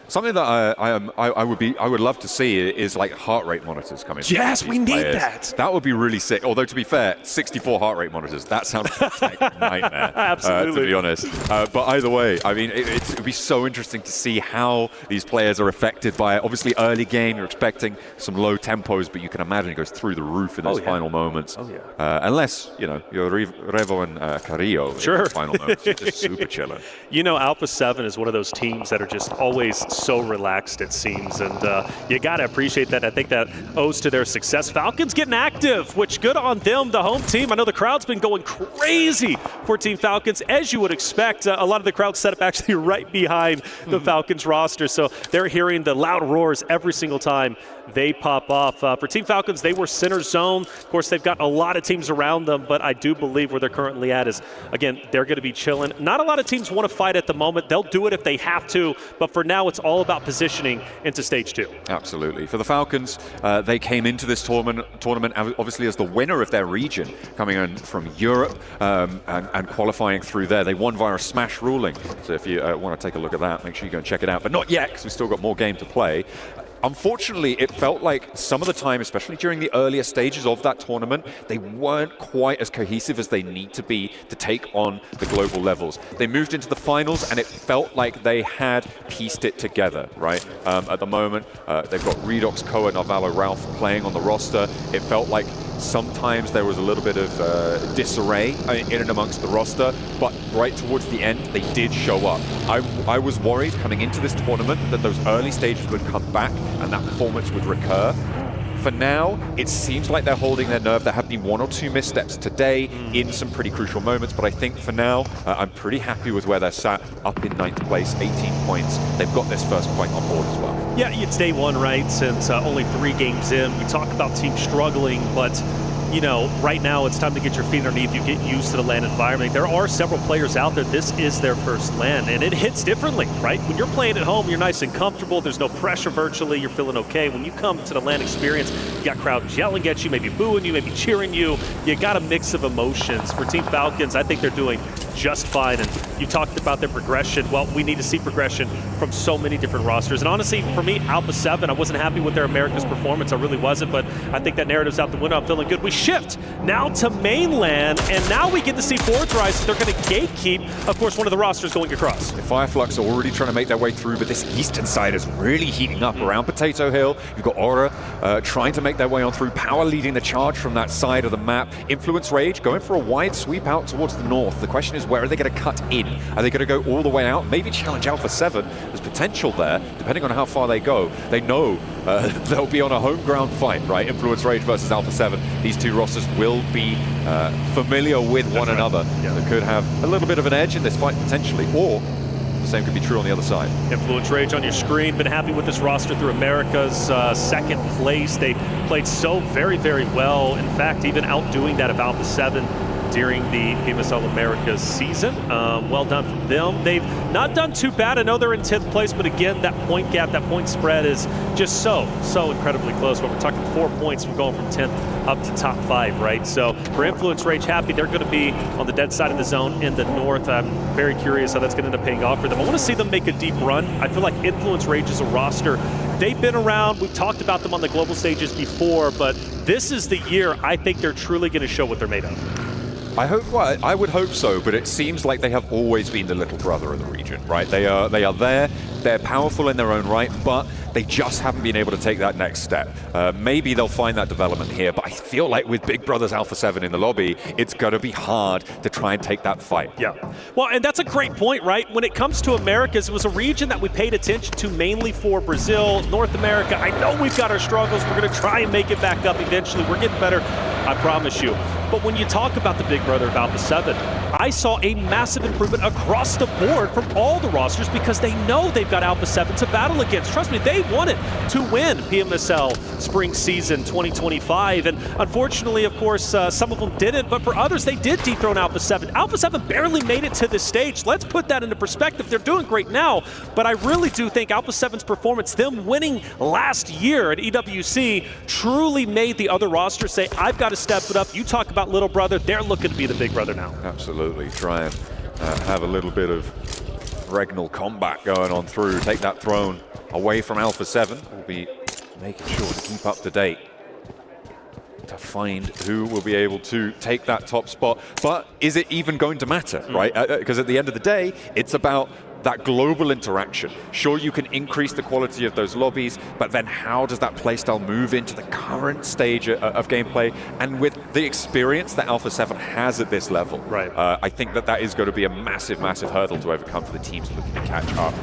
S14: Something that I would love to see is like heart rate monitors coming.
S21: Yes, we need that.
S14: That would be really sick. Although to be fair, 64 heart rate monitors, that sounds like a nightmare.
S21: Absolutely.
S14: To be honest. But either way, I mean, it'd be so interesting to see how these players are affected by it. Obviously, early game, you're expecting some low tempos, but you can imagine it goes through the roof in those final moments.
S21: Oh yeah.
S14: Unless you're Revo and Carrillo in the final moments, just super chilling.
S21: You know, Alpha 7 is one of those teams that are just always so relaxed, it seems, and you got to appreciate that. I think that owes to their success. Falcons getting active, which good on them, the home team. I know the crowd's been going crazy for Team Falcons, as you would expect. A lot of the crowd set up actually right behind the Falcons roster, so they're hearing the loud roars every single time they pop off. For Team Falcons, they were center zone. Of course, they've got a lot of teams around them, but I do believe where they're currently at is, again, they're going to be chilling. Not a lot of teams want to fight at the moment. They'll do it if they have to, but for now, it's all about positioning into stage 2.
S14: Absolutely. For the Falcons, they came into this tournament obviously as the winner of their region, coming in from Europe and qualifying through there. They won via a smash ruling. So if you want to take a look at that, make sure you go and check it out. But not yet, because we've still got more game to play. Unfortunately, it felt like some of the time, especially during the earlier stages of that tournament, they weren't quite as cohesive as they need to be to take on the global levels. They moved into the finals, and it felt like they had pieced it together, right? At the moment, they've got Redox, Koa, Narvalo, Ralph playing on the roster. It felt like sometimes there was a little bit of disarray in and amongst the roster, but right towards the end, they did show up. I was worried coming into this tournament that those early stages would come back and that performance would recur. For now, it seems like they're holding their nerve. There have been 1 or 2 missteps today in some pretty crucial moments, but I think for now, I'm pretty happy with where they're sat, up in 9th place, 18 points. They've got this first point on board as well.
S21: Yeah, it's day 1, right? Since only 3 games in. We talk about teams struggling, but you know, right now it's time to get your feet underneath you, get used to the LAN environment. There are several players out there, this is their first LAN, and it hits differently, right? When you're playing at home, you're nice and comfortable, there's no pressure virtually, you're feeling okay. When you come to the LAN experience, you got crowds yelling at you, maybe booing you, maybe cheering you. You got a mix of emotions. For Team Falcons, I think they're doing just fine, and you talked about their progression. Well, we need to see progression from so many different rosters, and honestly, for me, Alpha 7, I wasn't happy with their America's performance, I really wasn't, but I think that narrative's out the window. I'm feeling good. We shift now to mainland, and now we get to see Fourth Rise. They're going to gatekeep, of course, one of the rosters going across.
S14: Fireflux are already trying to make their way through, but this eastern side is really heating up around Potato Hill. You've got Hora trying to make their way on through. Power leading the charge from that side of the map. Influence Rage going for a wide sweep out towards the north. The question is, where are they going to cut in? Are they going to go all the way out? Maybe challenge Alpha 7. There's potential there, depending on how far they go. They know they'll be on a home ground fight, right? Influence Rage versus Alpha 7. These two rosters will be familiar with one another. Yeah. They could have a little bit of an edge in this fight potentially, or the same could be true on the other side.
S21: Influence Rage on your screen. Been happy with this roster through America's second place. They played so very, very well. In fact, even outdoing that of Alpha 7 during the PMSL Americas season. Well done from them. They've not done too bad. I know they're in 10th place, but again, that point gap, that point spread is just so incredibly close. But we're talking 4 points from going from 10th up to top 5, right? So for Influence Rage, happy they're going to be on the dead side of the zone in the north. I'm very curious how that's going to end up paying off for them. I want to see them make a deep run. I feel like Influence Rage is a roster. They've been around. We've talked about them on the global stages before, but this is the year I think they're truly going to show what they're made of.
S14: I would hope so, but it seems like they have always been the little brother of the region, right? They are there, they're powerful in their own right, but they just haven't been able to take that next step. Maybe they'll find that development here, but I feel like with Big Brother's Alpha 7 in the lobby, it's going to be hard to try and take that fight.
S21: Yeah. Well, and that's a great point, right? When it comes to Americas, it was a region that we paid attention to mainly for Brazil, North America. I know we've got our struggles. We're going to try and make it back up eventually. We're getting better, I promise you. But when you talk about the Big Brother of Alpha 7, I saw a massive improvement across the board from all the rosters because they know they've got Alpha 7 to battle against. Trust me, they wanted to win PMSL Spring Season 2025. And unfortunately, of course, some of them didn't, but for others, they did dethrone Alpha 7. Alpha 7 barely made it to this stage. Let's put that into perspective. They're doing great now, but I really do think Alpha 7's performance, them winning last year at EWC, truly made the other rosters say, I've got to step it up. You talk about little brother, they're looking to be the big brother now.
S14: Absolutely. Try and have a little bit of Regnal combat going on through. Take that throne away from Alpha 7. We'll be making sure to keep up to date to find who will be able to take that top spot. But is it even going to matter, right? Because at the end of the day, it's about that global interaction. Sure, you can increase the quality of those lobbies, but then how does that playstyle move into the current stage of gameplay? And with the experience that Alpha 7 has at this level, right? I think that is going to be a massive, massive hurdle to overcome for the teams looking to catch up.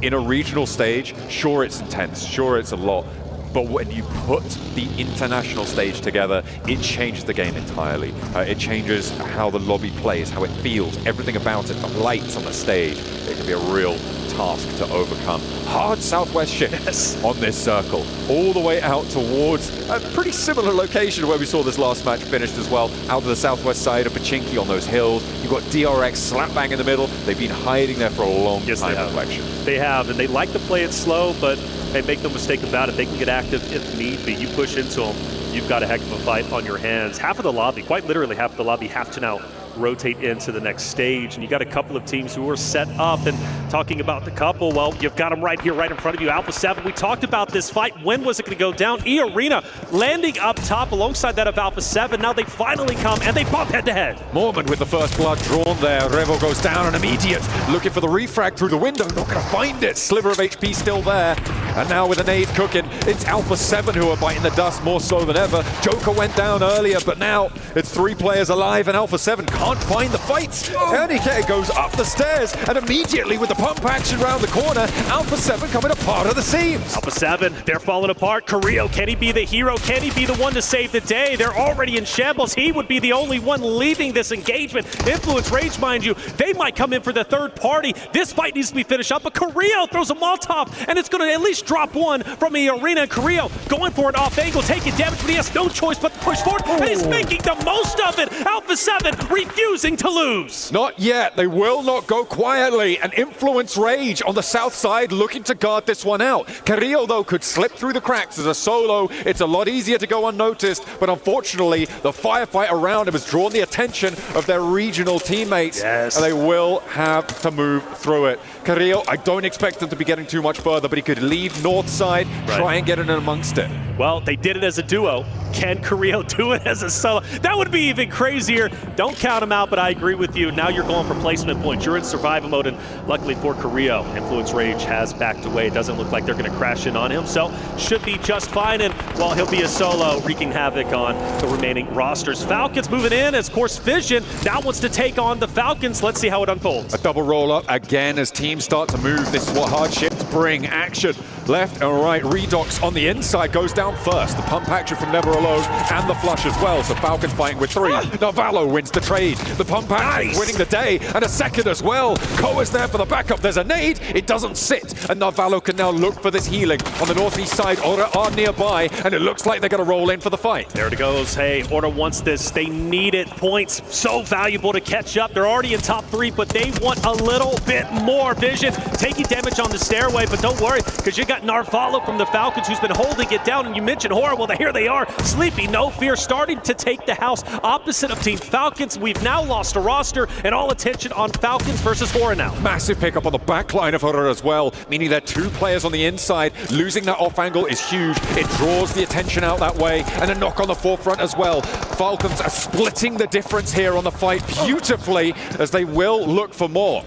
S14: In a regional stage, sure, it's intense, sure, it's a lot, but when you put the international stage together, it changes the game entirely. It changes how the lobby plays, how it feels, everything about it, the lights on the stage. It can be a real task to overcome. Hard southwest shift on this circle, all the way out towards a pretty similar location where we saw this last match finished as well, out to the southwest side of Pachinki on those hills. You've got DRX slap bang in the middle. They've been hiding there for a long time in collection.
S21: They have, and they like to play it slow, but hey, make no mistake about it, they can get active if need be. You push into them, you've got a heck of a fight on your hands. Half of the lobby, quite literally half of the lobby, have to now rotate into the next stage, and you got a couple of teams who are set up. And talking about the couple, well, you've got them right here, right in front of you. Alpha 7, we talked about this fight. When was it going to go down? E-Arena landing up top alongside that of Alpha 7. Now they finally come and they bump head to head.
S14: Mormon with the first blood drawn there. Revo goes down, an immediate looking for the refrag through the window. Not going to find it. Sliver of HP still there. And now with a nade cooking, it's Alpha 7 who are biting the dust more so than ever. Joker went down earlier, but now it's 3 players alive, and Alpha 7 can't find the fights. Erangel goes up the stairs, and immediately with the pump action around the corner, Alpha 7 coming apart of the seams.
S21: Alpha 7, they're falling apart. Carrillo, can he be the hero? Can he be the one to save the day? They're already in shambles. He would be the only one leaving this engagement. Influence Rage, mind you, they might come in for the third party. This fight needs to be finished up, but Carrillo throws a Molotov, and it's going to at least drop one from the arena. And Carrillo going for it off angle, taking damage, but he has no choice but to push forward, and he's making the most of it. Alpha 7 refusing to lose.
S14: Not yet. They will not go quietly. An Influence Rage on the south side looking to guard this one out. Carrillo, though, could slip through the cracks as a solo. It's a lot easier to go unnoticed, but unfortunately, the firefight around him has drawn the attention of their regional teammates, and they will have to move through it. Carrillo, I don't expect him to be getting too much further, but he could leave north side, try and get in amongst it.
S21: Well, they did it as a duo. Can Carrillo do it as a solo? That would be even crazier. Don't count him out, but I agree with you. Now you're going for placement points. You're in survival mode, and luckily for Carrillo, Influence Rage has backed away. It doesn't look like they're going to crash in on him, so should be just fine. And while he'll be a solo, wreaking havoc on the remaining rosters. Falcons moving in as Course Vision now wants to take on the Falcons. Let's see how it unfolds.
S14: A double roll up again as teams start to move. This is what hardships bring. Action left and right. Redox on the inside goes down first. The pump action from Never Alone and the flush as well. So Falcons fighting with 3. Navallo wins the trade. The pump action winning the day, and a second as well. Koa's there for the backup. There's a nade. It doesn't sit, and Navallo can now look for this healing on the northeast side. Hora are nearby, and it looks like they're going to roll in for the fight.
S21: There it goes. Hey, Hora wants this. They need it. Points so valuable to catch up. They're already in top 3, but they want a little bit more. Vision taking damage on the stairway, but don't worry, because you got Navallo from the Falcons who's been holding it down, and you mentioned Hora. Well, here they are. Sleepy, no fear, starting to take the house opposite of Team Falcons. We've now lost a roster, and all attention on Falcons versus Hora now.
S14: Massive pickup on the back line of Hora as well, meaning they're 2 players on the inside. Losing that off angle is huge. It draws the attention out that way, and a knock on the forefront as well. Falcons are splitting the difference here on the fight beautifully, as they will look for more.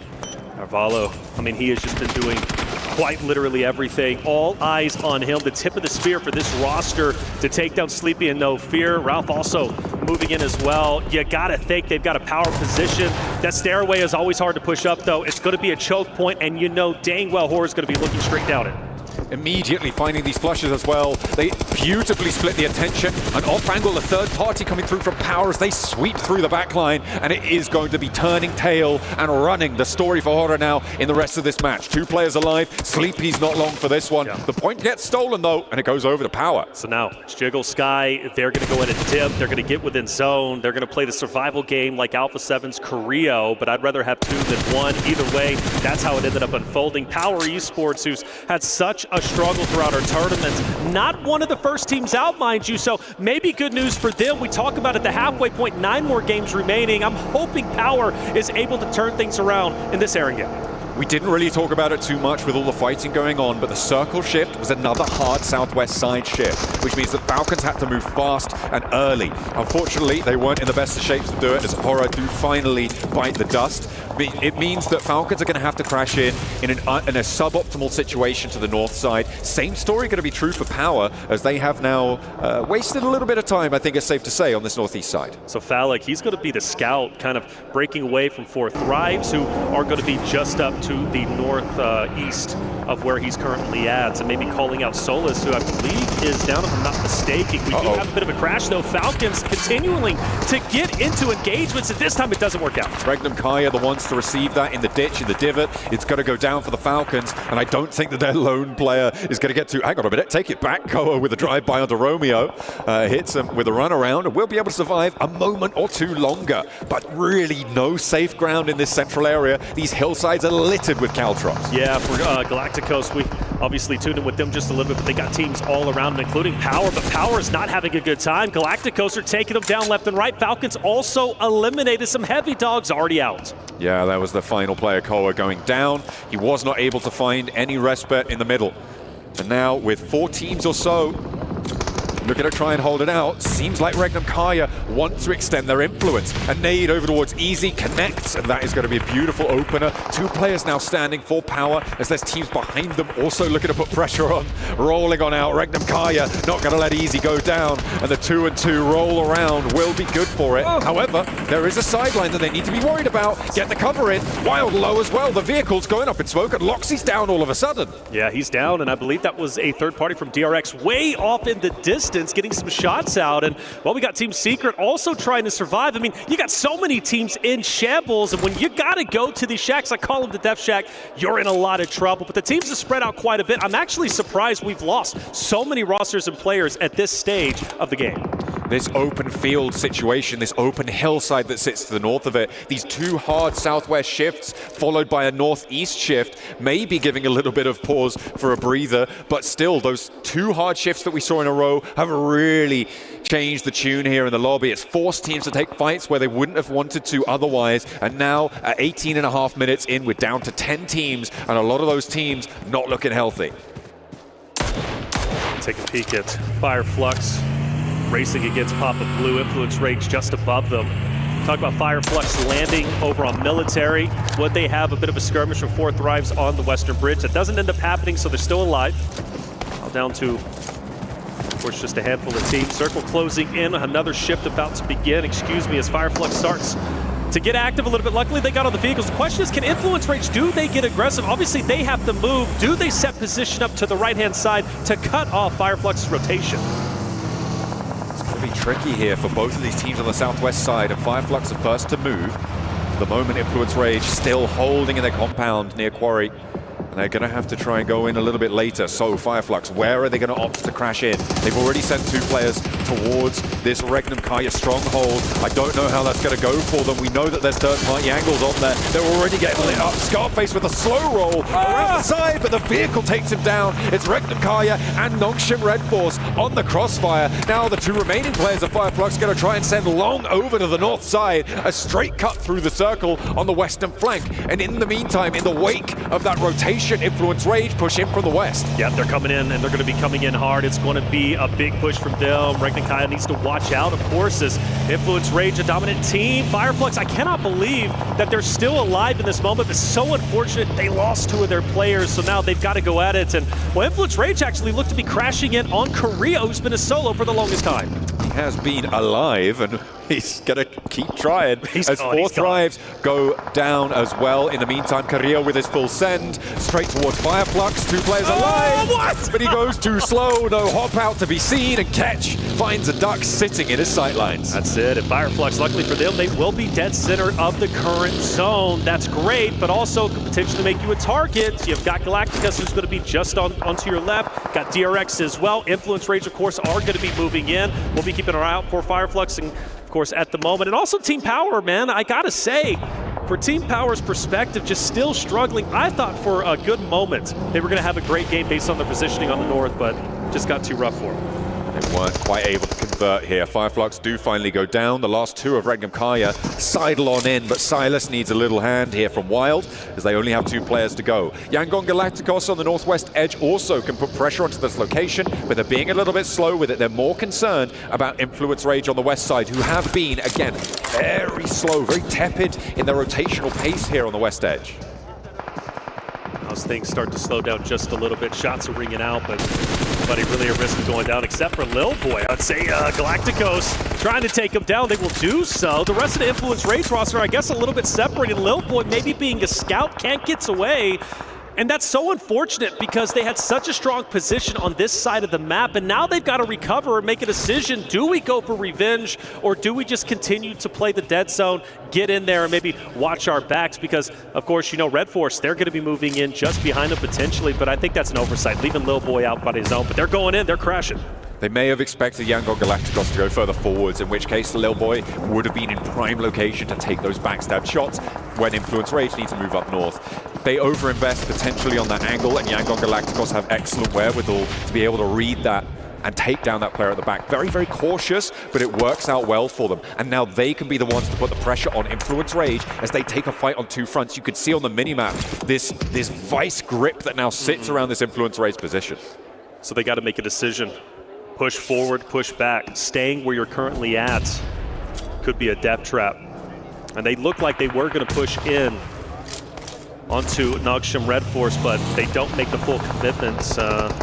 S21: Navallo, I mean, he has just been doing quite literally everything. All eyes on him. The tip of the spear for this roster to take down Sleepy and No Fear. Ralph also moving in as well. You gotta think they've got a power position. That stairway is always hard to push up, though. It's gonna be a choke point, and you know dang well Hora's gonna be looking straight down it.
S14: Immediately finding these flushes as well. They beautifully split the attention. An off angle, a third party coming through from power as they sweep through the back line, and it is going to be turning tail and running the story for Hora now in the rest of this match. 2 players alive. Sleepy's not long for this one. The point gets stolen though, and it goes over to power.
S21: So now it's Jiggle Sky. They're going to go in and dip. They're going to get within zone. They're going to play the survival game like Alpha 7's Carrillo, but I'd rather have 2 than 1. Either way, that's how it ended up unfolding. Power Esports, who's had such a struggle throughout our tournaments. Not one of the first teams out, mind you, so maybe good news for them. We talk about at the halfway point, 9 more games remaining. I'm hoping Power is able to turn things around in this Erangel.
S14: We didn't really talk about it too much with all the fighting going on, but the circle shift was another hard southwest side shift, which means that Falcons had to move fast and early. Unfortunately, they weren't in the best of shapes to do it, as Hora do finally bite the dust. It means that Falcons are going to have to crash in a suboptimal situation to the north side. Same story going to be true for Power, as they have now wasted a little bit of time, I think it's safe to say, on this northeast side.
S21: So Falcon, he's going to be the scout, kind of breaking away from 4 Thrives, who are going to be just up to the northeast of where he's currently at, and maybe calling out Solus, who I believe is down, if I'm not mistaken. We do have a bit of a crash, though. Falcons continuing to get into engagements, and this time it doesn't work out.
S14: Regnum Carya, the ones to receive that in the ditch, in the divot. It's got to go down for the Falcons, and I don't think that their lone player is going to get to, hang on a minute, take it back. Koa with a drive-by onto Romeo, hits him with a runaround, and we'll be able to survive a moment or two longer. But really no safe ground in this central area. These hillsides are littered with caltrops.
S21: Yeah, for Galacticus, we obviously tuned in with them just a little bit, but they got teams all around them, including Power, but Power is not having a good time. Galacticus are taking them down left and right. Falcons also eliminated some heavy dogs already out.
S14: Yeah, that was the final player, Koa, going down. He was not able to find any respite in the middle. And now with 4 teams or so, looking to try and hold it out. Seems like Regnum Carya want to extend their influence. A nade over towards Easy connects, and that is going to be a beautiful opener. 2 players now standing for Power, as there's teams behind them also looking to put pressure on. Rolling on out, Regnum Carya not going to let Easy go down, and the 2-2 roll around will be good for it. However, there is a sideline that they need to be worried about. Get the cover in. Wild low as well. The vehicle's going up in smoke, and Loxy's down all of a sudden.
S21: Yeah, he's down, and I believe that was a third party from DRX way off in the distance, getting some shots out. And well, we got Team Secret also trying to survive. I mean, you got so many teams in shambles, and when you got to go to these shacks, I call them the Death Shack, you're in a lot of trouble. But the teams have spread out quite a bit. I'm actually surprised we've lost so many rosters and players at this stage of the game.
S14: This open field situation, this open hillside that sits to the north of it, these 2 hard southwest shifts followed by a northeast shift, may be giving a little bit of pause for a breather, but still those 2 hard shifts that we saw in a row have really changed the tune here in the lobby. It's forced teams to take fights where they wouldn't have wanted to otherwise, and now at 18.5 minutes in, we're down to 10 teams, and a lot of those teams not looking healthy.
S21: Take a peek at Fire Flux racing against Papa Blue. Influence Rage just above them. Talk about Fire Flux landing over on Military. Would they have a bit of a skirmish with 4 Thrives on the Western Bridge? That doesn't end up happening, so they're still alive. Now down to, of course, just a handful of teams. Circle closing in, another shift about to begin, as Fire Flux starts to get active a little bit. Luckily, they got on the vehicles. The question is, can Influence Rage, do they get aggressive? Obviously, they have to move. Do they set position up to the right-hand side to cut off Fire Flux's rotation?
S14: Be tricky here for both of these teams on the southwest side, and Fireflux are first to move. For the moment, Influence Rage still holding in their compound near Quarry, and they're going to have to try and go in a little bit later. So Fireflux, where are they going to opt to crash in? They've already sent 2 players towards this Regnum Carya stronghold. I don't know how that's going to go for them. We know that there's third-party angles on there. They're already getting lit up. Scarface with a slow roll around the side, but the vehicle takes him down. It's Regnum Carya and Nong Shim Redforce on the crossfire. Now the 2 remaining players of Fireflux going to try and send Long over to the north side. A straight cut through the circle on the western flank. And in the meantime, in the wake of that rotation, Influence Rage push in from the west.
S21: Yeah, they're coming in, and they're going to be coming in hard. It's going to be a big push from them. Regnum Carya needs to watch out, of course, as Influence Rage, a dominant team. Fireflux, I cannot believe that they're still alive in this moment. It's so unfortunate they lost 2 of their players, so now they've got to go at it. And well, Influence Rage actually looked to be crashing in on Carya, who's been a solo for the longest time.
S14: He has been alive, and he's going to keep trying as 4 Thrives go down as well. In the meantime, Carya with his full send straight towards Fireflux. 2 players alive,
S21: what?
S14: But he goes too slow. No hop out to be seen, and Catch finds a duck sitting in his sightlines.
S21: That's it. And Fireflux, luckily for them, they will be dead center of the current zone. That's great, but also could potentially make you a target. You've got Galacticus, who's going to be just onto your left. Got DRX as well. Influence Rage, of course, are going to be moving in. We'll be keeping our eye out for Fireflux, and of course, at the moment. And also Team Power, man, I gotta say, for Team Power's perspective, just still struggling. I thought for a good moment they were going to have a great game based on their positioning on the north, but just got too rough for them.
S14: They weren't quite able to convert here. Fireflux do finally go down. The last two of Regnum Carya sidle on in, but Silas needs a little hand here from Wild, as they only have 2 players to go. Yangon Galacticus on the northwest edge also can put pressure onto this location, but they're being a little bit slow with it. They're more concerned about Influence Rage on the west side, who have been, again, very slow, very tepid in their rotational pace here on the west edge.
S21: As things start to slow down just a little bit, shots are ringing out, but nobody really at risk of going down except for Lil Boy. I'd say Galacticos trying to take him down. They will do so. The rest of the Influence Rage roster, I guess, a little bit separated. Lil Boy maybe being a scout, can't get away. And that's so unfortunate because they had such a strong position on this side of the map, and now they've got to recover and make a decision. Do we go for revenge, or do we just continue to play the dead zone, get in there, and maybe watch our backs? Because, of course, you know, Redforce, they're going to be moving in just behind them potentially, but I think that's an oversight, leaving Lil Boy out by his own. But they're going in, they're crashing.
S14: They may have expected Yangon Galacticos to go further forwards, in which case the Lil Boy would have been in prime location to take those backstab shots when Influence Rage need to move up north. They overinvest potentially on that angle, and Yangon Galacticos have excellent wherewithal to be able to read that and take down that player at the back. Very, very cautious, but it works out well for them. And now they can be the ones to put the pressure on Influence Rage as they take a fight on 2 fronts. You could see on the minimap this vice grip that now sits around this Influence Rage position.
S21: So they got to make a decision. Push forward, push back. Staying where you're currently at could be a death trap. And they look like they were going to push in onto Nogshim Redforce, but they don't make the full commitment.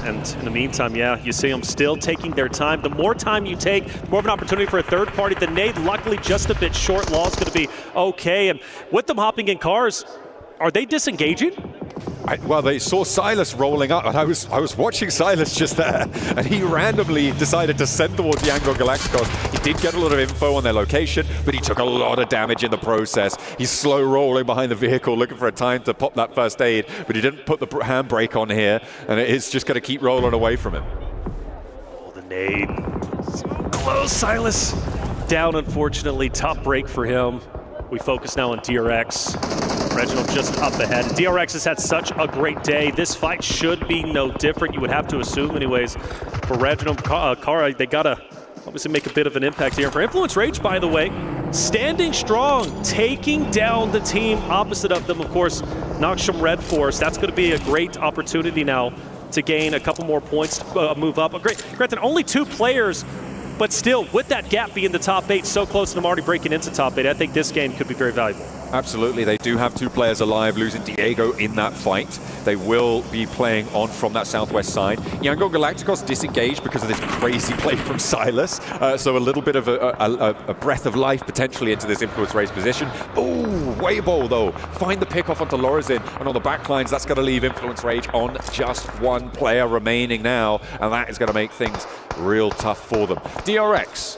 S21: And in the meantime, yeah, you see them still taking their time. The more time you take, the more of an opportunity for a third party. The nade, luckily, just a bit short. Law's going to be okay. And with them hopping in cars, are they disengaging?
S14: Well, they saw Silas rolling up, and I was watching Silas just there, and he randomly decided to send towards Yangon Galacticos. He did get a lot of info on their location, but he took a lot of damage in the process. He's slow rolling behind the vehicle, looking for a time to pop that first aid, but he didn't put the handbrake on here, and it's just going to keep rolling away from him.
S21: Oh, the nade. So close, Silas. Down, unfortunately. Tough break for him. We focus now on DRX. Reginald just up ahead. DRX has had such a great day. This fight should be no different, you would have to assume anyways. For Reginald Carya, they gotta obviously make a bit of an impact here. For Influence Rage, by the way, standing strong, taking down the team opposite of them, of course, Nogshim Redforce. That's gonna be a great opportunity now to gain a couple more points, to move up. Granted, only 2 players, but still, with that gap being the top 8, so close to them already breaking into top 8, I think this game could be very valuable.
S14: Absolutely, they do have 2 players alive, losing Diego in that fight. They will be playing on from that southwest side. Yangon Galacticos disengaged because of this crazy play from Silas, so a little bit of a breath of life potentially into this Influence Rage position. Ooh, Weibo though, find the pick off onto Lorazin, and on the back lines, that's going to leave Influence Rage on just 1 player remaining now, and that is going to make things real tough for them. DRX,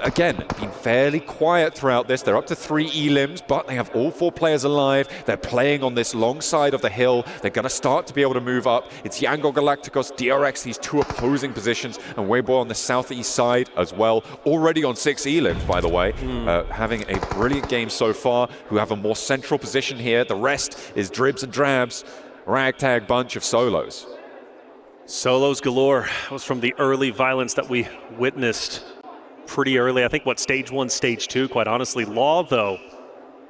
S14: again, been fairly quiet throughout this. They're up to 3 elims, but they have all 4 players alive. They're playing on this long side of the hill. They're going to start to be able to move up. It's Yangon Galacticos, DRX, these 2 opposing positions, and Weibo on the southeast side as well. Already on 6 elims, by the way. Having a brilliant game so far, who have a more central position here. The rest is dribs and drabs, ragtag bunch of solos.
S21: Solos galore. That was from the early violence that we witnessed pretty early. I think, stage 1, stage 2, quite honestly. Law, though,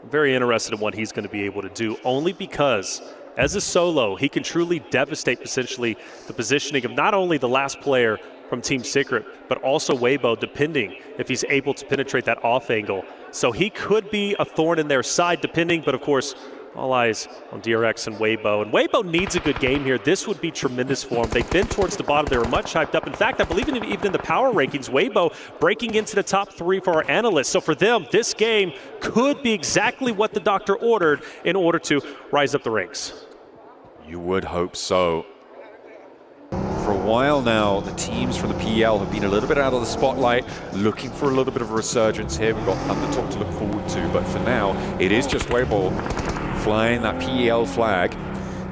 S21: I'm very interested in what he's going to be able to do, only because as a solo, he can truly devastate potentially the positioning of not only the last player from Team Secret, but also Weibo, depending if he's able to penetrate that off angle. So he could be a thorn in their side, depending, but of course, all eyes on DRX and Weibo. And Weibo needs a good game here. This would be tremendous for him. They've been towards the bottom. They were much hyped up. In fact, I believe even in the power rankings, Weibo breaking into the top 3 for our analysts. So for them, this game could be exactly what the doctor ordered in order to rise up the ranks.
S14: You would hope so. For a while now, the teams from the PEL have been a little bit out of the spotlight, looking for a little bit of a resurgence here. We've got Thundertalk to look forward to, but for now, it is just Weibo flying that PEL flag.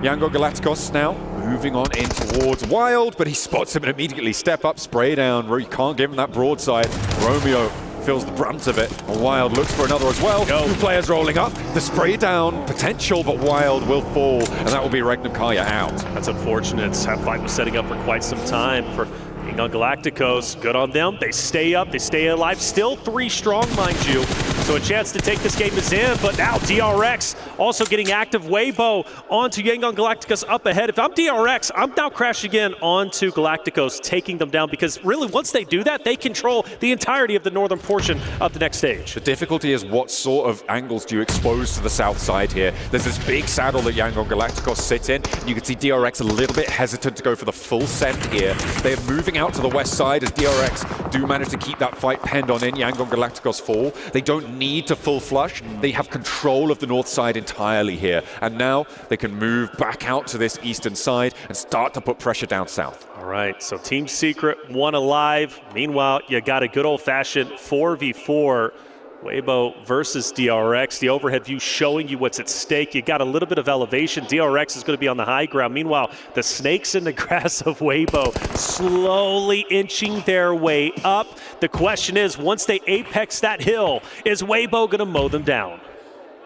S14: Yangon Galacticos now moving on in towards Wild, but he spots him and immediately step up, spray down. You can't give him that broadside. Romeo feels the brunt of it, and Wild looks for another as well. 2 players rolling up. The spray down potential, but Wild will fall, and that will be Regnum Carya out.
S21: That's unfortunate. That fight was setting up for quite some time for Young on Galacticus, good on them. They stay up, they stay alive. Still 3 strong, mind you. So a chance to take this game is in, but now DRX also getting active. Weibo onto Yang on Galacticus up ahead. If I'm DRX, I'm now crashing in onto Galacticus, taking them down, because really once they do that, they control the entirety of the northern portion of the next stage.
S14: The difficulty is what sort of angles do you expose to the south side here? There's this big saddle that Yang on Galacticus sit in. You can see DRX a little bit hesitant to go for the full send here. They're moving out to the west side as DRX do manage to keep that fight penned on in. Yang on Galacticus fall. They don't need to full flush. They have control of the north side entirely here. And now they can move back out to this eastern side and start to put pressure down south.
S21: All right, so Team Secret, 1 alive. Meanwhile, you got a good old-fashioned 4v4. Weibo versus DRX. The overhead view showing you what's at stake. You got a little bit of elevation. DRX is going to be on the high ground. Meanwhile, the snakes in the grass of Weibo slowly inching their way up. The question is, once they apex that hill, is Weibo going to mow them down?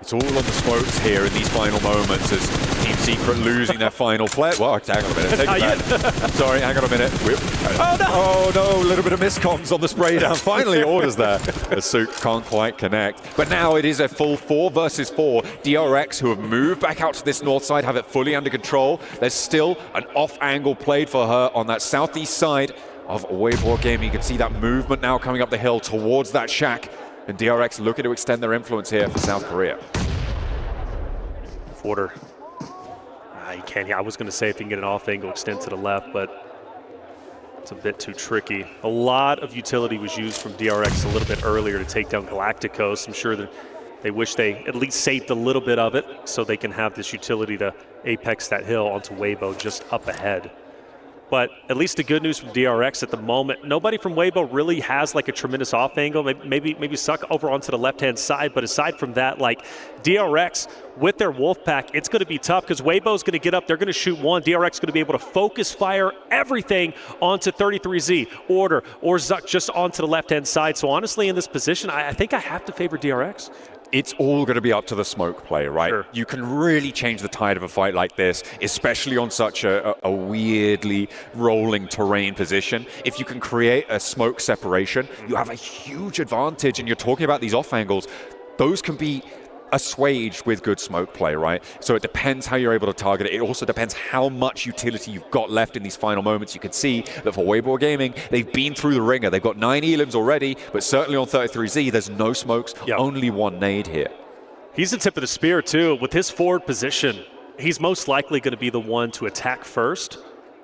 S14: It's all on the smokes here in these final moments as Team Secret losing their final play. Well, hang on a minute. Take it back. Sorry, hang on a minute.
S21: Oh, no!
S14: Oh, no, a little bit of miscomms on the spray down. Finally, orders there. The Souk can't quite connect. But now it is a full 4 versus 4. DRX, who have moved back out to this north side, have it fully under control. There's still an off angle played for her on that southeast side of Weibo Gaming. You can see that movement now coming up the hill towards that shack. And DRX looking to extend their influence here for South Korea.
S21: Forder. You can't. I was going to say if you can get an off angle extend to the left, but it's a bit too tricky. A lot of utility was used from DRX a little bit earlier to take down Galacticus. I'm sure that they wish they at least saved a little bit of it so they can have this utility to apex that hill onto Weibo just up ahead. But at least the good news from DRX at the moment, nobody from Weibo really has like a tremendous off angle. Maybe suck over onto the left-hand side. But aside from that, like DRX with their wolf pack, it's going to be tough because Weibo's going to get up. They're going to shoot one. DRX is going to be able to focus fire everything onto 33Z, Order, or Zuck just onto the left-hand side. So honestly, in this position, I think I have to favor DRX.
S14: It's all going to be up to the smoke play, right?
S21: Sure.
S14: You can really change the tide of a fight like this, especially on such a weirdly rolling terrain position. If you can create a smoke separation, you have a huge advantage, and you're talking about these off angles. Those can be assuaged with good smoke play, right? So it depends how you're able to target it. It also depends how much utility you've got left in these final moments. You can see that for Weibo Gaming, they've been through the ringer. They've got 9 elims already, but certainly on 33Z, there's no smokes, only 1 nade here.
S21: He's the tip of the spear, too. With his forward position, he's most likely going to be the one to attack first.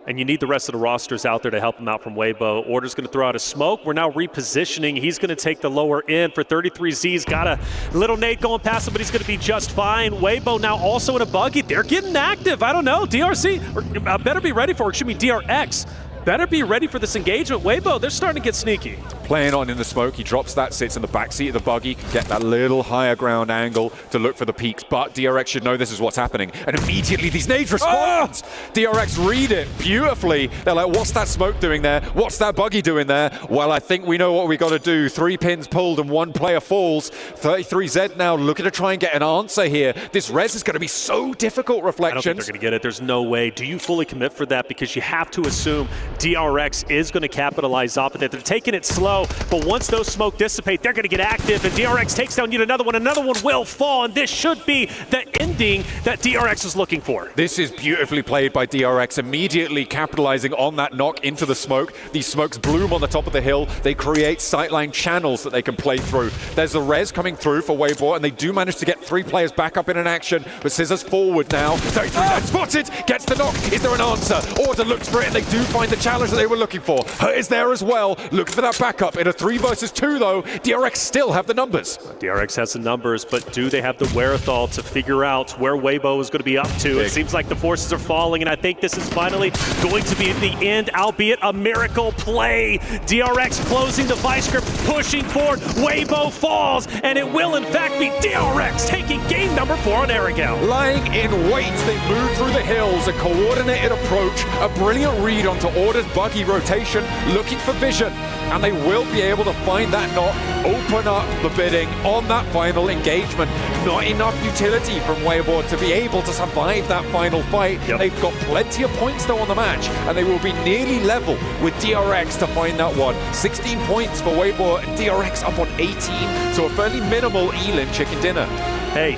S21: And you need the rest of the rosters out there to help him out from Weibo. Order's going to throw out a smoke. We're now repositioning. He's going to take the lower end for 33Z's. Got a little nade going past him, but he's going to be just fine. Weibo now also in a buggy. They're getting active. I don't know. DRC better be ready for it. Excuse me, DRX. Better be ready for this engagement. Weibo, they're starting to get sneaky.
S14: Playing on in the smoke, he drops that, sits in the backseat of the buggy, can get that little higher ground angle to look for the peaks, but DRX should know this is what's happening. And immediately these nades respond! DRX read it beautifully. They're like, what's that smoke doing there? What's that buggy doing there? Well, I think we know what we got to do. 3 pins pulled and 1 player falls. 33Z now looking to try and get an answer here. This res is going to be so difficult, Reflections.
S21: I don't think they're going to get it. There's no way. Do you fully commit for that? Because you have to assume DRX is going to capitalize off of it. They're taking it slow, but once those smoke dissipate, they're going to get active, and DRX takes down yet another one. Another one will fall, and this should be the ending that DRX is looking for.
S14: This is beautifully played by DRX, immediately capitalizing on that knock into the smoke. These smokes bloom on the top of the hill. They create sightline channels that they can play through. There's a res coming through for Weibo, and they do manage to get 3 players back up in an action, but Scissors forward now. 33Z spotted, gets the knock. Is there an answer? Order looks for it, and they do find the challenge that they were looking for. Hurt is there as well, looking for that backup. In a 3 versus 2 though, DRX still have the numbers.
S21: DRX has the numbers, but do they have the wherewithal to figure out where Weibo is going to be up to? It seems like the forces are falling, and I think this is finally going to be the end, albeit a miracle play. DRX closing the vice grip, pushing forward. Weibo falls, and it will in fact be DRX taking game number 4 on Erangel.
S14: Lying in wait, they move through the hills, a coordinated approach, a brilliant read onto Order's buggy rotation, looking for vision, and they will be able to find that knock, open up the bidding on that final engagement. Not enough utility from Weibo
S18: Weibo to be able to survive that final fight. They've got plenty of points though on the match, and they will be nearly level with DRX to find that one. 16 points for Weibo, and DRX up on 18, so a fairly minimal Elin chicken dinner.
S21: Hey,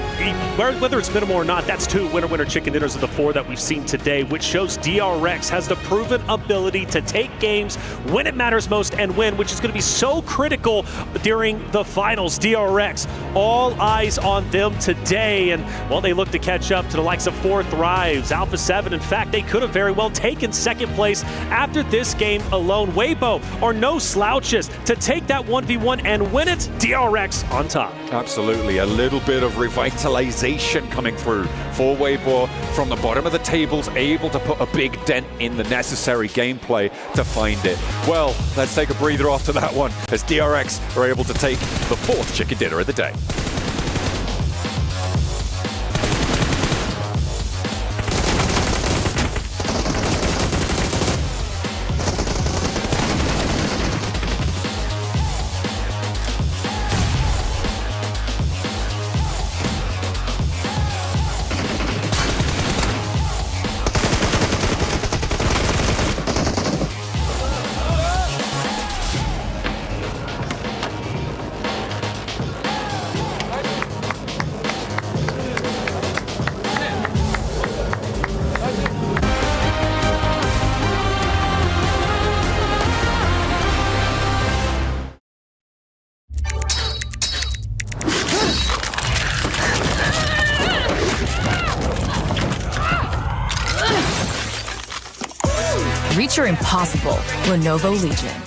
S21: whether it's minimal or not, that's 2 winner-winner chicken dinners of the 4 that we've seen today, which shows DRX has the proven ability to take games when it matters most and win, which is going to be so critical during the finals. DRX, all eyes on them today, and well, they look to catch up to the likes of 4 Thrives, Alpha 7. In fact, they could have very well taken second place after this game alone. Weibo are no slouches to take that 1v1 and win it. DRX on top.
S18: Absolutely, a little bit of revitalization coming through for Weibo from the bottom of the tables, able to put a big dent in the necessary gameplay to find it. Well, let's take a breather after that one as DRX are able to take the 4th chicken dinner of the day.
S22: Reach your impossible, Lenovo Legion.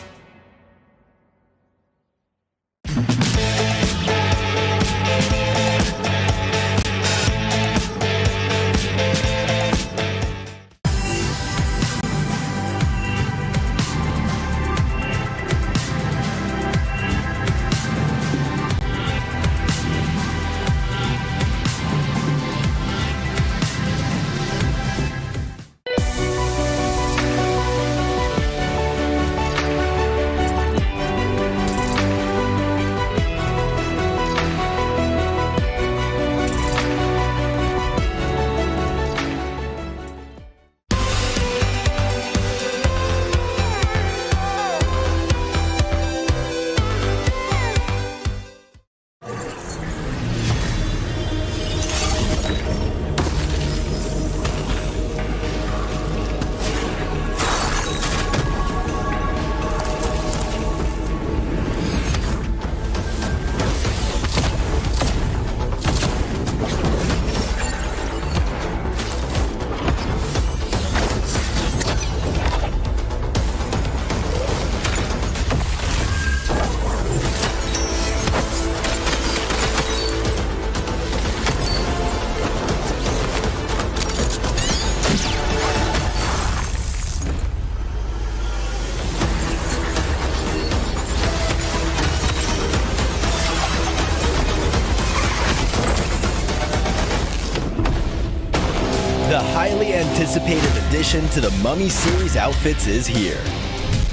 S17: The highly anticipated addition to the Mummy series outfits is here.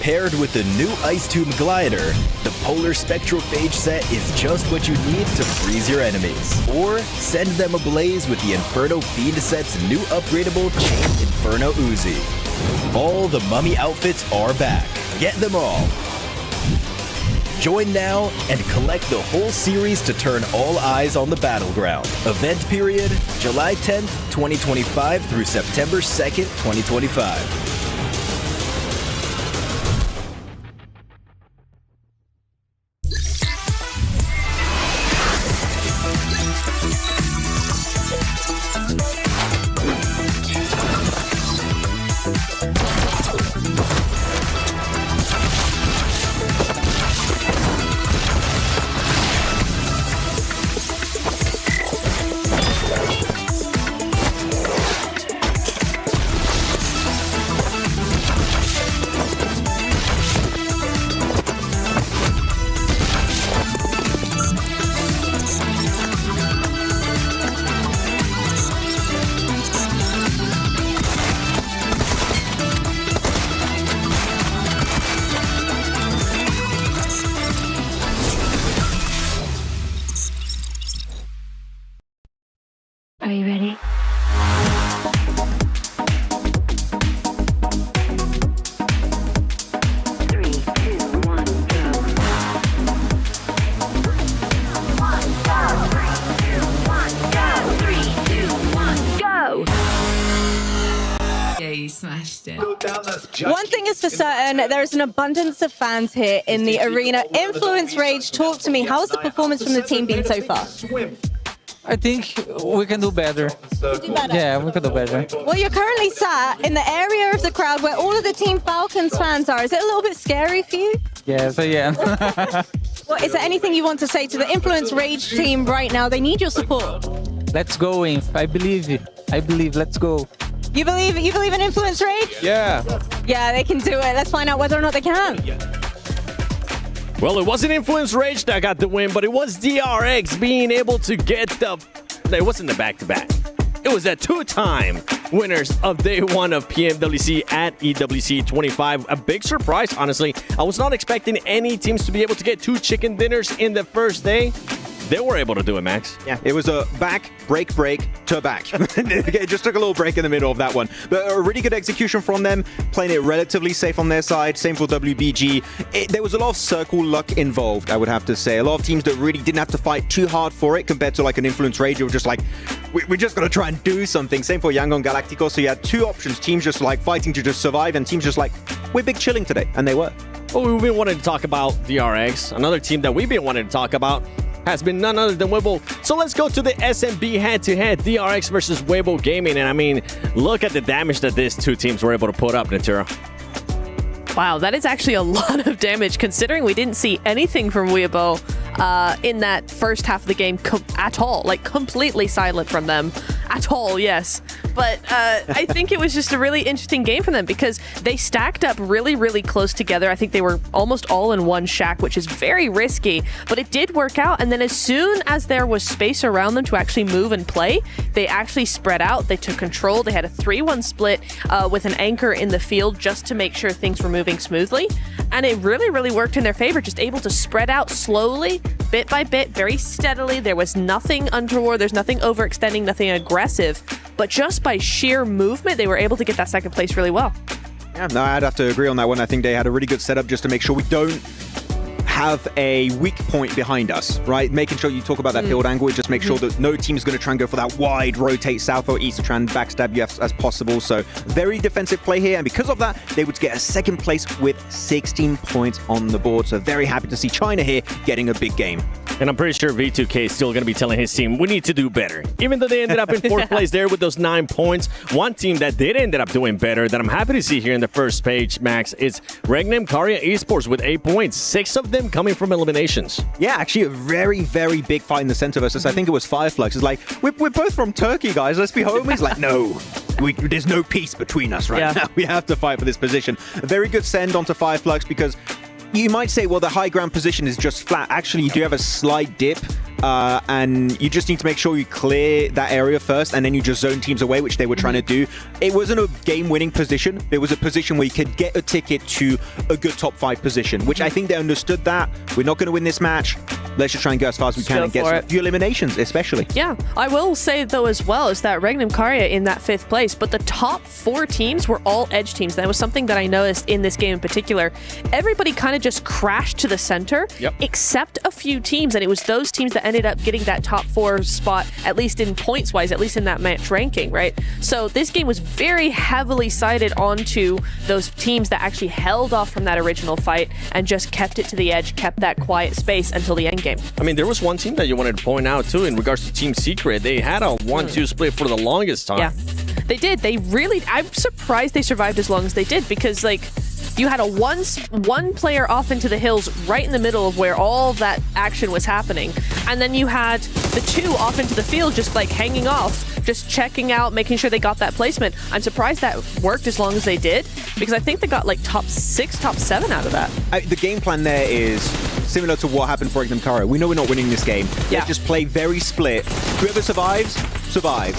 S17: Paired with the new Ice Tomb Glider, the Polar Spectrophage set is just what you need to freeze your enemies. Or send them ablaze with the Inferno Feed set's new upgradable Chained Inferno Uzi. All the Mummy outfits are back. Get them all. Join now and collect the whole series to turn all eyes on the battleground. Event period, July 10th, 2025 through September 2nd, 2025.
S6: One thing is for certain, there is an abundance of fans here in the arena. Influence Rage, talk to me. How's the performance from the team been so far?
S4: I think we can do better. Yeah, we can do better.
S6: Well, you're currently sat in the area of the crowd where all of the Team Falcons fans are. Is it a little bit scary for you?
S4: Yes, I am.
S6: Well, is there anything you want to say to the Influence Rage team right now? They need your support.
S4: Let's go, Inf. I believe. Let's go.
S6: You believe in Influence Rage?
S4: Yeah.
S6: Yeah, they can do it. Let's find out whether or not they can.
S5: Well, it wasn't Influence Rage that got the win, but it was DRX being able to get the... It wasn't the back-to-back. It was the two-time winners of day one of PMWC at EWC 25. A big surprise, honestly. I was not expecting any teams to be able to get 2 chicken dinners in the first day. They were able to do it, Max.
S15: Yeah, it was a back, break, to back. It just took a little break in the middle of that one. But a really good execution from them, playing it relatively safe on their side. Same for WBG. There was a lot of circle luck involved, I would have to say. A lot of teams that really didn't have to fight too hard for it compared to like an Influence Rage. They were just like, we're just going to try and do something. Same for Yangon Galacticus. So you had 2 options. Teams just like fighting to just survive and teams just like, we're big chilling today. And they were.
S5: Well, we've been wanting to talk about DRX. Another team that we've been wanting to talk about has been none other than Weibo. So let's go to the SMB head-to-head, DRX versus Weibo Gaming. And I mean, look at the damage that these 2 teams were able to put up, Natura.
S7: Wow, that is actually a lot of damage, considering we didn't see anything from Weibo in that first half of the game at all. Like, completely silent from them. At all, yes. But I think it was just a really interesting game for them because they stacked up really, really close together. I think they were almost all in one shack, which is very risky, but it did work out. And then as soon as there was space around them to actually move and play, they actually spread out. They took control. They had a 3-1 split with an anchor in the field just to make sure things were moving smoothly. And it really, really worked in their favor, just able to spread out slowly, bit by bit, very steadily. There was nothing untoward. There's nothing overextending, nothing aggressive. But just by sheer movement, they were able to get that second place really well.
S15: Yeah, no, I'd have to agree on that one. I think they had a really good setup just to make sure we don't have a weak point behind us, right? Making sure you talk about that field angle, just make sure that no team is going to try and go for that wide rotate south or east to try and backstab you as possible. So very defensive play here, and because of that, they would get a second place with 16 points on the board. So very happy to see China here getting a big game.
S5: And I'm pretty sure V2K is still going to be telling his team, we need to do better. Even though they ended up in 4th place there with those 9 points, one team that did end up doing better, that I'm happy to see here in the first page, Max, is Regnum Carya Esports with 8 points, 6 of them coming from eliminations.
S15: Yeah, actually a very, very big fight in the center versus, I think it was Fireflux. It's like, we're both from Turkey, guys. Let's be homies. Like, no. There's no peace between us right now. We have to fight for this position. A very good send onto Fireflux because you might say, well, the high ground position is just flat. Actually, you do have a slight dip, and you just need to make sure you clear that area first, and then you just zone teams away, which they were trying to do. It wasn't a game-winning position. It was a position where you could get a ticket to a good top 5 position, which I think they understood that. We're not going to win this match. Let's just try and go as far as we can and get a few eliminations, especially.
S7: Yeah, I will say, though, as well, is that Regnum Carya in that 5th place, but the top 4 teams were all edge teams. That was something that I noticed in this game in particular. Everybody kind of just crashed to the center, except a few teams, and it was those teams that ended up getting that top 4 spot, at least in points-wise, at least in that match ranking, right? So this game was very heavily sided onto those teams that actually held off from that original fight and just kept it to the edge, kept that quiet space until the end game.
S5: I mean, there was one team that you wanted to point out, too, in regards to Team Secret. They had a 1-2 split for the longest time.
S7: Yeah, they did. They really... I'm surprised they survived as long as they did because, like, you had a one player off into the hills right in the middle of where all that action was happening. And then you had the 2 off into the field just like hanging off, just checking out, making sure they got that placement. I'm surprised that worked as long as they did because I think they got like top 6, top 7 out of that.
S15: The game plan there is similar to what happened for Regnum Carya. We know we're not winning this game.
S7: Yeah.
S15: Let's just play very split. Whoever survives.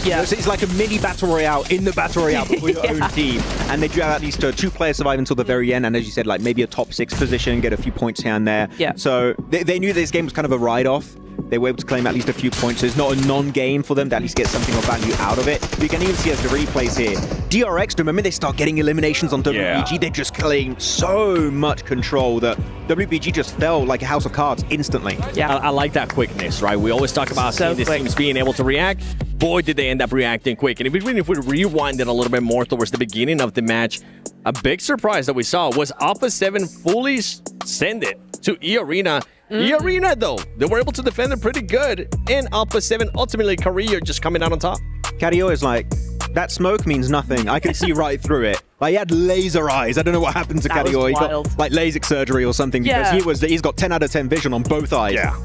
S15: Yeah. So it's like a mini battle royale in the battle royale for your own team. And they do have at least 2 players survive until the very end. And as you said, like maybe a top 6 position, get a few points here and there.
S7: Yeah.
S15: So they knew this game was kind of a ride-off. They were able to claim at least a few points, so it's not a non-game for them to at least get something of value out of it. You can even see as the replays here, DRX, the moment they start getting eliminations on WBG, they just claim so much control that WBG just fell like a house of cards instantly.
S5: Yeah, I like that quickness, right? We always talk about seeing these teams being able to react. Boy, did they end up reacting quick. And if we rewind it a little bit more towards the beginning of the match, a big surprise that we saw was Alpha 7 fully send it to E-Arena. E-Arena, though, they were able to defend it pretty good. And Alpha 7, ultimately, Carya just coming out on top.
S15: Carya is like, that smoke means nothing. I can see right through it. Like, he had laser eyes. I don't know what happened to Carya. He got like LASIK surgery or something because he's got 10 out of 10 vision on both eyes. Yeah.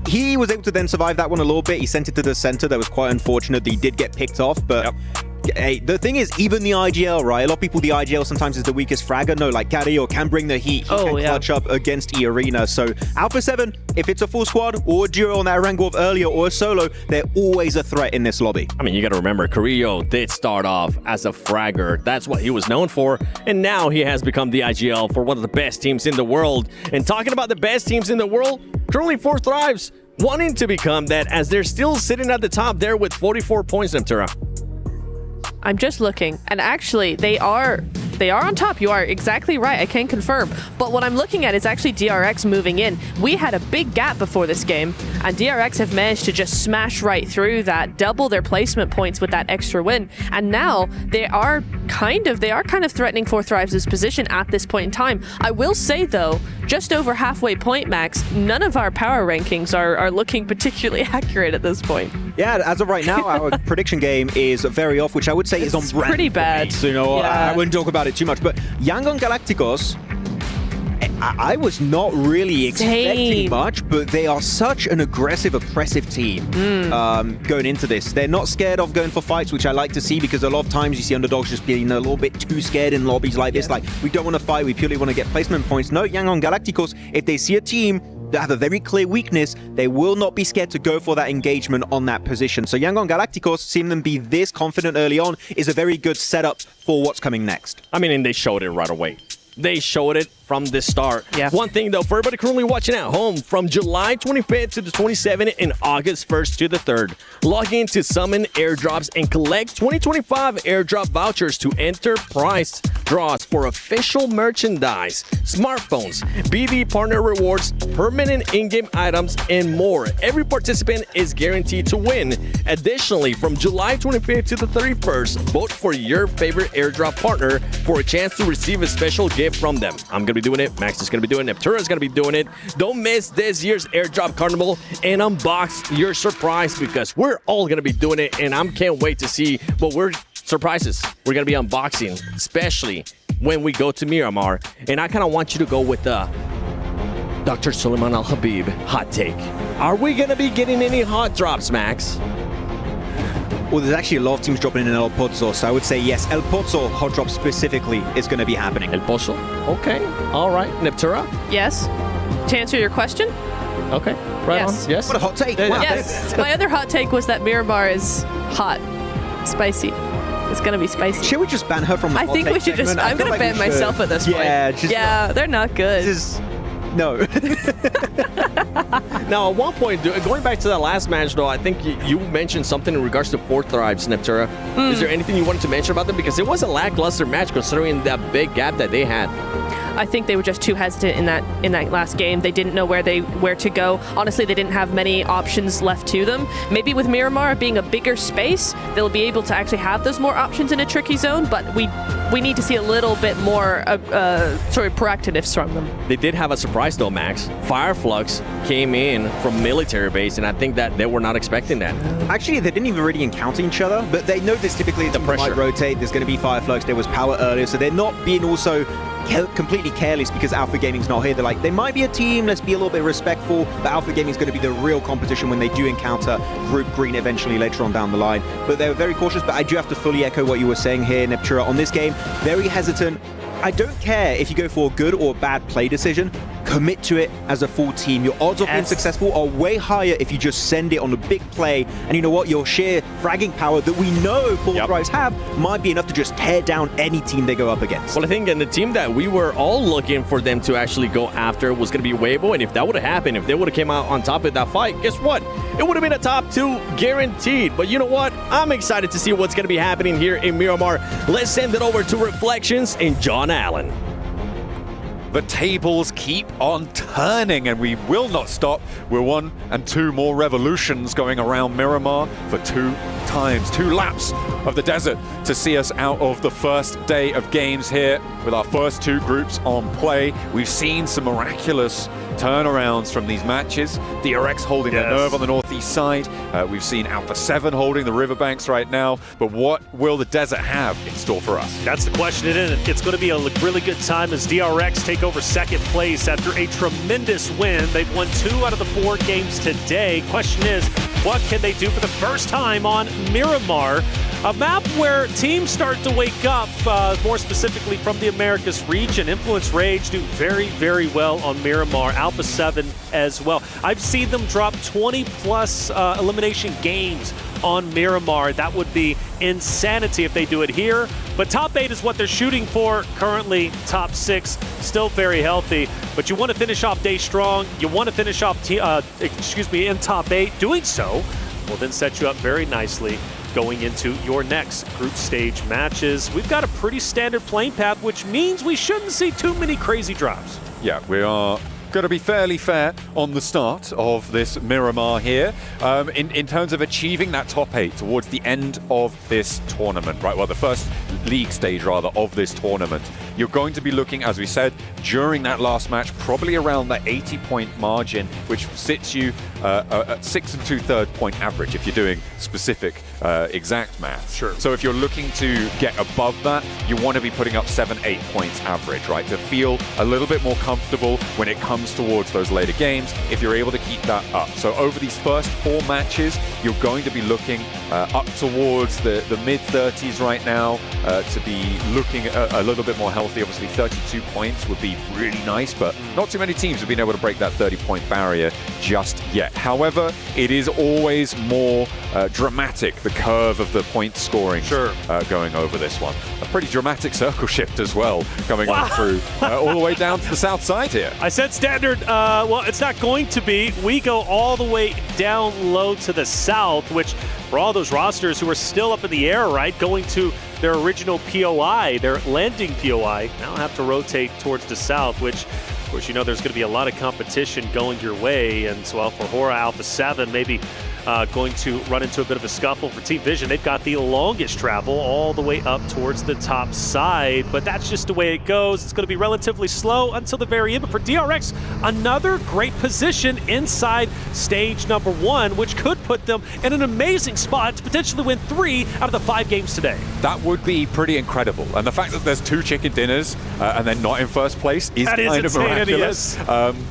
S15: He was able to then survive that one a little bit. He sent it to the center. That was quite unfortunate that he did get picked off, but hey, the thing is, even the IGL, right? A lot of people, the IGL sometimes is the weakest fragger. No, like Carya can bring the heat. He can clutch up against E-Arena. So Alpha 7, if it's a full squad or a duo on that Erangel earlier or a solo, they're always a threat in this lobby.
S5: I mean, you got to remember, Carya did start off as a fragger. That's what he was known for. And now he has become the IGL for one of the best teams in the world. And talking about the best teams in the world, currently 4 Thrives wanting to become that as they're still sitting at the top there with 44 points, Neptura.
S7: I'm just looking, and actually, they are on top. You are exactly right. I can confirm. But what I'm looking at is actually DRX moving in. We had a big gap before this game, and DRX have managed to just smash right through that, double their placement points with that extra win. And now they are kind of threatening 4 Thrives' position at this point in time. I will say though, just over halfway point, Max, none of our power rankings are looking particularly accurate at this point.
S15: Yeah, as of right now, our prediction game is very off, which I would say is on brand.
S7: Pretty bad.
S15: So, you know, I wouldn't talk about it too much, but Yangon Galacticus, I was not really expecting much, but they are such an aggressive, oppressive team going into this. They're not scared of going for fights, which I like to see, because a lot of times you see underdogs just being a little bit too scared in lobbies like this. Like, we don't want to fight, we purely want to get placement points. No, Yangon Galacticus, if they see a team that have a very clear weakness, they will not be scared to go for that engagement on that position. So Yangon Galacticus, seeing them be this confident early on, is a very good setup for what's coming next.
S5: I mean, and they showed it right away. They showed it from the start. Yeah. One thing, though, for everybody currently watching at home, from July 25th to the 27th and August 1st to the 3rd, log in to summon airdrops and collect 2025 airdrop vouchers to enter prize draws for official merchandise, smartphones, BD partner rewards, permanent in-game items, and more. Every participant is guaranteed to win. Additionally, from July 25th to the 31st, vote for your favorite airdrop partner for a chance to receive a special gift from them. I'm going to be doing it. Max is going to be doing it. Neptura is going to be doing it. Don't miss this year's airdrop carnival and unbox your surprise, because we're all going to be doing it, and I can't wait to see what surprises we're going to be unboxing, especially when we go to Miramar. And I kind of want you to go with the Dr. Suleiman Al-Habib hot take. Are we going to be getting any hot drops, Max?
S15: Well, there's actually a lot of teams dropping in El Pozo, so I would say yes. El Pozo hot drop specifically is going to be happening.
S5: El Pozo? Okay. All right. Neptura?
S7: Yes. To answer your question?
S5: Okay. Right on. Yes.
S15: What a hot take. Wow.
S7: Yes. My other hot take was that Miramar is hot. Spicy. It's going to be spicy.
S15: Should we just ban her from the
S7: I think we should just... I'm going to ban myself at this point. Yeah, they're not good.
S15: No.
S5: Now, at one point, going back to that last match, though, I think you mentioned something in regards to 4 Thrives, Neptura. Is there anything you wanted to mention about them? Because it was a lackluster match considering that big gap that they had.
S7: I think they were just too hesitant in that last game. They didn't know where to go. Honestly, they didn't have many options left to them. Maybe with Miramar being a bigger space, they'll be able to actually have those more options in a tricky zone, but we need to see a little bit more proactiveness from them.
S5: They did have a surprise though, Max. Fireflux came in from military base, and I think that they were not expecting that.
S15: Actually, they didn't even really encounter each other, but they know this typically the pressure might rotate. There's going to be Fireflux. There was power earlier, so they're not being also completely careless because Alpha Gaming's not here. They're like, they might be a team, let's be a little bit respectful, but Alpha Gaming's going to be the real competition when they do encounter Group Green eventually later on down the line. But they were very cautious, but I do have to fully echo what you were saying here, Neptura, on this game. Very hesitant. I don't care if you go for a good or bad play decision. commit to it as a full team. Your odds of being successful are way higher if you just send it on a big play. And you know what? Your sheer fragging power that we know Fourth Rise have might be enough to just tear down any team they go up against.
S5: Well, I think, and the team that we were all looking for them to actually go after was going to be Weibo, and if that would have happened, if they would have came out on top of that fight, guess what? It would have been a top 2 guaranteed. But you know what? I'm excited to see what's going to be happening here in Miramar. Let's send it over to Reflections and John Allen.
S18: The tables keep on turning, and we will not stop. We're 1 and 2 more revolutions going around Miramar for 2 times, 2 laps of the desert to see us out of the first day of games here with our first 2 groups on play. We've seen some miraculous turnarounds from these matches. DRX holding their nerve on the northeast side. We've seen Alpha 7 holding the riverbanks right now. But what will the desert have in store for us?
S21: That's the question, isn't it? It's going to be a really good time as DRX take over second place after a tremendous win. They've won 2 out of the 4 games today. Question is, what can they do for the first time on Miramar? A map where teams start to wake up, more specifically from the Americas region. Influence Rage do very, very well on Miramar. Alpha 7 as well. I've seen them drop 20-plus elimination games on Miramar. That would be insanity if they do it here. But top 8 is what they're shooting for currently. Top 6, still very healthy. But you want to finish off day strong. You want to finish off, in top 8. Doing so will then set you up very nicely going into your next group stage matches. We've got a pretty standard playing path, which means we shouldn't see too many crazy drops.
S18: Yeah, we are going to be fairly fair on the start of this Miramar here in terms of achieving that top 8 towards the end of this tournament, right? Well, the first league stage, rather, of this tournament. You're going to be looking, as we said, during that last match, probably around the 80-point margin, which sits you at 6 2/3 point average if you're doing specific exact math.
S21: Sure.
S18: So if you're looking to get above that, you want to be putting up 7-8 points average, right? To feel a little bit more comfortable when it comes towards those later games, if you're able to keep that up. So over these first 4 matches, you're going to be looking up towards the mid-30s right now to be looking a little bit more healthy. Obviously, 32 points would be really nice, but not too many teams have been able to break that 30-point barrier just yet. However, it is always more dramatic, the curve of the point scoring going over this one. A pretty dramatic circle shift as well, coming on through all the way down to the south side here.
S21: I said standard. Well, it's not going to be. We go all the way down low to the south, which for all those rosters who are still up in the air, right, going to their original POI, their landing POI, now have to rotate towards the south, which, of course, you know there's going to be a lot of competition going your way. And so for Hora, Alpha 7, maybe going to run into a bit of a scuffle. For Team Vision, they've got the longest travel all the way up towards the top side, but that's just the way it goes. It's going to be relatively slow until the very end. But for DRX, another great position inside stage number 1, which could put them in an amazing spot to potentially win 3 out of the 5 games today.
S18: That would be pretty incredible. And the fact that there's 2 chicken dinners and they're not in first place is kind of miraculous.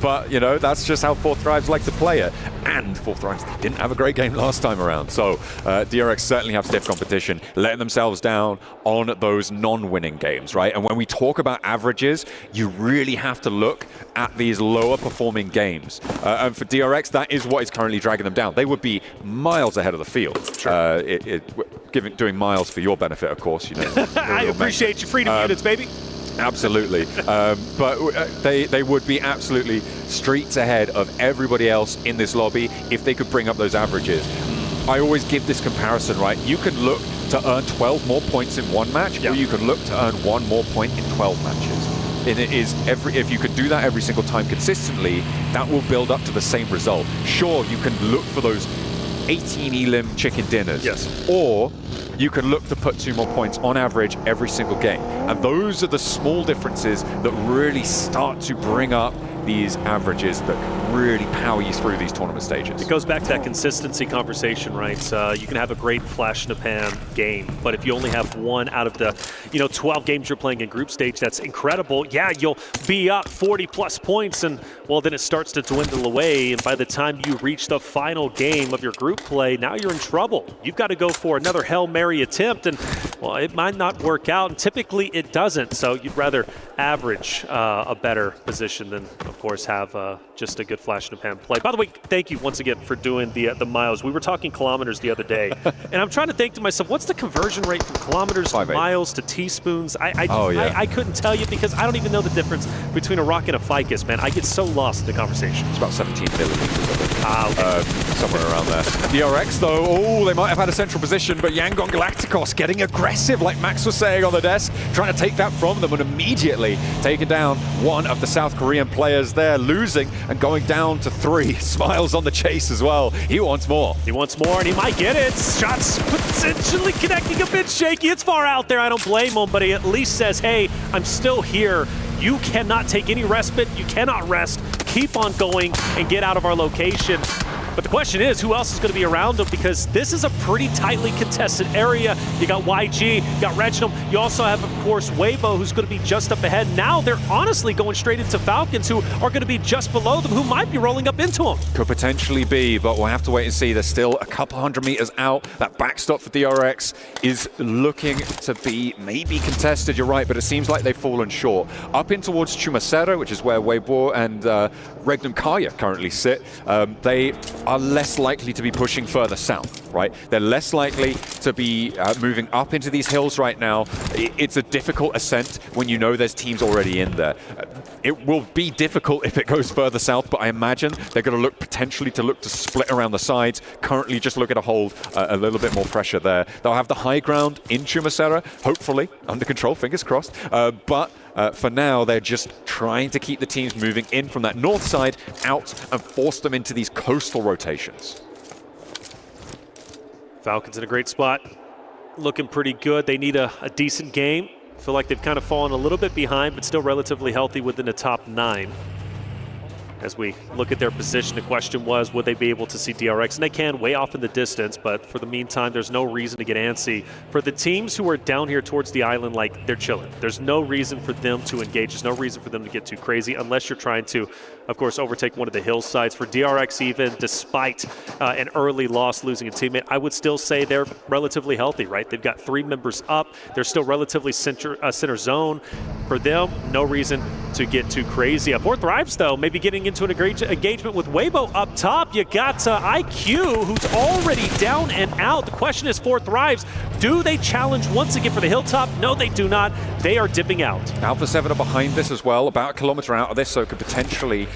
S18: But, you know, that's just how Fourth Thrives like to play it. And Fourth Thrives didn't have a great game last time around. So DRX certainly have stiff competition, letting themselves down on those non-winning games, right? And when we talk about averages, you really have to look at these lower performing games. And for DRX, that is what is currently dragging them down. They would be miles ahead of the field. Doing miles for your benefit, of course. You know,
S21: I appreciate your freedom units, baby.
S18: Absolutely. But they would be absolutely streets ahead of everybody else in this lobby if they could bring up those averages. I always give this comparison, right? You can look to earn 12 more points in one match, or you can look to earn 1 more point in 12 matches. And it is if you could do that every single time consistently, that will build up to the same result. Sure, you can look for those 18 elim chicken dinners.
S21: Yes.
S18: Or you can look to put 2 more points on average every single game. And those are the small differences that really start to bring up these averages that can really power you through these tournament stages.
S21: It goes back to that consistency conversation, right? You can have a great flash in the pan game, but if you only have 1 out of the 12 games you're playing in group stage, that's incredible. Yeah, you'll be up 40+ points, and well, then it starts to dwindle away, and by the time you reach the final game of your group play, now you're in trouble. You've got to go for another Hail Mary attempt, and well, it might not work out, and typically it doesn't, so you'd rather average a better position than, of of course, have just a good flash in the pan play. By the way, thank you once again for doing the miles. We were talking kilometers the other day, and I'm trying to think to myself, what's the conversion rate from kilometers to miles to teaspoons? I couldn't tell you because I don't even know the difference between a rock and a ficus, man. I get so lost in the conversation.
S18: It's about 17 millimeters of it. Somewhere around there. DRX, though, they might have had a central position, but Yangon Galacticus getting aggressive, like Max was saying on the desk, trying to take that from them and immediately taking down one of the South Korean players there, losing and going down to 3. Smiles on the chase as well. He wants more.
S21: He wants more, and he might get it. Shots potentially connecting a bit shaky. It's far out there. I don't blame him, but he at least says, hey, I'm still here. You cannot take any respite. You cannot rest. Keep on going and get out of our location. But the question is, who else is going to be around him? Because this is a pretty tightly contested area. You got YG, you got Regnum. You also have, of course, Weibo, who's going to be just up ahead. Now they're honestly going straight into Falcons, who are going to be just below them, who might be rolling up into them.
S18: Could potentially be, but we'll have to wait and see. They're still a couple hundred meters out. That backstop for DRX is looking to be maybe contested, you're right, but it seems like they've fallen short. Up in towards Chumacero, which is where Weibo and Regnum Carya currently sit, they are less likely to be pushing further south, right? They're less likely to be moving up into these hills right now. It's a difficult ascent when you know there's teams already in there. It will be difficult if it goes further south, but I imagine they're going to look potentially to split around the sides. Currently just looking to hold a little bit more pressure there. They'll have the high ground in Chumacero, hopefully under control, fingers crossed. But for now, they're just trying to keep the teams moving in from that north side out and force them into these coastal rotations.
S21: Falcons in a great spot, looking pretty good. They need a decent game. Feel like they've kind of fallen a little bit behind, but still relatively healthy within the top 9. As we look at their position, the question was, would they be able to see DRX? And they can, way off in the distance, but for the meantime, there's no reason to get antsy. For the teams who are down here towards the island, like, they're chilling. There's no reason for them to engage. There's no reason for them to get too crazy, unless you're trying to, of course, overtake one of the hillsides. For DRX even, despite an early loss, losing a teammate, I would still say they're relatively healthy, right? They've got 3 members up. They're still relatively center zone. For them, no reason to get too crazy. Four Thrives, though, maybe getting into an engagement with Weibo up top. You got IQ, who's already down and out. The question is, Four Thrives, do they challenge once again for the hilltop? No, they do not. They are dipping out.
S18: Alpha 7 are behind this as well, about a kilometer out of this, so it could potentially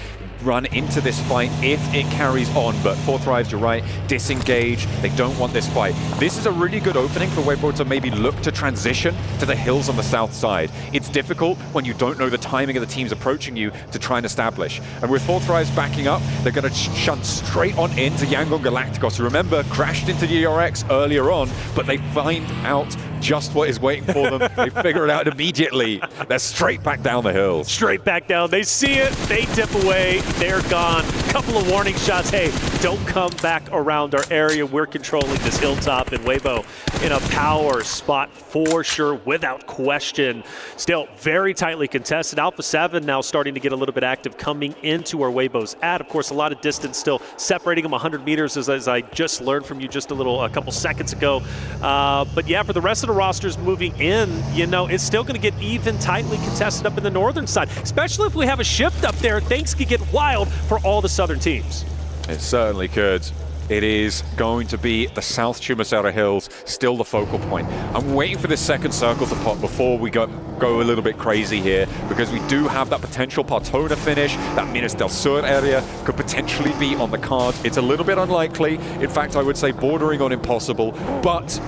S18: run into this fight if it carries on. But Four Thrives, you're right, disengage. They don't want this fight. This is a really good opening for Weibo to maybe look to transition to the hills on the south side. It's difficult when you don't know the timing of the teams approaching you to try and establish. And with Four Thrives backing up, they're going to shunt straight on into Yangon Galacticus, who, remember, crashed into the DRX earlier on, but they find out just what is waiting for them. They figure it out immediately. They're straight back down the hill.
S21: Straight back down. They see it. They dip away. They're gone. Couple of warning shots. Hey, don't come back around our area. We're controlling this hilltop, and Weibo in a power spot for sure, without question. Still very tightly contested. Alpha 7 now starting to get a little bit active coming into where Weibo's at. Of course, a lot of distance still separating them 100 meters, as I just learned from you just a couple seconds ago. But yeah, for the rest of the rosters moving in, you know, it's still going to get even tightly contested up in the northern side, especially if we have a shift up there. Things could get wild for all the southern teams.
S18: It certainly could. It is going to be the South Chumacero Hills, still the focal point. I'm waiting for this second circle to pop before we go a little bit crazy here, because we do have that potential Partona finish. That Minas del Sur area could potentially be on the cards. It's a little bit unlikely. In fact, I would say bordering on impossible, but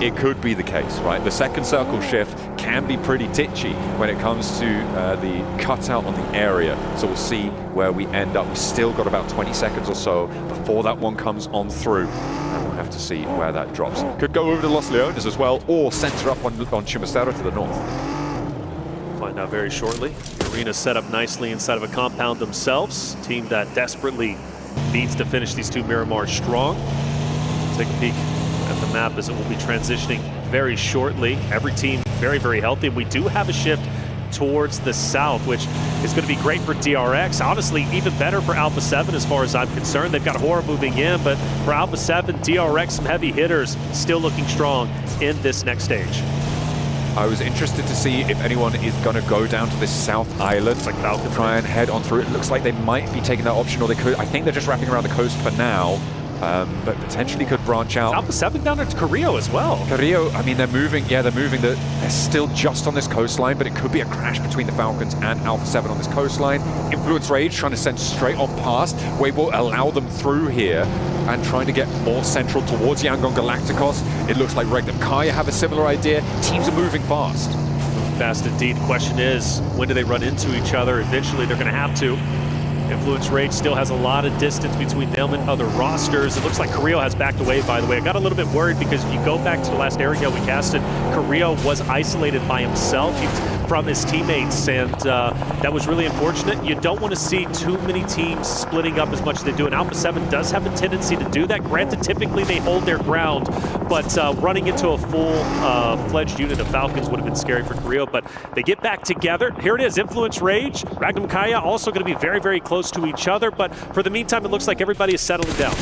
S18: it could be the case, right? The second circle shift can be pretty titchy when it comes to the cutout on the area. So we'll see where we end up. We've still got about 20 seconds or so before that one comes on through, and we'll have to see where that drops. Could go over to Los Leones as well, or center up on Chumacero to the north.
S21: Find out very shortly. The arena's set up nicely inside of a compound themselves. Team that desperately needs to finish these two Miramars strong. Take a peek at the map as it will be transitioning very shortly. Every team very, very healthy. We do have a shift towards the south, which is going to be great for DRX. Honestly, even better for Alpha 7 as far as I'm concerned. They've got Hora moving in, but for Alpha 7, DRX, some heavy hitters still looking strong in this next stage.
S18: I was interested to see if anyone is going to go down to this south island, like Falcon, try and head on through. It looks like they might be taking that option, or they could. I think they're just wrapping around the coast for now. But potentially could branch out.
S21: Alpha 7 down to Carrillo as well.
S18: Carrillo, I mean, they're moving. Yeah, they're moving. They're still just on this coastline, but it could be a crash between the Falcons and Alpha 7 on this coastline. Influence Rage trying to send straight on past. Weibo allow them through here and trying to get more central towards Yangon Galacticos. It looks like Regnum Carya have a similar idea. Teams are moving fast.
S21: Fast indeed. Question is, when do they run into each other? Eventually, they're going to have to. Influence Rage still has a lot of distance between them and other rosters. It looks like Carrillo has backed away, by the way. I got a little bit worried because if you go back to the last Erangel we casted, Carrillo was isolated by himself from his teammates, and that was really unfortunate. You don't want to see too many teams splitting up as much as they do, and Alpha 7 does have a tendency to do that. Granted, typically they hold their ground, but running into a full-fledged unit of Falcons would have been scary for Carrillo, but they get back together. Here it is, Influence Rage. Regnum Carya also going to be very, very close to each other, but for the meantime, it looks like everybody is settling down.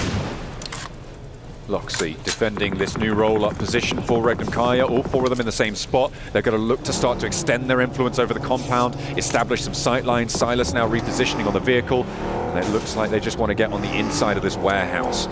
S18: Loxy defending this new roll-up position for Regnum Carya, all four of them in the same spot. They're going to look to start to extend their influence over the compound, establish some sight lines. Silas now repositioning on the vehicle, and it looks like they just want to get on the inside of this warehouse.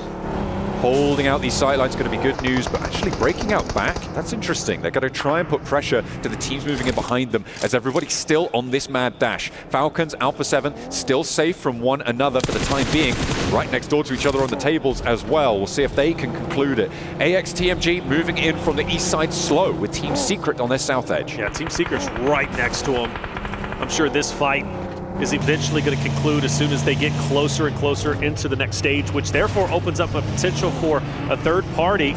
S18: Holding out these sightlines is going to be good news, but actually breaking out back, that's interesting. They're going to try and put pressure to the teams moving in behind them as everybody's still on this mad dash. Falcons, Alpha 7, still safe from one another for the time being, right next door to each other on the tables as well. We'll see if they can conclude it. AXTMG moving in from the east side slow with Team Secret on their south edge.
S21: Yeah, Team Secret's right next to them. I'm sure this fight is eventually going to conclude as soon as they get closer and closer into the next stage, which therefore opens up a potential for a third party.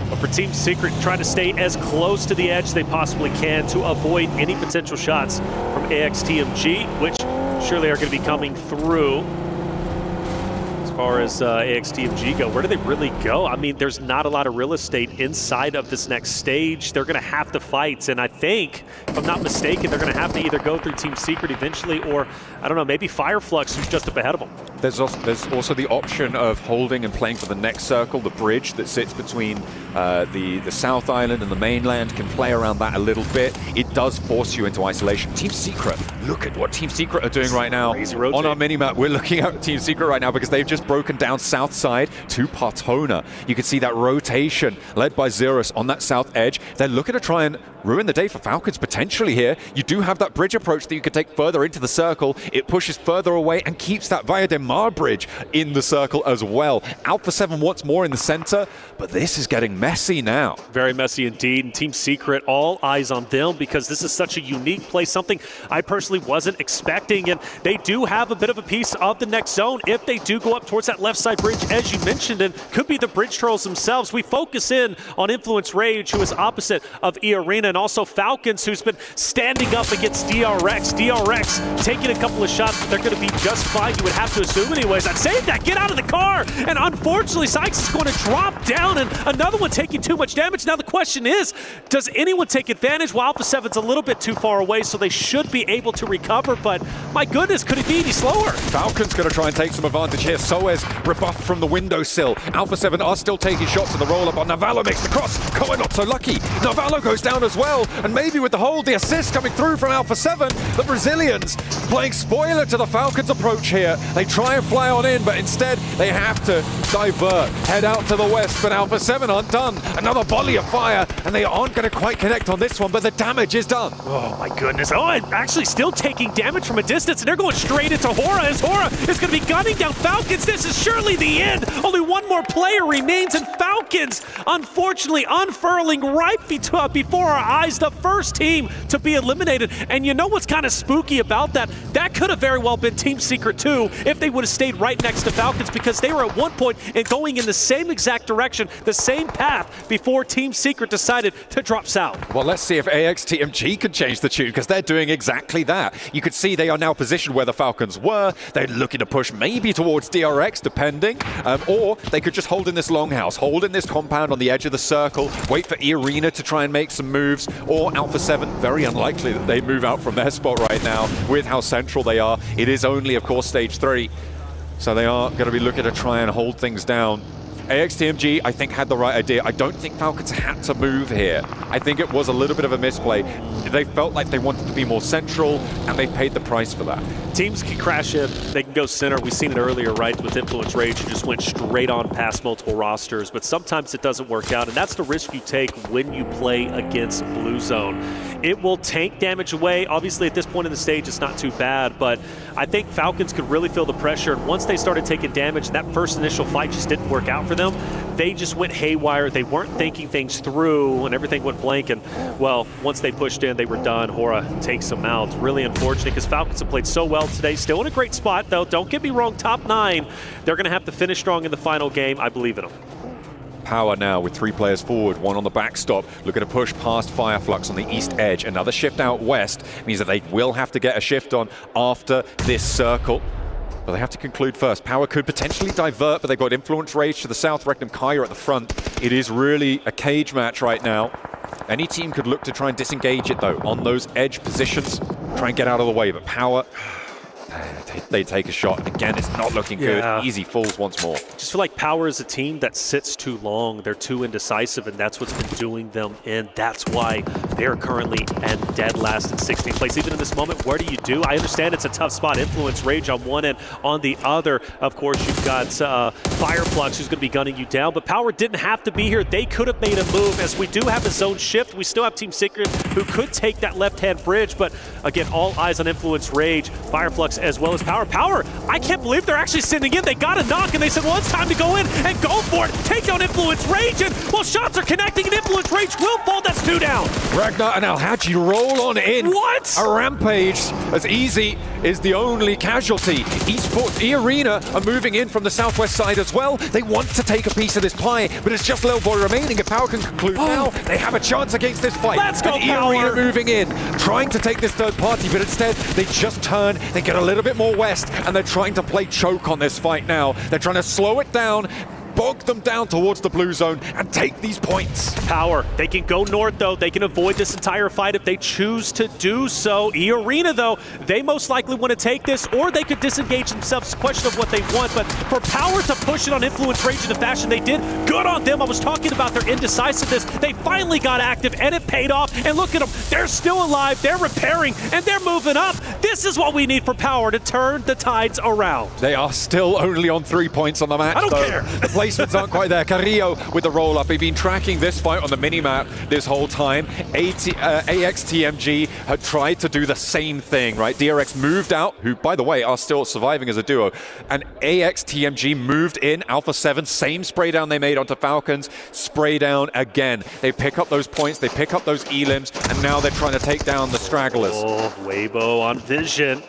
S21: But for Team Secret, trying to stay as close to the edge they possibly can to avoid any potential shots from AXTMG, which surely are going to be coming through. As far as AXTMG go, where do they really go? I mean, there's not a lot of real estate inside of this next stage. They're going to have to fight, and I think, if I'm not mistaken, they're going to have to either go through Team Secret eventually, or, I don't know, maybe Fireflux, who's just up ahead of them.
S18: There's also the option of holding and playing for the next circle. The bridge that sits between the South Island and the mainland can play around that a little bit. It does force you into isolation. Team Secret, look at what Team Secret are doing right now. On our minimap, we're looking at Team Secret right now because they've just broken down south side to Partona. You can see that rotation led by Zerus on that south edge. They're looking to try and ruin the day for Falcons potentially here. You do have that bridge approach that you could take further into the circle. It pushes further away and keeps that Via de Mar bridge in the circle as well. Alpha 7 wants more in the center, but this is getting messy now.
S21: Very messy indeed, and Team Secret, all eyes on them because this is such a unique play, something I personally wasn't expecting, and they do have a bit of a piece of the next zone if they do go up towards that left side bridge, as you mentioned, and could be the bridge trolls themselves. We focus in on Influence Rage, who is opposite of E-Arena, and also Falcons, who's been standing up against DRX. DRX taking a couple of shots, but they're going to be just fine, you would have to assume anyways. I'd say that, get out of the car, and unfortunately Sykes is going to drop down, and another one taking too much damage. Now the question is, does anyone take advantage? Well, Alpha 7's a little bit too far away, so they should be able to recover, but my goodness, could it be any slower?
S18: Falcons going to try and take some advantage here. Soez rebuffed from the windowsill. Alpha 7 are still taking shots in the roll-up on Navallo, makes the cross. Koa not so lucky. Navallo goes down as well, and maybe with the hold, the assist coming through from Alpha 7, the Brazilians playing spoiler to the Falcons approach here. They try and fly on in, but instead they have to divert, head out to the west, but Alpha 7 aren't done. Another volley of fire, and they aren't going to quite connect on this one, but the damage is done.
S21: Oh my goodness. Oh, and actually still taking damage from a distance, and they're going straight into Hora, as Hora is going to be gunning down Falcons. This is surely the end. Only one more player remains, and Falcons, unfortunately, unfurling right before our eyes, the first team to be eliminated. And you know what's kind of spooky about that? That could have very well been Team Secret too, if they would have stayed right next to Falcons, because they were at one point and going in the same exact direction, the same path, before Team Secret decided to drop south.
S18: Well, let's see if AXTMG can change the tune, because they're doing exactly that. You could see they are now positioned where the Falcons were. They're looking to push maybe towards DRX, depending, or they could just hold in this longhouse, hold in this compound on the edge of the circle, wait for E-Arena to try and make some moves, or Alpha 7, very unlikely that they move out from their spot right now with how central they are. It is only, of course, stage 3, so they are going to be looking to try and hold things down. AXTMG, I think, had the right idea. I don't think Falcons had to move here. I think it was a little bit of a misplay. They felt like they wanted to be more central, and they paid the price for that.
S21: Teams can crash in, they can go center. We've seen it earlier, right, with Influence Rage. You just went straight on past multiple rosters, but sometimes it doesn't work out, and that's the risk you take when you play against Blue Zone. It will tank damage away. Obviously, at this point in the stage, it's not too bad, but I think Falcons could really feel the pressure, and once they started taking damage, and that first initial fight just didn't work out for them, they just went haywire. They weren't thinking things through, and everything went blank, and, well, once they pushed in, they were done. Hora takes them out. It's really unfortunate because Falcons have played so well today. Still in a great spot, though. Don't get me wrong, top 9. They're going to have to finish strong in the final game. I believe in them.
S18: Power now with 3 players forward, 1 on the backstop, looking to push past Fireflux on the east edge. Another shift out west means that they will have to get a shift on after this circle. But they have to conclude first. Power could potentially divert, but they've got Influence Rage to the south, Regnum Carya at the front. It is really a cage match right now. Any team could look to try and disengage it, though, on those edge positions. Try and get out of the way, but Power, they take a shot. Again, it's not looking good. Easy falls once more.
S21: Just feel like Power is a team that sits too long. They're too indecisive, and that's what's been doing them in. That's why they're currently at dead last in 16th place. Even in this moment, what do you do? I understand it's a tough spot. Influence Rage on one end. On the other, of course, you've got Fireflux, who's going to be gunning you down. But Power didn't have to be here. They could have made a move, as we do have a zone shift. We still have Team Secret, who could take that left-hand bridge. But again, all eyes on Influence Rage, Fireflux, as well as Power. Power, I can't believe they're actually sitting in. They got a knock, and they said, well, it's time to go in and go for it. Take down Influence Rage, and, well, shots are connecting, and Influence Rage will fall. That's 2 down.
S18: Ragnar and Alhaji roll on in.
S21: What?
S18: A rampage as Easy is the only casualty. Esports E-Arena are moving in from the southwest side as well. They want to take a piece of this pie, but it's just Little Boy remaining. If Power can conclude now, they have a chance against this fight.
S21: Let's go,
S18: and E-Arena
S21: Power!
S18: moving in, trying to take this third party, but instead they just turn, they get a little bit more west, and they're trying to play choke on this fight now. They're trying to slow it down, bog them down towards the blue zone, and take these points.
S21: Power, they can go north, though. They can avoid this entire fight if they choose to do so. E-Arena, though, they most likely want to take this, or they could disengage themselves. It's a question of what they want, but for Power to push it on Influence Rage in the fashion they did, good on them. I was talking about their indecisiveness. They finally got active, and it paid off. And look at them. They're still alive. They're repairing, and they're moving up. This is what we need for Power to turn the tides around.
S18: They are still only on 3 points on the match,
S21: I don't
S18: though.
S21: care.
S18: The placements aren't quite there. Carrillo with the roll-up. They've been tracking this fight on the mini-map this whole time. AXTMG had tried to do the same thing, right? DRX moved out, who, by the way, are still surviving as a duo. And AXTMG moved in. Alpha 7, same spray down they made onto Falcons. Spray down again. They pick up those points. They pick up those elims. And now they're trying to take down the stragglers.
S21: Oh, Weibo on Vision.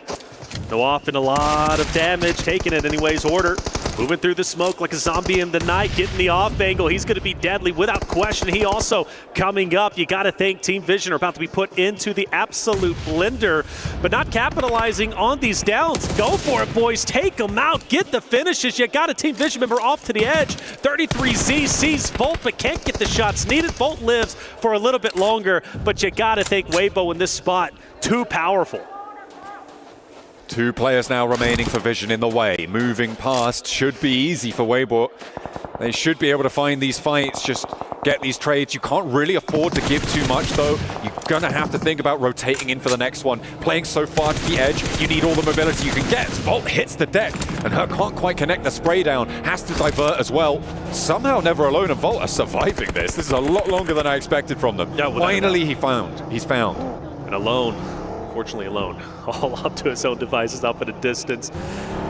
S21: No often a lot of damage, taking it anyways. Order moving through the smoke like a zombie in the night, getting the off angle. He's going to be deadly without question. He also coming up. You got to think Team Vision are about to be put into the absolute blender, but not capitalizing on these downs. Go for it, boys. Take them out. Get the finishes. You got a Team Vision member off to the edge. 33Z sees Volt, but can't get the shots needed. Volt lives for a little bit longer, but you got to think Weibo in this spot, too powerful.
S18: 2 players now remaining for Vision in the way. Moving past should be easy for Weibo. They should be able to find these fights, just get these trades. You can't really afford to give too much, though. You're going to have to think about rotating in for the next one. Playing so far to the edge, you need all the mobility you can get. Volt hits the deck, and her can't quite connect the spray down. Has to divert as well. Somehow Never Alone and Volt are surviving this. This is a lot longer than I expected from them.
S21: Yeah,
S18: finally, he's found.
S21: And alone. Fortunately alone, all up to his own devices, up at a distance.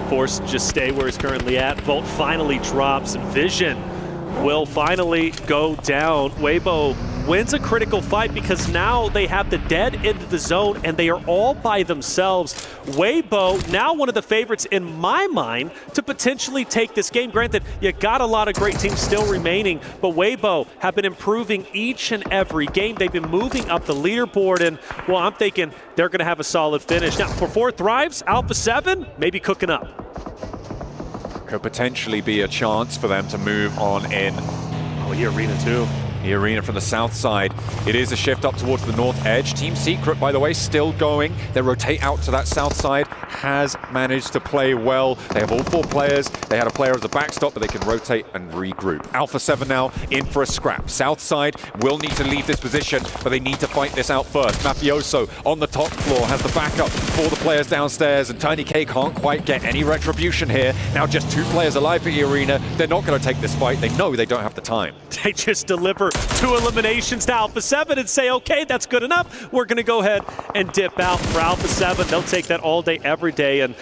S21: Forced to just stay where he's currently at. Volt finally drops, and Vision will finally go down. Weibo wins a critical fight because now they have the dead into the zone and they are all by themselves. Weibo, now one of the favorites in my mind to potentially take this game. Granted, you got a lot of great teams still remaining, but Weibo have been improving each and every game. They've been moving up the leaderboard, and, well, I'm thinking they're going to have a solid finish. Now, for 4 Thrives, Alpha 7, maybe cooking up.
S18: Could potentially be a chance for them to move on in.
S21: Oh, yeah, Arena too.
S18: The arena from the south side. It is a shift up towards the north edge. Team Secret, by the way, still going. They rotate out to that south side. Has managed to play well. They have all 4 players. They had a player as a backstop, but they can rotate and regroup. Alpha 7 now in for a scrap. South side will need to leave this position, but they need to fight this out first. Mafioso on the top floor has the backup for the players downstairs, and Tiny K can't quite get any retribution here. Now just 2 players alive for the arena. They're not going to take this fight. They know they don't have the time.
S21: They just deliver 2 eliminations to Alpha 7 and say, okay, that's good enough. We're going to go ahead and dip out. For Alpha 7, they'll take that all day, every day. And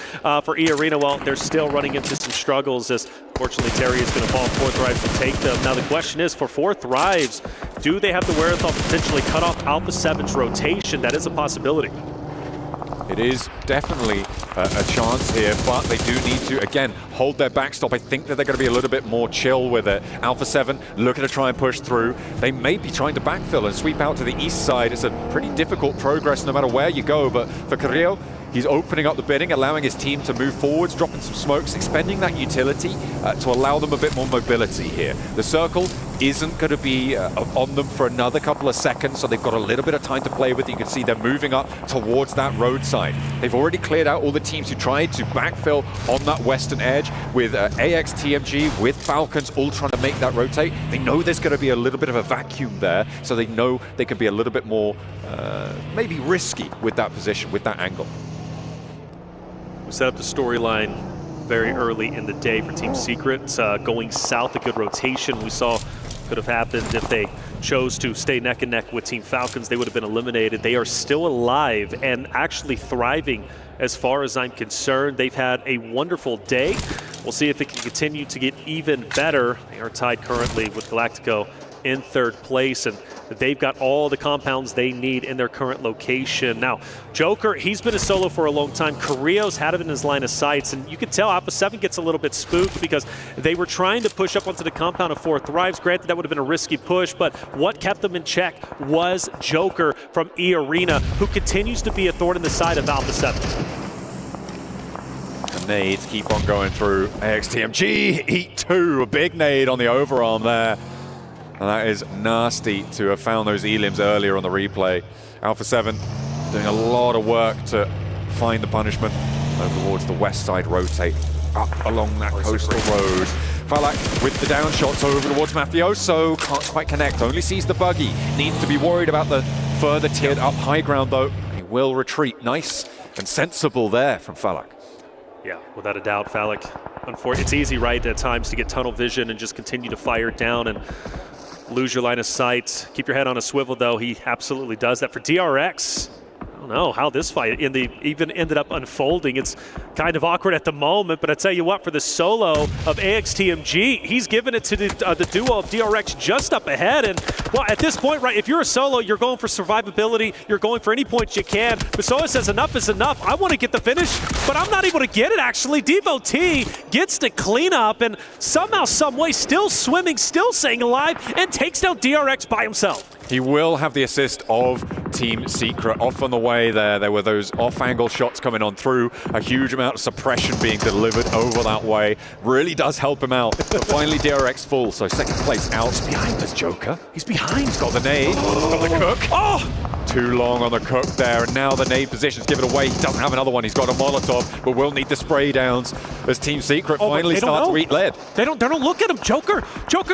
S21: for E Arena, well, they're still running into some struggles, as fortunately Terry is going to fall 4 Thrives to take them. Now the question is, for 4 Thrives, do they have the wherewithal to potentially cut off Alpha 7's rotation? That is a possibility.
S18: It is definitely a chance here, but they do need to, again, hold their backstop. I think that they're going to be a little bit more chill with it. Alpha 7 looking to try and push through. They may be trying to backfill and sweep out to the east side. It's a pretty difficult progress no matter where you go, but for Carrillo, he's opening up the bidding, allowing his team to move forwards, dropping some smokes, expending that utility to allow them a bit more mobility here. The circle isn't going to be on them for another couple of seconds, so they've got a little bit of time to play with. You can see they're moving up towards that roadside. They've already cleared out all the teams who tried to backfill on that western edge with AX TMG, with Falcons, all trying to make that rotate. They know there's going to be a little bit of a vacuum there, so they know they can be a little bit more maybe risky with that position, with that angle.
S21: We set up the storyline very early in the day for Team Secret. Going south, a good rotation we saw could have happened if they chose to stay neck and neck with Team Falcons. They would have been eliminated. They are still alive and actually thriving as far as I'm concerned. They've had a wonderful day. We'll see if it can continue to get even better. They are tied currently with Galacticus in 3rd place, and they've got all the compounds they need in their current location. Now, Joker, he's been a solo for a long time. Carrillo's had him in his line of sights, and you can tell Alpha 7 gets a little bit spooked because they were trying to push up onto the compound of 4 Thrives. Granted, that would have been a risky push, but what kept them in check was Joker from E Arena, who continues to be a thorn in the side of Alpha 7.
S18: The nades keep on going through. AXTMG, eat 2, a big nade on the overarm there. And that is nasty to have found those elims earlier on the replay. Alpha 7 doing a lot of work to find the punishment over towards the west side, rotate up along that coastal road. Falak with the down shots over towards Mafioso, can't quite connect, only sees the buggy. Needs to be worried about the further tiered up high ground though. He will retreat. Nice and sensible there from Falak.
S21: Yeah, without a doubt, Falak. Unfortunately, it's easy, right, at times to get tunnel vision and just continue to fire down and lose your line of sight. Keep your head on a swivel, though. He absolutely does that. For DRX, I don't know how this fight even ended up unfolding. It's kind of awkward at the moment, but I tell you what, for the solo of AXTMG, he's given it to the duo of DRX just up ahead. And, well, at this point, right, if you're a solo, you're going for survivability. You're going for any points you can. Masoa says enough is enough. I want to get the finish, but I'm not able to get it, actually. Devo T gets to clean up and somehow, some way, still swimming, still staying alive, and takes down DRX by himself.
S18: He will have the assist of Team Secret. Off on the way there were those off-angle shots coming on through. A huge amount of suppression being delivered over that way. Really does help him out. But finally DRX full, so 2nd place out. He's behind us, Joker. He's behind. He's got the nade. He's got the cook. Oh! Too long on the cook there, and now the nade position's given away. He doesn't have another one. He's got a Molotov, but will need the spray downs as Team Secret finally start to eat lead.
S21: They don't look at him. Joker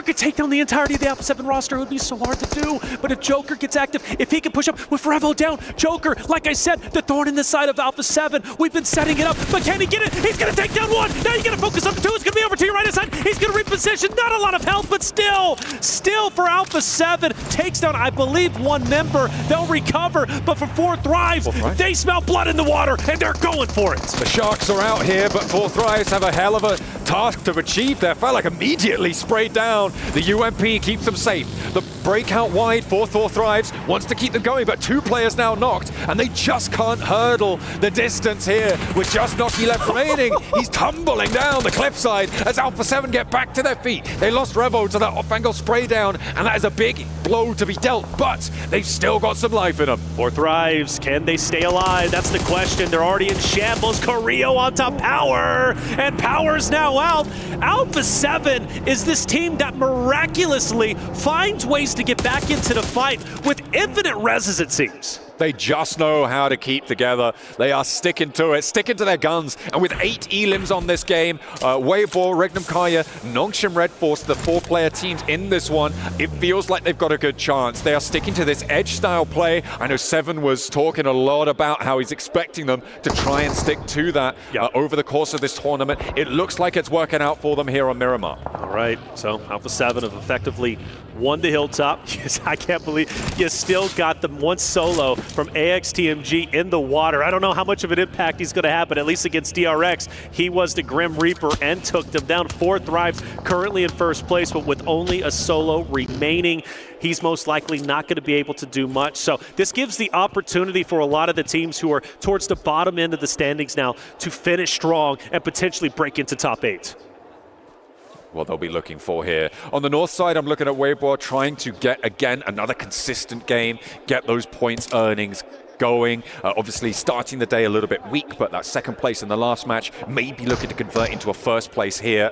S21: could take down the entirety of the Alpha 7 roster. It would be so hard to do. But if Joker gets active, if he can push up with Revo down, Joker, like I said, the thorn in the side of Alpha 7. We've been setting it up, but can he get it? He's going to take down 1. Now you got to focus on the 2. It's going to be over to your right side. He's going to reposition. Not a lot of health, but still for Alpha 7. Takes down, I believe, 1 member. They'll recover, but for 4 Thrives, they smell blood in the water, and they're going for it.
S18: The Sharks are out here, but 4 Thrives have a hell of a task to achieve there. Falak immediately sprayed down. The UMP keeps them safe. The breakout wide for 4 Thrives wants to keep them going, but 2 players now knocked, and they just can't hurdle the distance here with just Noki left remaining. He's tumbling down the cliffside as Alpha 7 get back to their feet. They lost Revo to that off-angle spray down, and that is a big blow to be dealt, but they've still got some life in them.
S21: 4 Thrives, can they stay alive? That's the question. They're already in shambles. Carrillo onto Power, and Power's now out. Alpha 7 is this team that miraculously finds ways to get back into the fight with infinite reses, it seems.
S18: They just know how to keep together. They are sticking to it, sticking to their guns. And with 8 elims on this game, Weibo, Regnum Carya, Nong, Shim, Redforce, the 4-player teams in this one, it feels like they've got a good chance. They are sticking to this edge-style play. I know Seven was talking a lot about how he's expecting them to try and stick to that over the course of this tournament. It looks like it's working out for them here on Miramar.
S21: All right, so Alpha 7 have effectively won the Hilltop. Yes, I can't believe you still got the one solo from AXTMG in the water. I don't know how much of an impact he's going to have, but at least against DRX, he was the Grim Reaper and took them down. 4 Thrives currently in first place, but with only a solo remaining, he's most likely not going to be able to do much. So this gives the opportunity for a lot of the teams who are towards the bottom end of the standings now to finish strong and potentially break into top 8.
S18: What they'll be looking for here. On the north side, I'm looking at Weibo trying to get, again, another consistent game, get those points earnings going. Obviously, starting the day a little bit weak, but that second place in the last match may be looking to convert into a first place here.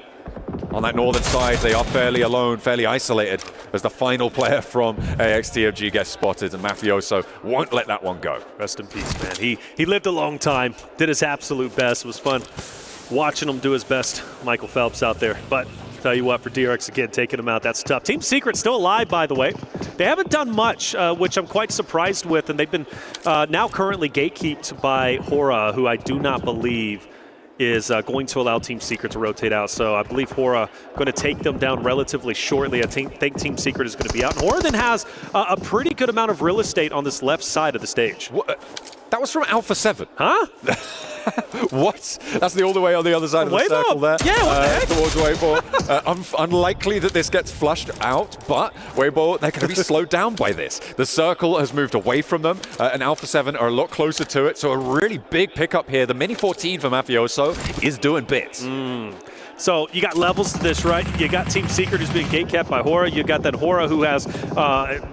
S18: On that northern side, they are fairly alone, fairly isolated, as the final player from AXTMG gets spotted, and Mafioso won't let that one go.
S21: Rest in peace, man. He lived a long time, did his absolute best. It was fun watching him do his best. Michael Phelps out there, but tell you what, for DRX, again, taking him out, that's tough. Team Secret still alive, by the way. They haven't done much, which I'm quite surprised with, and they've been now currently gatekeeped by Hora, who I do not believe is going to allow Team Secret to rotate out. So I believe Hora going to take them down relatively shortly. I think Team Secret is going to be out. And Hora then has a pretty good amount of real estate on this left side of the stage.
S18: What? That was from Alpha 7.
S21: Huh?
S18: What? That's the all the way on the other side of the circle there.
S21: Yeah, what the heck?
S18: Towards Weibo. Unlikely that this gets flushed out, but Weibo, they're going to be slowed down by this. The circle has moved away from them, and Alpha 7 are a lot closer to it, so a really big pickup here. The Mini 14 for Mafioso is doing bits.
S21: So you got levels to this, right? You got Team Secret who's being gatekept by Hora. You got that Hora who has,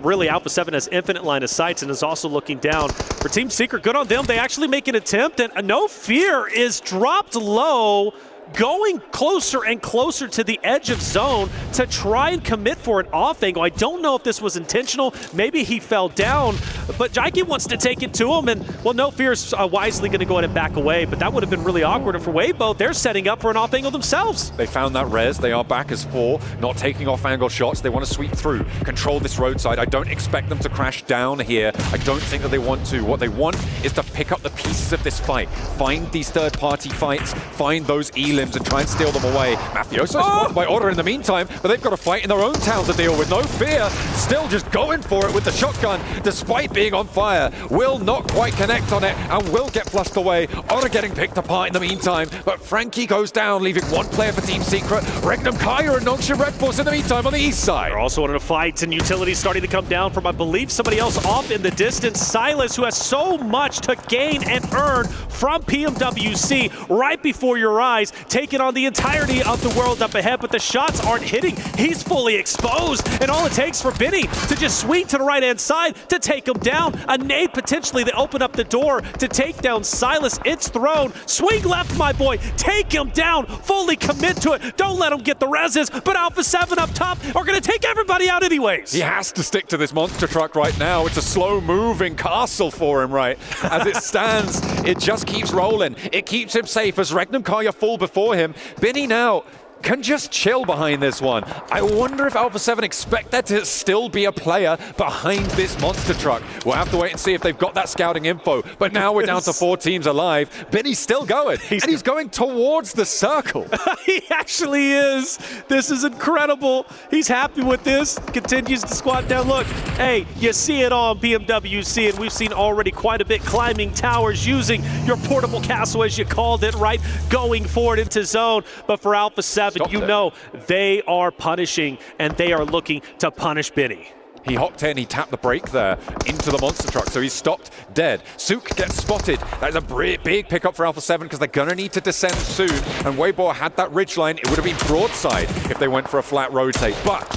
S21: really Alpha 7 has infinite line of sights and is also looking down. For Team Secret, good on them. They actually make an attempt, and No Fear is dropped low, going closer and closer to the edge of zone to try and commit for an off angle. I don't know if this was intentional. Maybe he fell down, but Jaiki wants to take it to him, and, well, No Fear's wisely going to go ahead and back away, but that would have been really awkward. And for Weibo, they're setting up for an off angle themselves.
S18: They found that res. They are back as 4, not taking off angle shots. They want to sweep through, control this roadside. I don't expect them to crash down here. I don't think that they want to. What they want is to pick up the pieces of this fight, find these third-party fights, find those elims and try and steal them away. Mafioso spotted by Order in the meantime, but they've got to fight in their own town to deal with. No Fear, still just going for it with the shotgun, despite being on fire. Will not quite connect on it and will get flushed away. Order getting picked apart in the meantime, but Frankie goes down, leaving 1 player for Team Secret. Regnum Carya and Nong Shim Redforce in the meantime on the east side.
S21: They're also in a fight, and utilities starting to come down from, I believe, somebody else off in the distance. Silas, who has so much to gain and earn from PMWC right before your eyes, taking on the entirety of the world up ahead, but the shots aren't hitting. He's fully exposed, and all it takes for Benny to just swing to the right-hand side to take him down. A nade potentially that opened up the door to take down Silas. It's thrown. Swing left, my boy. Take him down. Fully commit to it. Don't let him get the reses, but Alpha 7 up top are going to take everybody out anyways.
S18: He has to stick to this monster truck right now. It's a slow-moving castle for him, right? As it stands, it just keeps rolling. It keeps him safe as Regnum Carya fall before him. Benny now can just chill behind this one. I wonder if Alpha 7 expect there to still be a player behind this monster truck. We'll have to wait and see if they've got that scouting info. But now we're down to 4 teams alive. Benny's still going, and he's going towards the circle.
S21: He actually is. This is incredible. He's happy with this. Continues to squat down. Look, hey, you see it on PMWC, and we've seen already quite a bit climbing towers, using your portable castle, as you called it, right? Going forward into zone. But for Alpha 7, you know they are punishing, and they are looking to punish Benny.
S18: He hopped in, he tapped the brake there into the monster truck, so he's stopped dead. Sook gets spotted. That is a big pickup for Alpha 7 because they're going to need to descend soon. And Weibo had that ridgeline. It would have been broadside if they went for a flat rotate, but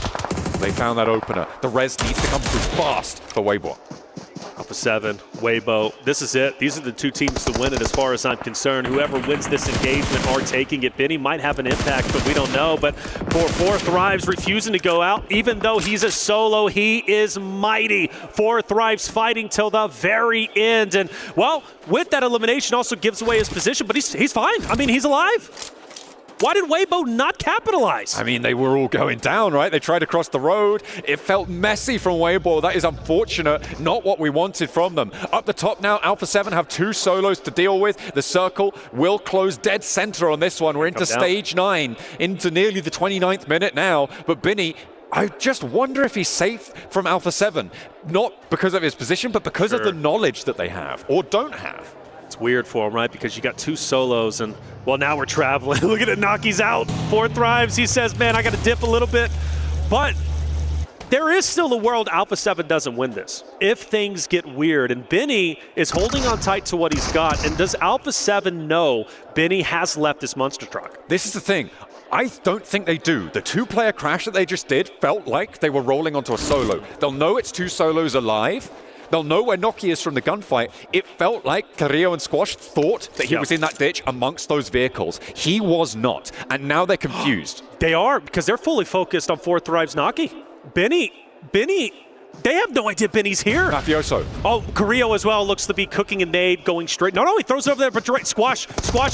S18: they found that opener. The res needs to come through fast for Weibo.
S21: Alpha 7, Weibo. This is it. These are the two teams to win it as far as I'm concerned. Whoever wins this engagement are taking it. Benny might have an impact, but we don't know. But for 4 Thrives refusing to go out, even though he's a solo, he is mighty. 4 Thrives fighting till the very end. And, well, with that elimination also gives away his position, but he's fine. I mean, he's alive. Why did Weibo not capitalize?
S18: I mean, they were all going down, right? They tried to cross the road. It felt messy from Weibo. That is unfortunate. Not what we wanted from them. Up the top now, Alpha 7 have 2 solos to deal with. The circle will close dead center on this one. We're into stage 9, into nearly the 29th minute now. But Binny, I just wonder if he's safe from Alpha 7. Not because of his position, but because of the knowledge that they have or don't have.
S21: It's weird for him, right? Because you got 2 solos and, well, now we're traveling. Look at it, Naki's out. 4 Thrives, he says, man, I got to dip a little bit. But there is still a world Alpha 7 doesn't win this if things get weird. And Benny is holding on tight to what he's got. And does Alpha 7 know Benny has left this monster truck?
S18: This is the thing. I don't think they do. The 2-player crash that they just did felt like they were rolling onto a solo. They'll know it's 2 solos alive. They'll know where Noki is from the gunfight. It felt like Carrillo and Squash thought that he was in that ditch amongst those vehicles. He was not, and now they're confused.
S21: They are, because they're fully focused on 4 Thrives Naki. Benny, they have no idea Benny's here.
S18: Mafioso.
S21: Oh, Carrillo as well looks to be cooking a nade, going straight. No, he throws it over there, but direct. Squash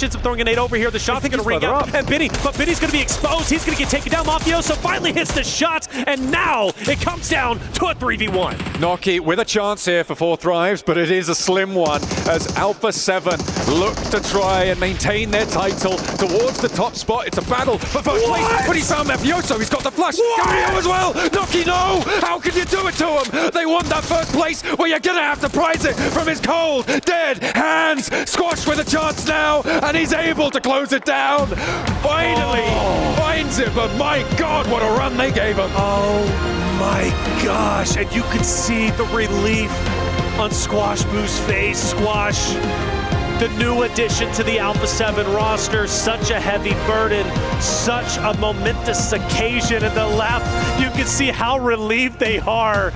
S21: ends up throwing a nade over here. The shot's going to ring out. And Benny's going to be exposed. He's going to get taken down. Mafioso finally hits the shot, and now it comes down to a 3v1.
S18: Noki with a chance here for 4 Thrives, but it is a slim one as Alpha 7 look to try and maintain their title towards the top spot. It's a battle for first place, but he's found Mafioso. He's got the flush. Carrillo as well. Noki, no! How can you do it to him? They want that first place. Well, you're going to have to prize it from his cold, dead hands. Squash with a chance now, and he's able to close it down. Finally finds it, but my God, what a run they gave him.
S21: Oh my gosh, and you could see the relief on Squash Boo's face. Squash, the new addition to the Alpha 7 roster, such a heavy burden, such a momentous occasion. In the left, you can see how relieved they are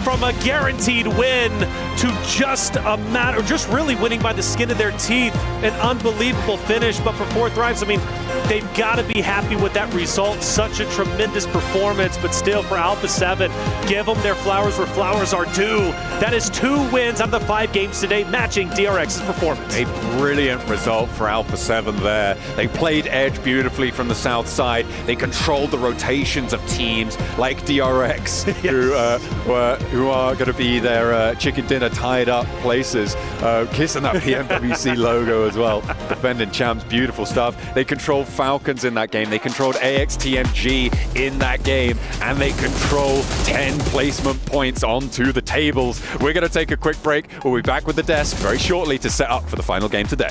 S21: from a guaranteed win to just a matter, just really winning by the skin of their teeth. An unbelievable finish, but for 4 Thrives, I mean, they've got to be happy with that result. Such a tremendous performance, but still for Alpha 7, give them their flowers where flowers are due. That is 2 wins out of the 5 games today, matching DRX's performance.
S18: A brilliant result for Alpha 7 there. They played edge beautifully from the south side. They controlled the rotations of teams like DRX, who are going to be their chicken dinner tied up places, kissing that PMWC logo as well. Defending champs, beautiful stuff. They controlled Falcons in that game. They controlled AXTMG in that game, and they control 10 placement points onto the tables. We're going to take a quick break. We'll be back with the desk very shortly to set up for the final game today.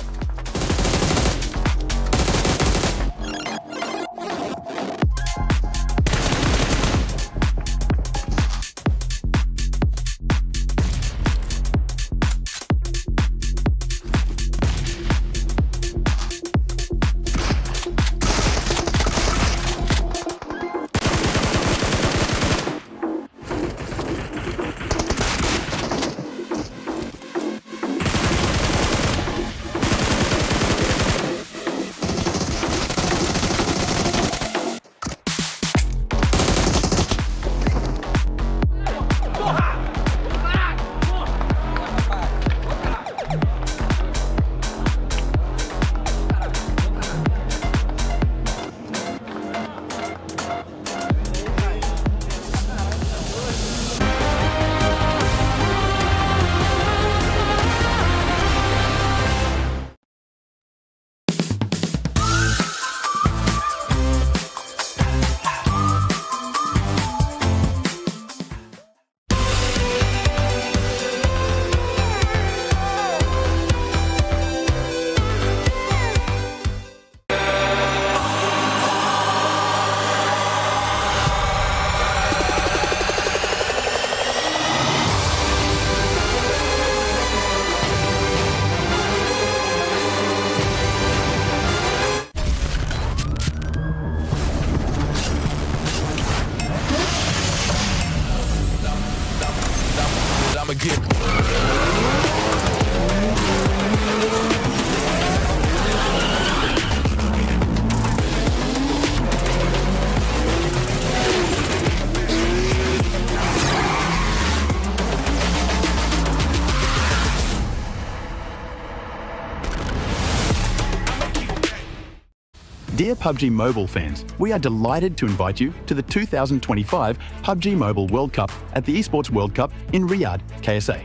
S3: Dear PUBG Mobile fans, we are delighted to invite you to the 2025 PUBG Mobile World Cup at the ESPORTS World Cup in Riyadh, KSA.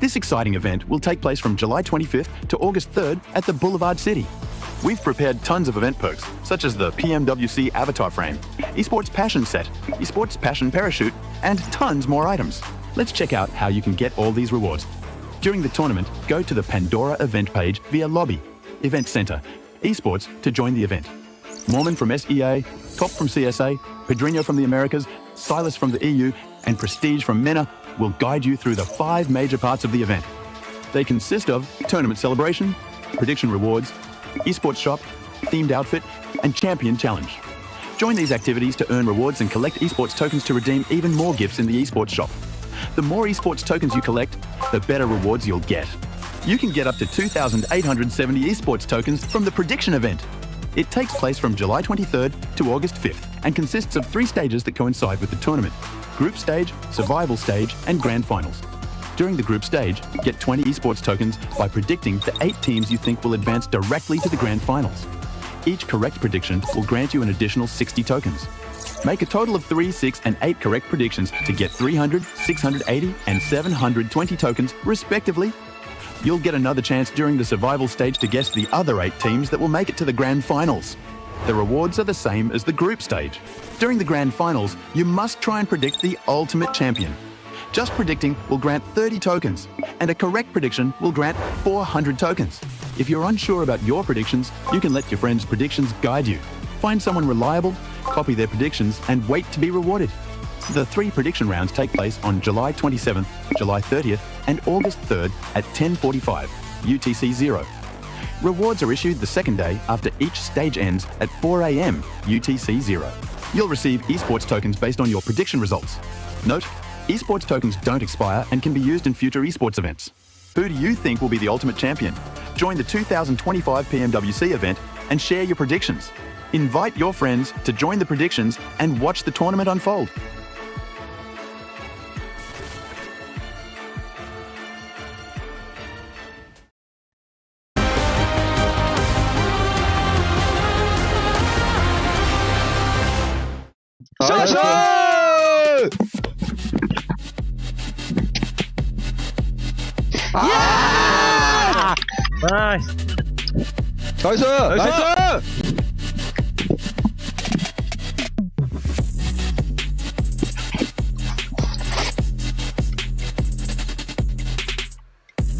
S3: This exciting event will take place from July 25th to August 3rd at the Boulevard City. We've prepared tons of event perks, such as the PMWC avatar frame, Esports Passion set, Esports Passion parachute, and tons more items. Let's check out how you can get all these rewards. During the tournament, go to the Pandora event page via Lobby, Event Center, Esports to join the event. Mormon from SEA, Top from CSA, Pedrinho from the Americas, Silas from the EU, and Prestige from MENA will guide you through the 5 major parts of the event. They consist of tournament celebration, prediction rewards, esports shop, themed outfit, and champion challenge. Join these activities to earn rewards and collect esports tokens to redeem even more gifts in the esports shop. The more esports tokens you collect, the better rewards you'll get. You can get up to 2,870 esports tokens from the prediction event. It takes place from July 23rd to August 5th and consists of 3 stages that coincide with the tournament: group stage, survival stage, and grand finals. During the group stage, get 20 esports tokens by predicting the 8 teams you think will advance directly to the grand finals. Each correct prediction will grant you an additional 60 tokens. Make a total of 3, 6, and 8 correct predictions to get 300, 680, and 720 tokens, respectively. You'll get another chance during the survival stage to guess the other 8 teams that will make it to the grand finals. The rewards are the same as the group stage. During the grand finals, you must try and predict the ultimate champion. Just predicting will grant 30 tokens, and a correct prediction will grant 400 tokens. If you're unsure about your predictions, you can let your friends' predictions guide you. Find someone reliable, copy their predictions, and wait to be rewarded. The 3 prediction rounds take place on July 27th, July 30th, and August 3rd at 10:45 UTC 0. Rewards are issued the second day after each stage ends at 4 a.m. UTC 0. You'll receive esports tokens based on your prediction results. Note, esports tokens don't expire and can be used in future esports events. Who do you think will be the ultimate champion? Join the 2025 PMWC event and share your predictions. Invite your friends to join the predictions and watch the tournament unfold.
S10: Yeah!
S12: Nice.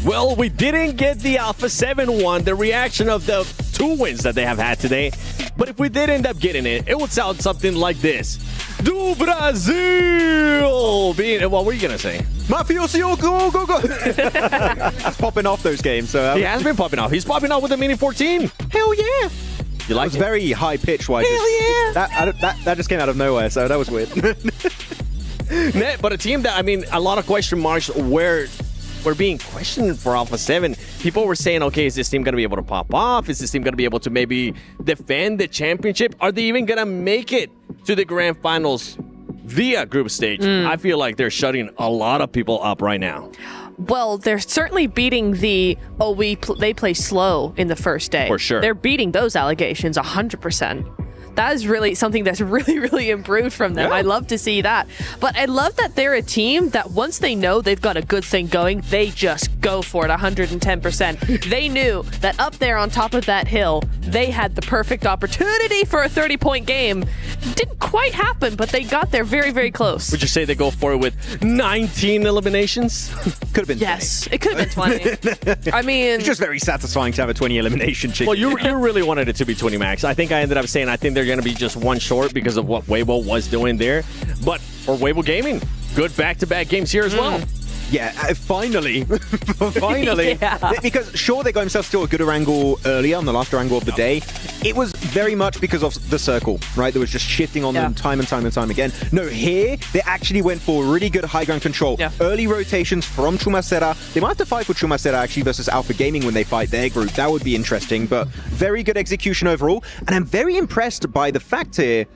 S5: Well, we didn't get the Alpha 7 one, the reaction of the 2 wins that they have had today. But if we did end up getting it, it would sound something like this. Do Brasil! What were you going to say?
S15: Mafiosi, go, go, go! He's popping off those games. So
S5: he has been popping off. He's popping off with the Mini 14.
S15: Hell yeah!
S5: You like
S15: it? Was very high pitch wise.
S5: Hell
S15: yeah! That just came out of nowhere, so that was weird.
S5: But a team that, I mean, a lot of question marks were being questioned for Alpha 7. People were saying, okay, is this team going to be able to pop off? Is this team going to be able to maybe defend the championship? Are they even going to make it to the grand finals via group stage? I feel like they're shutting a lot of people up right now.
S7: Well, they're certainly beating the, they play slow in the first day.
S5: For sure.
S7: They're beating those allegations 100%. That is really something that's really, really improved from them. Yeah. I love to see that. But I love that they're a team that once they know they've got a good thing going, they just go for it 110%. They knew that up there on top of that hill, they had the perfect opportunity for a 30-point game. Didn't quite happen, but they got there very, very close.
S5: Would you say they go for it with 19 eliminations?
S15: Could have been 20.
S7: Yes, it could have been 20. I mean...
S15: It's just very satisfying to have a 20 elimination chick.
S5: Well, you really wanted it to be 20 max. I think I ended up saying I think they're going to be just one short because of what Weibo was doing there. But for Weibo Gaming, good back-to-back games here as well.
S15: Yeah, finally. Finally.
S7: Yeah.
S15: Because sure, they got themselves still a good Erangel earlier on the last Erangel of the day. It was very much because of the circle, right? That was just shifting on them time and time and time again. No, here, they actually went for really good high ground control. Early rotations from Chumacera. They might have to fight for Chumacera actually versus Alpha Gaming when they fight their group. That would be interesting, but very good execution overall. And I'm very impressed by the fact here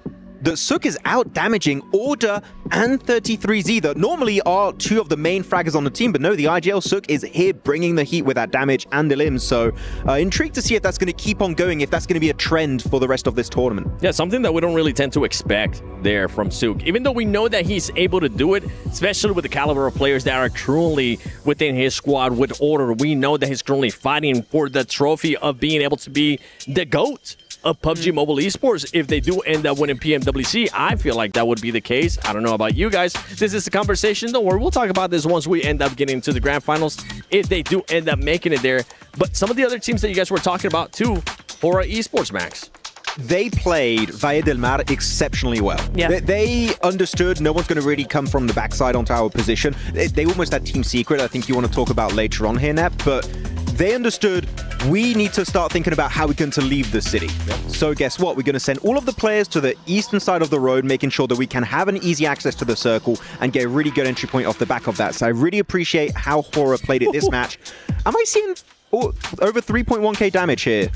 S15: that Sook is out damaging Order and 33Z that normally are two of the main fraggers on the team, but no, the IGL Sook is here bringing the heat with that damage and the limbs. So intrigued to see if that's going to keep on going, if that's going to be a trend for the rest of this tournament.
S5: Yeah, something that we don't really tend to expect there from Sook. Even though we know that he's able to do it, especially with the caliber of players that are currently within his squad with Order, we know that he's currently fighting for the trophy of being able to be the GOAT of PUBG Mobile Esports. If they do end up winning PMWC, I feel like that would be the case. I don't know about you guys. This is the conversation. Don't worry, we'll talk about this once we end up getting to the grand finals, if they do end up making it there. But some of the other teams that you guys were talking about too, Hora Esports, Max.
S15: They played Valle del Mar exceptionally well.
S7: Yeah.
S15: They understood no one's going to really come from the backside onto our position. They almost had team secret, I think you want to talk about later on here, Nep, but they understood we need to start thinking about how we're going to leave the city. So guess what? We're going to send all of the players to the eastern side of the road, making sure that we can have an easy access to the circle and get a really good entry point off the back of that. So I really appreciate how Hora played it this match. Am I seeing over 3.1k damage here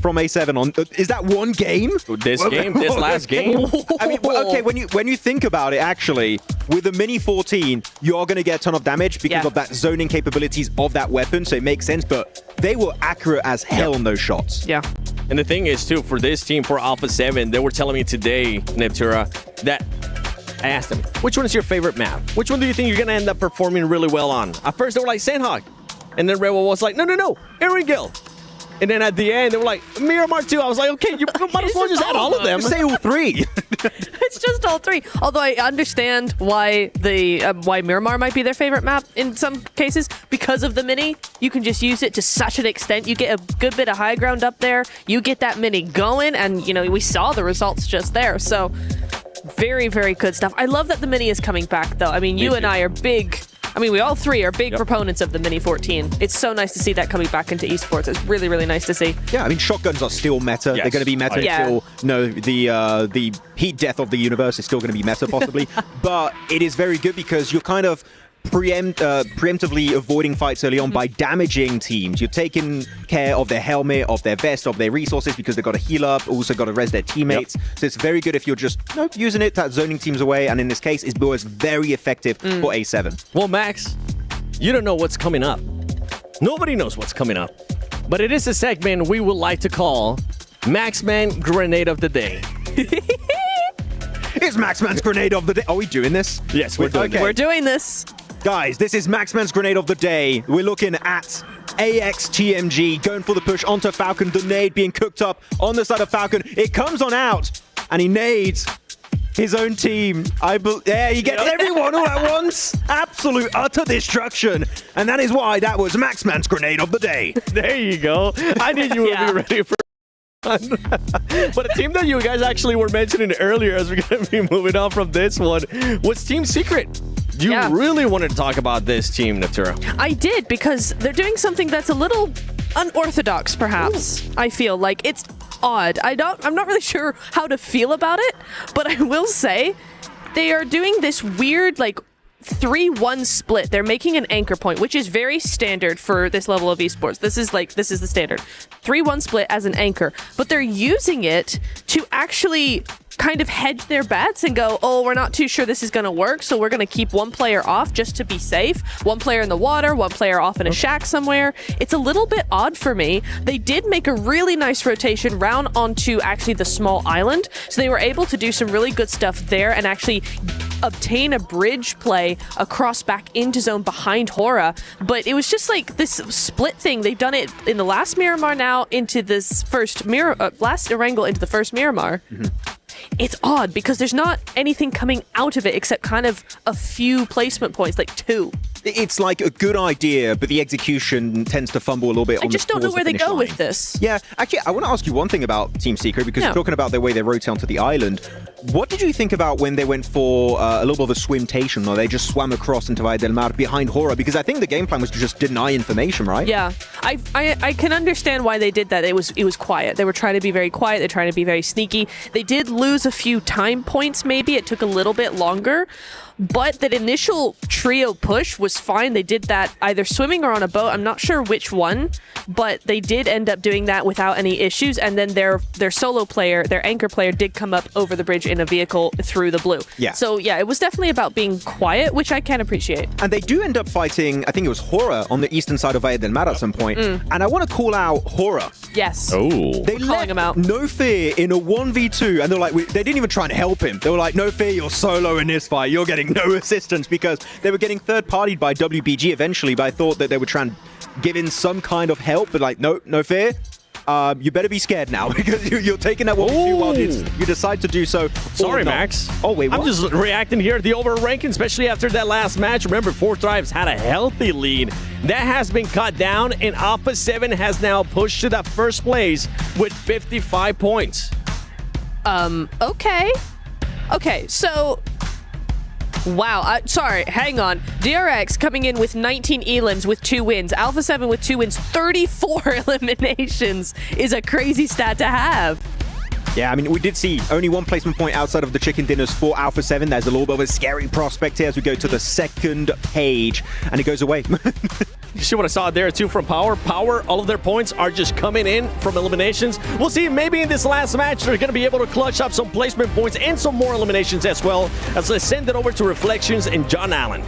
S15: from A7 on? Is that one game?
S5: This last game?
S15: I mean, okay, when you think about it, actually, with the Mini 14, you are going to get a ton of damage because of that zoning capabilities of that weapon, so it makes sense, but they were accurate as hell on those shots.
S7: Yeah.
S5: And the thing is, too, for this team, for Alpha 7, they were telling me today, Neptura, that I asked them, which one is your favorite map? Which one do you think you're going to end up performing really well on? At first, they were like, Sanhok. And then Rebel was like, no, Erangel. And then at the end, they were like, Miramar 2. I was like, okay, you might as well just add all of them.
S15: Say all three.
S7: It's just all three. Although I understand why why Miramar might be their favorite map in some cases. Because of the Mini, you can just use it to such an extent. You get a good bit of high ground up there. You get that Mini going, and, you know, we saw the results just there. So very, very good stuff. I love that the Mini is coming back, though. I mean, you and I are big... I mean, we all three are big proponents of the Mini 14. It's so nice to see that coming back into esports. It's really, really nice to see.
S15: Yeah, I mean, shotguns are still meta.
S5: Yes.
S15: They're going to be meta until the heat death of the universe is still going to be meta, possibly. But it is very good because you're kind of preemptively avoiding fights early on by damaging teams. You're taking care of their helmet, of their vest, of their resources because they've got to heal up, also got to res their teammates. So it's very good if you're just using it to zoning teams away, and in this case, it was very effective for A7.
S5: Well, Max, you don't know what's coming up. Nobody knows what's coming up. But it is a segment we would like to call Maxman Grenade of the Day.
S15: It's Maxman's Grenade of the Day. Are we doing this?
S5: Yes, we're doing
S15: okay.
S7: We're doing this.
S15: Guys, this is Maxman's Grenade of the Day. We're looking at AXTMG going for the push onto Falcon. The nade being cooked up on the side of Falcon. It comes on out, and he nades his own team. Yeah, he gets everyone all at once. Absolute utter destruction. And that is why that was Maxman's Grenade of the Day.
S5: There you go. I knew you would be ready for but a team that you guys actually were mentioning earlier as we're going to be moving on from this one was Team Secret. You really wanted to talk about this team, Natura.
S7: I did, because they're doing something that's a little unorthodox, perhaps. Ooh. I feel like it's odd. I'm not really sure how to feel about it, but I will say they are doing this weird, like, 3-1 split. They're making an anchor point, which is very standard for this level of esports. This is the standard. 3-1 split as an anchor, but they're using it to actually kind of hedge their bets and go, oh, we're not too sure this is going to work, so we're going to keep one player off just to be safe. One player in the water, one player off in a shack somewhere. It's a little bit odd for me. They did make a really nice rotation round onto actually the small island, so they were able to do some really good stuff there and actually obtain a bridge play across back into zone behind Hora. But it was just like this split thing. They've done it in the last Miramar now into this first last Erangel into the first Miramar. It's odd because there's not anything coming out of it except kind of a few placement points, like 2.
S15: It's like a good idea, but the execution tends to fumble a little bit.
S7: I just don't know where they go with this.
S15: Yeah, actually, I want to ask you one thing about Team Secret, because you're talking about the way they rotate onto the island. What did you think about when they went for a little bit of a swimtation, or they just swam across into Valle del Mar behind Hora? Because I think the game plan was to just deny information, right?
S7: Yeah, I can understand why they did that. It was quiet. They were trying to be very quiet. They're trying to be very sneaky. They did lose a few time points, maybe. It took a little bit longer. but that initial trio push was fine. They did that either swimming or on a boat. I'm not sure which one, but they did end up doing that without any issues. And then their solo player, their anchor player, did come up over the bridge in a vehicle through the blue.
S15: Yeah.
S7: So yeah, it was definitely about being quiet, which I can appreciate.
S15: And they do end up fighting, I think it was Hora on the eastern side of Valle del Mar at some point. And I want to call out Hora.
S7: Yes.
S15: Oh. They
S7: calling him out.
S15: No Fear in a 1v2, and they're like, they didn't even try and help him. They were like, No Fear, you're solo in this fight. You're getting no assistance, because they were getting third-partied by WBG eventually, but I thought that they would try and give in some kind of help, but like, no Fear. You better be scared now, because you're taking that 1v2 while you decide to do so.
S5: Sorry, Max.
S15: Oh, wait, what?
S5: I'm just reacting here to the over-ranking, especially after that last match. Remember, Fourth Drives had a healthy lead. That has been cut down, and Alpha 7 has now pushed to that first place with 55 points.
S7: Okay. Okay, so... Wow, sorry, hang on. DRX coming in with 19 elims with 2 wins. Alpha 7 with 2 wins, 34 eliminations is a crazy stat to have.
S15: Yeah, I mean, we did see only 1 placement point outside of the chicken dinners for Alpha 7. There's a little bit of a scary prospect here as we go to the second page, and it goes away.
S5: You see what I saw there too from Power? Power, all of their points are just coming in from eliminations. We'll see, maybe in this last match, they're going to be able to clutch up some placement points and some more eliminations as well, as they send it over to Reflections and John Allen.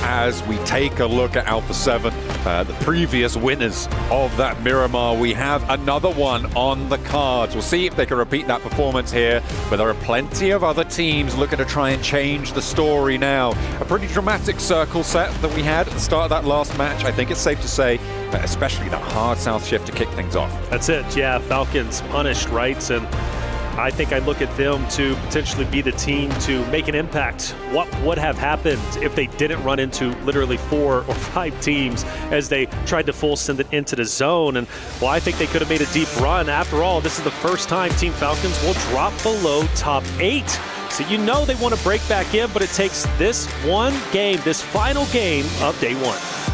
S18: As we take a look at Alpha 7, the previous winners of that Miramar, we have another one on the cards. We'll see if they can repeat that performance here, but there are plenty of other teams looking to try and change the story now. A pretty dramatic circle set that we had at the start of that last match. I think it's safe to say, especially that hard south shift to kick things off.
S21: That's it, yeah. Falcons punished, right? And I think I look at them to potentially be the team to make an impact. What would have happened if they didn't run into literally 4 or 5 teams as they tried to full send it into the zone? And well, I think they could have made a deep run. After all, this is the first time Team Falcons will drop below top 8. So you know they want to break back in, but it takes this one game, this final game of day 1.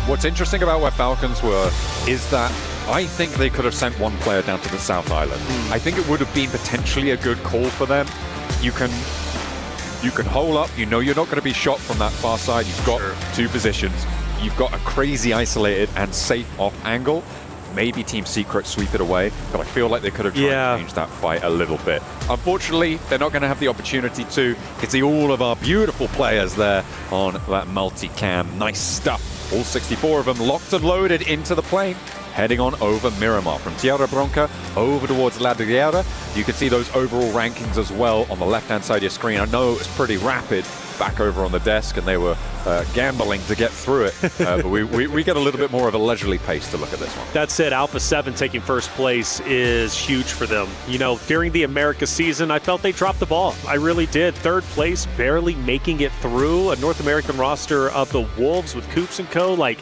S18: What's interesting about where Falcons were is that I think they could have sent 1 player down to the South Island. I think it would have been potentially a good call for them. You can hole up, you know you're not going to be shot from that far side. You've got 2 positions. You've got a crazy isolated and safe off angle. Maybe Team Secret sweep it away, but I feel like they could have tried to change that fight a little bit. Unfortunately, they're not going to have the opportunity to. You can see all of our beautiful players there on that multi-cam. Nice stuff. All 64 of them locked and loaded into the plane, heading on over Miramar. From Tierra Bronca over towards La Riera. You can see those overall rankings as well on the left-hand side of your screen. I know it's pretty rapid back over on the desk, and they were gambling to get through it. But we get a little bit more of a leisurely pace to look at this one.
S21: That's it. Alpha 7 taking first place is huge for them. You know, during the America season, I felt they dropped the ball. I really did. 3rd place, barely making it through a North American roster of the Wolves with Coops and Co. Like,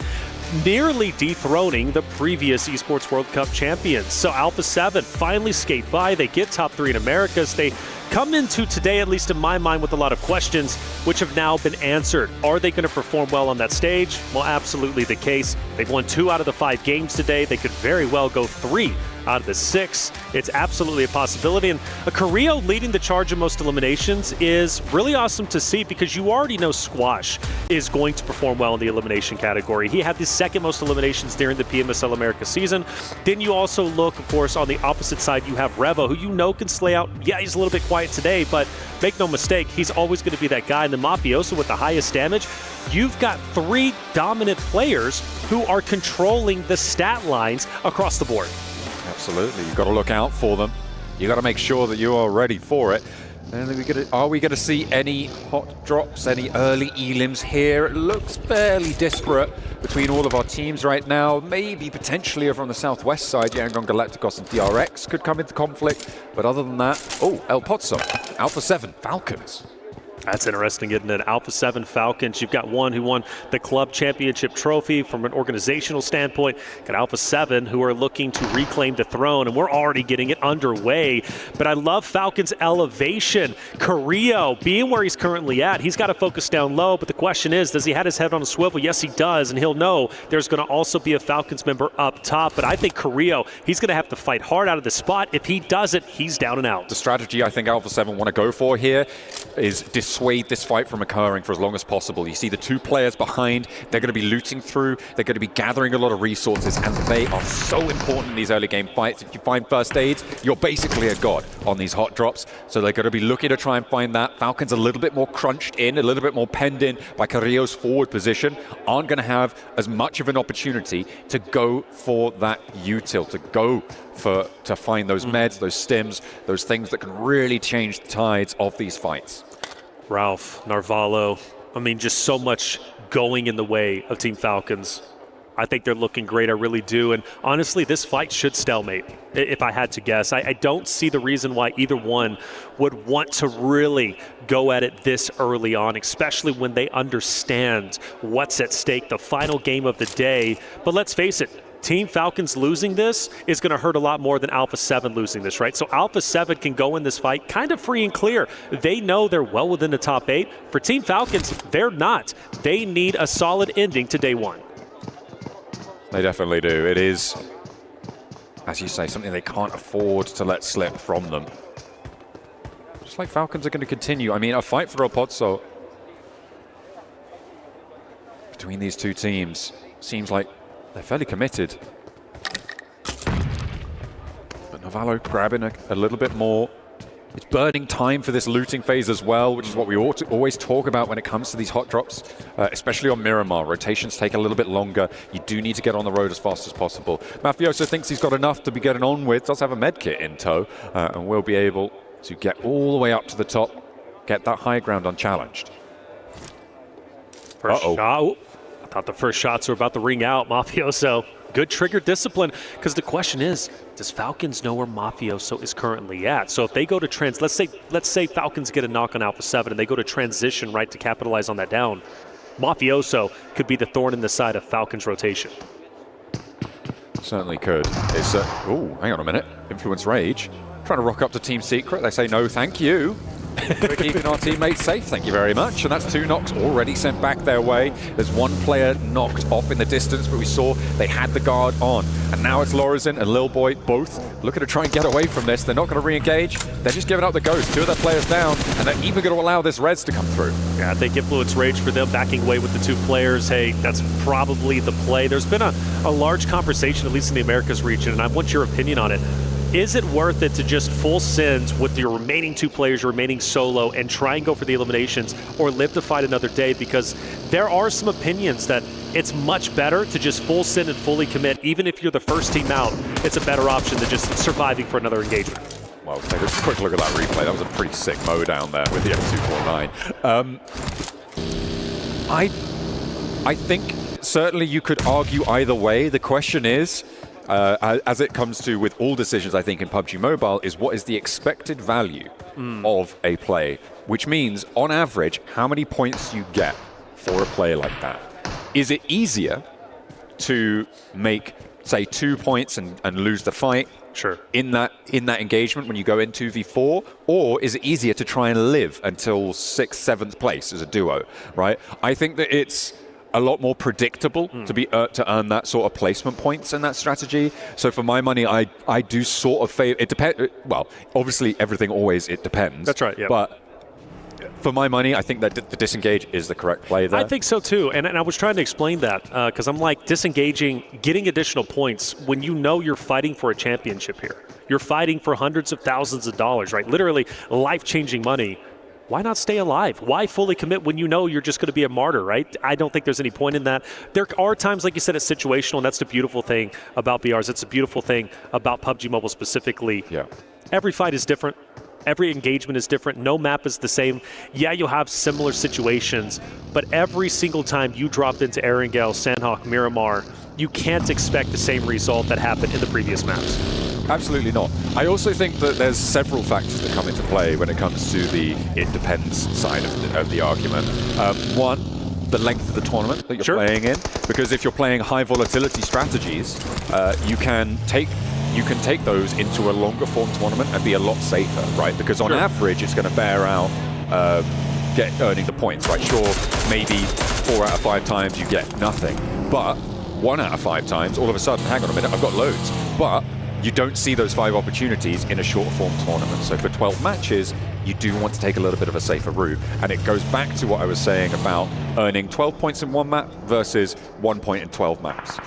S21: nearly dethroning the previous Esports World Cup champions. So Alpha 7 finally skate by. They get top 3 in Americas. They come into today, at least in my mind, with a lot of questions, which have now been answered. Are they going to perform well on that stage? Well, absolutely the case. They've won 2 out of the 5 games today. They could very well go 3 out of the 6. It's absolutely a possibility. And a Carrillo leading the charge in most eliminations is really awesome to see, because you already know Squash is going to perform well in the elimination category. He had the 2nd most eliminations during the PMSL America season. Then you also look, of course, on the opposite side, you have Revo, who you know can slay out. Yeah, he's a little bit quiet today, but make no mistake, he's always going to be that guy. And the Mafioso with the highest damage. You've got 3 dominant players who are controlling the stat lines across the board.
S18: Absolutely. You've got to look out for them. You've got to make sure that you are ready for it. And are we going to see any hot drops, any early elims here? It looks fairly disparate between all of our teams right now. Maybe potentially over on the southwest side, Yangon, Galacticus and DRX could come into conflict. But other than that, El Pozzo, Alpha 7, Falcons.
S21: That's interesting, isn't it? Alpha 7 Falcons. You've got one who won the club championship trophy from an organizational standpoint. Got Alpha 7 who are looking to reclaim the throne, and we're already getting it underway. But I love Falcons' elevation. Carrillo, being where he's currently at, he's got to focus down low. But the question is, does he have his head on a swivel? Yes, he does, and he'll know there's going to also be a Falcons member up top. But I think Carrillo, he's going to have to fight hard out of the spot. If he doesn't, he's down and out.
S18: The strategy I think Alpha 7 want to go for here is dissuade this fight from occurring for as long as possible. You see the two players behind, they're going to be looting through, they're going to be gathering a lot of resources, and they are so important in these early game fights. If you find first aids, you're basically a god on these hot drops, so they're going to be looking to try and find that. Falcons a little bit more crunched in, a little bit more penned in by Carrillo's forward position, aren't going to have as much of an opportunity to go for that util, to find those meds, those stims, those things that can really change the tides of these fights.
S21: Ralph, Narvalo, I mean, just so much going in the way of Team Falcons. I think they're looking great, I really do. And honestly, this fight should stalemate, if I had to guess. I don't see the reason why either one would want to really go at it this early on, especially when they understand what's at stake, the final game of the day. But let's face it, Team Falcons losing this is going to hurt a lot more than Alpha 7 losing this, right? So Alpha 7 can go in this fight kind of free and clear. They know they're well within the top 8. For Team Falcons, they're not. They need a solid ending to day one.
S18: They definitely do. It is, as you say, something they can't afford to let slip from them. Just like Falcons are going to continue. I mean, a fight for El Pozo between these two teams seems like they're fairly committed. But Narvalo grabbing a little bit more. It's burning time for this looting phase as well, which is what we ought to always talk about when it comes to these hot drops, especially on Miramar. Rotations take a little bit longer. You do need to get on the road as fast as possible. Mafioso thinks he's got enough to be getting on with, does have a med kit in tow, and will be able to get all the way up to the top, get that high ground unchallenged.
S21: First shot. I thought the first shots were about to ring out. Mafioso, good trigger discipline, because the question is, does Falcons know where Mafioso is currently at? So if they go to let's say Falcons get a knock on Alpha 7 and they go to transition right to capitalize on that down, Mafioso could be the thorn in the side of Falcons rotation.
S18: Certainly could. It's oh, hang on a minute. Influence Rage trying to rock up to Team Secret. They say no, thank you. We're keeping our teammates safe, thank you very much. And that's 2 knocks already sent back their way. There's 1 player knocked off in the distance, but we saw they had the guard on. And now it's Lorazin and Lil Boy both looking to try and get away from this. They're not going to re-engage. They're just giving up the ghost. 2 of their players down, and they're even going to allow this Reds to come through.
S21: Yeah, I think Influence Rage for them backing away with the 2 players. Hey, that's probably the play. There's been a large conversation, at least in the Americas region, and I want your opinion on it. Is it worth it to just full send with your remaining 2 players, your remaining solo, and try and go for the eliminations, or live to fight another day? Because there are some opinions that it's much better to just full send and fully commit. Even if you're the first team out, it's a better option than just surviving for another engagement.
S18: Well, take a quick look at that replay. That was a pretty sick mow down there with the M249. I think certainly you could argue either way. The question is, as it comes to with all decisions, I think, in PUBG Mobile, is what is the expected value of a play, which means, on average, how many points you get for a play like that. Is it easier to make, say, 2 points and lose the fight in that engagement when you go in 2v4, or is it easier to try and live until 6th, 7th place as a duo, right? I think that it's a lot more predictable to earn that sort of placement points in that strategy. So for my money, I do sort of favor it. Well, obviously everything always it depends.
S21: That's right. Yeah.
S18: But for my money, I think that the disengage is the correct play there.
S21: I think so too, and I was trying to explain that because I'm like, disengaging, getting additional points when you know you're fighting for a championship here. You're fighting for hundreds of thousands of dollars, right? Literally life-changing money. Why not stay alive? Why fully commit when you know you're just going to be a martyr, right? I don't think there's any point in that. There are times, like you said, it's situational, and that's the beautiful thing about BRs. It's a beautiful thing about PUBG Mobile specifically.
S18: Yeah.
S21: Every fight is different. Every engagement is different. No map is the same. Yeah, you'll have similar situations, but every single time you drop into Erangel, Sanhok, Miramar, you can't expect the same result that happened in the previous maps.
S18: Absolutely not. I also think that there's several factors that come into play when it comes to the it depends side of the argument. One, the length of the tournament that you're playing in, because if you're playing high volatility strategies, you can take those into a longer form tournament and be a lot safer, right? Because on average, it's going to bear out earning the points, right? Sure, maybe 4 out of 5 times you get nothing, but 1 out of 5 times, all of a sudden, hang on a minute, I've got loads. But you don't see those 5 opportunities in a short form tournament. So for 12 matches, you do want to take a little bit of a safer route. And it goes back to what I was saying about earning 12 points in one map versus 1 point in 12 maps.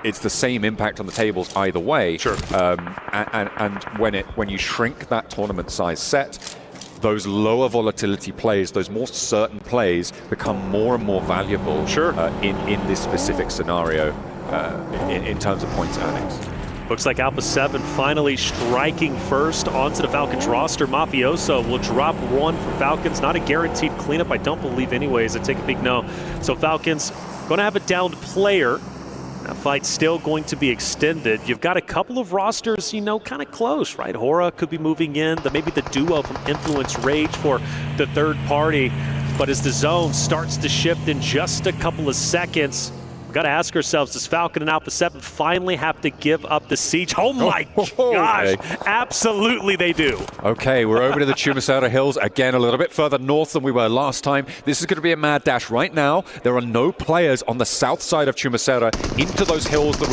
S18: It's the same impact on the tables either way.
S21: Sure.
S18: And when you shrink that tournament size set, those lower volatility plays, those more certain plays, become more and more valuable in this specific scenario in terms of points earnings.
S21: Looks like Alpha 7 finally striking first onto the Falcons roster. Mafioso will drop one for Falcons. Not a guaranteed cleanup, I don't believe anyways. I take a peek, no. So Falcons going to have a downed player. That fight's still going to be extended. You've got a couple of rosters, you know, kind of close, right? Hora could be moving in. Maybe the duo from Influence Rage for the third party. But as the zone starts to shift in just a couple of seconds, we've got to ask ourselves, does Falcon and Alpha 7 finally have to give up the siege? Oh my gosh, absolutely they do.
S18: Okay, we're over to the Chumacera Hills, again a little bit further north than we were last time. This is going to be a mad dash. Right now, there are no players on the south side of Chumacera into those hills that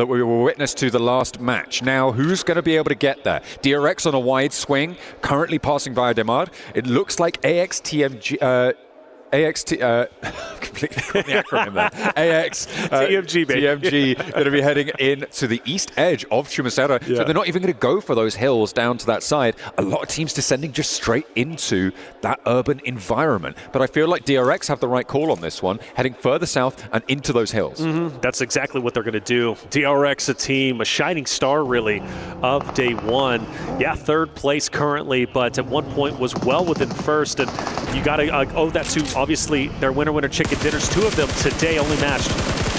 S18: we were witness to the last match. Now, who's going to be able to get there? DRX on a wide swing, currently passing via Demar. It looks like AXTMG... completely forgot the acronym there.
S21: TMG, baby.
S18: TMG going to be heading in to the east edge of Chumacera.
S21: Yeah.
S18: So they're not even going to go for those hills down to that side. A lot of teams descending just straight into that urban environment. But I feel like DRX have the right call on this one, heading further south and into those hills.
S21: That's exactly what they're going to do. DRX, a team, a shining star really of day one. Yeah, third place currently, but at one point was well within first. And you got to owe that to obviously their winner chicken dinners. Two of them today only matched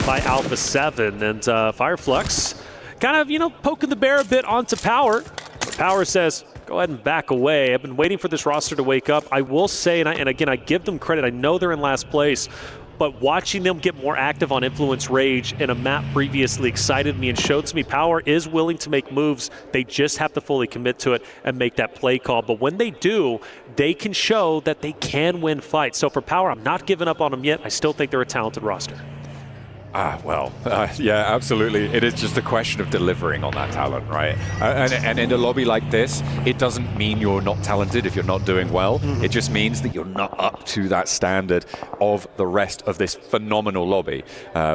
S21: by Alpha 7. And Fireflux kind of, you know, poking the bear a bit onto Power. Power says, go ahead and back away. I've been waiting for this roster to wake up. I will say, and again, I give them credit. I know they're in last place, but watching them get more active on Influence Rage in a map previously excited me and showed to me Power is willing to make moves. They just have to fully commit to it and make that play call. But when they do, they can show that they can win fights. So for Power, I'm not giving up on them yet. I still think they're a talented roster.
S18: Yeah, absolutely. It is just a question of delivering on that talent, right? And in a lobby like this, it doesn't mean you're not talented if you're not doing well. It just means that you're not up to that standard of the rest of this phenomenal lobby,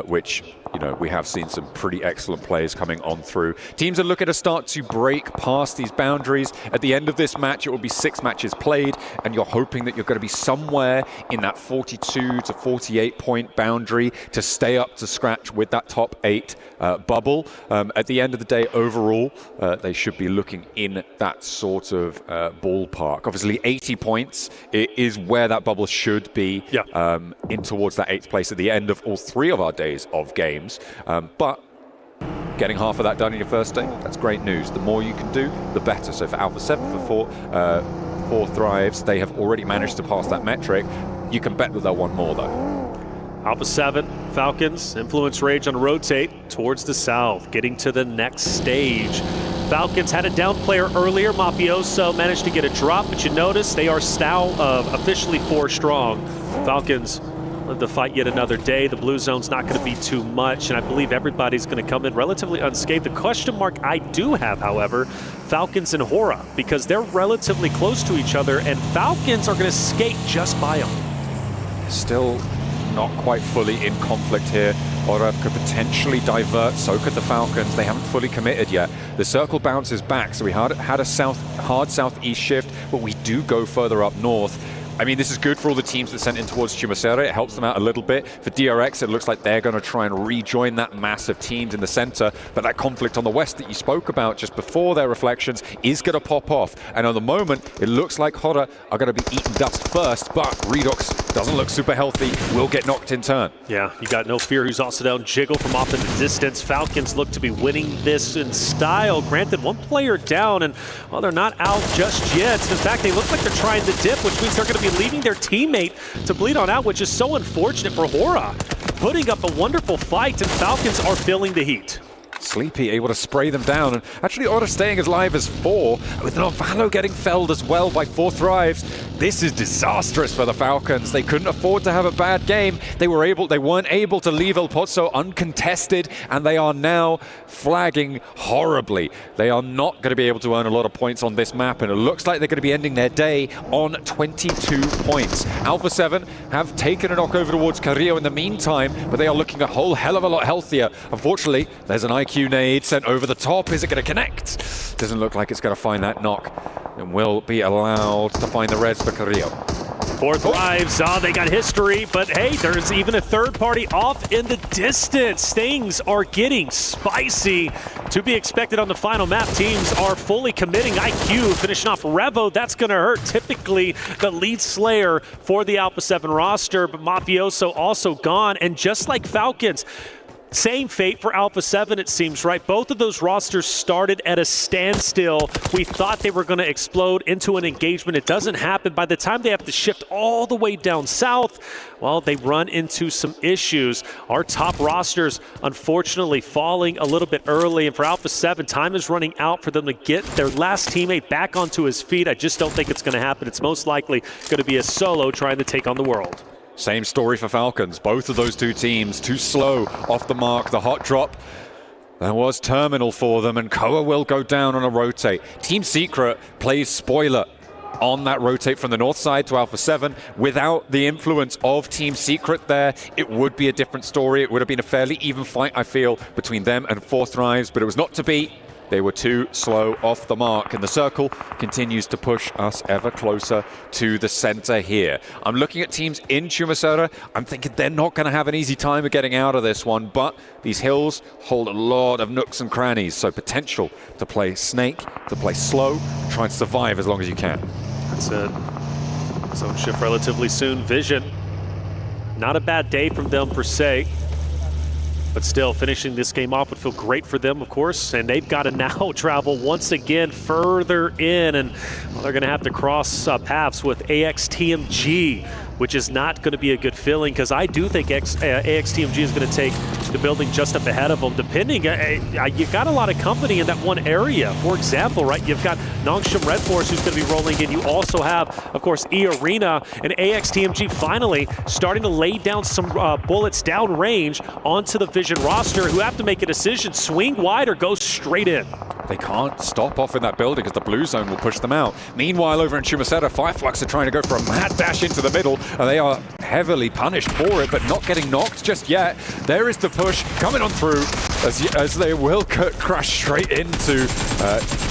S18: which, you know, we have seen some pretty excellent plays coming on through. Teams are looking to start to break past these boundaries. At the end of this match, it will be 6 matches played, and you're hoping that you're going to be somewhere in that 42 to 48 point boundary to stay up to scratch with that top 8 bubble. At the end of the day, overall, they should be looking in that sort of ballpark. Obviously, 80 points is where that bubble should be, in towards that 8th place at the end of all 3 of our days of games. But getting half of that done in your first day, that's great news. The more you can do, the better. So for Alpha 7, for 4 thrives, they have already managed to pass that metric. You can bet that they'll want more, though.
S21: Alpha 7, Falcons, Influence Rage on rotate towards the south, getting to the next stage. Falcons had a down player earlier. Mafioso managed to get a drop, but you notice they are now officially 4 strong. Falcons live to fight yet another day. The blue zone's not going to be too much, and I believe everybody's going to come in relatively unscathed. The question mark I do have, however, Falcons and Hora, because they're relatively close to each other, and Falcons are going to skate just by them.
S18: Still not quite fully in conflict here. Hora could potentially divert, so could the Falcons. They haven't fully committed yet. The circle bounces back, so we had a hard southeast shift, but we do go further up north. I mean, this is good for all the teams that sent in towards Chumacera. It helps them out a little bit. For DRX, it looks like they're going to try and rejoin that mass of teams in the center. But that conflict on the west that you spoke about just before their reflections is going to pop off. And at the moment, it looks like Hora are going to be eating dust first. But Redox doesn't look super healthy, will get knocked in turn.
S21: Yeah, you got No Fear, who's also down. Jiggle from off in the distance. Falcons look to be winning this in style. Granted, 1 player down, and well, they're not out just yet. In fact, they look like they're trying to dip, which means they're going to be leaving their teammate to bleed on out, which is so unfortunate for Hora. Putting up a wonderful fight, and Falcons are feeling the heat.
S18: Sleepy able to spray them down, and actually Hora staying as live as 4, with Novalo getting felled as well by 4 Thrives. This is disastrous for the Falcons. They couldn't afford to have a bad game. They weren't able to leave El Pozo uncontested, and they are now flagging horribly. They are not going to be able to earn a lot of points on this map, and it looks like they're going to be ending their day on 22 points. Alpha 7 have taken a knock over towards Carrillo in the meantime, but they are looking a whole hell of a lot healthier. Unfortunately, there's an IQ nade sent over the top. Is it going to connect? Doesn't look like it's going to find that knock, and will be allowed to find the reds for Carrillo.
S21: 4 Thrives, they got history, but hey, there's even a third party off in the distance. Things are getting spicy. To be expected on the final map, teams are fully committing. IQ finishing off Revo, that's gonna hurt. Typically the lead slayer for the Alpha 7 roster, but Mafioso also gone, and just like Falcons, same fate for Alpha 7, it seems, right? Both of those rosters started at a standstill. We thought they were going to explode into an engagement. It doesn't happen. By the time they have to shift all the way down south, well, they run into some issues. Our top rosters, unfortunately, falling a little bit early. And for Alpha 7, time is running out for them to get their last teammate back onto his feet. I just don't think it's going to happen. It's most likely going to be a solo trying to take on the world.
S18: Same story for Falcons. Both of those two teams too slow off the mark. The hot drop, that was terminal for them, and Koa will go down on a rotate. Team Secret plays spoiler on that rotate from the north side to Alpha 7. Without the influence of Team Secret there, it would be a different story. It would have been a fairly even fight, I feel, between them and 4 Thrives, but it was not to be. They were too slow off the mark, and the circle continues to push us ever closer to the center here. I'm looking at teams in Chumacera. I'm thinking they're not going to have an easy time of getting out of this one, but these hills hold a lot of nooks and crannies, so potential to play Snake, to play slow, try and survive as long as you can.
S21: That's it. Zone shift relatively soon. Vision, not a bad day from them per se. But still, finishing this game off would feel great for them, of course, and they've got to now travel once again further in, and well, they're going to have to cross paths with AXTMG, which is not going to be a good feeling, because I do think AXTMG is going to take the building just up ahead of them, depending. You've got a lot of company in that one area. For example, right, you've got Nong Shim Redforce who's going to be rolling in. You also have, of course, E-Arena, and AXTMG finally starting to lay down some bullets downrange onto the Vision roster, who have to make a decision, swing wide or go straight in.
S18: They can't stop off in that building because the blue zone will push them out. Meanwhile, over in Chumacera, Fireflux are trying to go for a mad dash into the middle, and they are heavily punished for it, but not getting knocked just yet. There is the push coming on through as they will crash straight into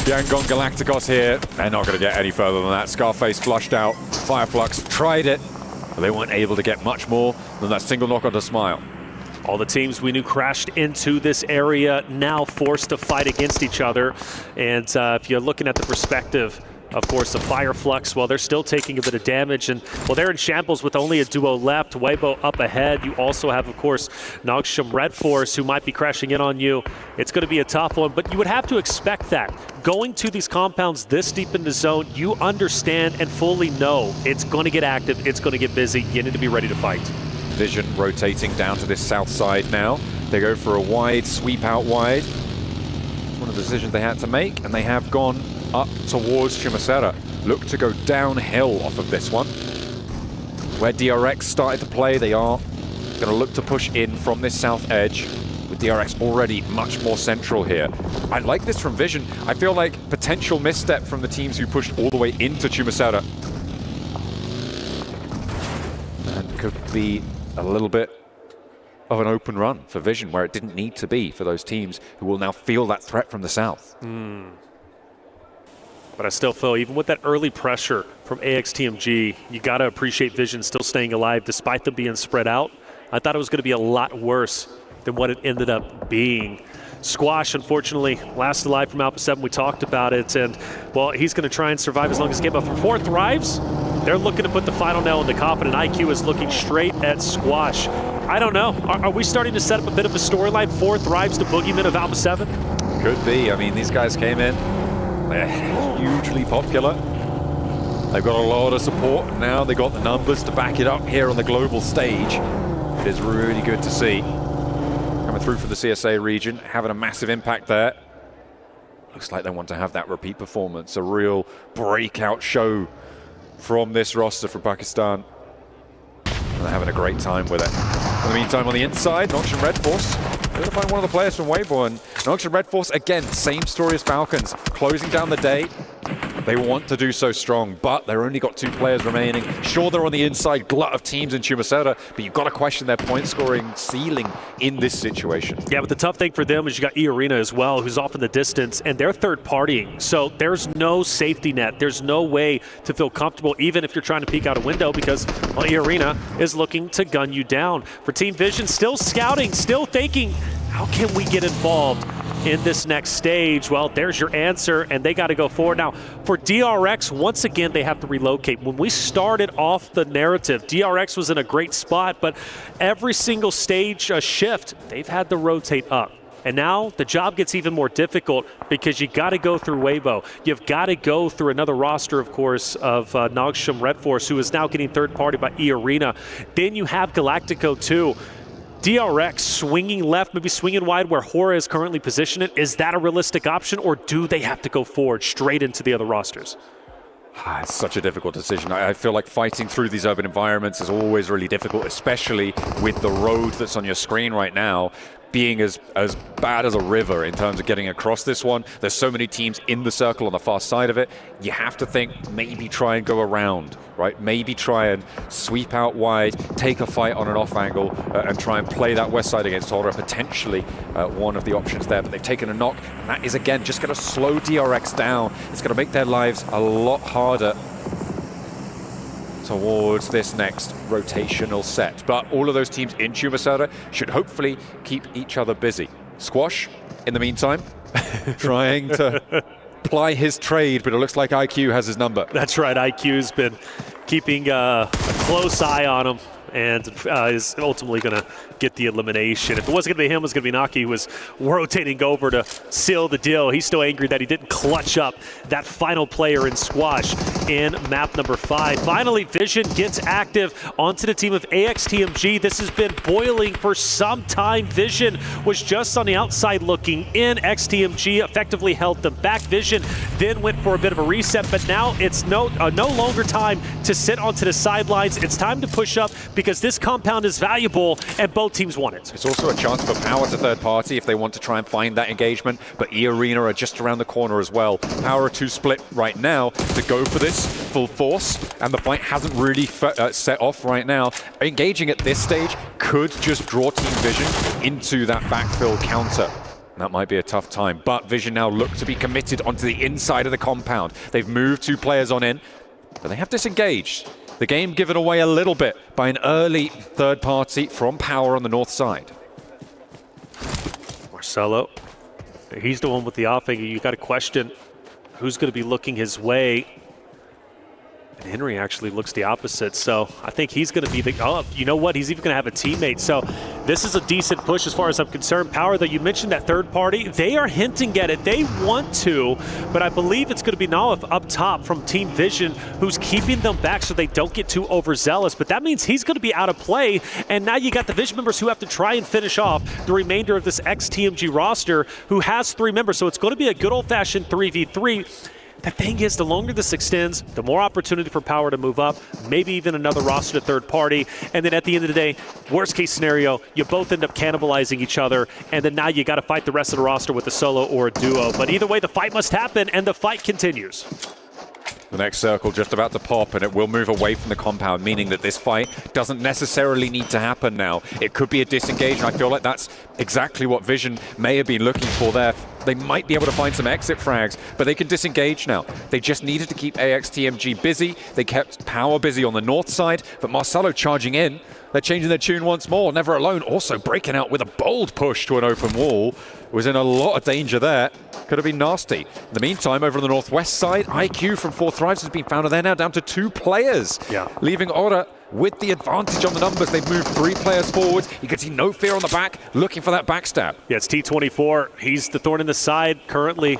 S18: Yangon Galacticus here. They're not going to get any further than that. Scarface flushed out. Fireflux tried it, but they weren't able to get much more than that single knock onto Smile.
S21: All the teams we knew crashed into this area, now forced to fight against each other. And if you're looking at the perspective, of course, the Fireflux, well, they're still taking a bit of damage. And, well, they're in shambles with only a duo left. Weibo up ahead. You also have, of course, Nong Shim Redforce, who might be crashing in on you. It's going to be a tough one, but you would have to expect that. Going to these compounds this deep in the zone, you understand and fully know it's going to get active, it's going to get busy. You need to be ready to fight.
S18: Vision rotating down to this south side now. They go for a wide sweep out wide. It's one of the decisions they had to make, and they have gone up towards Chumacera. Look to go downhill off of this one. Where DRX started to play, they are going to look to push in from this south edge, with DRX already much more central here. I like this from Vision. I feel like potential misstep from the teams who pushed all the way into Chumacera. And could be a little bit of an open run for Vision, where it didn't need to be for those teams who will now feel that threat from the south.
S21: But I still feel, even with that early pressure from AXTMG, you got to appreciate Vision still staying alive despite them being spread out. I thought it was going to be a lot worse than what it ended up being. Squash, unfortunately, last alive from Alpha 7. We talked about it, and, well, he's going to try and survive as long as he can. But for 4 Thrives, they're looking to put the final nail in the coffin, and IQ is looking straight at Squash. I don't know. Are we starting to set up a bit of a storyline? 4 Thrives, the boogeyman of Alpha 7?
S18: Could be. I mean, these guys came in. They're hugely popular. They've got a lot of support. Now they've got the numbers to back it up here on the global stage. It is really good to see. coming through from the CSA region, having a massive impact there. Looks like they want to have that repeat performance, a real breakout show from this roster from Pakistan. And they're having a great time with it. In the meantime, on the inside, Nong Shim Redforce. They're going to find one of the players from Weibo. And Nong Shim Redforce, again, same story as Falcons. Closing down the day. They want to do so strong, but they've only got 2 players remaining. Sure, they're on the inside glut of teams in Chumasera, but you've got to question their point scoring ceiling in this situation.
S21: Yeah, but the tough thing for them is you got E-Arena as well, who's off in the distance, and they're third partying. So there's no safety net. There's no way to feel comfortable, even if you're trying to peek out a window, because well, E-Arena is looking to gun you down. For Team Vision, still scouting, still thinking, how can we get involved in this next stage? Well, there's your answer, and they got to go forward. Now, for DRX, once again, they have to relocate. When we started off the narrative, DRX was in a great spot, but every single stage shift, they've had to rotate up. And now the job gets even more difficult because you got to go through Weibo. You've got to go through another roster, of course, of Nong Shim Redforce, who is now getting third party by E-Arena. Then you have Galacticus, too. DRX swinging left, maybe swinging wide where Hora is currently positioned. Is that a realistic option, or do they have to go forward straight into the other rosters?
S18: It's such a difficult decision. I feel like fighting through these urban environments is always really difficult, especially with the road that's on your screen right now being as bad as a river in terms of getting across this one. There's so many teams in the circle on the far side of it. You have to think maybe try and go around, right? Maybe try and sweep out wide, take a fight on an off angle, and try and play that west side against Hora, potentially one of the options there. But they've taken a knock, and that is, again, just going to slow DRX down. It's going to make their lives a lot harder towards this next rotational set. But all of those teams in Chumasera should hopefully keep each other busy. Squash, in the meantime, trying to ply his trade, but it looks like IQ has his number.
S21: That's right, IQ's been keeping a close eye on him and is ultimately going to get the elimination. If it wasn't going to be him, it was going to be Naki, who was rotating over to seal the deal. He's still angry that he didn't clutch up that final player in Squash in map number 5. Finally, Vision gets active onto the team of AXTMG. This has been boiling for some time. Vision was just on the outside looking in. XTMG effectively held them back. Vision then went for a bit of a reset, but now it's no longer time to sit onto the sidelines. It's time to push up because this compound is valuable and both teams want it.
S18: It's also a chance for Power to third party if they want to try and find that engagement, but E-Arena are just around the corner as well. Power are 2 split right now to go for this full force, and the fight hasn't really set off right now. Engaging at this stage could just draw Team Vision into that backfill counter. That might be a tough time, but Vision now look to be committed onto the inside of the compound. They've moved 2 players on in, but they have disengaged. The game given away a little bit by an early third party from Power on the north side.
S21: Marcelo, he's the one with the off angle. You got to question who's going to be looking his way. And Henry actually looks the opposite, so I think he's going to be the, oh, you know what, he's even going to have a teammate. So this is a decent push as far as I'm concerned. Power, though, you mentioned that third party, they are hinting at it. They want to, but I believe it's going to be Nalif up top from Team Vision who's keeping them back so they don't get too overzealous, but that means he's going to be out of play, and now you got the Vision members who have to try and finish off the remainder of this XTMG roster who has 3 members, so it's going to be a good old-fashioned 3v3. The thing is, the longer this extends, the more opportunity for Power to move up, maybe even another roster to third party. And then at the end of the day, worst case scenario, you both end up cannibalizing each other. And then now you got to fight the rest of the roster with a solo or a duo. But either way, the fight must happen, and the fight continues.
S18: The next circle just about to pop, and it will move away from the compound, meaning that this fight doesn't necessarily need to happen now. It could be a disengage, and I feel like that's exactly what Vision may have been looking for there. They might be able to find some exit frags, but they can disengage now. They just needed to keep AXTMG busy. They kept Power busy on the north side, but Marcelo charging in. They're changing their tune once more. Never Alone also breaking out with a bold push to an open wall. Was in a lot of danger there. Could have been nasty. In the meantime, over on the northwest side, IQ from 4 Thrives has been found, and they're now down to 2 players.
S21: Yeah.
S18: Leaving Hora with the advantage on the numbers. They've moved 3 players forwards. You can see No Fear on the back, looking for that backstab.
S21: Yeah, it's T24. He's the thorn in the side currently.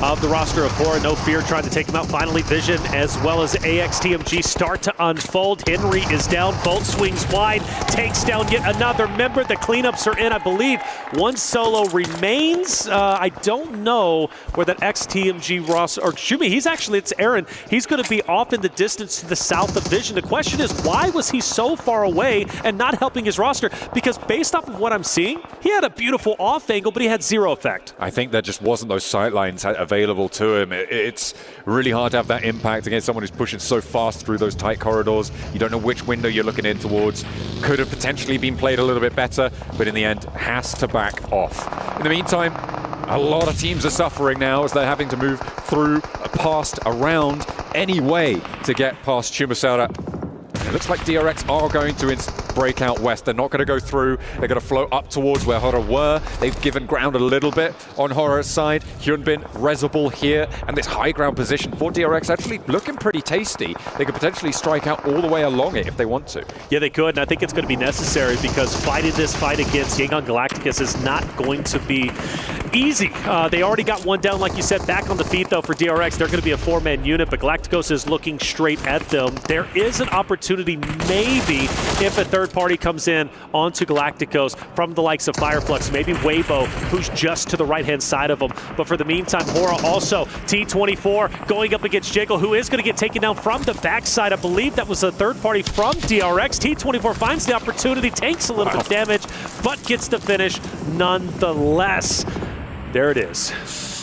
S21: of the roster of Hora. No Fear trying to take him out. Finally, Vision as well as AXTMG start to unfold. Henry is down. Bolt swings wide. Takes down yet another member. The cleanups are in, I believe. One solo remains. I don't know where that XTMG roster, or Shumi, it's Aaron. He's going to be off in the distance to the south of Vision. The question is, why was he so far away and not helping his roster? Because based off of what I'm seeing, he had a beautiful off angle, but he had zero effect.
S18: I think there just wasn't those sight lines available to him. It's really hard to have that impact against someone who's pushing so fast through those tight corridors. You don't know which window you're looking in towards. Could have potentially been played a little bit better, but in the end, has to back off. In the meantime, a lot of teams are suffering now as they're having to move through, past, around, any way to get past Chumasaura. It looks like DRX are going to break out west. They're not going to go through. They're going to float up towards where Hora were. They've given ground a little bit on Hora's side. Hyunbin, Rezable here, and this high ground position for DRX actually looking pretty tasty. They could potentially strike out all the way along it if they want to.
S21: Yeah, they could, and I think it's going to be necessary because fighting this fight against Yangon Galacticus is not going to be easy. They already got one down, like you said, back on the feet, though, for DRX. They're going to be a four-man unit, but Galacticos is looking straight at them. There is an opportunity, maybe, if a third party comes in onto Galacticos from the likes of Fireflux, maybe Weibo, who's just to the right-hand side of them. But for the meantime, Hora also, T24 going up against Jiggle, who is going to get taken down from the backside. I believe that was a third party from DRX. T24 finds the opportunity, takes a little bit of damage, but gets the finish nonetheless. There it is.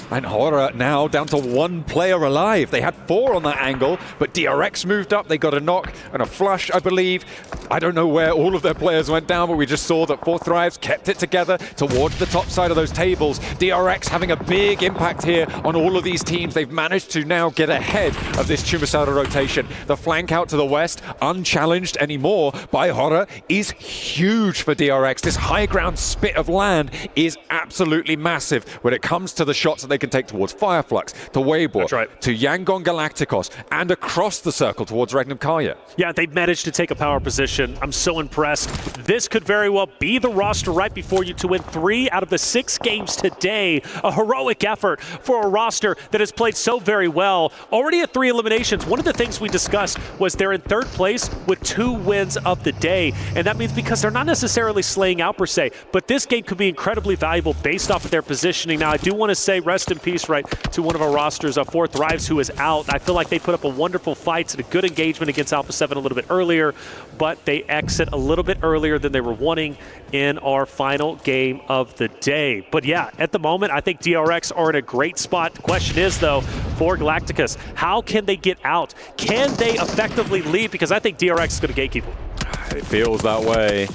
S18: And Hora now down to one player alive. They had 4 on that angle, but DRX moved up. They got a knock and a flush, I believe. I don't know where all of their players went down, but we just saw that 4 Thrives kept it together towards the top side of those tables. DRX having a big impact here on all of these teams. They've managed to now get ahead of this Chumasaura rotation. The flank out to the west, unchallenged anymore by Hora, is huge for DRX. This high ground spit of land is absolutely massive when it comes to the shots that they can take towards Fireflux, to Weibo, to Yangon Galacticos, and across the circle towards Regnum Carya.
S21: Yeah, they've managed to take a power position. I'm so impressed. This could very well be the roster right before you to win 3 out of the 6 games today. A heroic effort for a roster that has played so very well. Already at 3 eliminations. One of the things we discussed was they're in 3rd place with 2 wins of the day. And that means because they're not necessarily slaying out per se, but this game could be incredibly valuable based off of their positioning. Now, I do want to say rest in peace, right, to one of our rosters, 4 Thrives, who is out. I feel like they put up a wonderful fight and a good engagement against Alpha 7 a little bit earlier, but they exit a little bit earlier than they were wanting in our final game of the day. But yeah, at the moment, I think DRX are in a great spot. The question is, though, for Galacticus, how can they get out? Can they effectively lead? Because I think DRX is going to gatekeep them.
S18: It feels that way.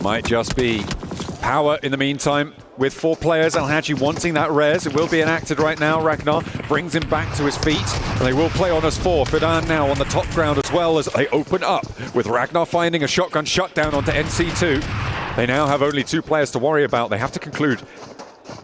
S18: Might just be. Power in the meantime with 4 players. Alhaji wanting that res. It will be enacted right now. Ragnar brings him back to his feet. And they will play on us 4. Fidan now on the top ground as well as they open up with Ragnar finding a shotgun shutdown onto NC2. They now have only 2 players to worry about. They have to conclude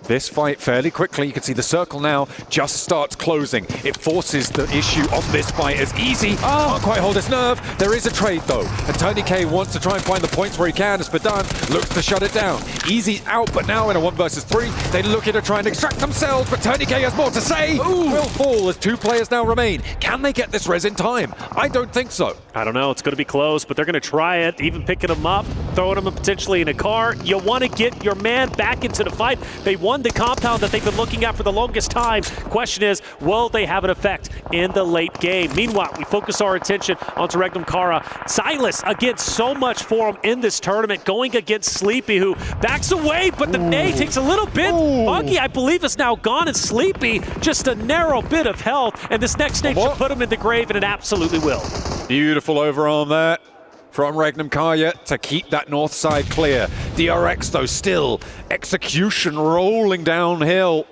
S18: this fight fairly quickly. You can see the circle now just starts closing. It forces the issue on this fight as easy. Can't quite hold his nerve. There is a trade though. And Tony K wants to try and find the points where he can as Fadan looks to shut it down. Easy out, but now in a 1 versus 3, they're looking to try and extract themselves, but Tony K has more to say. Will fall as 2 players now remain. Can they get this res in time? I don't think so.
S21: I don't know. It's going to be close, but they're going to try it, even picking him up, throwing him potentially in a car. You want to get your man back into the fight. They won the compound that they've been looking at for the longest time. Question is, will they have an effect in the late game? Meanwhile, we focus our attention onto Regnum Carya. Silas, again, so much for him in this tournament, going against Sleepy, who backs away, but the nade takes a little bit. Buggy, I believe, is now gone, and Sleepy, just a narrow bit of health, and this next stage should put him in the grave, and it absolutely will.
S18: Beautiful overarm there from Regnum Carya to keep that north side clear. DRX, though, still execution rolling downhill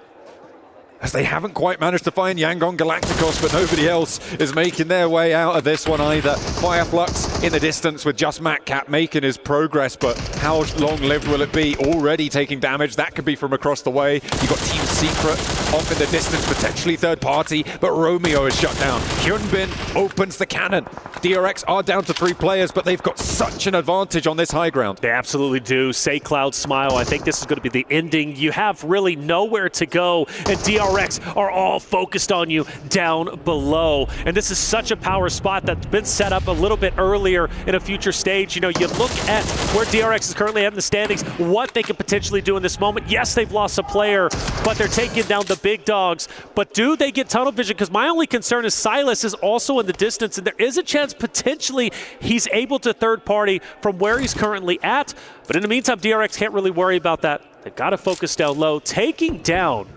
S18: as they haven't quite managed to find Yangon Galacticos, but nobody else is making their way out of this one either. Fireflux in the distance with just MatCap making his progress, but how long-lived will it be? Already taking damage. That could be from across the way. You've got Team Secret off in the distance, potentially third party, but Romeo is shut down. Hyunbin opens the cannon. DRX are down to 3 players, but they've got such an advantage on this high ground.
S21: They absolutely do. Say Cloud Smile. I think this is going to be the ending. You have really nowhere to go, and DRX DRX are all focused on you down below. And this is such a power spot that's been set up a little bit earlier in a future stage. You know, you look at where DRX is currently at in the standings, what they could potentially do in this moment. Yes, they've lost a player, but they're taking down the big dogs. But do they get tunnel vision? Because my only concern is Silas is also in the distance, and there is a chance potentially he's able to third party from where he's currently at. But in the meantime, DRX can't really worry about that. They've got to focus down low. Taking down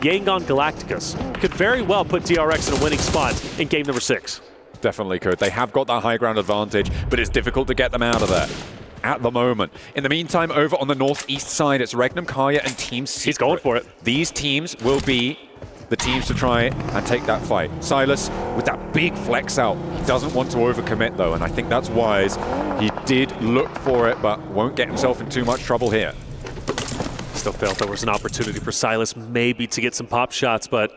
S21: Yangon Galacticus could very well put DRX in a winning spot in game number 6.
S18: Definitely could. They have got that high ground advantage, but it's difficult to get them out of there at the moment. In the meantime, over on the northeast side, it's Regnum Carya and Team Secret.
S21: He's going for it.
S18: These teams will be the teams to try and take that fight. Silas, with that big flex out, he doesn't want to overcommit though, and I think that's wise. He did look for it, but won't get himself in too much trouble here.
S21: Still felt there was an opportunity for Silas maybe to get some pop shots, but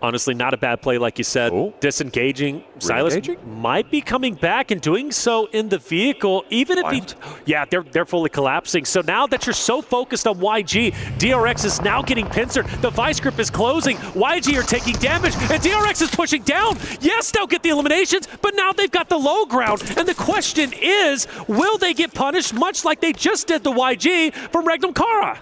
S21: honestly, not a bad play, like you said.
S18: Ooh.
S21: Disengaging. Silas might be coming back and doing so in the vehicle, even if he... Yeah, they're fully collapsing. So now that you're so focused on YG, DRX is now getting pincered. The vice grip is closing. YG are taking damage, and DRX is pushing down. Yes, they'll get the eliminations, but now they've got the low ground. And the question is, will they get punished, much like they just did the YG from Regnum Carya?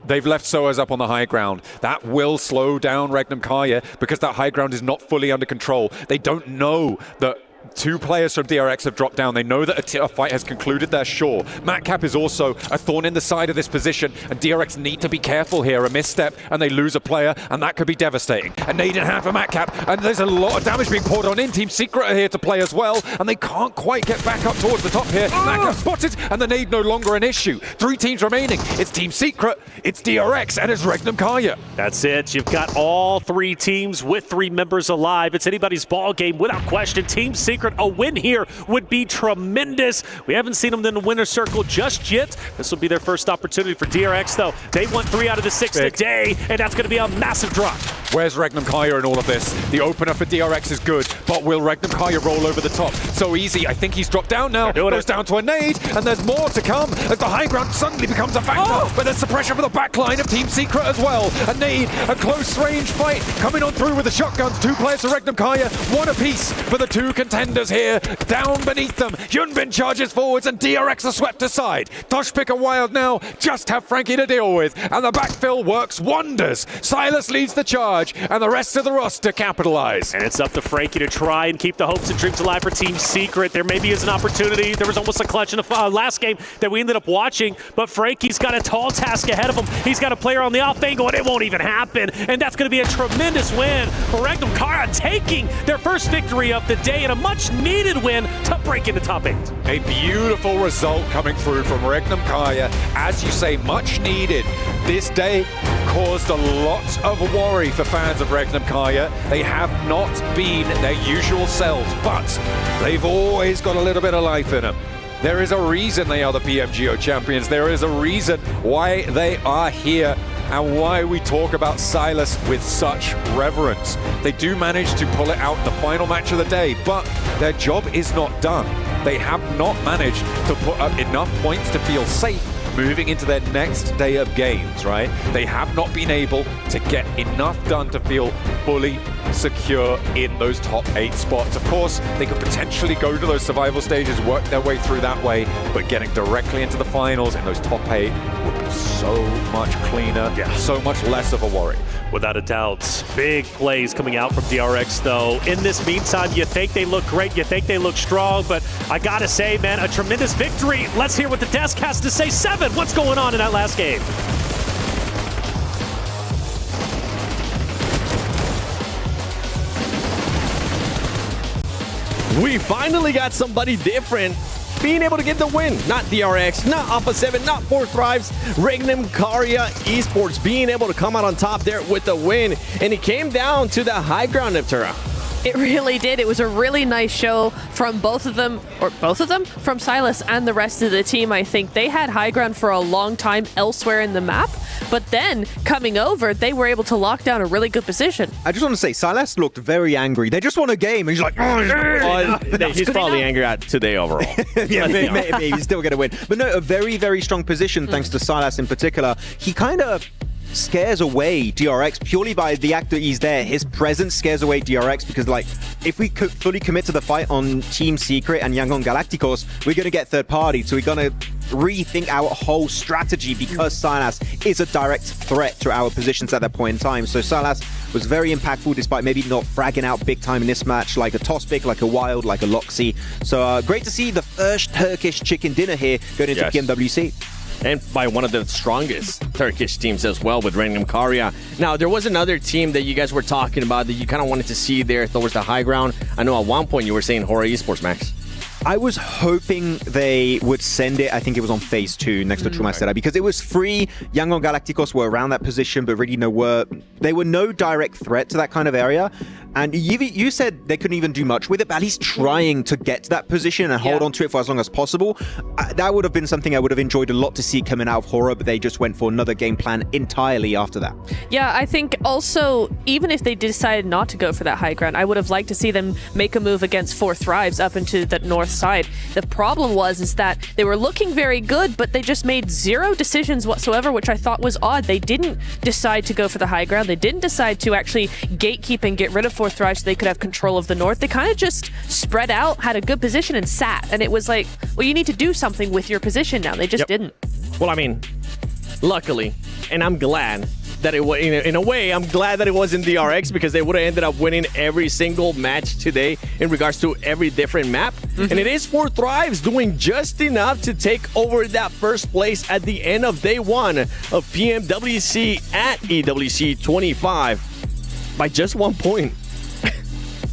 S18: They've left Soaz up on the high ground. That will slow down Regnum Carya because that high ground is not fully under control. They don't know that 2 players from DRX have dropped down. They know that a fight has concluded there, sure. Matcap is also a thorn in the side of this position, and DRX need to be careful here. A misstep, and they lose a player, and that could be devastating. A nade in hand for Matcap, and there's a lot of damage being poured on in. Team Secret are here to play as well, and they can't quite get back up towards the top here. Matcap spotted, and the nade no longer an issue. 3 teams remaining. It's Team Secret, it's DRX, and it's Regnum Carya.
S21: That's it. You've got all 3 teams with 3 members alive. It's anybody's ball game without question. Team Secret, a win here would be tremendous. We haven't seen them in the winner's circle just yet. This will be their first opportunity for DRX, though. They won 3 out of the 6 today, and that's going to be a massive drop.
S18: Where's Regnum Carya in all of this? The opener for DRX is good, but will Regnum Carya roll over the top? So easy. I think he's dropped down now. Goes down to a nade, and there's more to come as the high ground suddenly becomes a factor. But there's suppression for the backline of Team Secret as well. A nade, a close range fight coming on through with the shotguns. 2 players for Regnum Carya, 1 apiece for the 2 contenders here. Down beneath them, Yunbin charges forwards and DRX are swept aside. Tosh pick a wild now, just have Frankie to deal with, and the backfill works wonders. Silas leads the charge, and the rest of the roster capitalize.
S21: And it's up to Frankie to try and keep the hopes and dreams alive for Team Secret. There maybe is an opportunity. There was almost a clutch in the last game that we ended up watching, but Frankie's got a tall task ahead of him. He's got a player on the off angle, and it won't even happen. And that's going to be a tremendous win for Regnum Carya, taking their first victory of the day and a much-needed win to break into top 8.
S18: A beautiful result coming through from Regnum Carya. As you say, much needed. This day caused a lot of worry for fans of Regnum Carya. They have not been their usual selves, but they've always got a little bit of life in them. There is a reason they are the PMGO champions. There is a reason why they are here and why we talk about Silas with such reverence. They do manage to pull it out in the final match of the day, but their job is not done. They have not managed to put up enough points to feel safe moving into their next day of games, right? They have not been able to get enough done to feel fully secure in those top 8 spots. Of course, they could potentially go to those survival stages, work their way through that way, but getting directly into the finals in those top 8 would be so much cleaner, so much less of a worry.
S21: Without a doubt. Big plays coming out from DRX, though. In this meantime, you think they look great, you think they look strong, but I gotta say, man, a tremendous victory. Let's hear what the desk has to say. 7, what's going on in that last game?
S5: We finally got somebody different being able to get the win. Not DRX, not Alpha 7, not 4 Thrives. Regnum Carya Esports being able to come out on top there with the win. And it came down to the high ground of Tura.
S7: It really did. It was a really nice show from both of them, from Silas and the rest of the team. I think they had high ground for a long time elsewhere in the map, but then coming over, they were able to lock down a really good position.
S15: I just want to say, Silas looked very angry. They just won a game, and he's like,
S5: he's probably angry at today overall.
S15: Yeah, maybe he's still going to win. But no, a very, very strong position thanks to Silas in particular. He kind of scares away DRX purely by the act that he's there. His presence scares away DRX because, like, if we could fully commit to the fight on Team Secret and Yangon Galacticos, we're going to get third party. So we're going to rethink our whole strategy because Sylas is a direct threat to our positions at that point in time. So Sylas was very impactful despite maybe not fragging out big time in this match, like a Tospic, like a Wild, like a Loxy. So great to see the first Turkish chicken dinner here going into PMWC.
S5: And by one of the strongest Turkish teams as well with Regnum Carya. Now, there was another team that you guys were talking about that you kind of wanted to see there towards the high ground. I know at one point you were saying Hora Esports, Max.
S15: I was hoping they would send it, I think it was on phase 2 next to Trumastera, because it was free. Yangon Galacticos were around that position, but really they were no direct threat to that kind of area. And you said they couldn't even do much with it, but at least trying to get to that position and hold on to it for as long as possible. That would have been something I would have enjoyed a lot to see coming out of Hora, but they just went for another game plan entirely after that.
S7: Yeah, I think also, even if they decided not to go for that high ground, I would have liked to see them make a move against 4 Thrives up into the north side. The problem is that they were looking very good, but they just made 0 decisions whatsoever, which I thought was odd. They didn't decide to go for the high ground. They didn't decide to actually gatekeep and get rid of 4 Thrives so they could have control of the north. They kind of just spread out, had a good position, and sat. And it was like, well, you need to do something with your position now. They just didn't.
S5: Well, I mean, luckily, and I'm glad that it was, in a way, I'm glad that it wasn't DRX because they would have ended up winning every single match today in regards to every different map. And it is 4 Thrives doing just enough to take over that first place at the end of day 1 of PMWC at EWC 25 by just 1 point.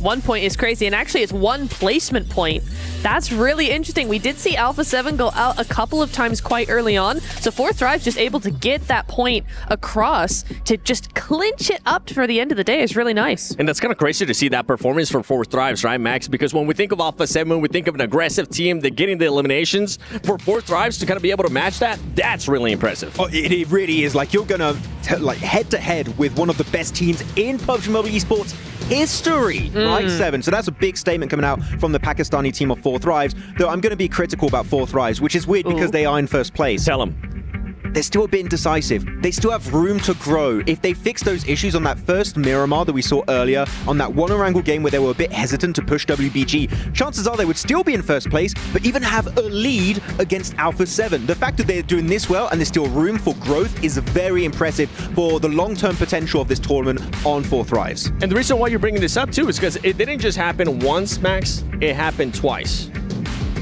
S7: 1 point is crazy, and actually it's 1 placement point. That's really interesting. We did see Alpha 7 go out a couple of times quite early on, so 4 Thrives just able to get that point across to just clinch it up for the end of the day is really nice.
S5: And that's kind of crazy to see that performance from 4 Thrives, right, Max? Because when we think of Alpha 7, we think of an aggressive team that getting the eliminations. For 4 Thrives to kind of be able to match that, that's really impressive.
S15: Oh, it really is. Like, you're going to head-to-head with one of the best teams in PUBG Mobile Esports history, right, 7. So that's a big statement coming out from the Pakistani team of 4 Thrives, though I'm going to be critical about 4 Thrives, which is weird because they are in first place.
S5: Tell them.
S15: They're still a bit indecisive. They still have room to grow. If they fix those issues on that first Miramar that we saw earlier, on that one Erangel game where they were a bit hesitant to push WBG, chances are they would still be in first place, but even have a lead against Alpha 7. The fact that they're doing this well and there's still room for growth is very impressive for the long-term potential of this tournament on 4 Thrives.
S5: And the reason why you're bringing this up, too, is because it didn't just happen once, Max. It happened twice.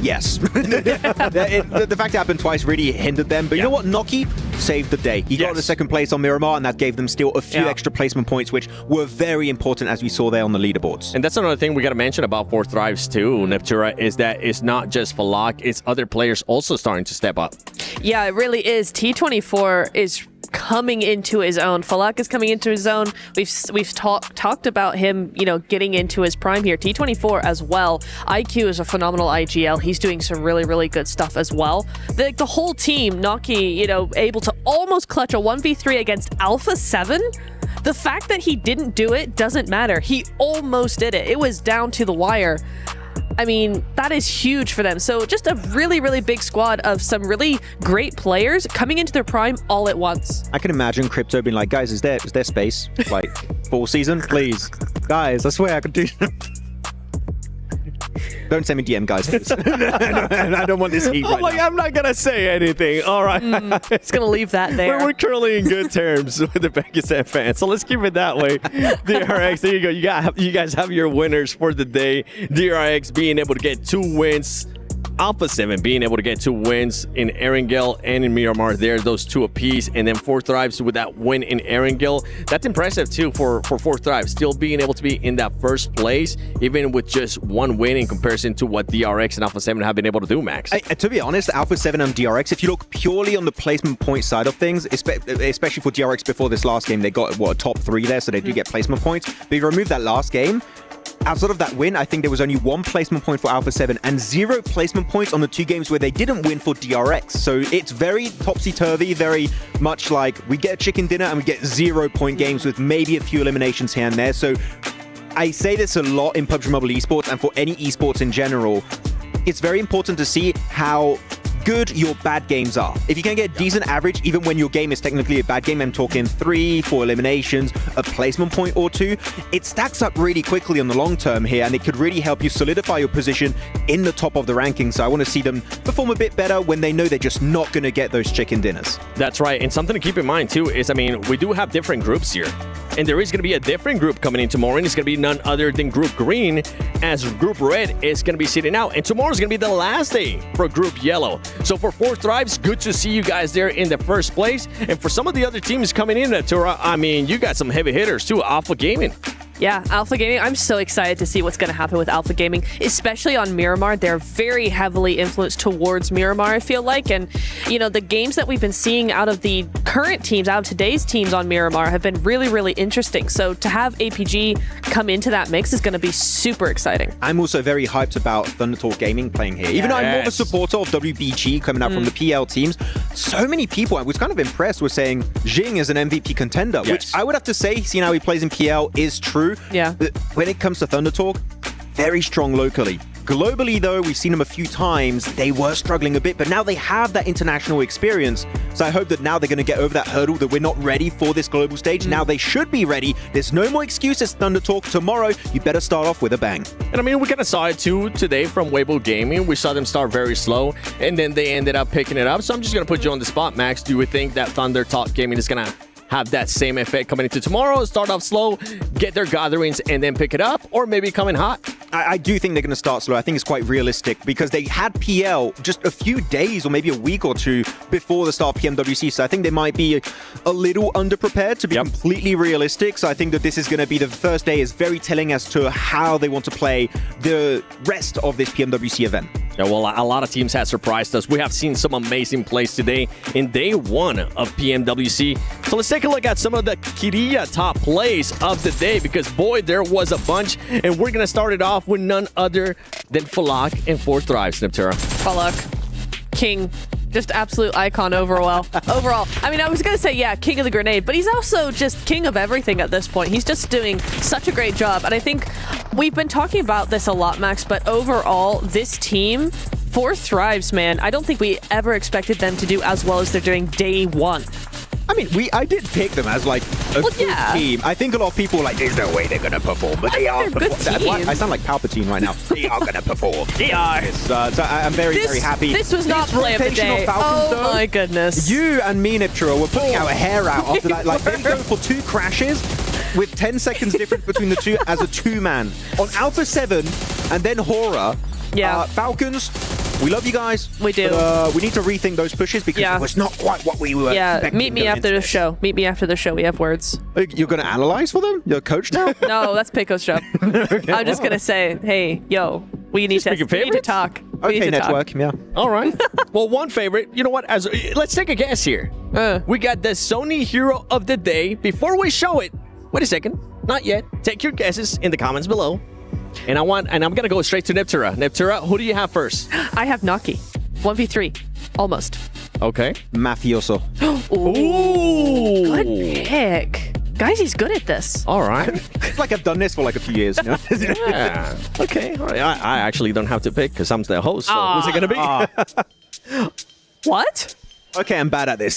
S15: Yes. The fact it happened twice really hindered them. But you know what? Noki saved the day. He got the second place on Miramar, and that gave them still a few extra placement points, which were very important, as we saw there on the leaderboards.
S5: And that's another thing we got to mention about 4 Thrives, too, Neptura, is that it's not just Falak, it's other players also starting to step up.
S7: Yeah, it really is. T24 is coming into his own. Falak is coming into his own. We've talked about him, getting into his prime here. T24 as well. IQ is a phenomenal IGL. He's doing some really, really good stuff as well. The whole team, Noki, able to almost clutch a 1v3 against Alpha 7. The fact that he didn't do it doesn't matter. He almost did it. It was down to the wire. I mean, that is huge for them. So just a really, really big squad of some really great players coming into their prime all at once.
S15: I can imagine Crypto being like, guys, is there space? Like, full season? Please. Guys, I swear I could do... Don't send me DM, guys. I don't want this heat right now.
S5: I'm not going to say anything. All right.
S7: It's going to leave that there.
S5: We're currently in good terms with the Pakistan fans, so let's keep it that way. DRX, there you go. You guys have your winners for the day. DRX being able to get 2 wins. Alpha 7 being able to get 2 wins in Erangel and in Miramar there, those 2 apiece, and then 4 Thrives with that win in Erangel. That's impressive too for 4 Thrives, still being able to be in that first place, even with just 1 win in comparison to what DRX and Alpha 7 have been able to do, Max.
S15: To be honest, Alpha 7 and DRX, if you look purely on the placement point side of things, especially for DRX before this last game, they got, a top 3 there, so they do get placement points. But if you remove that last game, outside of that win, I think there was only 1 placement point for Alpha 7 and 0 placement points on the 2 games where they didn't win for DRX. So it's very topsy-turvy, very much like we get a chicken dinner and we get 0-point games with maybe a few eliminations here and there. So I say this a lot in PUBG Mobile Esports and for any esports in general. It's very important to see how good your bad games are. If you can get a decent average, even when your game is technically a bad game, I'm talking 3, 4 eliminations, a placement point or 2, it stacks up really quickly on the long term here, and it could really help you solidify your position in the top of the rankings. So I want to see them perform a bit better when they know they're just not going to get those chicken dinners.
S5: That's right. And something to keep in mind, too, is, I mean, we do have different groups here. And there is going to be a different group coming in tomorrow, and it's going to be none other than Group Green, as Group Red is going to be sitting out. And tomorrow's going to be the last day for Group Yellow. So for Fourth Thrives, good to see you guys there in the first place. And for some of the other teams coming in, Natura, I mean, you got some heavy hitters, too. Alpha Gaming.
S7: Yeah, Alpha Gaming. I'm so excited to see what's going to happen with Alpha Gaming, especially on Miramar. They're very heavily influenced towards Miramar, I feel like. And, you know, the games that we've been seeing out of the current teams, out of today's teams on Miramar, have been really, really interesting. So to have APG come into that mix is going to be super exciting.
S15: I'm also very hyped about Thundertalk Gaming playing here. Even though I'm more of a supporter of WBG coming out from the PL teams, so many people, I was kind of impressed, were saying Jing is an MVP contender, which I would have to say, seeing how he plays in PL, is true.
S7: Yeah.
S15: But when it comes to Thundertalk, very strong locally. Globally, though, we've seen them a few times. They were struggling a bit, but now they have that international experience. So I hope that now they're going to get over that hurdle that we're not ready for this global stage. Now they should be ready. There's no more excuses, Thundertalk. Tomorrow, you better start off with a bang.
S5: And I mean, we kind of saw it too today from Weibo Gaming. We saw them start very slow, and then they ended up picking it up. So I'm just going to put you on the spot, Max. Do you think that Thundertalk Gaming is going to have that same effect coming into tomorrow, start off slow, get their gatherings, and then pick it up, or maybe coming hot?
S15: I do think they're going to start slow. I think it's quite realistic because they had PL just a few days or maybe a week or two before the start of PMWC. So I think they might be a little underprepared, to be completely realistic. So I think that this is going to be the first day is very telling as to how they want to play the rest of this PMWC event.
S5: Yeah, well, a lot of teams have surprised us. We have seen some amazing plays today in day 1 of PMWC. So let's take a look at some of the Kiria top plays of the day, because boy, there was a bunch. And we're going to start it off with none other than Falak and Fourth Thrives, Neptura.
S7: Falak, king, just absolute icon overall. I mean, I was going to say, yeah, king of the grenade, but he's also just king of everything at this point. He's just doing such a great job. And I think we've been talking about this a lot, Max, but overall, this team, Fourth Thrives, man, I don't think we ever expected them to do as well as they're doing day 1.
S15: I mean, I did pick them as like a good team. I think a lot of people were like, there's no way they're going to perform, but they are.
S7: Good team.
S15: I sound like Palpatine right now. They are going to perform. They are. So I'm very happy.
S7: This was not play of the day.
S15: Falcons,
S7: oh my goodness.
S15: You and me, Niptura, were putting our hair out after that. Like, they go for 2 crashes with 10 seconds difference between the two as a 2-man. On Alpha 7 and then Hora, Falcons, we love you guys.
S7: We do.
S15: But, we need to rethink those pushes because it was not quite what we were expecting.
S7: Meet me after the show. Meet me after the show. We have words.
S15: You're going to analyze for them? You're a coach now?
S7: No, that's Pico's job. I'm just going to say, hey, yo, we need to talk.
S15: Okay, network, yeah.
S5: All right. Well, one favorite. You know what? Let's take a guess here. We got the Sony Hero of the Day. Before we show it, wait a second. Not yet. Take your guesses in the comments below. And I'm gonna go straight to Neptura. Neptura, who do you have first?
S7: I have Naki. 1v3. Almost.
S5: Okay.
S15: Mafioso.
S7: Ooh. Good pick. Guys, he's good at this.
S5: All right.
S15: It's like I've done this for like a few years, you know?
S5: Yeah. Okay. All right. I actually don't have to pick because I'm the host. So who's it gonna be?
S7: What?
S15: Okay, I'm bad at this.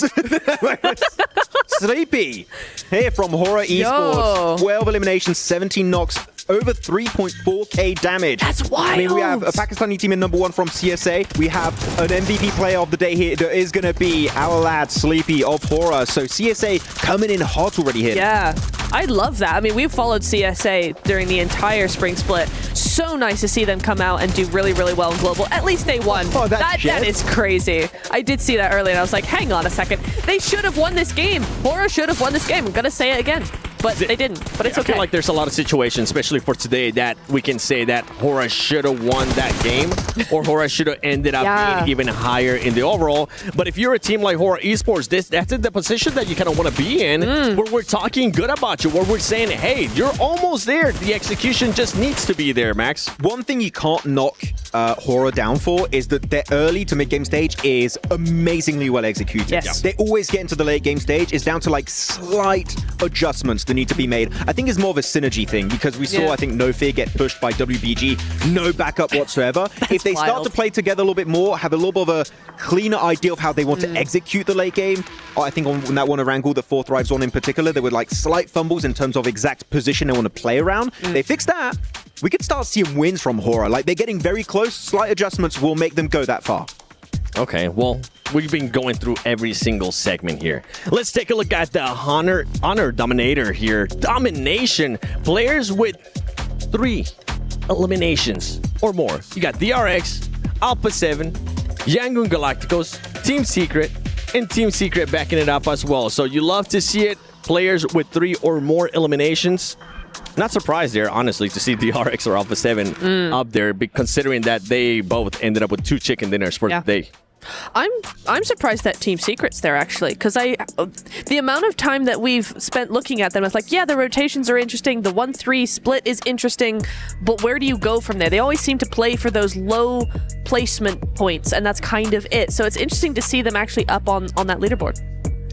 S15: Sleepy. Here from Hora Esports. 12 eliminations, 17 knocks, over 3.4k damage.
S7: That's wild.
S15: I mean, we have a Pakistani team in #1 from CSA. We have an MVP player of the day here. There is going to be our lad, Sleepy of Hora. So CSA coming in hot already here.
S7: Yeah, I love that. I mean, we've followed CSA during the entire spring split. So nice to see them come out and do really, really well in global. At least day 1.
S15: Oh,
S7: that is crazy. I did see that earlier and I was like, hang on a second. They should have won this game. Hora should have won this game. I'm going to say it again. But they didn't. But it's okay.
S5: I feel like there's a lot of situations, especially for today, that we can say that Hora should have won that game, or Hora should have ended up being even higher in the overall. But if you're a team like Hora Esports, that's the position that you kind of want to be in, where we're talking good about you, where we're saying, hey, you're almost there. The execution just needs to be there, Max.
S15: One thing you can't knock Hora down for is that their early to mid-game stage is amazingly well executed.
S7: Yes.
S15: They always get into the late game stage. It's down to like slight adjustments that need to be made. I think it's more of a synergy thing because we saw, I think, No Fear get pushed by WBG, no backup whatsoever. If they start to play together a little bit more, have a little bit of a cleaner idea of how they want to execute the late game. I think on that one Erangel, the 4th Thrives one in particular, there were like slight fumbles in terms of exact position they want to play around. They fix that. We could start seeing wins from Hora. Like, they're getting very close. Slight adjustments will make them go that far.
S5: Okay, well, we've been going through every single segment here. Let's take a look at the Honor Dominator here. Domination. Players with 3 eliminations or more. You got DRX, Alpha 7, Yangon Galacticus, Team Secret, and Team Secret backing it up as well. So you love to see it. Players with 3 or more eliminations. Not surprised there, honestly, to see DRX or Alpha 7 up there, considering that they both ended up with 2 chicken dinners for the day.
S7: I'm surprised that Team Secret's there, actually, because the amount of time that we've spent looking at them, it's like, yeah, the rotations are interesting, the 1-3 split is interesting, but where do you go from there? They always seem to play for those low placement points, and that's kind of it. So it's interesting to see them actually up on that leaderboard.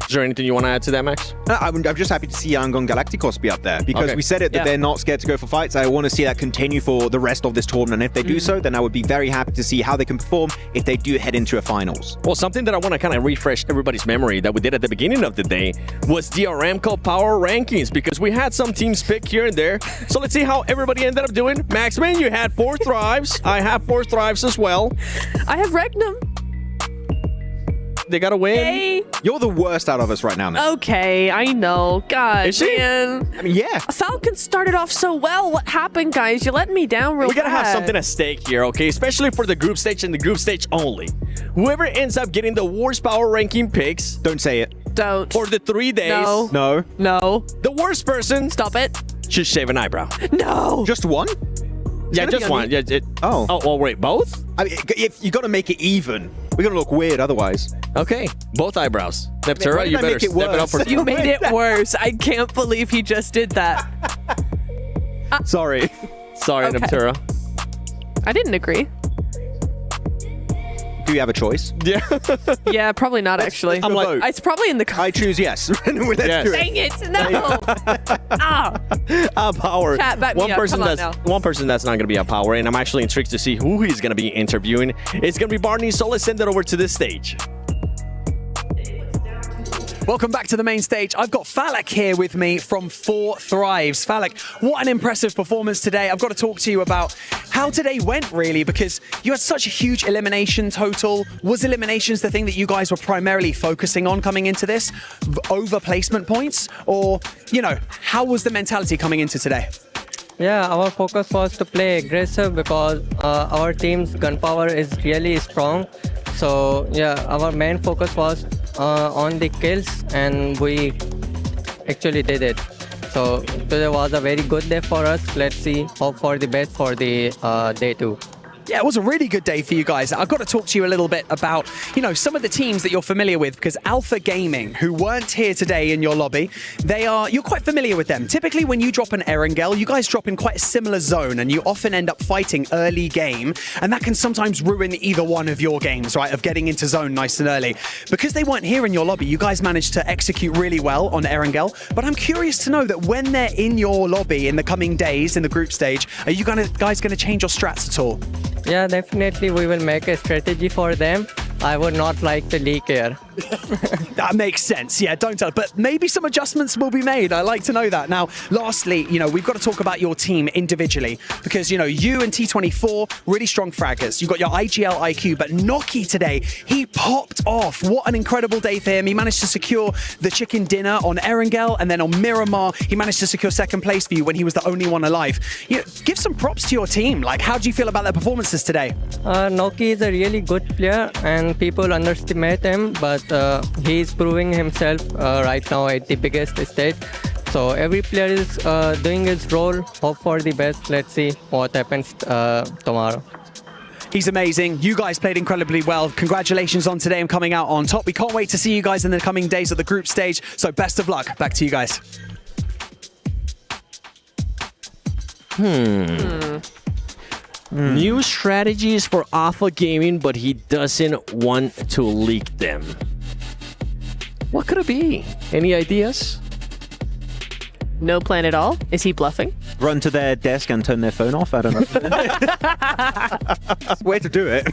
S5: Is there anything you want to add to that, Max?
S15: I'm just happy to see Yangon Galacticos be up there because we said it that they're not scared to go for fights. I want to see that continue for the rest of this tournament. And if they do so, then I would be very happy to see how they can perform if they do head into a finals.
S5: Well, something that I want to kind of refresh everybody's memory that we did at the beginning of the day was the Aramco Power Rankings, because we had some teams pick here and there. So let's see how everybody ended up doing. Maxman, you had 4 Thrives. I have 4 Thrives as well.
S7: I have Regnum.
S5: They got to win.
S7: Hey.
S15: You're the worst out of us right now, man.
S7: Okay, I know. God,
S5: Is she?
S7: man.
S15: I mean, yeah.
S7: Falcons started off so well. What happened, guys? You're letting me down real
S5: We got to have
S7: bad.
S5: something at stake here, okay? Especially for the group stage and the group stage only. Whoever ends up getting the worst power ranking picks.
S15: Don't say it.
S7: Don't.
S5: For the 3 days.
S7: No.
S15: No.
S7: No.
S5: The worst person.
S7: Stop it.
S5: Should shave an eyebrow.
S7: No.
S15: Just one?
S5: Yeah, just one. Yeah. Oh, well, wait, both?
S15: I mean, if you got to make it even. We're going to look weird otherwise.
S5: Okay, both eyebrows. Neptura,
S15: Why did
S5: you
S15: I
S5: better
S15: make it
S5: step it up
S15: worse?
S5: for
S7: You made it worse. I can't believe he just did that.
S15: Sorry.
S5: Sorry,
S7: Okay.
S5: Neptura.
S7: I didn't agree.
S15: Do you have a choice?
S5: Yeah.
S7: Yeah, probably not, actually.
S15: I'm like,
S7: It's probably in the...
S15: I choose yes. Let's do it.
S7: Dang it, no.
S5: Power.
S7: Chat, back me
S5: one
S7: up.
S5: person
S7: Come on
S5: that's
S7: now.
S5: one person that's not going to be a power, and I'm actually intrigued to see who he's going to be interviewing. It's going to be Barney, so let's send it over to this stage.
S20: Welcome back to the main stage. I've got Falak here with me from 4 Thrives. Falak, what an impressive performance today. I've got to talk to you about how today went, really, because you had such a huge elimination total. Was eliminations the thing that you guys were primarily focusing on coming into this? Over placement points? Or, you know, how was the mentality coming into today?
S11: Yeah, our focus was to play aggressive because our team's gunpowder is really strong. So yeah, our main focus was on the kills, and we actually did it. So today was a very good day for us. Let's see, hope for the best for the day 2.
S20: Yeah, it was a really good day for you guys. I've got to talk to you a little bit about, you know, some of the teams that you're familiar with, because Alpha Gaming, who weren't here today in your lobby, you're quite familiar with them. Typically, when you drop an Erangel, you guys drop in quite a similar zone, and you often end up fighting early game, and that can sometimes ruin either one of your games, right, of getting into zone nice and early. Because they weren't here in your lobby, you guys managed to execute really well on Erangel, but I'm curious to know that when they're in your lobby in the coming days in the group stage, are you guys going to change your strats at all?
S11: Yeah, definitely we will make a strategy for them. I would not like to leak here.
S20: That makes sense. Yeah, don't tell. But maybe some adjustments will be made. I like to know that. Now, lastly, you know, we've got to talk about your team individually because, you know, you and T24, really strong fraggers. You've got your IGL IQ, but Noki today, he popped off. What an incredible day for him. He managed to secure the chicken dinner on Erangel, and then on Miramar, he managed to secure second place for you when he was the only one alive. You know, give some props to your team. Like, how do you feel about their performances today?
S11: Noki is a really good player, and people underestimate him, but he's proving himself right now at the biggest stage. So every player is doing his role. Hope for the best. Let's see what happens tomorrow.
S20: He's amazing. You guys played incredibly well. Congratulations on today and coming out on top. We can't wait to see you guys in the coming days at the group stage. So best of luck. Back to you guys.
S5: New strategies for Alpha Gaming, but he doesn't want to leak them. What could it be? Any ideas?
S7: No plan at all? Is he bluffing?
S15: Run to their desk and turn their phone off? I don't know. Way to do it.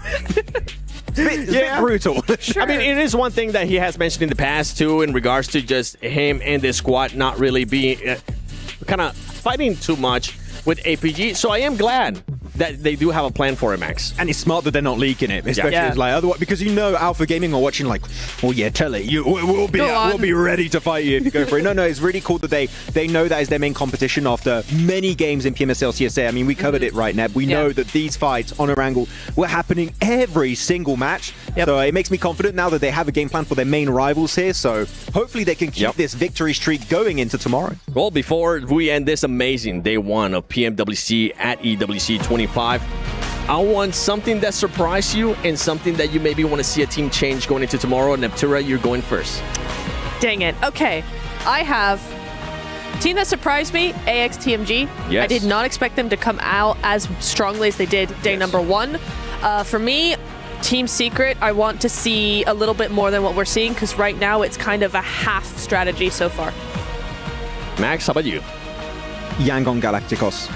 S15: It's a bit brutal.
S5: I mean, it is one thing that he has mentioned in the past, too, in regards to just him and the squad not really being kind of fighting too much with APG. So I am glad that they do have a plan for it, Max.
S15: And it's smart that they're not leaking it, especially like otherwise, because you know Alpha Gaming are watching like, oh yeah, tell it, we'll be ready to fight you if you go for it. No, it's really cool that they know that is their main competition after many games in PMSL CSA. I mean, we covered it right, Neb. We know that these fights on Erangel were happening every single match. So it makes me confident now that they have a game plan for their main rivals here. So hopefully they can keep this victory streak going into tomorrow.
S5: Well, before we end this amazing day one of PMWC at EWC 25, I want something that surprised you and something that you maybe want to see a team change going into tomorrow. Neptura, you're going first.
S7: Dang it. Okay. I have team that surprised me, AXTMG.
S5: Yes.
S7: I did not expect them to come out as strongly as they did day number one. For me, Team Secret, I want to see a little bit more than what we're seeing because right now it's kind of a half strategy so far.
S5: Max, how about you?
S15: Yangon Galacticos.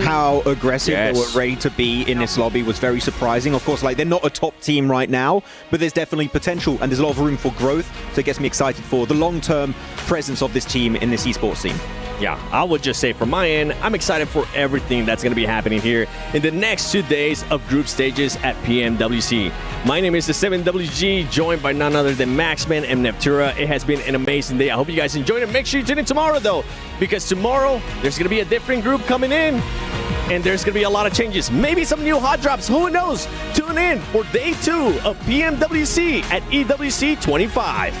S15: How aggressive they were ready to be in this lobby was very surprising. Of course, like they're not a top team right now, but there's definitely potential and there's a lot of room for growth. So it gets me excited for the long-term presence of this team in this esports scene.
S5: Yeah, I would just say from my end, I'm excited for everything that's going to be happening here in the next 2 days of group stages at PMWC. My name is the 7WG, joined by none other than Maxman and Neptura. It has been an amazing day. I hope you guys enjoyed it. Make sure you tune in tomorrow, though, because tomorrow there's going to be a different group coming in, and there's going to be a lot of changes. Maybe some new hot drops. Who knows? Tune in for day 2 of PMWC at EWC 25.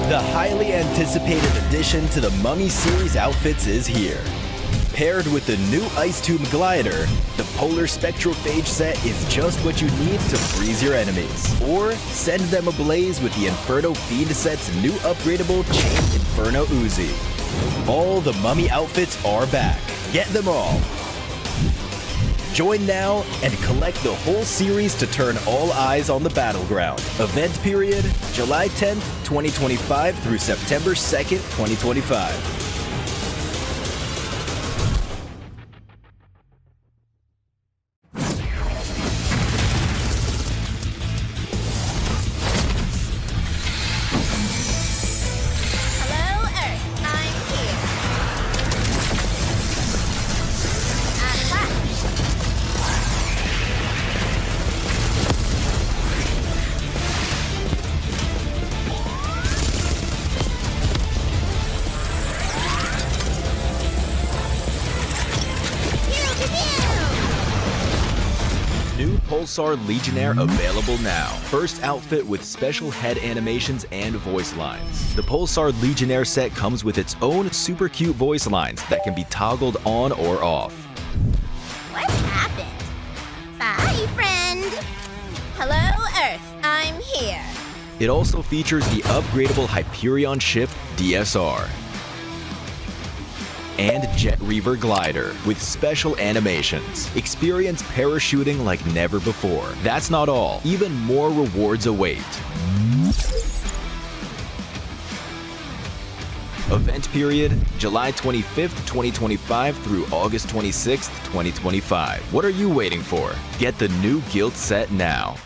S17: The highly anticipated addition to the Mummy Series outfits is here. Paired with the new Ice Tube Glider, the Polar Spectrophage set is just what you need to freeze your enemies. Or send them ablaze with the Inferno Fiend set's new upgradable Chain Inferno Uzi. All the Mummy outfits are back. Get them all. Join now and collect the whole series to turn all eyes on the battleground. Event period, July 10th, 2025 through September 2nd, 2025. Pulsar Legionnaire available now. First outfit with special head animations and voice lines. The Pulsar Legionnaire set comes with its own super cute voice lines that can be toggled on or off.
S16: What happened? Bye, friend. Hello, Earth. I'm here.
S17: It also features the upgradable Hyperion ship DSR and Jet Reaver glider with special animations. Experience parachuting like never before. That's not all. Even more rewards await. Event period, July 25th, 2025 through August 26th, 2025. What are you waiting for? Get the new Guild set now.